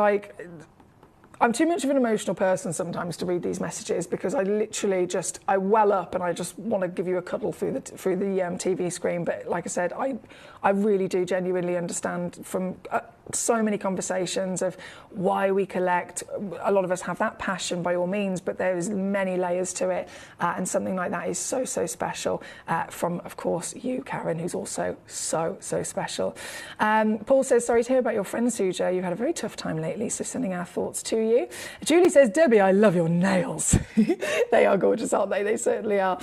I'm too much of an emotional person sometimes to read these messages because I literally I well up and I just want to give you a cuddle through the TV screen. But like I said, I really do genuinely understand from so many conversations of why we collect. A lot of us have that passion by all means, but there's many layers to it. And something like that is so, so special from, of course, you, Karen, who's also so, so special. Paul says, sorry to hear about your friend, Suja. You've had a very tough time lately, so sending our thoughts to you. Julie says, Debbie, I love your nails. They are gorgeous, aren't they? They certainly are.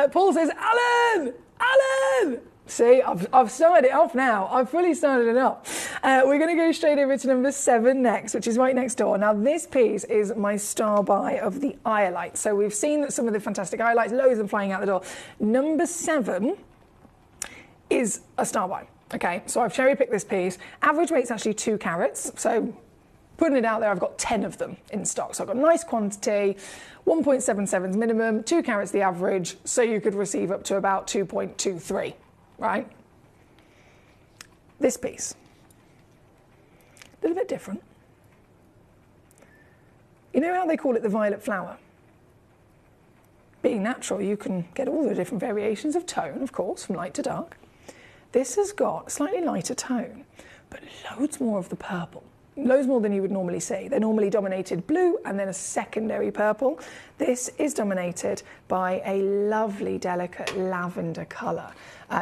Paul says, Alan! See, I've started it off now. I've fully started it off. We're going to go straight over to number 7 next, which is right next door. Now, this piece is my star buy of the Iolite. So we've seen some of the fantastic Iolites, loads of them flying out the door. Number 7 is a star buy. Okay, so I've cherry-picked this piece. Average weight's actually 2 carats. So putting it out there, I've got 10 of them in stock. So I've got a nice quantity, 1.77's minimum, 2 carats the average. So you could receive up to about 2.23. Right? This piece, a little bit different. You know how they call it the violet flower? Being natural, you can get all the different variations of tone, of course, from light to dark. This has got a slightly lighter tone, but loads more of the purple. Loads more than you would normally see. They're normally dominated blue and then a secondary purple. This is dominated by a lovely, delicate lavender colour.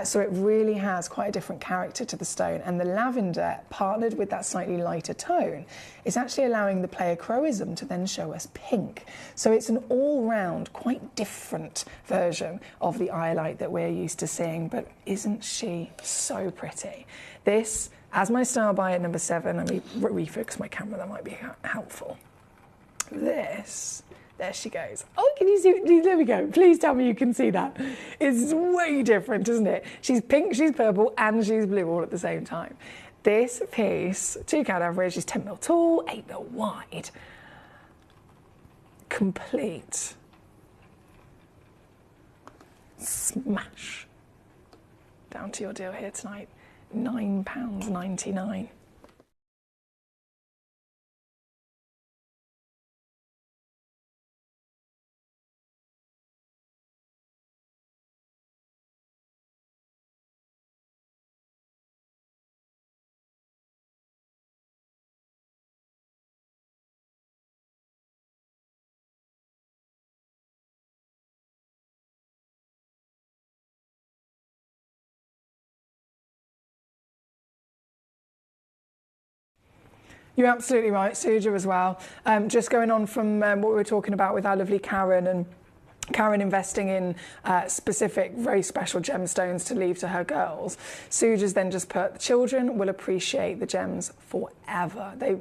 So it really has quite a different character to the stone. And the lavender, partnered with that slightly lighter tone, is actually allowing the pleochroism to then show us pink. So it's an all-round, quite different version of the iolite that we're used to seeing. But isn't she so pretty? This, as my star buy at number 7, let me refocus my camera, that might be helpful. This, there she goes. Oh, can you see? There we go. Please tell me you can see that. It's way different, isn't it? She's pink, she's purple, and she's blue all at the same time. This piece, 2 carat average, is 10 mil tall, 8 mil wide. Complete. Smash. Down to your deal here tonight. £9.99. You're absolutely right, Suja as well. Just going on from what we were talking about with our lovely Karen, and Karen investing in specific, very special gemstones to leave to her girls. Suja's then just put, the children will appreciate the gems forever. They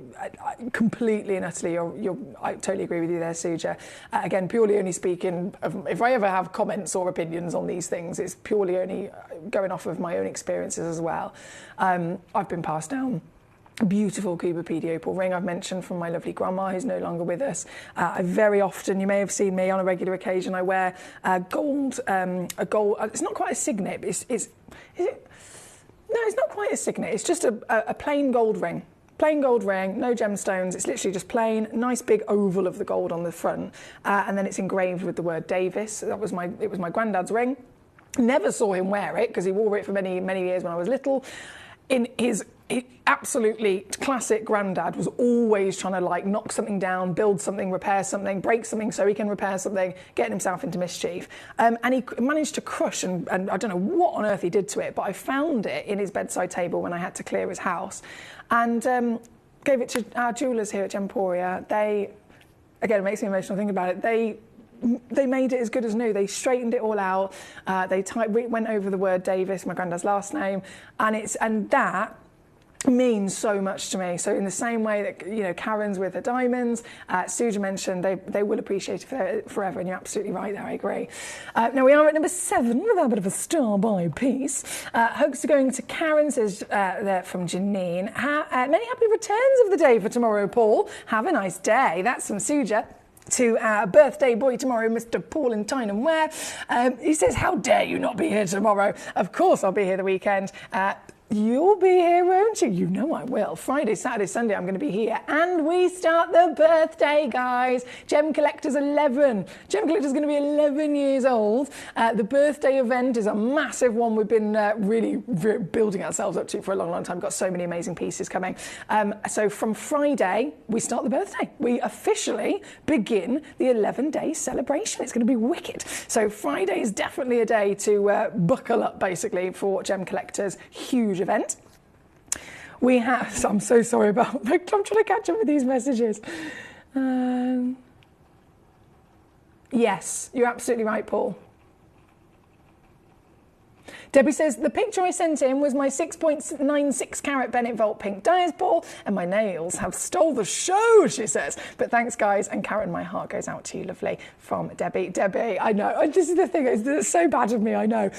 completely and utterly, I totally agree with you there, Suja. Again, purely only speaking, if I ever have comments or opinions on these things, it's purely only going off of my own experiences as well. I've been passed down a beautiful Cooperpedy opal ring I've mentioned from my lovely grandma who's no longer with us. I very often, you may have seen me on a regular occasion, I wear a gold, it's not quite a signet, but is it? No, it's not quite a signet, it's just a plain gold ring. Plain gold ring, no gemstones, it's literally just plain, nice big oval of the gold on the front, and then it's engraved with the word Davis. It was my granddad's ring. Never saw him wear it because he wore it for many, many years when I was little. In his absolutely classic granddad was always trying to like knock something down, build something, repair something, break something so he can repair something, getting himself into mischief. And he managed to crush, and I don't know what on earth he did to it, but I found it in his bedside table when I had to clear his house, and gave it to our jewellers here at Gemporia. They, again, it makes me emotional thinking about it, they made it as good as new. They straightened it all out. They went over the word Davis, my granddad's last name, and that means so much to me. So in the same way that, you know, Karen's with her diamonds, Suja mentioned, they will appreciate it forever, and you're absolutely right there, I agree. Now we are at number 7 with a bit of a star buy piece. Hoax are going to Karen, says there from Janine. Many happy returns of the day for tomorrow, Paul. Have a nice day. That's from Suja. To our birthday boy tomorrow, Mr. Paul in Tyne Ware. He says, how dare you not be here tomorrow? Of course I'll be here the weekend. You'll be here, won't you? You know I will. Friday, Saturday, Sunday, I'm going to be here. And we start the birthday, guys. Gemcollector's 11. Gemcollector's going to be 11 years old. The birthday event is a massive one. We've been really building ourselves up to for a long, long time. We've got so many amazing pieces coming. So from Friday, we start the birthday. We officially begin the 11-day celebration. It's going to be wicked. So Friday is definitely a day to buckle up, basically, for Gemcollector's huge event. We have, so I'm so sorry about, I'm trying to catch up with these messages. Yes, you're absolutely right, Paul. Debbie says, the picture I sent in was my 6.96 carat Bennett Vault pink diaspora, and my nails have stole the show, she says. But thanks, guys. And Karen, my heart goes out to you, lovely, from Debbie. Debbie, I know, this is the thing, it's so bad of me, I know.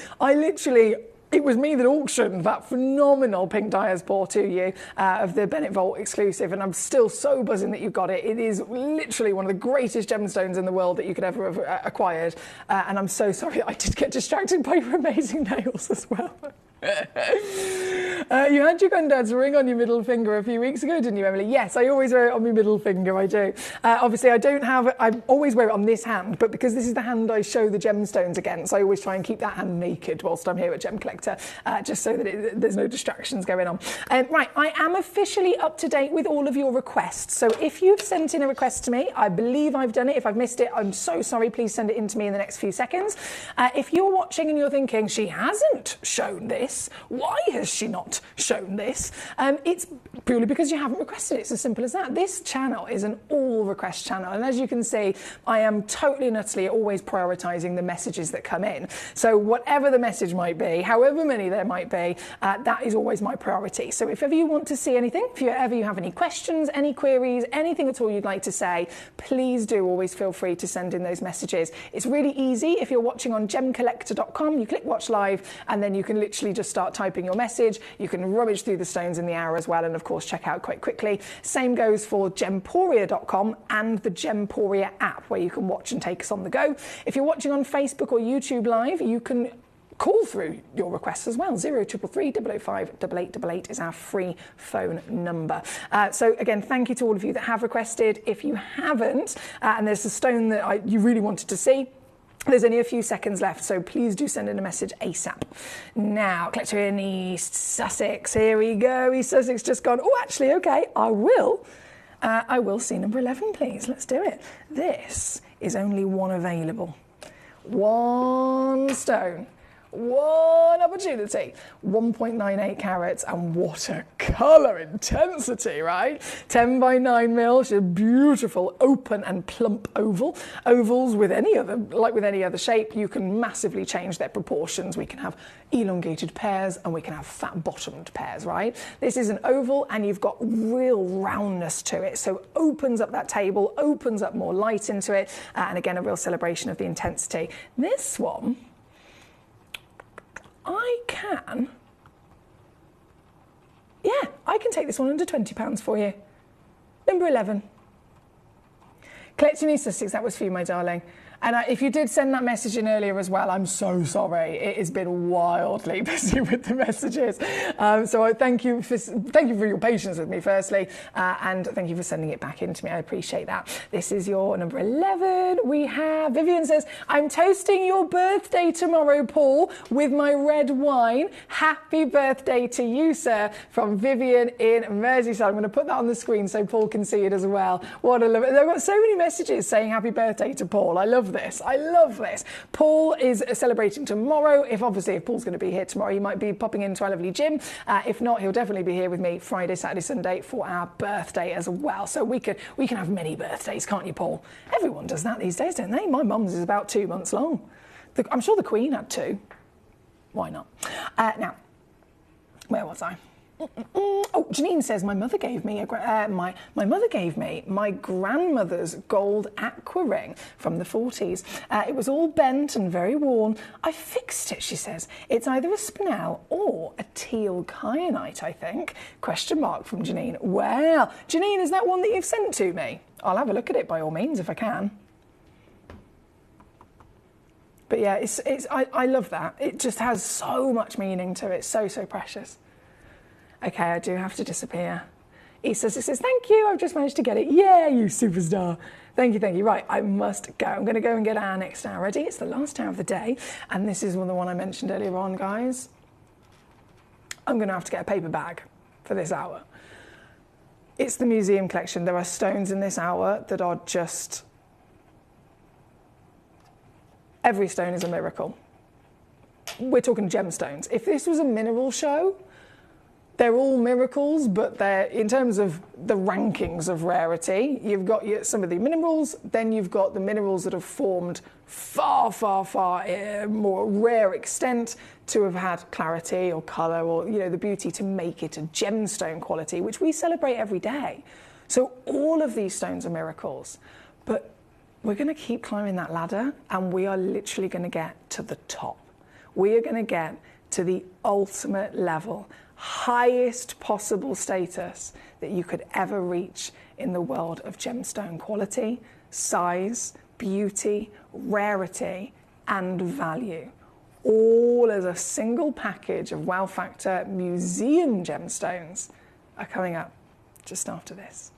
It was me that auctioned that phenomenal pink diaspora to you of the Bennett Vault exclusive, and I'm still so buzzing that you got it. It is literally one of the greatest gemstones in the world that you could ever have acquired, and I'm so sorry I did get distracted by your amazing nails as well. You had your granddad's ring on your middle finger a few weeks ago, didn't you, Emily? Yes, I always wear it on my middle finger, I do. Obviously, I always wear it on this hand, but because this is the hand I show the gemstones against, I always try and keep that hand naked whilst I'm here at Gem Collector, just so that there's no distractions going on. Right, I am officially up to date with all of your requests. So if you've sent in a request to me, I believe I've done it. If I've missed it, I'm so sorry. Please send it in to me in the next few seconds. If you're watching and you're thinking, she hasn't shown this, why has she not shown this? It's purely because you haven't requested it. It's as simple as that. This channel is an all request channel, and as you can see, I am totally and utterly always prioritizing the messages that come in. So whatever the message might be, however many there might be, that is always my priority. So if ever you want to see anything, if ever you have any questions, any queries, anything at all you'd like to say, please do always feel free to send in those messages. It's really easy. If you're watching on gemcollector.com, you click watch live, and then you can literally just start typing your message. You can rummage through the stones in the hour as well, and of course check out quite quickly. Same goes for gemporia.com and the Gemporia app, where you can watch and take us on the go. If you're watching on Facebook or YouTube Live, you can call through your requests as well. 0333 005 8888 is our free phone number. So again, thank you to all of you that have requested. If you haven't, and there's a stone that you really wanted to see, there's only a few seconds left, so please do send in a message ASAP. Now, collector in East Sussex. Here we go. East Sussex just gone. Oh, actually, okay, I will see number 11, please. Let's do it. This is only one available. One stone. One opportunity, 1.98 carats, and what a colour intensity, right? 10 by 9 mil, she's a beautiful open and plump oval. Ovals with any other shape, you can massively change their proportions. We can have elongated pairs and we can have fat bottomed pairs, right? This is an oval and you've got real roundness to it, so opens up that table, opens up more light into it, and again, a real celebration of the intensity. This one, I can take this one under £20 for you. Number 11. Collecting East Sussex, that was for you, my darling. And if you did send that message in earlier as well, I'm so sorry. It has been wildly busy with the messages. So I thank you for your patience with me, firstly, and thank you for sending it back in to me. I appreciate that. This is your number 11. We have Vivian says, I'm toasting your birthday tomorrow, Paul, with my red wine. Happy birthday to you, sir, from Vivian in Merseyside. I'm going to put that on the screen so Paul can see it as well. What a love it. I've got so many messages saying happy birthday to Paul. I love this. I love this. Paul is celebrating tomorrow. If Paul's going to be here tomorrow, he might be popping into our lovely gym. If not, he'll definitely be here with me Friday, Saturday, Sunday for our birthday as well. So we can have many birthdays, can't you, Paul? Everyone does that these days, don't they? My mum's is about 2 months long. I'm sure the Queen had 2. Why not? Now, where was I? Oh, Janine says my mother gave me my grandmother's gold aqua ring from the 40s. It was all bent and very worn. I fixed it, she says. It's either a spinel or a teal kyanite, I think. Question mark from Janine. Well, Janine, is that one that you've sent to me? I'll have a look at it by all means if I can. But yeah, I love that. It just has so much meaning to it. So precious. Okay, I do have to disappear. He says, thank you, I've just managed to get it. Yeah, you superstar. Thank you. Right, I must go. I'm going to go and get our next hour ready. It's the last hour of the day, and this is the one I mentioned earlier on, guys. I'm going to have to get a paper bag for this hour. It's the museum collection. There are stones in this hour that are just... Every stone is a miracle. We're talking gemstones. If this was a mineral show, they're all miracles, but they're, in terms of the rankings of rarity, you've got some of the minerals, then you've got the minerals that have formed far more rare extent to have had clarity or colour or, the beauty to make it a gemstone quality, which we celebrate every day. So all of these stones are miracles, but we're going to keep climbing that ladder, and we are literally going to get to the top. We are going to get to the ultimate level, highest possible status that you could ever reach in the world of gemstone quality, size, beauty, rarity, and value. all as a single package of Wow Factor museum gemstones, are coming up just after this.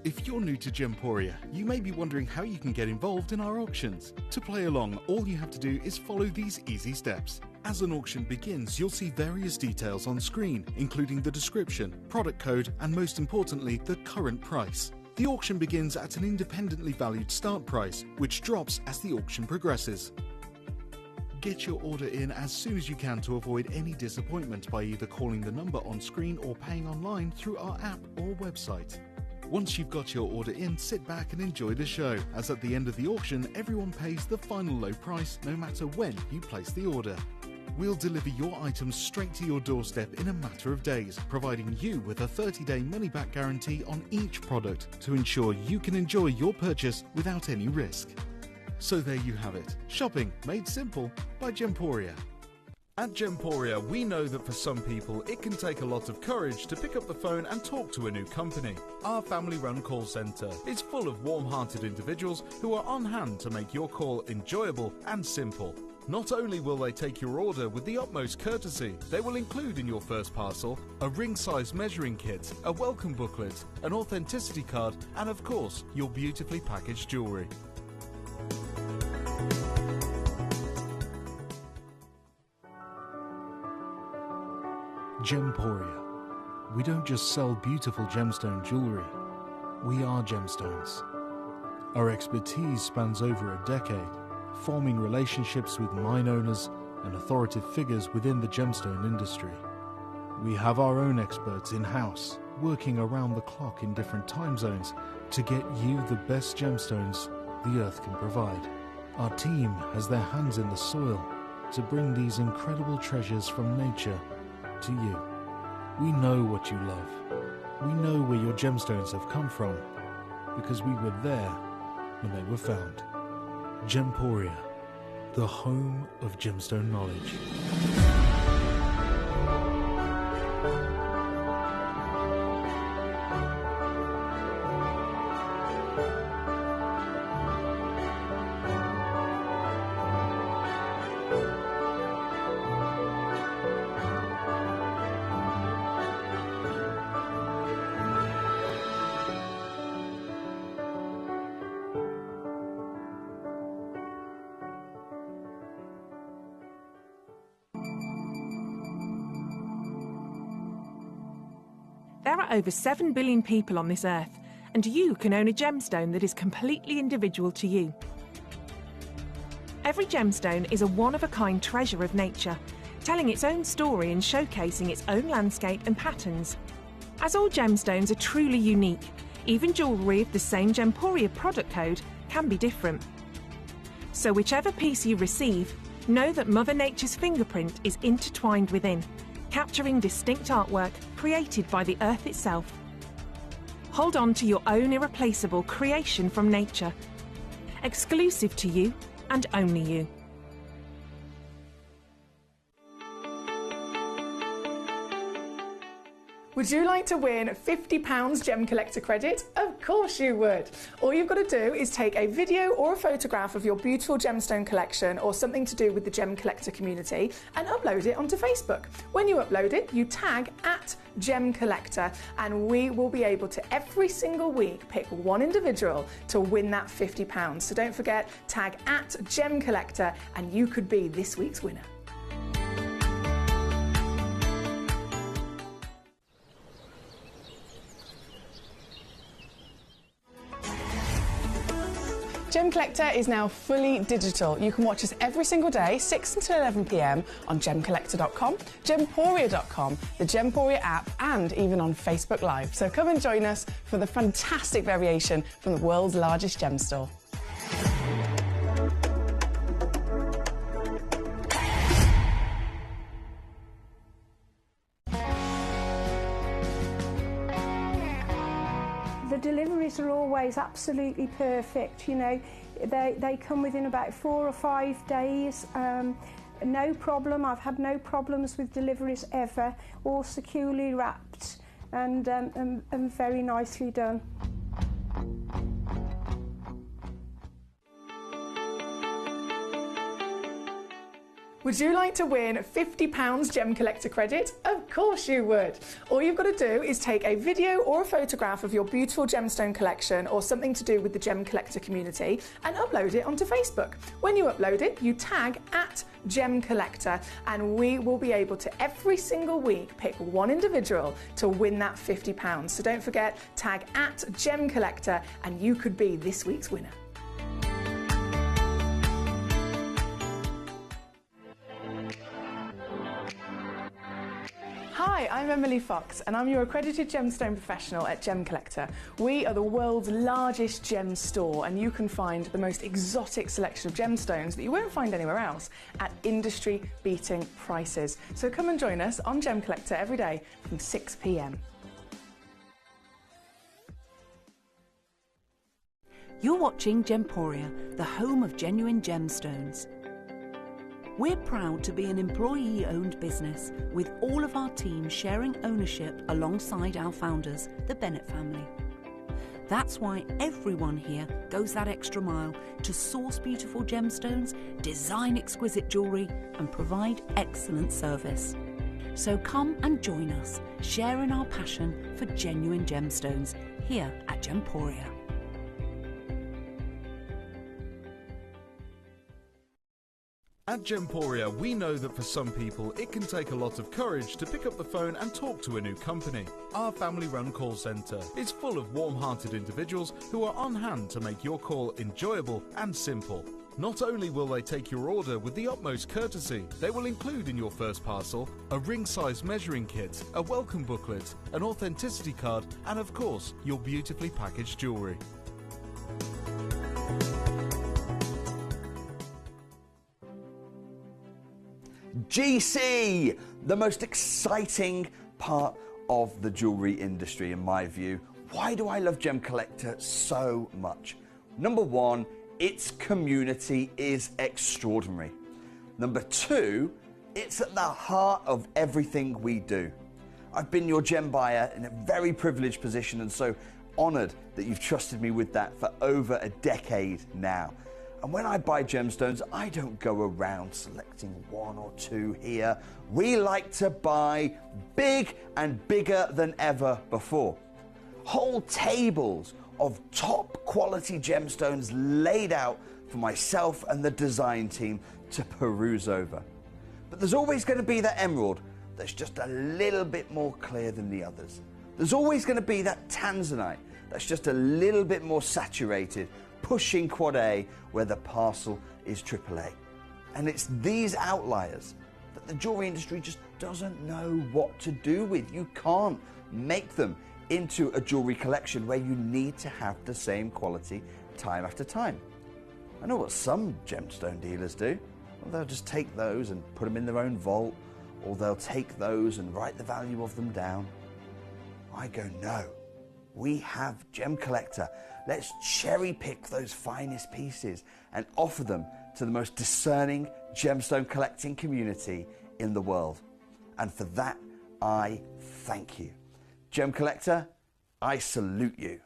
If you're new to Gemporia, you may be wondering how you can get involved in our auctions. To play along, all you have to do is follow these easy steps. As an auction begins, you'll see various details on screen, including the description, product code, and most importantly, the current price. The auction begins at an independently valued start price, which drops as the auction progresses. Get your order in as soon as you can to avoid any disappointment by either calling the number on screen or paying online through our app or website. Once you've got your order in, sit back and enjoy the show, as at the end of the auction, everyone pays the final low price no matter when you place the order. We'll deliver your items straight to your doorstep in a matter of days, providing you with a 30-day money-back guarantee on each product to ensure you can enjoy your purchase without any risk. So there you have it, shopping made simple by Gemporia. At Gemporia, we know that for some people it can take a lot of courage to pick up the phone and talk to a new company. Our family-run call centre is full of warm-hearted individuals who are on hand to make your call enjoyable and simple. Not only will they take your order with the utmost courtesy, they will include in your first parcel a ring-size measuring kit, a welcome booklet, an authenticity card, and of course, your beautifully packaged jewellery. Gemporia. We don't just sell beautiful gemstone jewellery, we are gemstones. Our expertise spans over a decade, forming relationships with mine owners and authoritative figures within the gemstone industry. We have our own experts in-house, working around the clock in different time zones to get you the best gemstones the earth can provide. Our team has their hands in the soil to bring these incredible treasures from nature to you. We know what you love. We know where your gemstones have come from, because we were there when they were found. Gemporia, the home of gemstone knowledge. There are over 7 billion people on this earth, and you can own a gemstone that is completely individual to you. Every gemstone is a one-of-a-kind treasure of nature, telling its own story and showcasing its own landscape and patterns. As all gemstones are truly unique, even jewellery of the same Gemporia product code can be different. So whichever piece you receive, know that Mother Nature's fingerprint is intertwined within, capturing distinct artwork created by the earth itself. Hold on to your own irreplaceable creation from nature, exclusive to you and only you. Would you like to win £50 Gemcollector credit? Of course you would. All you've got to do is take a video or a photograph of your beautiful gemstone collection or something to do with the Gemcollector community and upload it onto Facebook. When you upload it, you tag @Gemcollector, and we will be able to every single week pick one individual to win that £50. So don't forget, tag @Gemcollector and you could be this week's winner. Gemcollector is now fully digital. You can watch us every single day, 6 until 11 p.m. on gemcollector.com, gemporia.com, the Gemporia app, and even on Facebook Live. So come and join us for the fantastic variation from the world's largest gem store. The deliveries are always absolutely perfect, you know. They come within about 4 or 5 days. No problem. I've had no problems with deliveries ever. All securely wrapped and very nicely done. Would you like to win £50 Gemcollector credit? Of course you would. All you've got to do is take a video or a photograph of your beautiful gemstone collection or something to do with the Gemcollector community and upload it onto Facebook. When you upload it, you tag @Gemcollector and we will be able to every single week pick one individual to win that £50. So don't forget, tag @Gemcollector and you could be this week's winner. Hi, I'm Emily Fox and I'm your accredited gemstone professional at Gemcollector. We are the world's largest gem store and you can find the most exotic selection of gemstones that you won't find anywhere else at industry-beating prices. So come and join us on Gemcollector every day from 6 p.m. You're watching Gemporia, the home of genuine gemstones. We're proud to be an employee-owned business with all of our team sharing ownership alongside our founders, the Bennett family. That's why everyone here goes that extra mile to source beautiful gemstones, design exquisite jewellery and provide excellent service. So come and join us, sharing our passion for genuine gemstones here at Gemporia. At Gemporia, we know that for some people it can take a lot of courage to pick up the phone and talk to a new company. Our family-run call centre is full of warm-hearted individuals who are on hand to make your call enjoyable and simple. Not only will they take your order with the utmost courtesy, they will include in your first parcel a ring-size measuring kit, a welcome booklet, an authenticity card and of course your beautifully packaged jewellery. GC, the most exciting part of the jewellery industry in my view. Why do I love Gemcollector so much? Number one, its community is extraordinary. Number two, it's at the heart of everything we do. I've been your gem buyer in a very privileged position and so honoured that you've trusted me with that for over a decade now. And when I buy gemstones, I don't go around selecting one or two here. We like to buy big and bigger than ever before. Whole tables of top quality gemstones laid out for myself and the design team to peruse over. But there's always going to be that emerald that's just a little bit more clear than the others. There's always going to be that tanzanite that's just a little bit more saturated, pushing quad A where the parcel is AAA. And it's these outliers that the jewellery industry just doesn't know what to do with. You can't make them into a jewellery collection where you need to have the same quality time after time. I know what some gemstone dealers do. Well, they'll just take those and put them in their own vault, or they'll take those and write the value of them down. I go, no. We have Gemcollector. Let's cherry pick those finest pieces and offer them to the most discerning gemstone collecting community in the world. And for that, I thank you. Gemcollector, I salute you.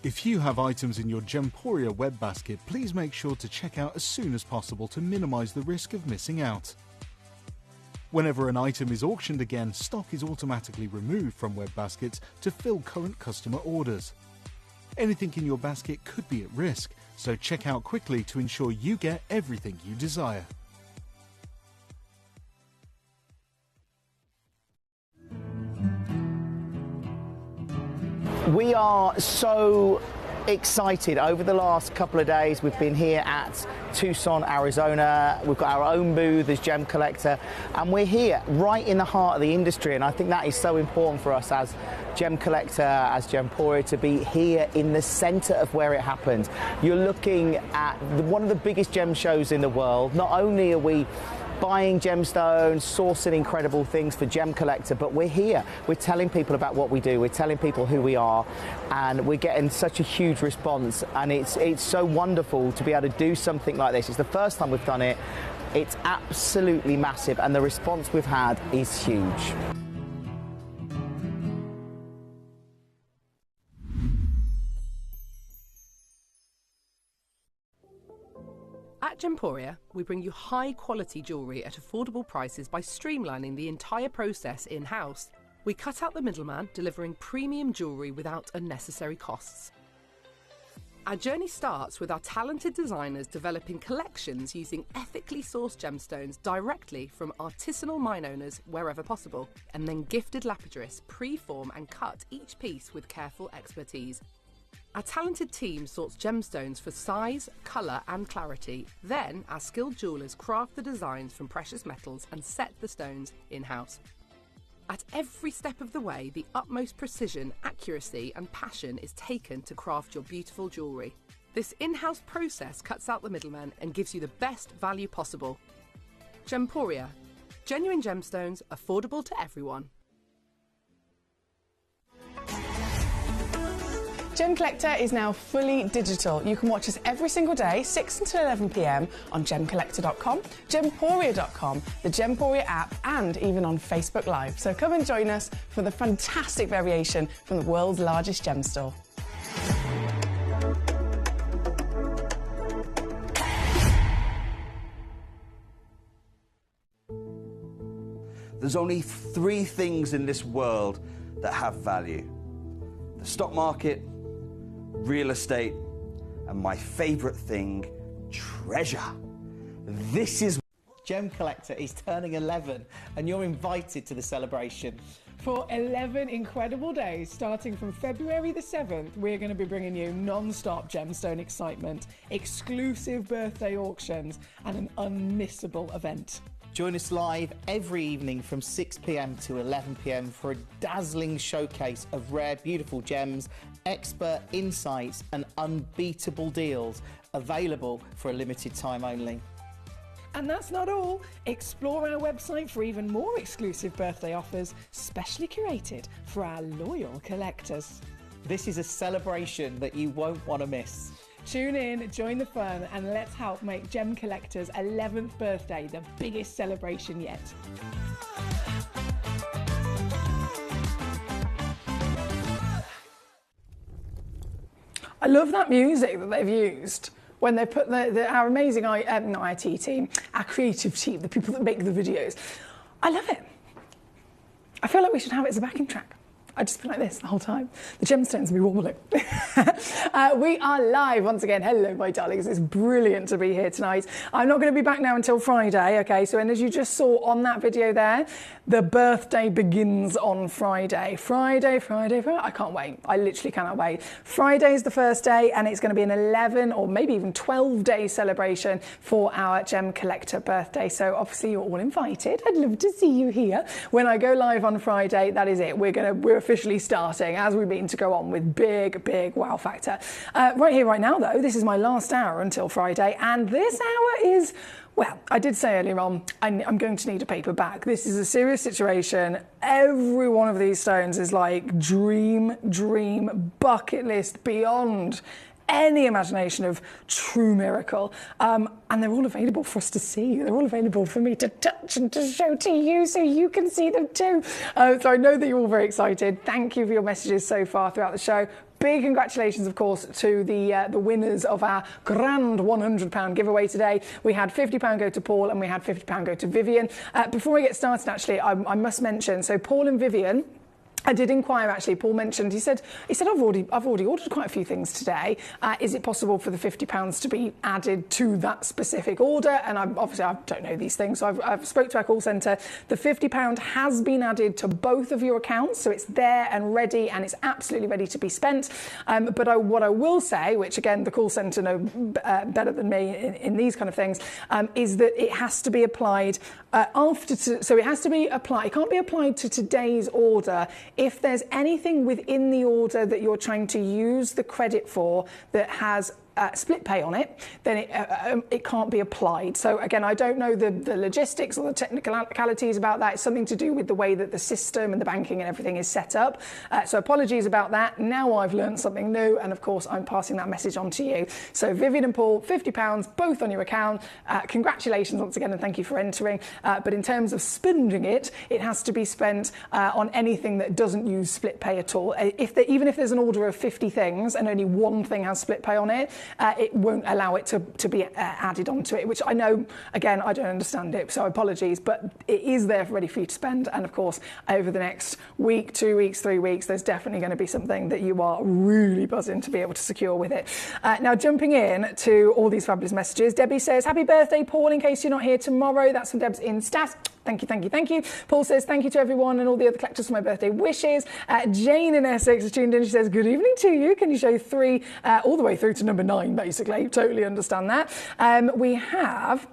If you have items in your Gemporia web basket, please make sure to check out as soon as possible to minimise the risk of missing out. Whenever an item is auctioned again, stock is automatically removed from web baskets to fill current customer orders. Anything in your basket could be at risk, so check out quickly to ensure you get everything you desire. We are so excited. Over the last couple of days, we've been here at Tucson, Arizona. We've got our own booth as Gemcollector, and we're here right in the heart of the industry. And I think that is so important for us as Gemcollector, as Gemporia, to be here in the centre of where it happened. You're looking at one of the biggest gem shows in the world. Not only are we buying gemstones, sourcing incredible things for Gemcollector, but we're here. We're telling people about what we do. We're telling people who we are, and we're getting such a huge response. And it's so wonderful to be able to do something like this. It's the first time we've done it. It's absolutely massive, and the response we've had is huge. At Gemporia, we bring you high-quality jewellery at affordable prices by streamlining the entire process in-house. We cut out the middleman, delivering premium jewellery without unnecessary costs. Our journey starts with our talented designers developing collections using ethically sourced gemstones directly from artisanal mine owners wherever possible, and then gifted lapidarists pre-form and cut each piece with careful expertise. Our talented team sorts gemstones for size, colour and clarity. Then our skilled jewellers craft the designs from precious metals and set the stones in-house. At every step of the way, the utmost precision, accuracy and passion is taken to craft your beautiful jewellery. This in-house process cuts out the middleman and gives you the best value possible. Gemporia. Genuine gemstones, affordable to everyone. Gemcollector is now fully digital. You can watch us every single day, 6 until 11 p.m. on gemcollector.com, gemporia.com, the Gemporia app, and even on Facebook Live. So come and join us for the fantastic variation from the world's largest gem store. There's only 3 things in this world that have value: the stock market, real estate, and my favourite thing, treasure. This is... Gemcollector is turning 11, and you're invited to the celebration. For 11 incredible days, starting from February the 7th, we're going to be bringing you non-stop gemstone excitement, exclusive birthday auctions, and an unmissable event. Join us live every evening from 6 p.m. to 11 p.m. for a dazzling showcase of rare, beautiful gems, expert insights and unbeatable deals, available for a limited time only. And that's not all. Explore our website for even more exclusive birthday offers, specially curated for our loyal collectors. This is a celebration that you won't want to miss. Tune in, join the fun, and let's help make Gemcollector's 11th birthday the biggest celebration yet. I love that music that they've used when they put our amazing not IT team, our creative team, the people that make the videos. I love it. I feel like we should have it as a backing track. I'd just be like this the whole time. The gemstones will be wobbling. We are live once again. Hello, my darlings. It's brilliant to be here tonight. I'm not going to be back now until Friday, okay? So, and as you just saw on that video there, the birthday begins on Friday. Friday. I can't wait. I literally cannot wait. Friday is the first day, and it's going to be an 11 or maybe even 12-day celebration for our Gemcollector birthday. So obviously you're all invited. I'd love to see you here. When I go live on Friday, that is it. We're officially starting, as we mean to go on, with big wow factor. Right here, right now, though, this is my last hour until Friday, and this hour is, well, I did say earlier on, I'm going to need a paper bag. This is a serious situation. Every one of these stones is like dream, bucket list, beyond any imagination of true miracle. And they're all available for us to see. They're all available for me to touch and to show to you so you can see them too. So I know that you're all very excited. Thank you for your messages so far throughout the show. Big congratulations, of course, to the winners of our grand £100 giveaway today. We had £50 go to Paul and we had £50 go to Vivian. Before we get started, actually, I must mention, so Paul and Vivian, I did inquire actually. Paul mentioned, he said I've already ordered quite a few things today. Is it possible for the £50 to be added to that specific order? And I don't know these things, so I've spoke to our call centre. The £50 has been added to both of your accounts, so it's there and ready, and it's absolutely ready to be spent. But what I will say, which again the call centre know better than me in these kind of things, is that it has to be applied so it has to be applied. It can't be applied to today's order. If there's anything within the order that you're trying to use the credit for that has split pay on it, then it can't be applied. So again, I don't know the logistics or the technicalities about that. It's something to do with the way that the system and the banking and everything is set up. So apologies about that. Now I've learned something new, and of course I'm passing that message on to you. So Vivian and Paul, £50 both on your account. Congratulations once again, and thank you for entering. But in terms of spending it, it has to be spent on anything that doesn't use split pay at all. Even if there's an order of 50 things and only one thing has split pay on it, it won't allow it to be added onto it, which I know, again, I don't understand it, so apologies, but it is there ready for you to spend. And of course, over the next week, 2 weeks, 3 weeks, there's definitely going to be something that you are really buzzing to be able to secure with it. Now, jumping in to all these fabulous messages, Debbie says, happy birthday, Paul, in case you're not here tomorrow. That's from Deb's in Stats. Thank you, thank you, thank you. Paul says, thank you to everyone and all the other collectors for my birthday wishes. Jane in Essex is tuned in. She says, good evening to you. Can you show 3 all the way through to number 9, basically? Totally understand that. We have...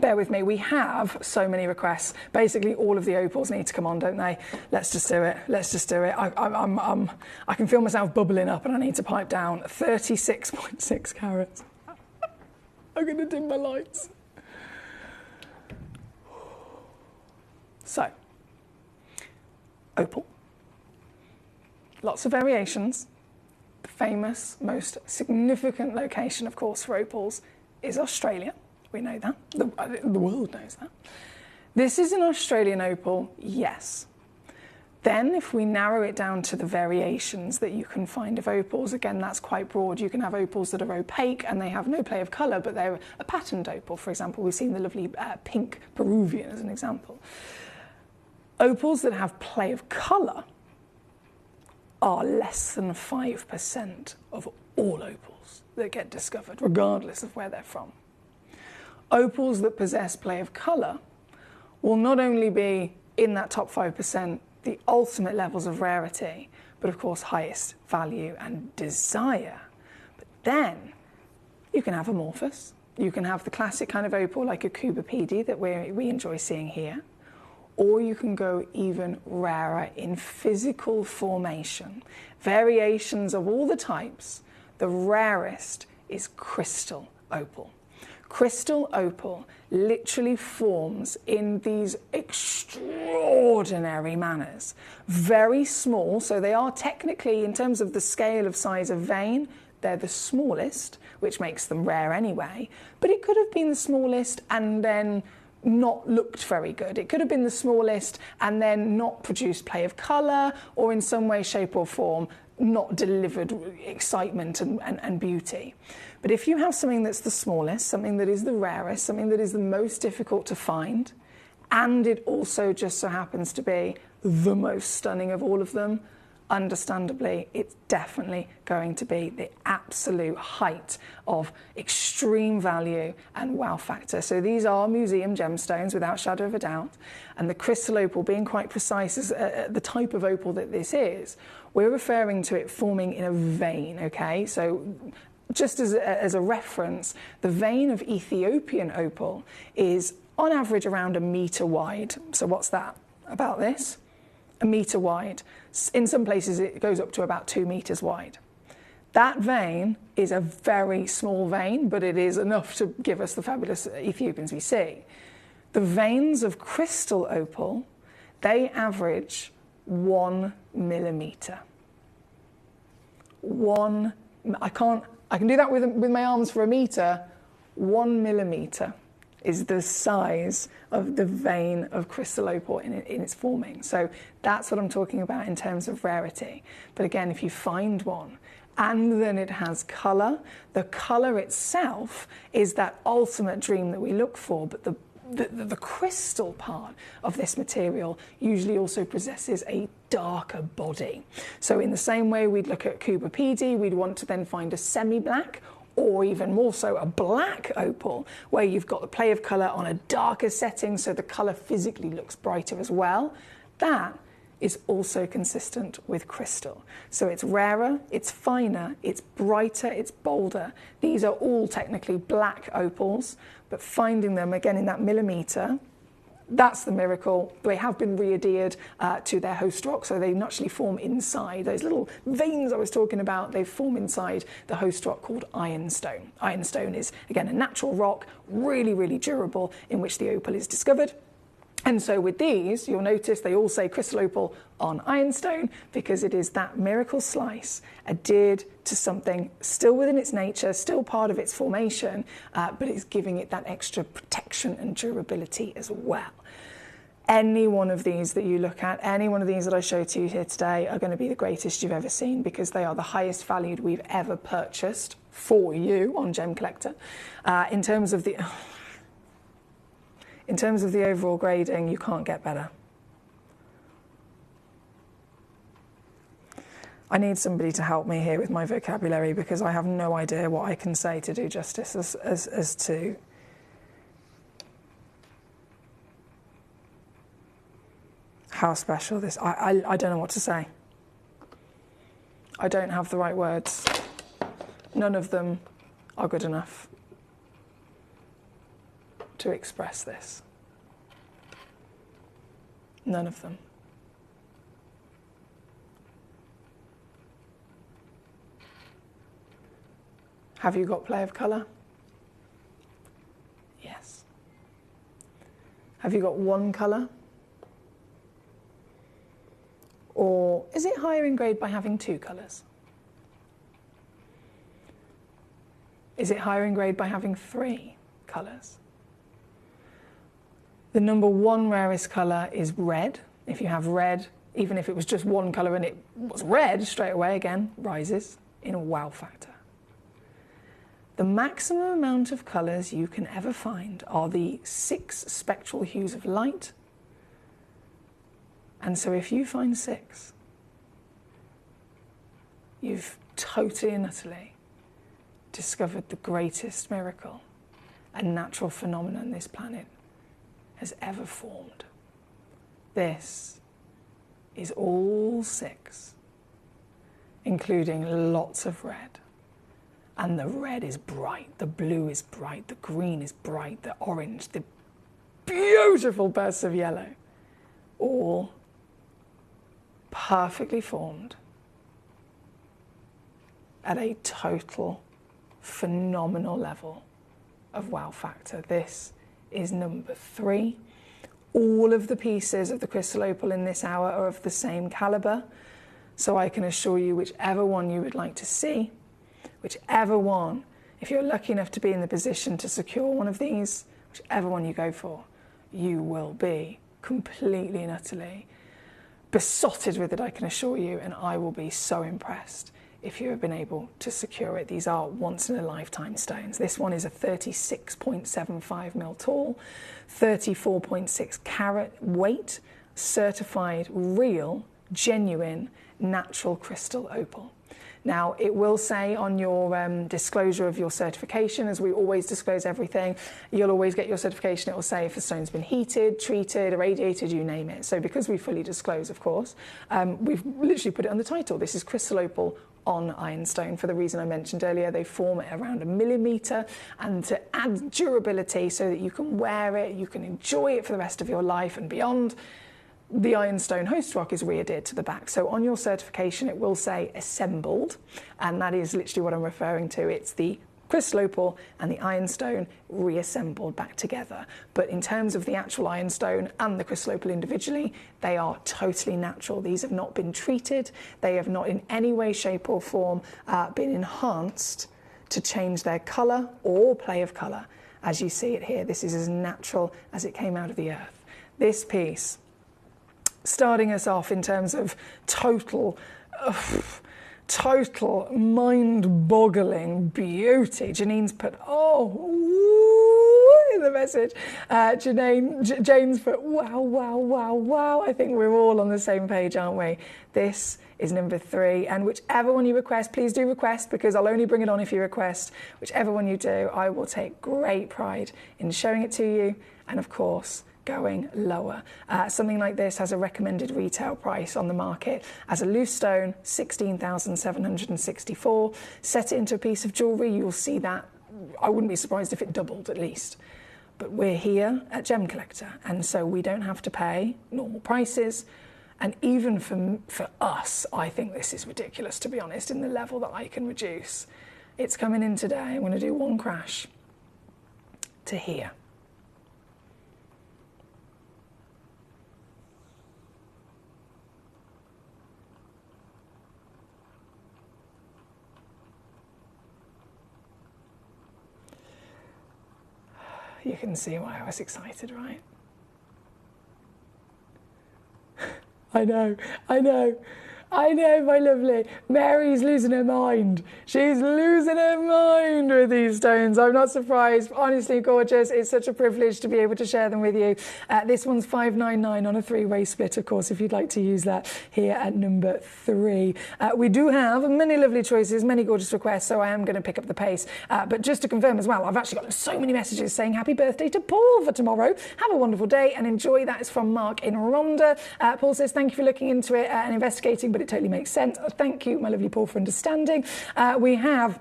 Bear with me, we have so many requests. Basically, all of the opals need to come on, don't they? Let's just do it. Let's just do it. I can feel myself bubbling up and I need to pipe down. 36.6 carats. I'm going to dim my lights. So, opal. Lots of variations. The famous, most significant location, of course, for opals is Australia. We know that. The world knows that. This is an Australian opal, yes. Then if we narrow it down to the variations that you can find of opals, again, that's quite broad. You can have opals that are opaque and they have no play of colour, but they're a patterned opal. For example, we've seen the lovely pink Peruvian as an example. Opals that have play of colour are less than 5% of all opals that get discovered, regardless of where they're from. Opals that possess play of colour will not only be in that top 5%, the ultimate levels of rarity, but of course highest value and desire. But then you can have amorphous. You can have the classic kind of opal like a Cubipede that we enjoy seeing here. Or you can go even rarer in physical formation. Variations of all the types. The rarest is crystal opal. Crystal opal literally forms in these extraordinary manners. Very small, so they are technically, in terms of the scale of size of vein, they're the smallest, which makes them rare anyway. But it could have been the smallest and then not looked very good. It could have been the smallest and then not produced play of colour, or in some way, shape or form not delivered excitement and beauty. But if you have something that's the smallest, something that is the rarest, something that is the most difficult to find, and it also just so happens to be the most stunning of all of them, understandably, it's definitely going to be the absolute height of extreme value and wow factor. So these are museum gemstones without shadow of a doubt. And the crystal opal, being quite precise as the type of opal that this is, we're referring to it forming in a vein, okay? So just as a reference, the vein of Ethiopian opal is on average around 1 metre wide. So what's that? About this? 1 metre wide. In some places it goes up to about 2 metres wide. That vein is a very small vein, but it is enough to give us the fabulous Ethiopians we see. The veins of crystal opal, they average 1 millimetre. I can do that with my arms for 1 metre. 1 millimetre is the size of the vein of crystal opal in its forming. So that's what I'm talking about in terms of rarity. But again, if you find one and then it has colour, the colour itself is that ultimate dream that we look for, but the crystal part of this material usually also possesses a darker body. So in the same way we'd look at Cuba PD, we'd want to then find a semi-black or even more so a black opal, where you've got the play of colour on a darker setting, so the colour physically looks brighter as well. That is also consistent with crystal. So it's rarer, it's finer, it's brighter, it's bolder. These are all technically black opals, but finding them again in that millimetre, that's the miracle. They have been re-adhered to their host rock, so they naturally form inside. Those little veins I was talking about, they form inside the host rock called ironstone. Ironstone is, again, a natural rock, really, really durable, in which the opal is discovered. And so with these, you'll notice they all say crystal opal on ironstone because it is that miracle slice adhered to something still within its nature, still part of its formation, but it's giving it that extra protection and durability as well. Any one of these that you look at, any one of these that I showed to you here today are going to be the greatest you've ever seen because they are the highest valued we've ever purchased for you on Gemcollector. In terms of the overall grading, you can't get better. I need somebody to help me here with my vocabulary because I have no idea what I can say to do justice as to how special this. I don't know what to say. I don't have the right words. None of them are good enough to express this. None of them. Have you got play of colour? Yes. Have you got one colour? Or is it higher in grade by having two colours? Is it higher in grade by having three colours? The number one rarest colour is red. If you have red, even if it was just one colour and it was red, straight away again, rises in a wow factor. The maximum amount of colours you can ever find are the 6 spectral hues of light. And so if you find 6, you've totally and utterly discovered the greatest miracle and natural phenomenon this planet has ever formed. This is all 6, including lots of red. And the red is bright, the blue is bright, the green is bright, the orange, the beautiful bursts of yellow, all perfectly formed at a total phenomenal level of wow factor. This is number 3. All of the pieces of the crystal opal in this hour are of the same caliber, so I can assure you whichever one you would like to see, whichever one, if you're lucky enough to be in the position to secure one of these, whichever one you go for, you will be completely and utterly besotted with it, I can assure you, and I will be so impressed if you have been able to secure it. These are once-in-a-lifetime stones. This one is a 36.75 mil tall, 34.6 carat weight, certified real, genuine, natural crystal opal. Now, it will say on your disclosure of your certification, as we always disclose everything, you'll always get your certification. It will say if the stone's been heated, treated, irradiated, you name it. So because we fully disclose, of course, we've literally put it on the title. This is crystal opal on ironstone for the reason I mentioned earlier. They form at around 1 millimetre, and to add durability so that you can wear it, you can enjoy it for the rest of your life and beyond. The ironstone host rock is re-adhered to the back. So on your certification, it will say assembled, and that is literally what I'm referring to. It's the crystal opal and the ironstone reassembled back together. But in terms of the actual ironstone and the crystal opal individually, they are totally natural. These have not been treated. They have not in any way, shape or form been enhanced to change their colour or play of colour. As you see it here, this is as natural as it came out of the earth. This piece, starting us off in terms of total mind-boggling beauty. Janine's put, in the message. Jane's put, wow, wow, wow, wow. I think we're all on the same page, aren't we? This is number 3, and whichever one you request, please do request, because I'll only bring it on if you request. Whichever one you do, I will take great pride in showing it to you, and of course, going lower. Something like this has a recommended retail price on the market as a loose stone, 16,764. Set it into a piece of jewellery, you'll see that. I wouldn't be surprised if it doubled at least. But we're here at Gemcollector, and so we don't have to pay normal prices. And even for us, I think this is ridiculous, to be honest, in the level that I can reduce. It's coming in today. I'm going to do one crash to here. You can see why I was excited, right? I know, my lovely. Mary's losing her mind. She's losing her mind with these stones. I'm not surprised. Honestly, gorgeous. It's such a privilege to be able to share them with you. This one's $599 on a 3-way split, of course, if you'd like to use that here at number 3. We do have many lovely choices, many gorgeous requests, so I am going to pick up the pace. But just to confirm as well, I've actually got so many messages saying happy birthday to Paul for tomorrow. Have a wonderful day and enjoy. That is from Mark in Rhondda. Paul says, thank you for looking into it and investigating, but it totally makes sense. Thank you, my lovely Paul, for understanding. We have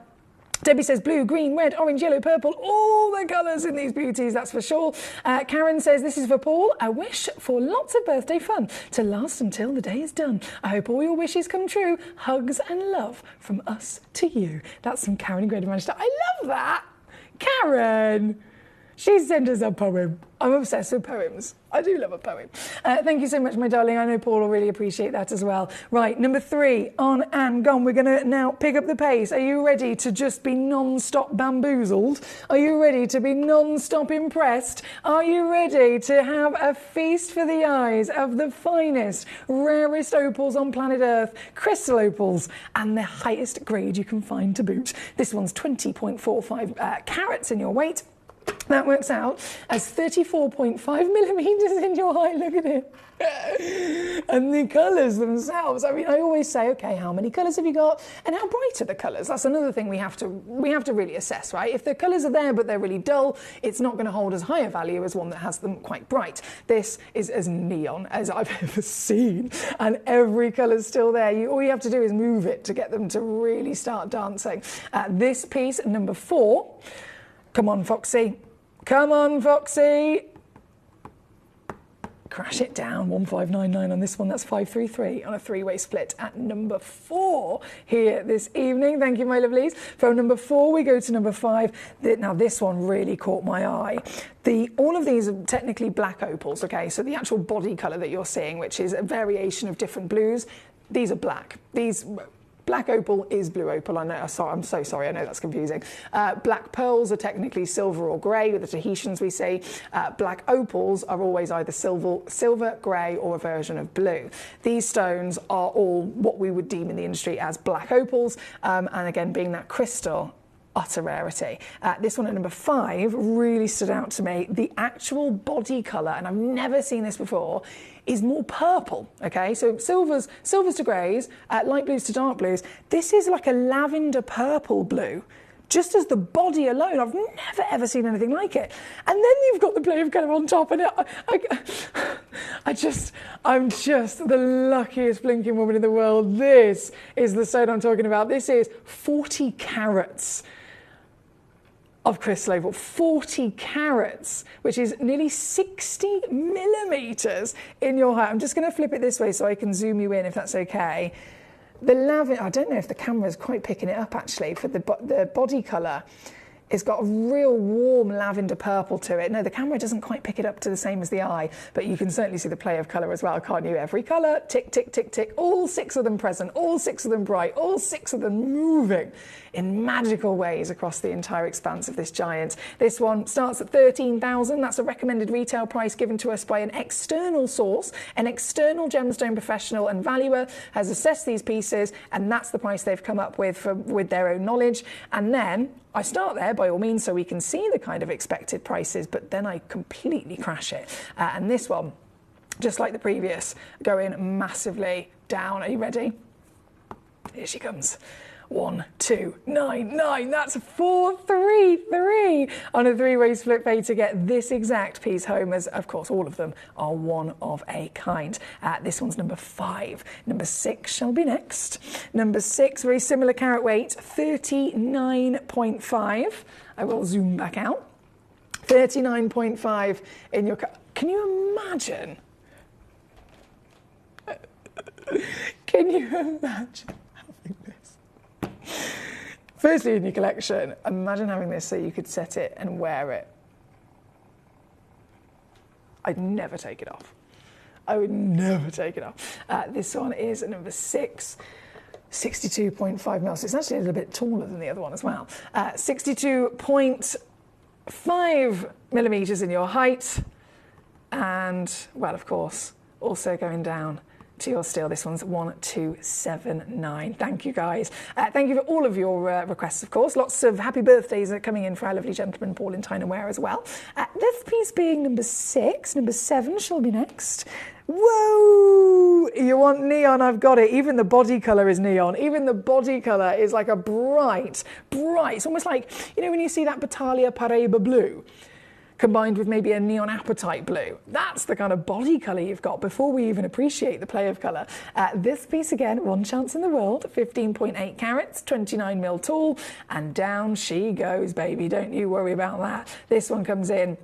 Debbie says blue, green, red, orange, yellow, purple, all the colours in these beauties, that's for sure. Karen says, this is for Paul. A wish for lots of birthday fun to last until the day is done. I hope all your wishes come true. Hugs and love from us to you. That's from Karen in Greater Manchester. I love that. Karen. She sent us a poem. I'm obsessed with poems. I do love a poem. Thank you so much, my darling. I know Paul will really appreciate that as well. Right, number 3, on and gone. We're going to now pick up the pace. Are you ready to just be non-stop bamboozled? Are you ready to be non-stop impressed? Are you ready to have a feast for the eyes of the finest, rarest opals on planet Earth, crystal opals, and the highest grade you can find to boot? This one's 20.45 carats in your weight. That works out as 34.5 millimetres in your eye. Look at it. And the colours themselves. I mean, I always say, okay, how many colours have you got? And how bright are the colours? That's another thing we have to really assess, right? If the colours are there but they're really dull, it's not going to hold as high a value as one that has them quite bright. This is as neon as I've ever seen, and every colour's still there. All you have to do is move it to get them to really start dancing. This piece, number 4. Come on, Foxy. Come on, Foxy. Crash it down. 1599 on this one. That's 533 on a 3-way split at number 4 here this evening. Thank you, my lovelies. From number 4, we go to number 5. Now, this one really caught my eye. All of these are technically black opals, okay? So the actual body colour that you're seeing, which is a variation of different blues, these are black. Black opal is blue opal. I know. I'm so sorry. I know that's confusing. Black pearls are technically silver or grey with the Tahitians we see. Black opals are always either silver, grey, or a version of blue. These stones are all what we would deem in the industry as black opals. And again, being that crystal, utter rarity. This one at number 5 really stood out to me. The actual body colour, and I've never seen this before, is more purple, okay? So silvers to greys, light blues to dark blues. This is like a lavender purple blue, just as the body alone. I've never ever seen anything like it. And then you've got the play of colour on top, and I'm just the luckiest blinking woman in the world. This is the stone I'm talking about. This is 40 carats of crystal opal, 40 carats, which is nearly 60 millimetres in your height. I'm just going to flip it this way so I can zoom you in, if that's okay. The lavender, I don't know if the camera's quite picking it up actually, for the body colour. It's got a real warm lavender purple to it. No, the camera doesn't quite pick it up to the same as the eye, but you can certainly see the play of colour as well, can't you? Every colour, tick, tick, tick, tick, all 6 of them present, all 6 of them bright, all 6 of them moving in magical ways across the entire expanse of this giant. This one starts at $13,000. That's a recommended retail price given to us by an external source. An external gemstone professional and valuer has assessed these pieces, and that's the price they've come up with with their own knowledge. And then I start there by all means so we can see the kind of expected prices, but then I completely crash it. And this one, just like the previous, going massively down. Are you ready? Here she comes. 1,299. That's 433 on a three-way split pay to get this exact piece home, as of course all of them are one of a kind. This one's number 5. Number 6 shall be next. Number 6, very similar carat weight, 39.5. I will zoom back out. 39.5 in your. Can you imagine? Can you imagine having this? Firstly, in your collection, imagine having this so you could set it and wear it. I'd never take it off. I would never take it off. This one is number 6, 62.5 mils. It's actually a little bit taller than the other one as well. 62.5 millimeters in your height. And, well, of course, also going down to your steel. This one's 1,279. Thank you, guys. Thank you for all of your requests, of course. Lots of happy birthdays are coming in for our lovely gentleman, Paul in China Ware as well. This piece being number 6. Number 7 shall be next. Whoa! You want neon? I've got it. Even the body colour is neon. Even the body colour is like a bright, it's almost like, you know, when you see that Battaglia Paraiba blue, combined with maybe a neon apatite blue. That's the kind of body colour you've got before we even appreciate the play of colour. This piece again, one chance in the world, 15.8 carats, 29 mil tall, and down she goes, baby. Don't you worry about that. This one comes in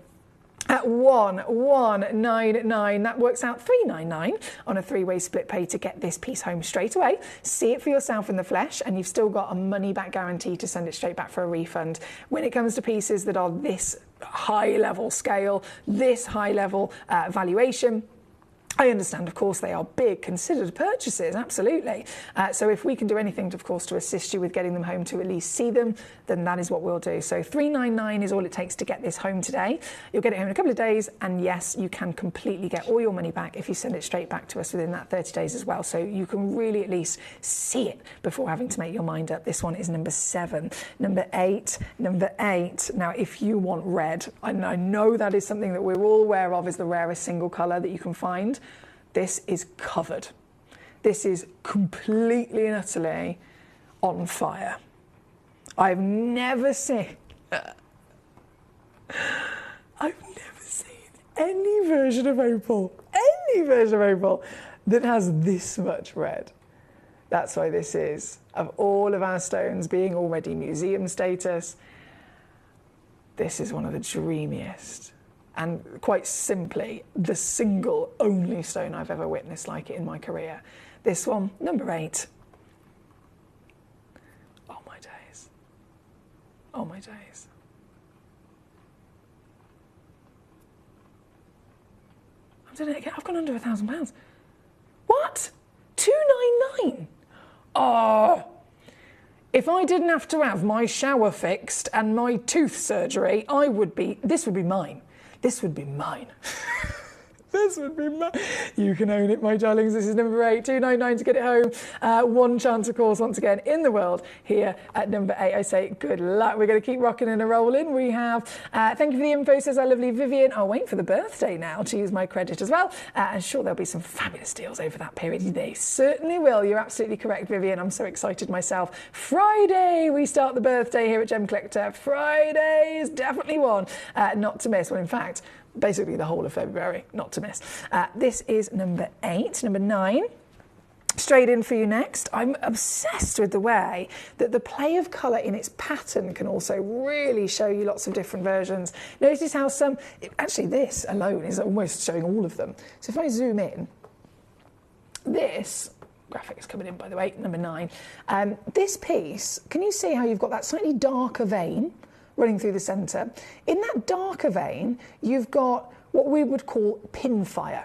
at 1,199. That works out 399 on a three-way split pay to get this piece home straight away. See it for yourself in the flesh, and you've still got a money-back guarantee to send it straight back for a refund. When it comes to pieces that are this high-level scale, this high-level valuation, I understand, of course, they are big, considered purchases, absolutely. So if we can do anything, of course, to assist you with getting them home to at least see them, then that is what we'll do. So $399 is all it takes to get this home today. You'll get it home in a couple of days, and yes, you can completely get all your money back if you send it straight back to us within that 30 days as well. So you can really at least see it before having to make your mind up. This one is number 7. Number 8. Now, if you want red, and I know that is something that we're all aware of, is the rarest single colour that you can find. This is covered. This is completely and utterly on fire. I've never seen any version of opal that has this much red. That's why this is, of all of our stones being already museum status, this is one of the dreamiest. And quite simply, the single only stone I've ever witnessed like it in my career. This one, number 8. Oh my days. Oh my days. I've done it again. I've gone under £1,000. What? 299? Oh. If I didn't have to have my shower fixed and my tooth surgery, this would be mine. This would be mine. This would be mine. You can own it, my darlings. This is number 8, 299 to get it home. One chance, of course, once again, in the world here at number 8. I say good luck. We're going to keep rocking and rolling. We have, thank you for the info, says our lovely Vivian. I'll wait for the birthday now to use my credit as well. And sure, there'll be some fabulous deals over that period. They certainly will. You're absolutely correct, Vivian. I'm so excited myself. Friday, we start the birthday here at Gemcollector. Friday is definitely one not to miss. Well, in fact, basically the whole of February, not to miss. This is number 8. Number 9, straight in for you next. I'm obsessed with the way that the play of colour in its pattern can also really show you lots of different versions. Notice how actually this alone is almost showing all of them. So if I zoom in, this graphic is coming in, by the way, number 9. This piece, can you see how you've got that slightly darker vein running through the centre? In that darker vein, you've got what we would call pinfire.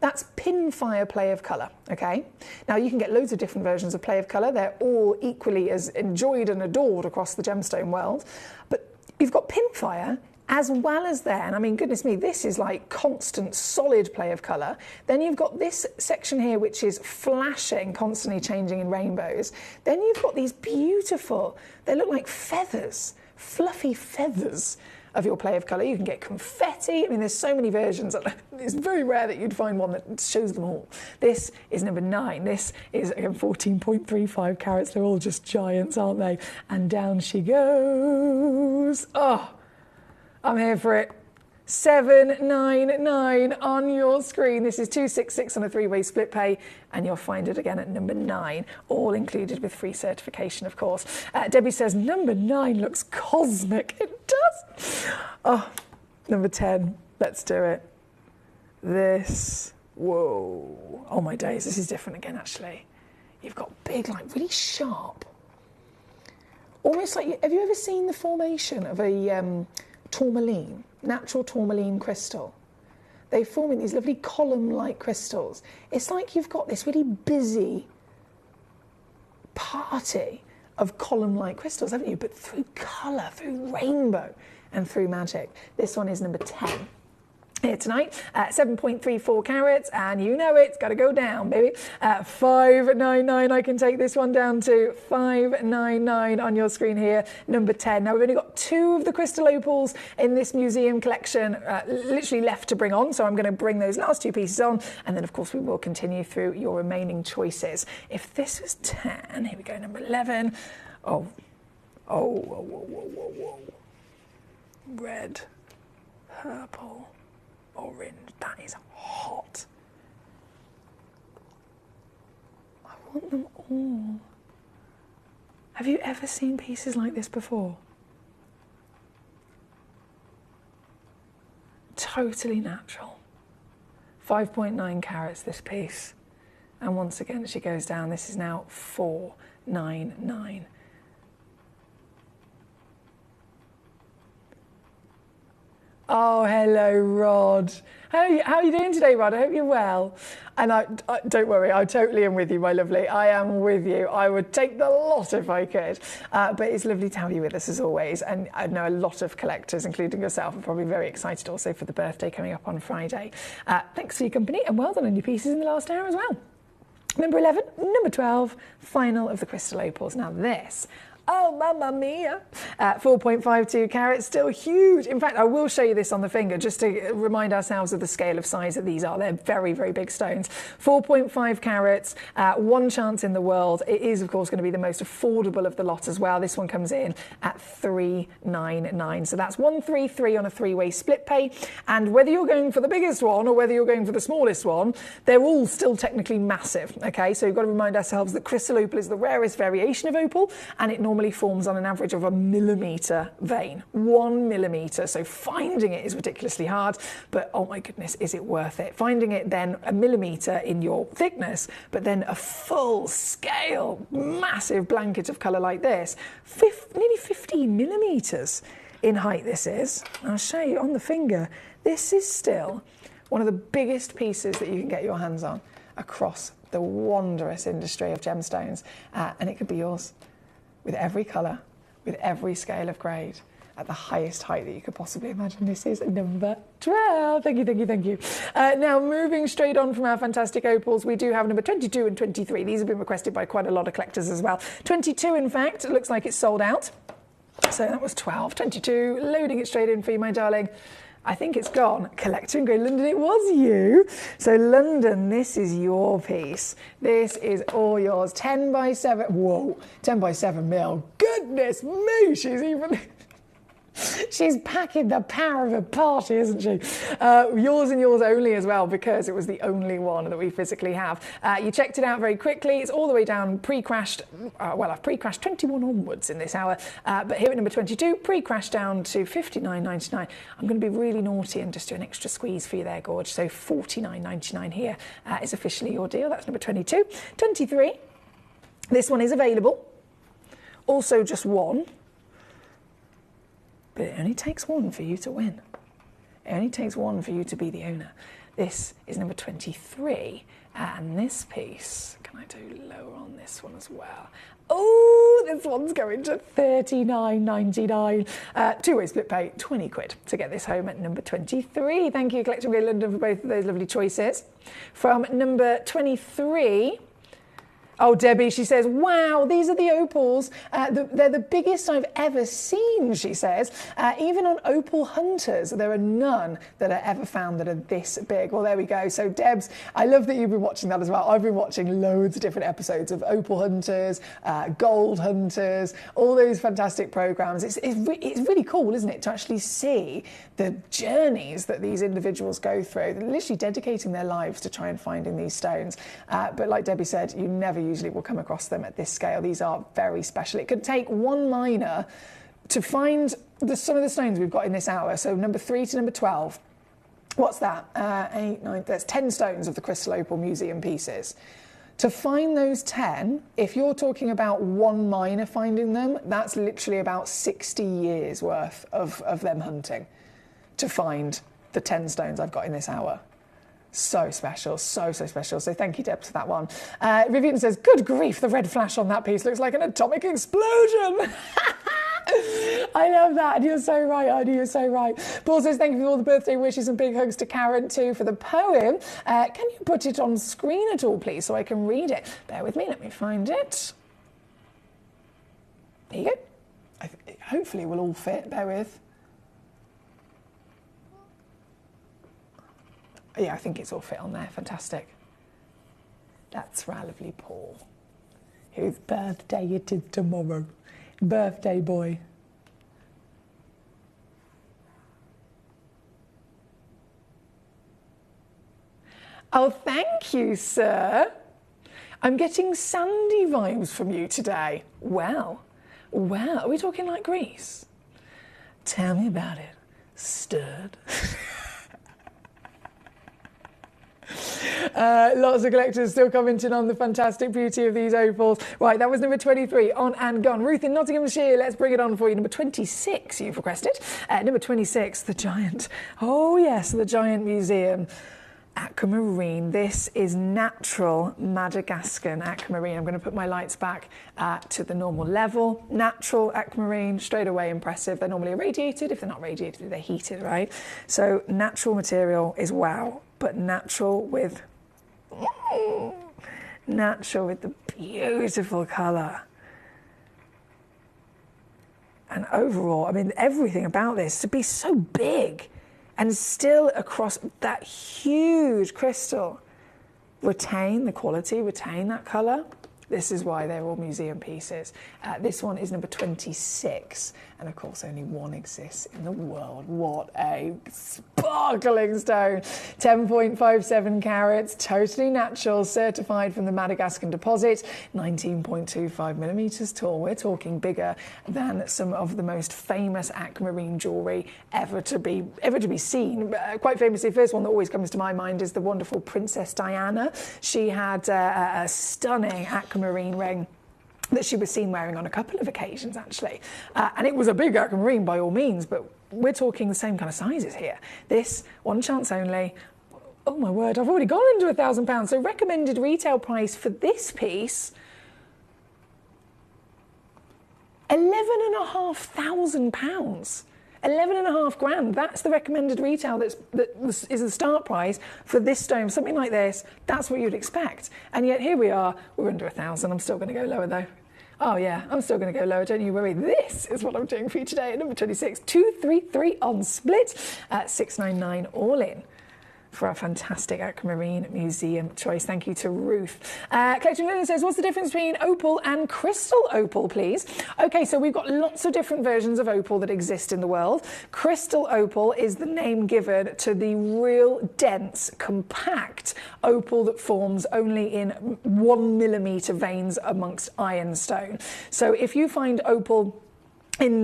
That's Pinfire Play of Colour, okay? Now you can get loads of different versions of Play of Colour. They're all equally as enjoyed and adored across the gemstone world. But you've got Pinfire as well as there, and I mean, goodness me, this is like constant, solid play of colour. Then you've got this section here, which is flashing, constantly changing in rainbows. Then you've got these beautiful, they look like feathers, fluffy feathers of your play of colour. You can get confetti. I mean, there's so many versions. It's very rare that you'd find one that shows them all. This is number 9. This is, again, 14.35 carats. They're all just giants, aren't they? And down she goes. Oh, I'm here for it. 799 on your screen. This is 266 on a 3-way split pay, and you'll find it again at number 9, all included with free certification, of course. Debbie says number 9 looks cosmic. It does. Oh, number 10. Let's do it. This. Whoa. Oh my days. This is different again, actually. You've got big, like really sharp. Almost like, have you ever seen the formation of a tourmaline, natural tourmaline crystal? They form in these lovely column-like crystals. It's like you've got this really busy party of column-like crystals, haven't you? But through colour, through rainbow, and through magic. This one is number 10. Here tonight, 7.34 carats, and you know it's got to go down, baby. 599, I can take this one down to 599 on your screen here, number 10. Now, we've only got 2 of the crystal opals in this museum collection literally left to bring on, so I'm going to bring those last 2 pieces on, and then, of course, we will continue through your remaining choices. If this was 10, here we go, number 11. Oh, red, purple, orange, that is hot. I want them all. Have you ever seen pieces like this before? Totally natural. 5.9 carats this piece. And once again, she goes down. This is now 499. Oh, hello, Rod. How are you doing today, Rod? I hope you're well. And I don't worry, I totally am with you, my lovely. I am with you. I would take the lot if I could. But it's lovely to have you with us as always. And I know a lot of collectors, including yourself, are probably very excited also for the birthday coming up on Friday. Thanks for your company, and well done on your pieces in the last hour as well. Number 11, number 12, final of the crystal opals. Now this. Oh, mamma mia. 4.52 carats, still huge. In fact, I will show you this on the finger just to remind ourselves of the scale of size that these are. They're very, very big stones. 4.5 carats, 1 chance in the world. It is, of course, going to be the most affordable of the lot as well. This one comes in at 399. So that's 133 on a 3-way split pay. And whether you're going for the biggest one or whether you're going for the smallest one, they're all still technically massive. Okay, so you've got to remind ourselves that crystal opal is the rarest variation of opal, and it normally forms on an average of a millimetre vein, 1 millimetre. So finding it is ridiculously hard, but oh my goodness, is it worth it? Finding it then a millimetre in your thickness, but then a full scale, massive blanket of colour like this, nearly 15 millimetres in height this is. I'll show you on the finger. This is still one of the biggest pieces that you can get your hands on across the wondrous industry of gemstones, and it could be yours. With every colour, with every scale of grade, at the highest height that you could possibly imagine. This is number 12. Thank you, thank you, thank you. Now, moving straight on from our fantastic opals, we do have number 22 and 23. These have been requested by quite a lot of collectors as well. 22, in fact, it looks like it's sold out. So that was 12. 22, loading it straight in for you, my darling. I think it's gone. Collector in Grey London, it was you. So London, this is your piece. This is all yours. 10 by 7. Whoa, 10 by 7 mil. Goodness me, she's even... She's packing the power of a party, isn't she? Yours and yours only as well, because it was the only one that we physically have. You checked it out very quickly. It's all the way down pre-crashed. Well, I've pre-crashed 21 onwards in this hour. But here at number 22, pre-crashed down to 59.99. I'm going to be really naughty and just do an extra squeeze for you there, Gorge. So 49.99 here is officially your deal. That's number 22. 23. This one is available. Also just one. But it only takes one for you to win. It only takes one for you to be the owner. This is number 23. And this piece, can I do lower on this one as well? Oh, this one's going to $39.99. Two-way split pay, 20 quid to get this home at number 23. Thank you, Collection Great London, for both of those lovely choices. From number 23... Oh, Debbie, she says, wow, these are the opals. They're the biggest I've ever seen, she says. Even on opal hunters, there are none that are ever found that are this big. Well, there we go. So, Debs, I love that you've been watching that as well. I've been watching loads of different episodes of opal hunters, gold hunters, all those fantastic programs. It's really cool, isn't it, to actually see the journeys that these individuals go through. They're literally dedicating their lives to try and finding these stones. But like Debbie said, you never usually will come across them at this scale. These are very special. It could take one miner to find some of the stones we've got in this hour. So number 3 to number 12. What's that? 8, 9, there's 10 stones of the Crystal Opal Museum pieces. To find those 10, if you're talking about one miner finding them, that's literally about 60 years worth of them hunting to find the 10 stones I've got in this hour. So special, so special. So thank you, Deb, for that one. Vivian says, good grief, the red flash on that piece looks like an atomic explosion. I love that. And you're so right, Arnie, you're so right. Paul says, thank you for all the birthday wishes and big hugs to Karen, too, for the poem. Can you put it on screen at all, please, so I can read it? Bear with me, let me find it. There you go. Hopefully it will all fit, bear with. Yeah, I think it's all fit on there. Fantastic. That's our lovely Paul, whose birthday it is tomorrow. Birthday boy. Oh, thank you, sir. I'm getting sandy vibes from you today. Well, are we talking like Greece? Tell me about it, stud. Lots of collectors still commenting on the fantastic beauty of these opals. Right, that was number 23, on and gone. Ruth in Nottinghamshire, let's bring it on for you. Number 26, you've requested. Number 26, the Giant. Oh yes, the Giant Museum. Aquamarine. This is natural Madagascan aquamarine. I'm going to put my lights back to the normal level. Natural aquamarine, straight away impressive. They're normally irradiated. If they're not radiated, they're heated, right? So natural material is wow, but natural with the beautiful colour. And overall, I mean, everything about this to be so big and still across that huge crystal, retain the quality, retain that colour. This is why they're all museum pieces. This one is number 26, and of course only one exists in the world. What a sparkling stone. 10.57 carats, totally natural, certified from the Madagascan deposit, 19.25 millimetres tall. We're talking bigger than some of the most famous aquamarine jewellery ever to be seen. Quite famously, the first one that always comes to my mind is the wonderful Princess Diana. She had a stunning aquamarine ring that she was seen wearing on a couple of occasions, actually. And it was a big aquamarine by all means, but we're talking the same kind of sizes here. This, one chance only. Oh my word, I've already gone into £1,000. So recommended retail price for this piece, £11,500. 11.5 grand. That's the recommended retail. That is the start price for this stone. Something like this. That's what you'd expect. And yet here we are. We're under 1,000. I'm still going to go lower though. Oh yeah, I'm still going to go lower. Don't you worry. This is what I'm doing for you today at number 26. 233 on split at 699 all in. For our fantastic aquamarine museum choice. Thank you to Ruth. Collection Linen says, what's the difference between opal and crystal opal, please? Okay, so we've got lots of different versions of opal that exist in the world. Crystal opal is the name given to the real dense, compact opal that forms only in 1 millimetre veins amongst ironstone. So if you find opal in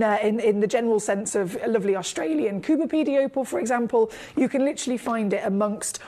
the general sense of a lovely Australian Cooperpedy opal, for example, you can literally find it amongst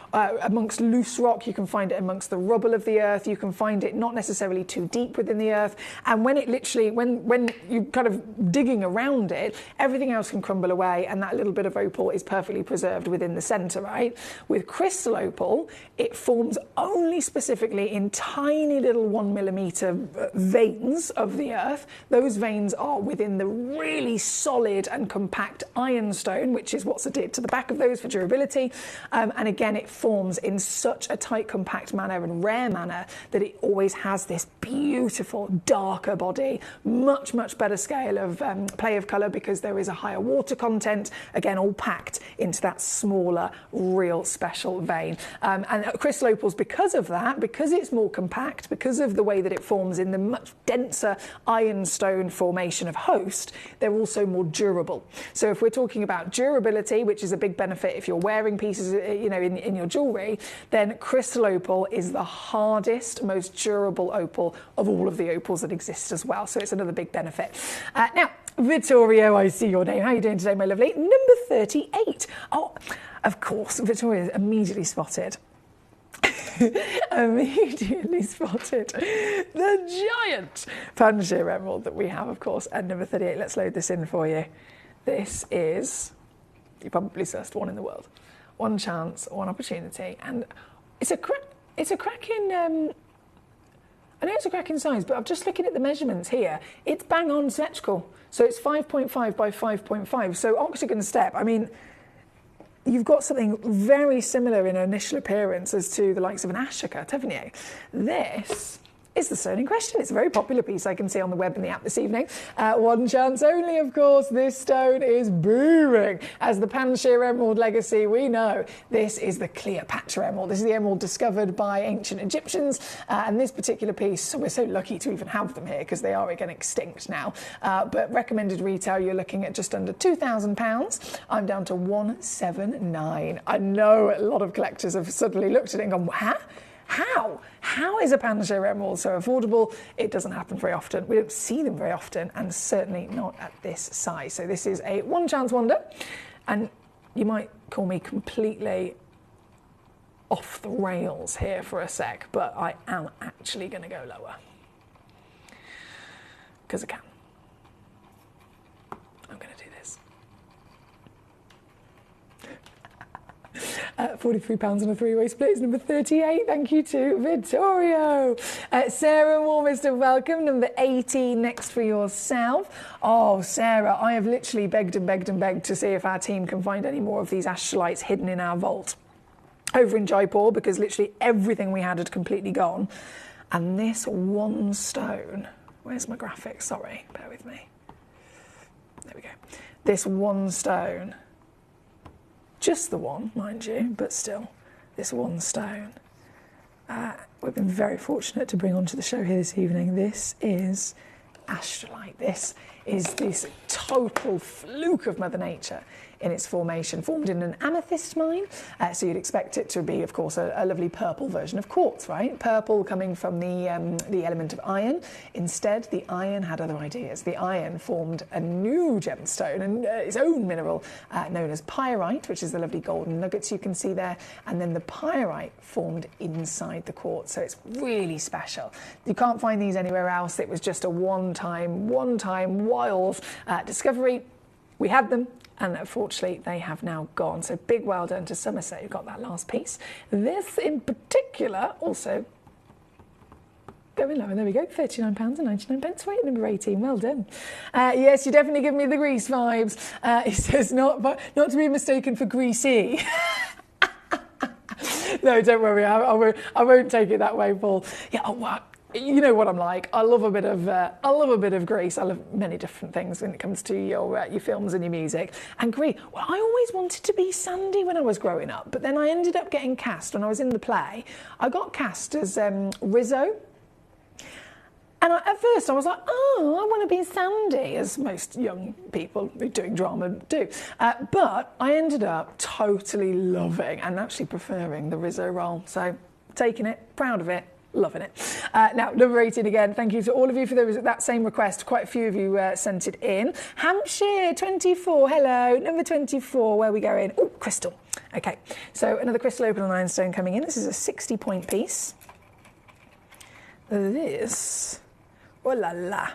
loose rock. You can find it amongst the rubble of the earth. You can find it not necessarily too deep within the earth. And when it literally, when you kind of digging around it, everything else can crumble away, and that little bit of opal is perfectly preserved within the centre, right? With crystal opal, it forms only specifically in tiny little 1 millimetre veins of the earth. Those veins are within the really solid and compact ironstone, which is what's adhered to the back of those for durability. And again, it forms in such a tight, compact manner and rare manner that it always has this beautiful, darker body, much, much better scale of play of colour because there is a higher water content, again, all packed into that smaller, real special vein. And crystal opals, because of that, because it's more compact, because of the way that it forms in the much denser ironstone formation of host, they're also more durable. So if we're talking about durability, which is a big benefit if you're wearing pieces, you know, in your jewellery, then crystal opal is the hardest, most durable opal of all of the opals that exist as well. So it's another big benefit. Now, Vittorio, I see your name. How are you doing today, my lovely? Number 38. Oh, of course, Vittorio immediately spotted. Immediately spotted the giant Panshir emerald that we have, of course, at number 38. Let's load this in for you. This is, you probably sussed, one in the world. One chance, one opportunity. And it's a cracking, I know it's a cracking size, but I'm just looking at the measurements here. It's bang on symmetrical. So it's 5.5 by 5.5. So octagon step, I mean, you've got something very similar in initial appearance as to the likes of an Ashoka, haven't you? This is the stone in question. It's a very popular piece I can see on the web and the app this evening. One chance only, of course. This stone is booming. As the Panshir Emerald legacy, we know this is the Cleopatra Emerald. This is the emerald discovered by ancient Egyptians. And this particular piece, we're so lucky to even have them here because they are again extinct now. But recommended retail, you're looking at just under £2,000. I'm down to 179. I know a lot of collectors have suddenly looked at it and gone, huh? How is a Panshir emerald so affordable? It doesn't happen very often. We don't see them very often, and certainly not at this size. So this is a one chance wonder, and you might call me completely off the rails here for a sec, but I am actually going to go lower because I can. I'm going to do this. £43 on a three-way split is number 38. Thank you to Vittorio. Sarah, warmest of welcome. Number 18 next for yourself. Oh, Sarah, I have literally begged and begged and begged to see if our team can find any more of these astrolites hidden in our vault over in Jaipur, because literally everything we had completely gone. And this one stone, where's my graphics? Sorry, bear with me. There we go. This one stone, just the one, mind you, but still, this one stone. We've been very fortunate to bring onto the show here this evening. This is astrolite. This is this total fluke of Mother Nature in its formation, formed in an amethyst mine. So you'd expect it to be, of course, a lovely purple version of quartz, right? Purple coming from the element of iron. Instead, the iron had other ideas. The iron formed a new gemstone and its own mineral known as pyrite, which is the lovely golden nuggets you can see there. And then the pyrite formed inside the quartz. So it's really special. You can't find these anywhere else. It was just a one-time wild discovery. We had them, and unfortunately they have now gone. So big well done to Somerset who got that last piece. This in particular also going low, and there we go, £39.99. Wait, number 18, well done. Yes, you definitely give me the Greece vibes. It says not to be mistaken for greasy. No, don't worry, I won't take it that way, Paul. Yeah, oh, wow. You know what I'm like. I love a bit of Greece. I love many different things when it comes to your films and your music. And Greece, well, I always wanted to be Sandy when I was growing up, but then I ended up getting cast when I was in the play. I got cast as Rizzo. And at first I was like, oh, I want to be Sandy, as most young people who are doing drama do. But I ended up totally loving and actually preferring the Rizzo role. So taking it, proud of it. Loving it. Now, number 18 again. Thank you to all of you for that same request. Quite a few of you sent it in. Hampshire 24. Hello. Number 24. Where are we going? Oh, crystal. Okay. So another crystal opal ironstone coming in. This is a 60-point piece. This. Oh la la.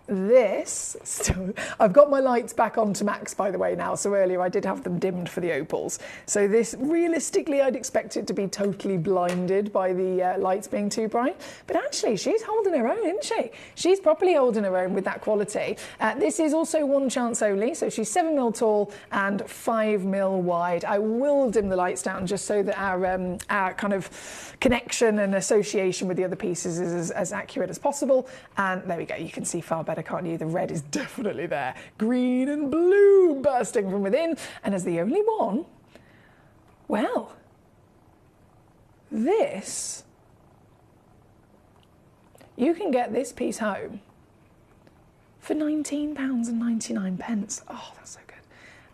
This, still, I've got my lights back on to max, by the way, now. So earlier I did have them dimmed for the opals. So this, realistically, I'd expect it to be totally blinded by the lights being too bright. But actually, she's holding her own, isn't she? She's properly holding her own with that quality. This is also one chance only. So she's 7 mil tall and 5 mil wide. I will dim the lights down just so that our kind of connection and association with the other pieces is as accurate as possible. And there we go. You can see far better, can't you? The red is definitely there. Green and blue bursting from within. And as the only one, well, this, you can get this piece home for £19.99. Oh, that's so good.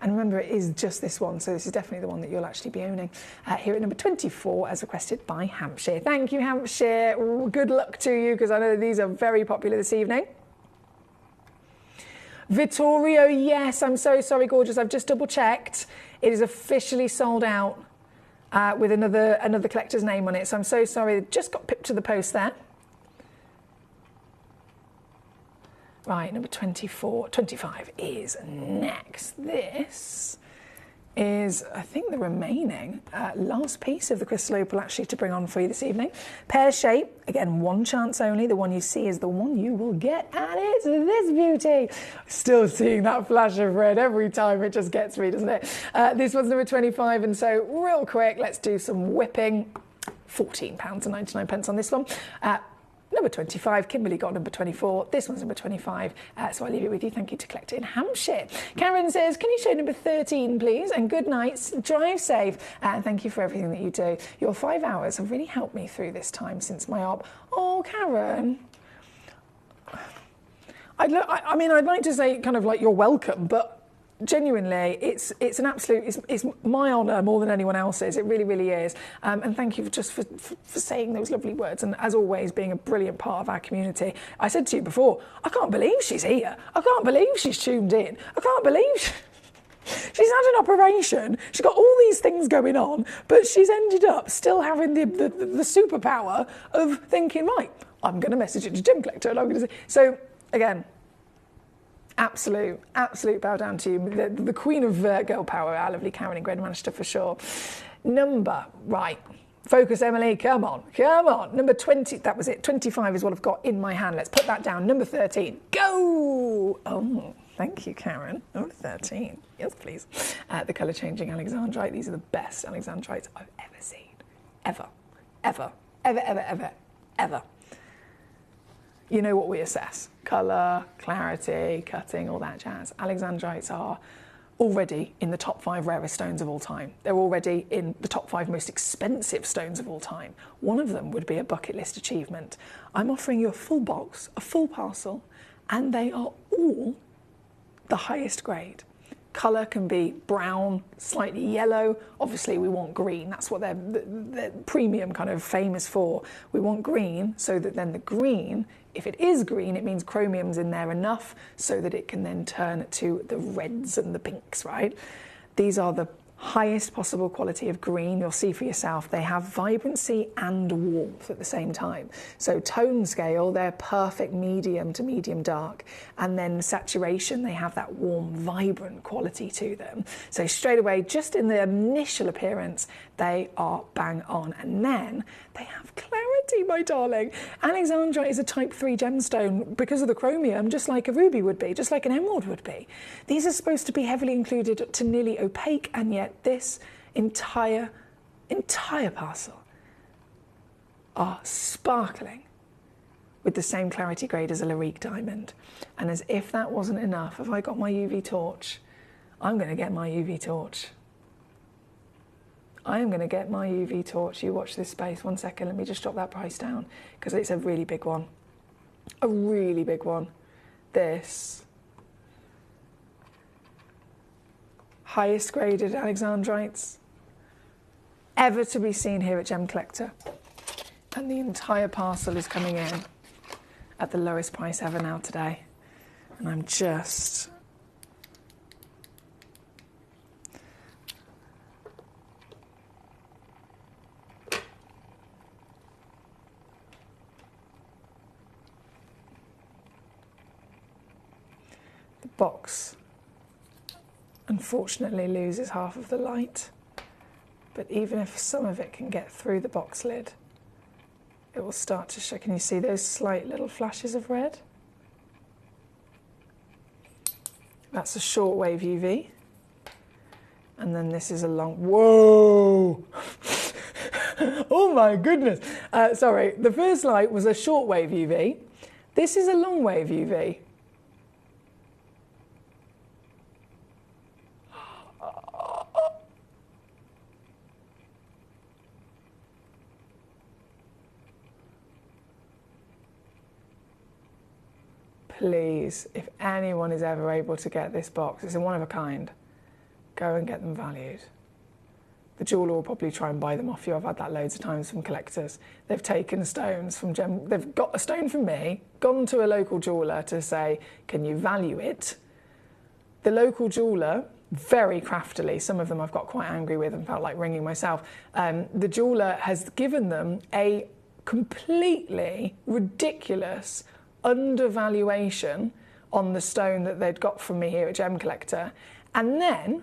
And remember, it is just this one, so this is definitely the one that you'll actually be owning. Here at number 24, as requested by Hampshire. Thank you, Hampshire. Ooh, good luck to you, because I know these are very popular this evening. Vittorio, yes, I'm so sorry, gorgeous. I've just double-checked. It is officially sold out with another collector's name on it, so I'm so sorry. It just got pipped to the post there. Right, number 24, 25 is next. This is, I think, the remaining last piece of the crystal opal actually to bring on for you this evening. Pear shape, again, one chance only. The one you see is the one you will get, and it's this beauty. Still seeing that flash of red every time. It just gets me, doesn't it? This one's number 25, and so real quick, let's do some whipping. £14.99 on this one. Number 25, Kimberly got number 24. This one's number 25, so I'll leave it with you. Thank you to Collector in Hampshire. Karen says, can you show number 13, please? And good night, drive safe. And thank you for everything that you do. Your 5 hours have really helped me through this time since my op. Oh, Karen. I'd like to say kind of like you're welcome, but genuinely, it's an absolute, it's my honour more than anyone else's. It really, really is. And thank you for saying those lovely words. And as always, being a brilliant part of our community. I said to you before, I can't believe she's here. I can't believe she's tuned in. I can't believe she's had an operation. She's got all these things going on, but she's ended up still having the superpower of thinking, right, I'm going to message it to Gemcollector and I'm going to say. So, again, absolute bow down to you. The queen of girl power, our lovely Karen in Greater Manchester for sure. Number, right. Focus, Emily, come on. Number 20, that was it. 25 is what I've got in my hand. Let's put that down. Number 13, go! Oh, thank you, Karen. Number 13, yes, please. The colour-changing Alexandrite. These are the best Alexandrites I've ever seen. Ever. You know what we assess. Colour, clarity, cutting, all that jazz. Alexandrites are already in the top 5 rarest stones of all time. They're already in the top 5 most expensive stones of all time. One of them would be a bucket list achievement. I'm offering you a full box, a full parcel, and they are all the highest grade. Colour can be brown, slightly yellow. Obviously, we want green. That's what they're premium kind of famous for. We want green so that then the green, if it is green, it means chromium's in there enough so that it can then turn to the reds and the pinks, right? These are the highest possible quality of green. You'll see for yourself, they have vibrancy and warmth at the same time. So tone scale, they're perfect medium to medium dark. And then saturation, they have that warm, vibrant quality to them. So straight away, just in the initial appearance, they are bang on. And then they have clarity, my darling. Alexandrite is a type 3 gemstone because of the chromium, just like a ruby would be, just like an emerald would be. These are supposed to be heavily included to nearly opaque, and yet this entire parcel are sparkling with the same clarity grade as a Larique diamond. And as if that wasn't enough, have I got my UV torch? I'm going to get my UV torch. I am going to get my UV torch. You watch this space. 1 second. Let me just drop that price down because it's a really big one. A really big one. This. Highest graded Alexandrites ever to be seen here at Gemcollector. And the entire parcel is coming in at the lowest price ever now today. And I'm just... The box unfortunately loses half of the light, but even if some of it can get through the box lid, it will start to show. Can you see those slight little flashes of red? That's a shortwave UV. And then this is a long, whoa! Oh my goodness. Sorry, the first light was a shortwave UV. This is a long wave UV. Please, if anyone is ever able to get this box, it's a one of a kind, go and get them valued. The jeweller will probably try and buy them off you. I've had that loads of times from collectors. They've taken stones from they've got a stone from me, gone to a local jeweller to say, can you value it? The local jeweller, very craftily, some of them I've got quite angry with and felt like ringing myself, the jeweller has given them a completely ridiculous undervaluation on the stone that they'd got from me here at Gemcollector, and then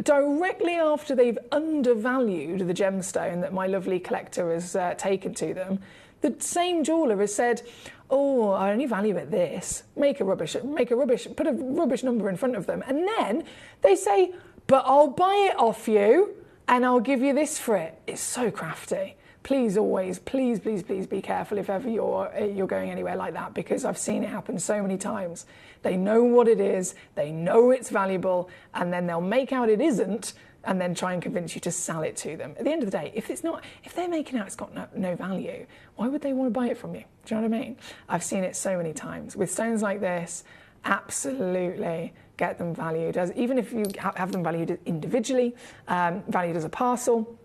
directly after they've undervalued the gemstone that my lovely collector has taken to them, the same jeweller has said, oh, I only value it this, put a rubbish number in front of them, and then they say, but I'll buy it off you and I'll give you this for it. It's so crafty. Please always, please be careful if ever you're going anywhere like that, because I've seen it happen so many times. They know what it is, they know it's valuable, and then they'll make out it isn't, and then try and convince you to sell it to them. At the end of the day, if they're making out it's got no value, why would they want to buy it from you? Do you know what I mean? I've seen it so many times. With stones like this, absolutely get them valued, even if you have them valued individually, valued as a parcel.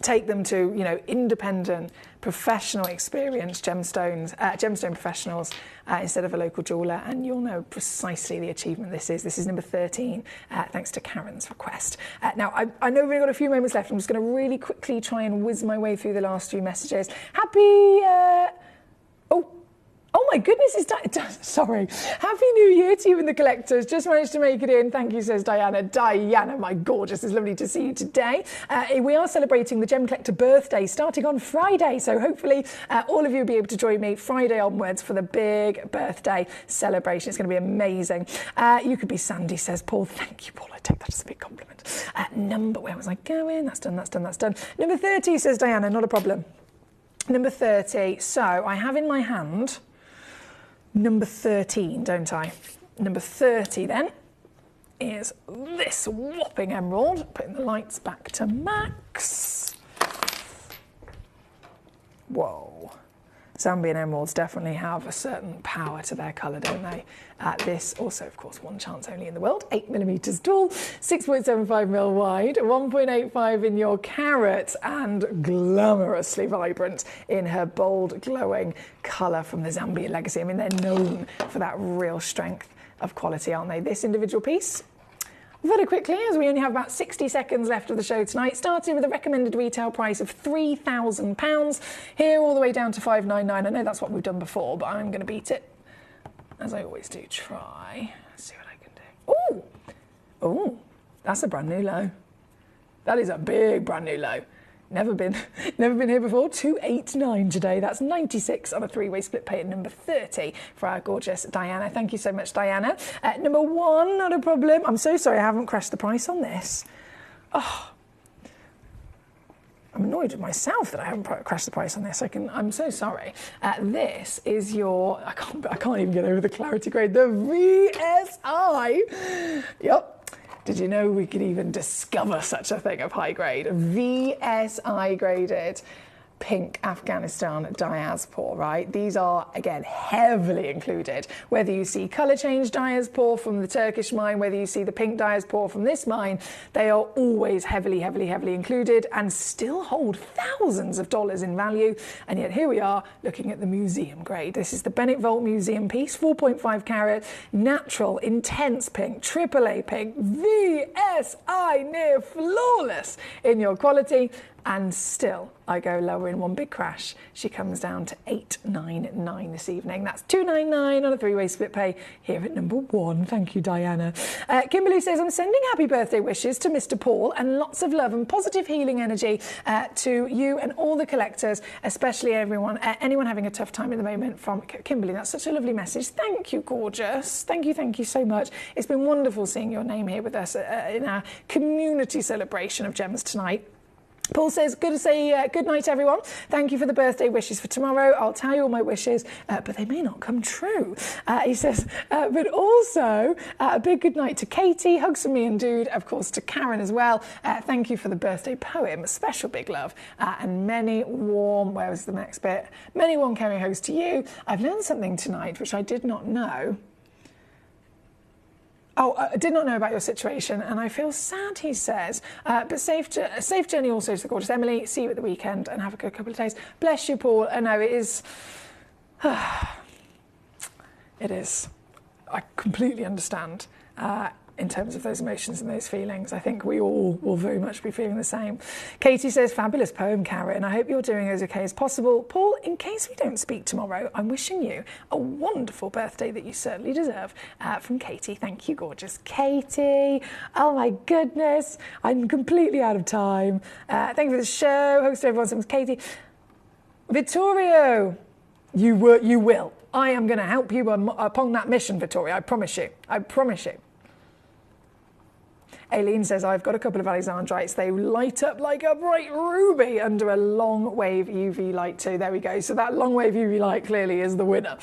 Take them to, independent, professional, experienced gemstone professionals instead of a local jeweller, and you'll know precisely the achievement this is. This is number 13, thanks to Karen's request. Now, I know we've only got a few moments left. I'm just going to really quickly try and whiz my way through the last few messages. Oh my goodness, sorry. Happy New Year to you and the collectors. Just managed to make it in. Thank you, says Diana. Diana, my gorgeous, it's lovely to see you today. We are celebrating the Gemcollector birthday starting on Friday. So hopefully all of you will be able to join me Friday onwards for the big birthday celebration. It's going to be amazing. You could be Sandy, says Paul. Thank you, Paul. I take that as a big compliment. Where was I going? That's done. Number 30, says Diana. Not a problem. Number 30. So I have in my hand number 13, don't I? Number 30 then is this whopping emerald. Putting the lights back to max. Whoa. Zambian emeralds definitely have a certain power to their colour, don't they? This also, of course, one chance only in the world. 8 millimetres tall, 6.75 mil wide, 1.85 in your carat, and glamorously vibrant in her bold, glowing colour from the Zambian legacy. I mean, they're known for that real strength of quality, aren't they? This individual piece, very quickly, as we only have about 60 seconds left of the show tonight, started with a recommended retail price of £3,000, here all the way down to $599. I know that's what we've done before, but I'm going to beat it, as I always do. Try. Let's see what I can do. Oh, that's a brand new low. That is a big brand new low. Never been here before. 289 today. That's 96 on a three-way split pay at number 30 for our gorgeous Diana. Thank you so much, Diana. Number 1, not a problem. I'm so sorry I haven't crashed the price on this. Oh, I'm annoyed with myself that I haven't crashed the price on this. I'm so sorry. This is your, I can't even get over the clarity grade, the VSI. Yep. Did you know we could even discover such a thing of high grade? VSI graded pink Afghanistan diaspora, right? These are, again, heavily included. Whether you see colour change diaspora from the Turkish mine, whether you see the pink diaspora from this mine, they are always heavily, heavily, heavily included and still hold thousands of dollars in value. And yet here we are looking at the museum grade. This is the Bennett Vault Museum piece, 4.5 carat, natural, intense pink, AAA pink, VSI, near flawless in your quality. And still, I go lower in one big crash. She comes down to $899 this evening. That's $299 on a three-way split pay here at number 1. Thank you, Diana. Kimberly says, I'm sending happy birthday wishes to Mr. Paul and lots of love and positive healing energy to you and all the collectors, especially anyone having a tough time at the moment, from Kimberly. That's such a lovely message. Thank you, gorgeous. Thank you so much. It's been wonderful seeing your name here with us in our community celebration of gems tonight. Paul says, good to say good night, everyone. Thank you for the birthday wishes for tomorrow. I'll tell you all my wishes, but they may not come true. He says, but also a big good night to Katie. Hugs from me and Dude, of course, to Karen as well. Thank you for the birthday poem. A special big love. And many warm, where was the next bit? Many warm caring hugs to you. I've learned something tonight, which I did not know. Oh, I did not know about your situation, and I feel sad, he says. But safe journey also to the gorgeous Emily. See you at the weekend, and have a good couple of days. Bless you, Paul. I know it is. It is. I completely understand in terms of those emotions and those feelings. I think we all will very much be feeling the same. Katie says, fabulous poem, Karen. I hope you're doing as okay as possible. Paul, in case we don't speak tomorrow, I'm wishing you a wonderful birthday that you certainly deserve, from Katie. Thank you, gorgeous Katie. Oh my goodness, I'm completely out of time. Thank you for the show. Host to everyone, so Katie. Vittorio, you will. I am going to help you upon that mission, Vittorio. I promise you. I promise you. Aileen says, I've got a couple of Alexandrites. They light up like a bright ruby under a long wave UV light too. There we go. So that long wave UV light clearly is the winner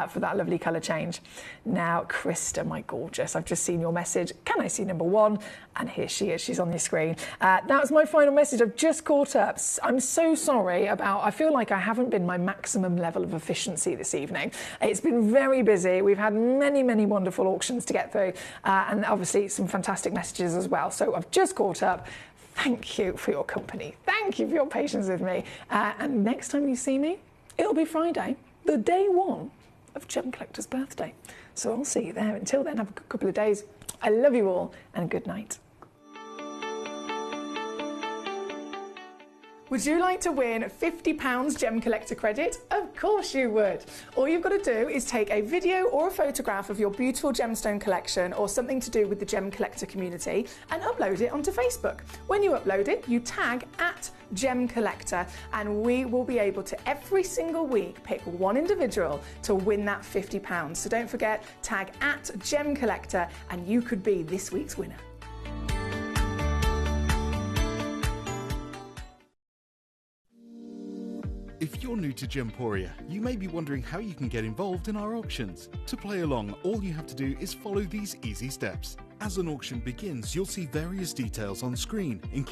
for that lovely colour change. Now, Krista, my gorgeous, I've just seen your message. Can I see number 1? And here she is. She's on your screen. That's my final message. I've just caught up. I'm so sorry I feel like I haven't been my maximum level of efficiency this evening. It's been very busy. We've had many, many wonderful auctions to get through, and obviously some fantastic messages as well. So I've just caught up. Thank you for your company. Thank you for your patience with me. And next time you see me, it'll be Friday, the day 1 of Gem Collector's birthday. So I'll see you there. Until then, have a good couple of days. I love you all, and good night. Would you like to win £50 Gem Collector credit? Of course you would. All you've got to do is take a video or a photograph of your beautiful gemstone collection or something to do with the Gem Collector community and upload it onto Facebook. When you upload it, you tag @Gemcollector, and we will be able to every single week pick one individual to win that £50. So don't forget, tag @Gemcollector and you could be this week's winner. If you're new to Gemporia, you may be wondering how you can get involved in our auctions. To play along, all you have to do is follow these easy steps. As an auction begins, you'll see various details on screen, including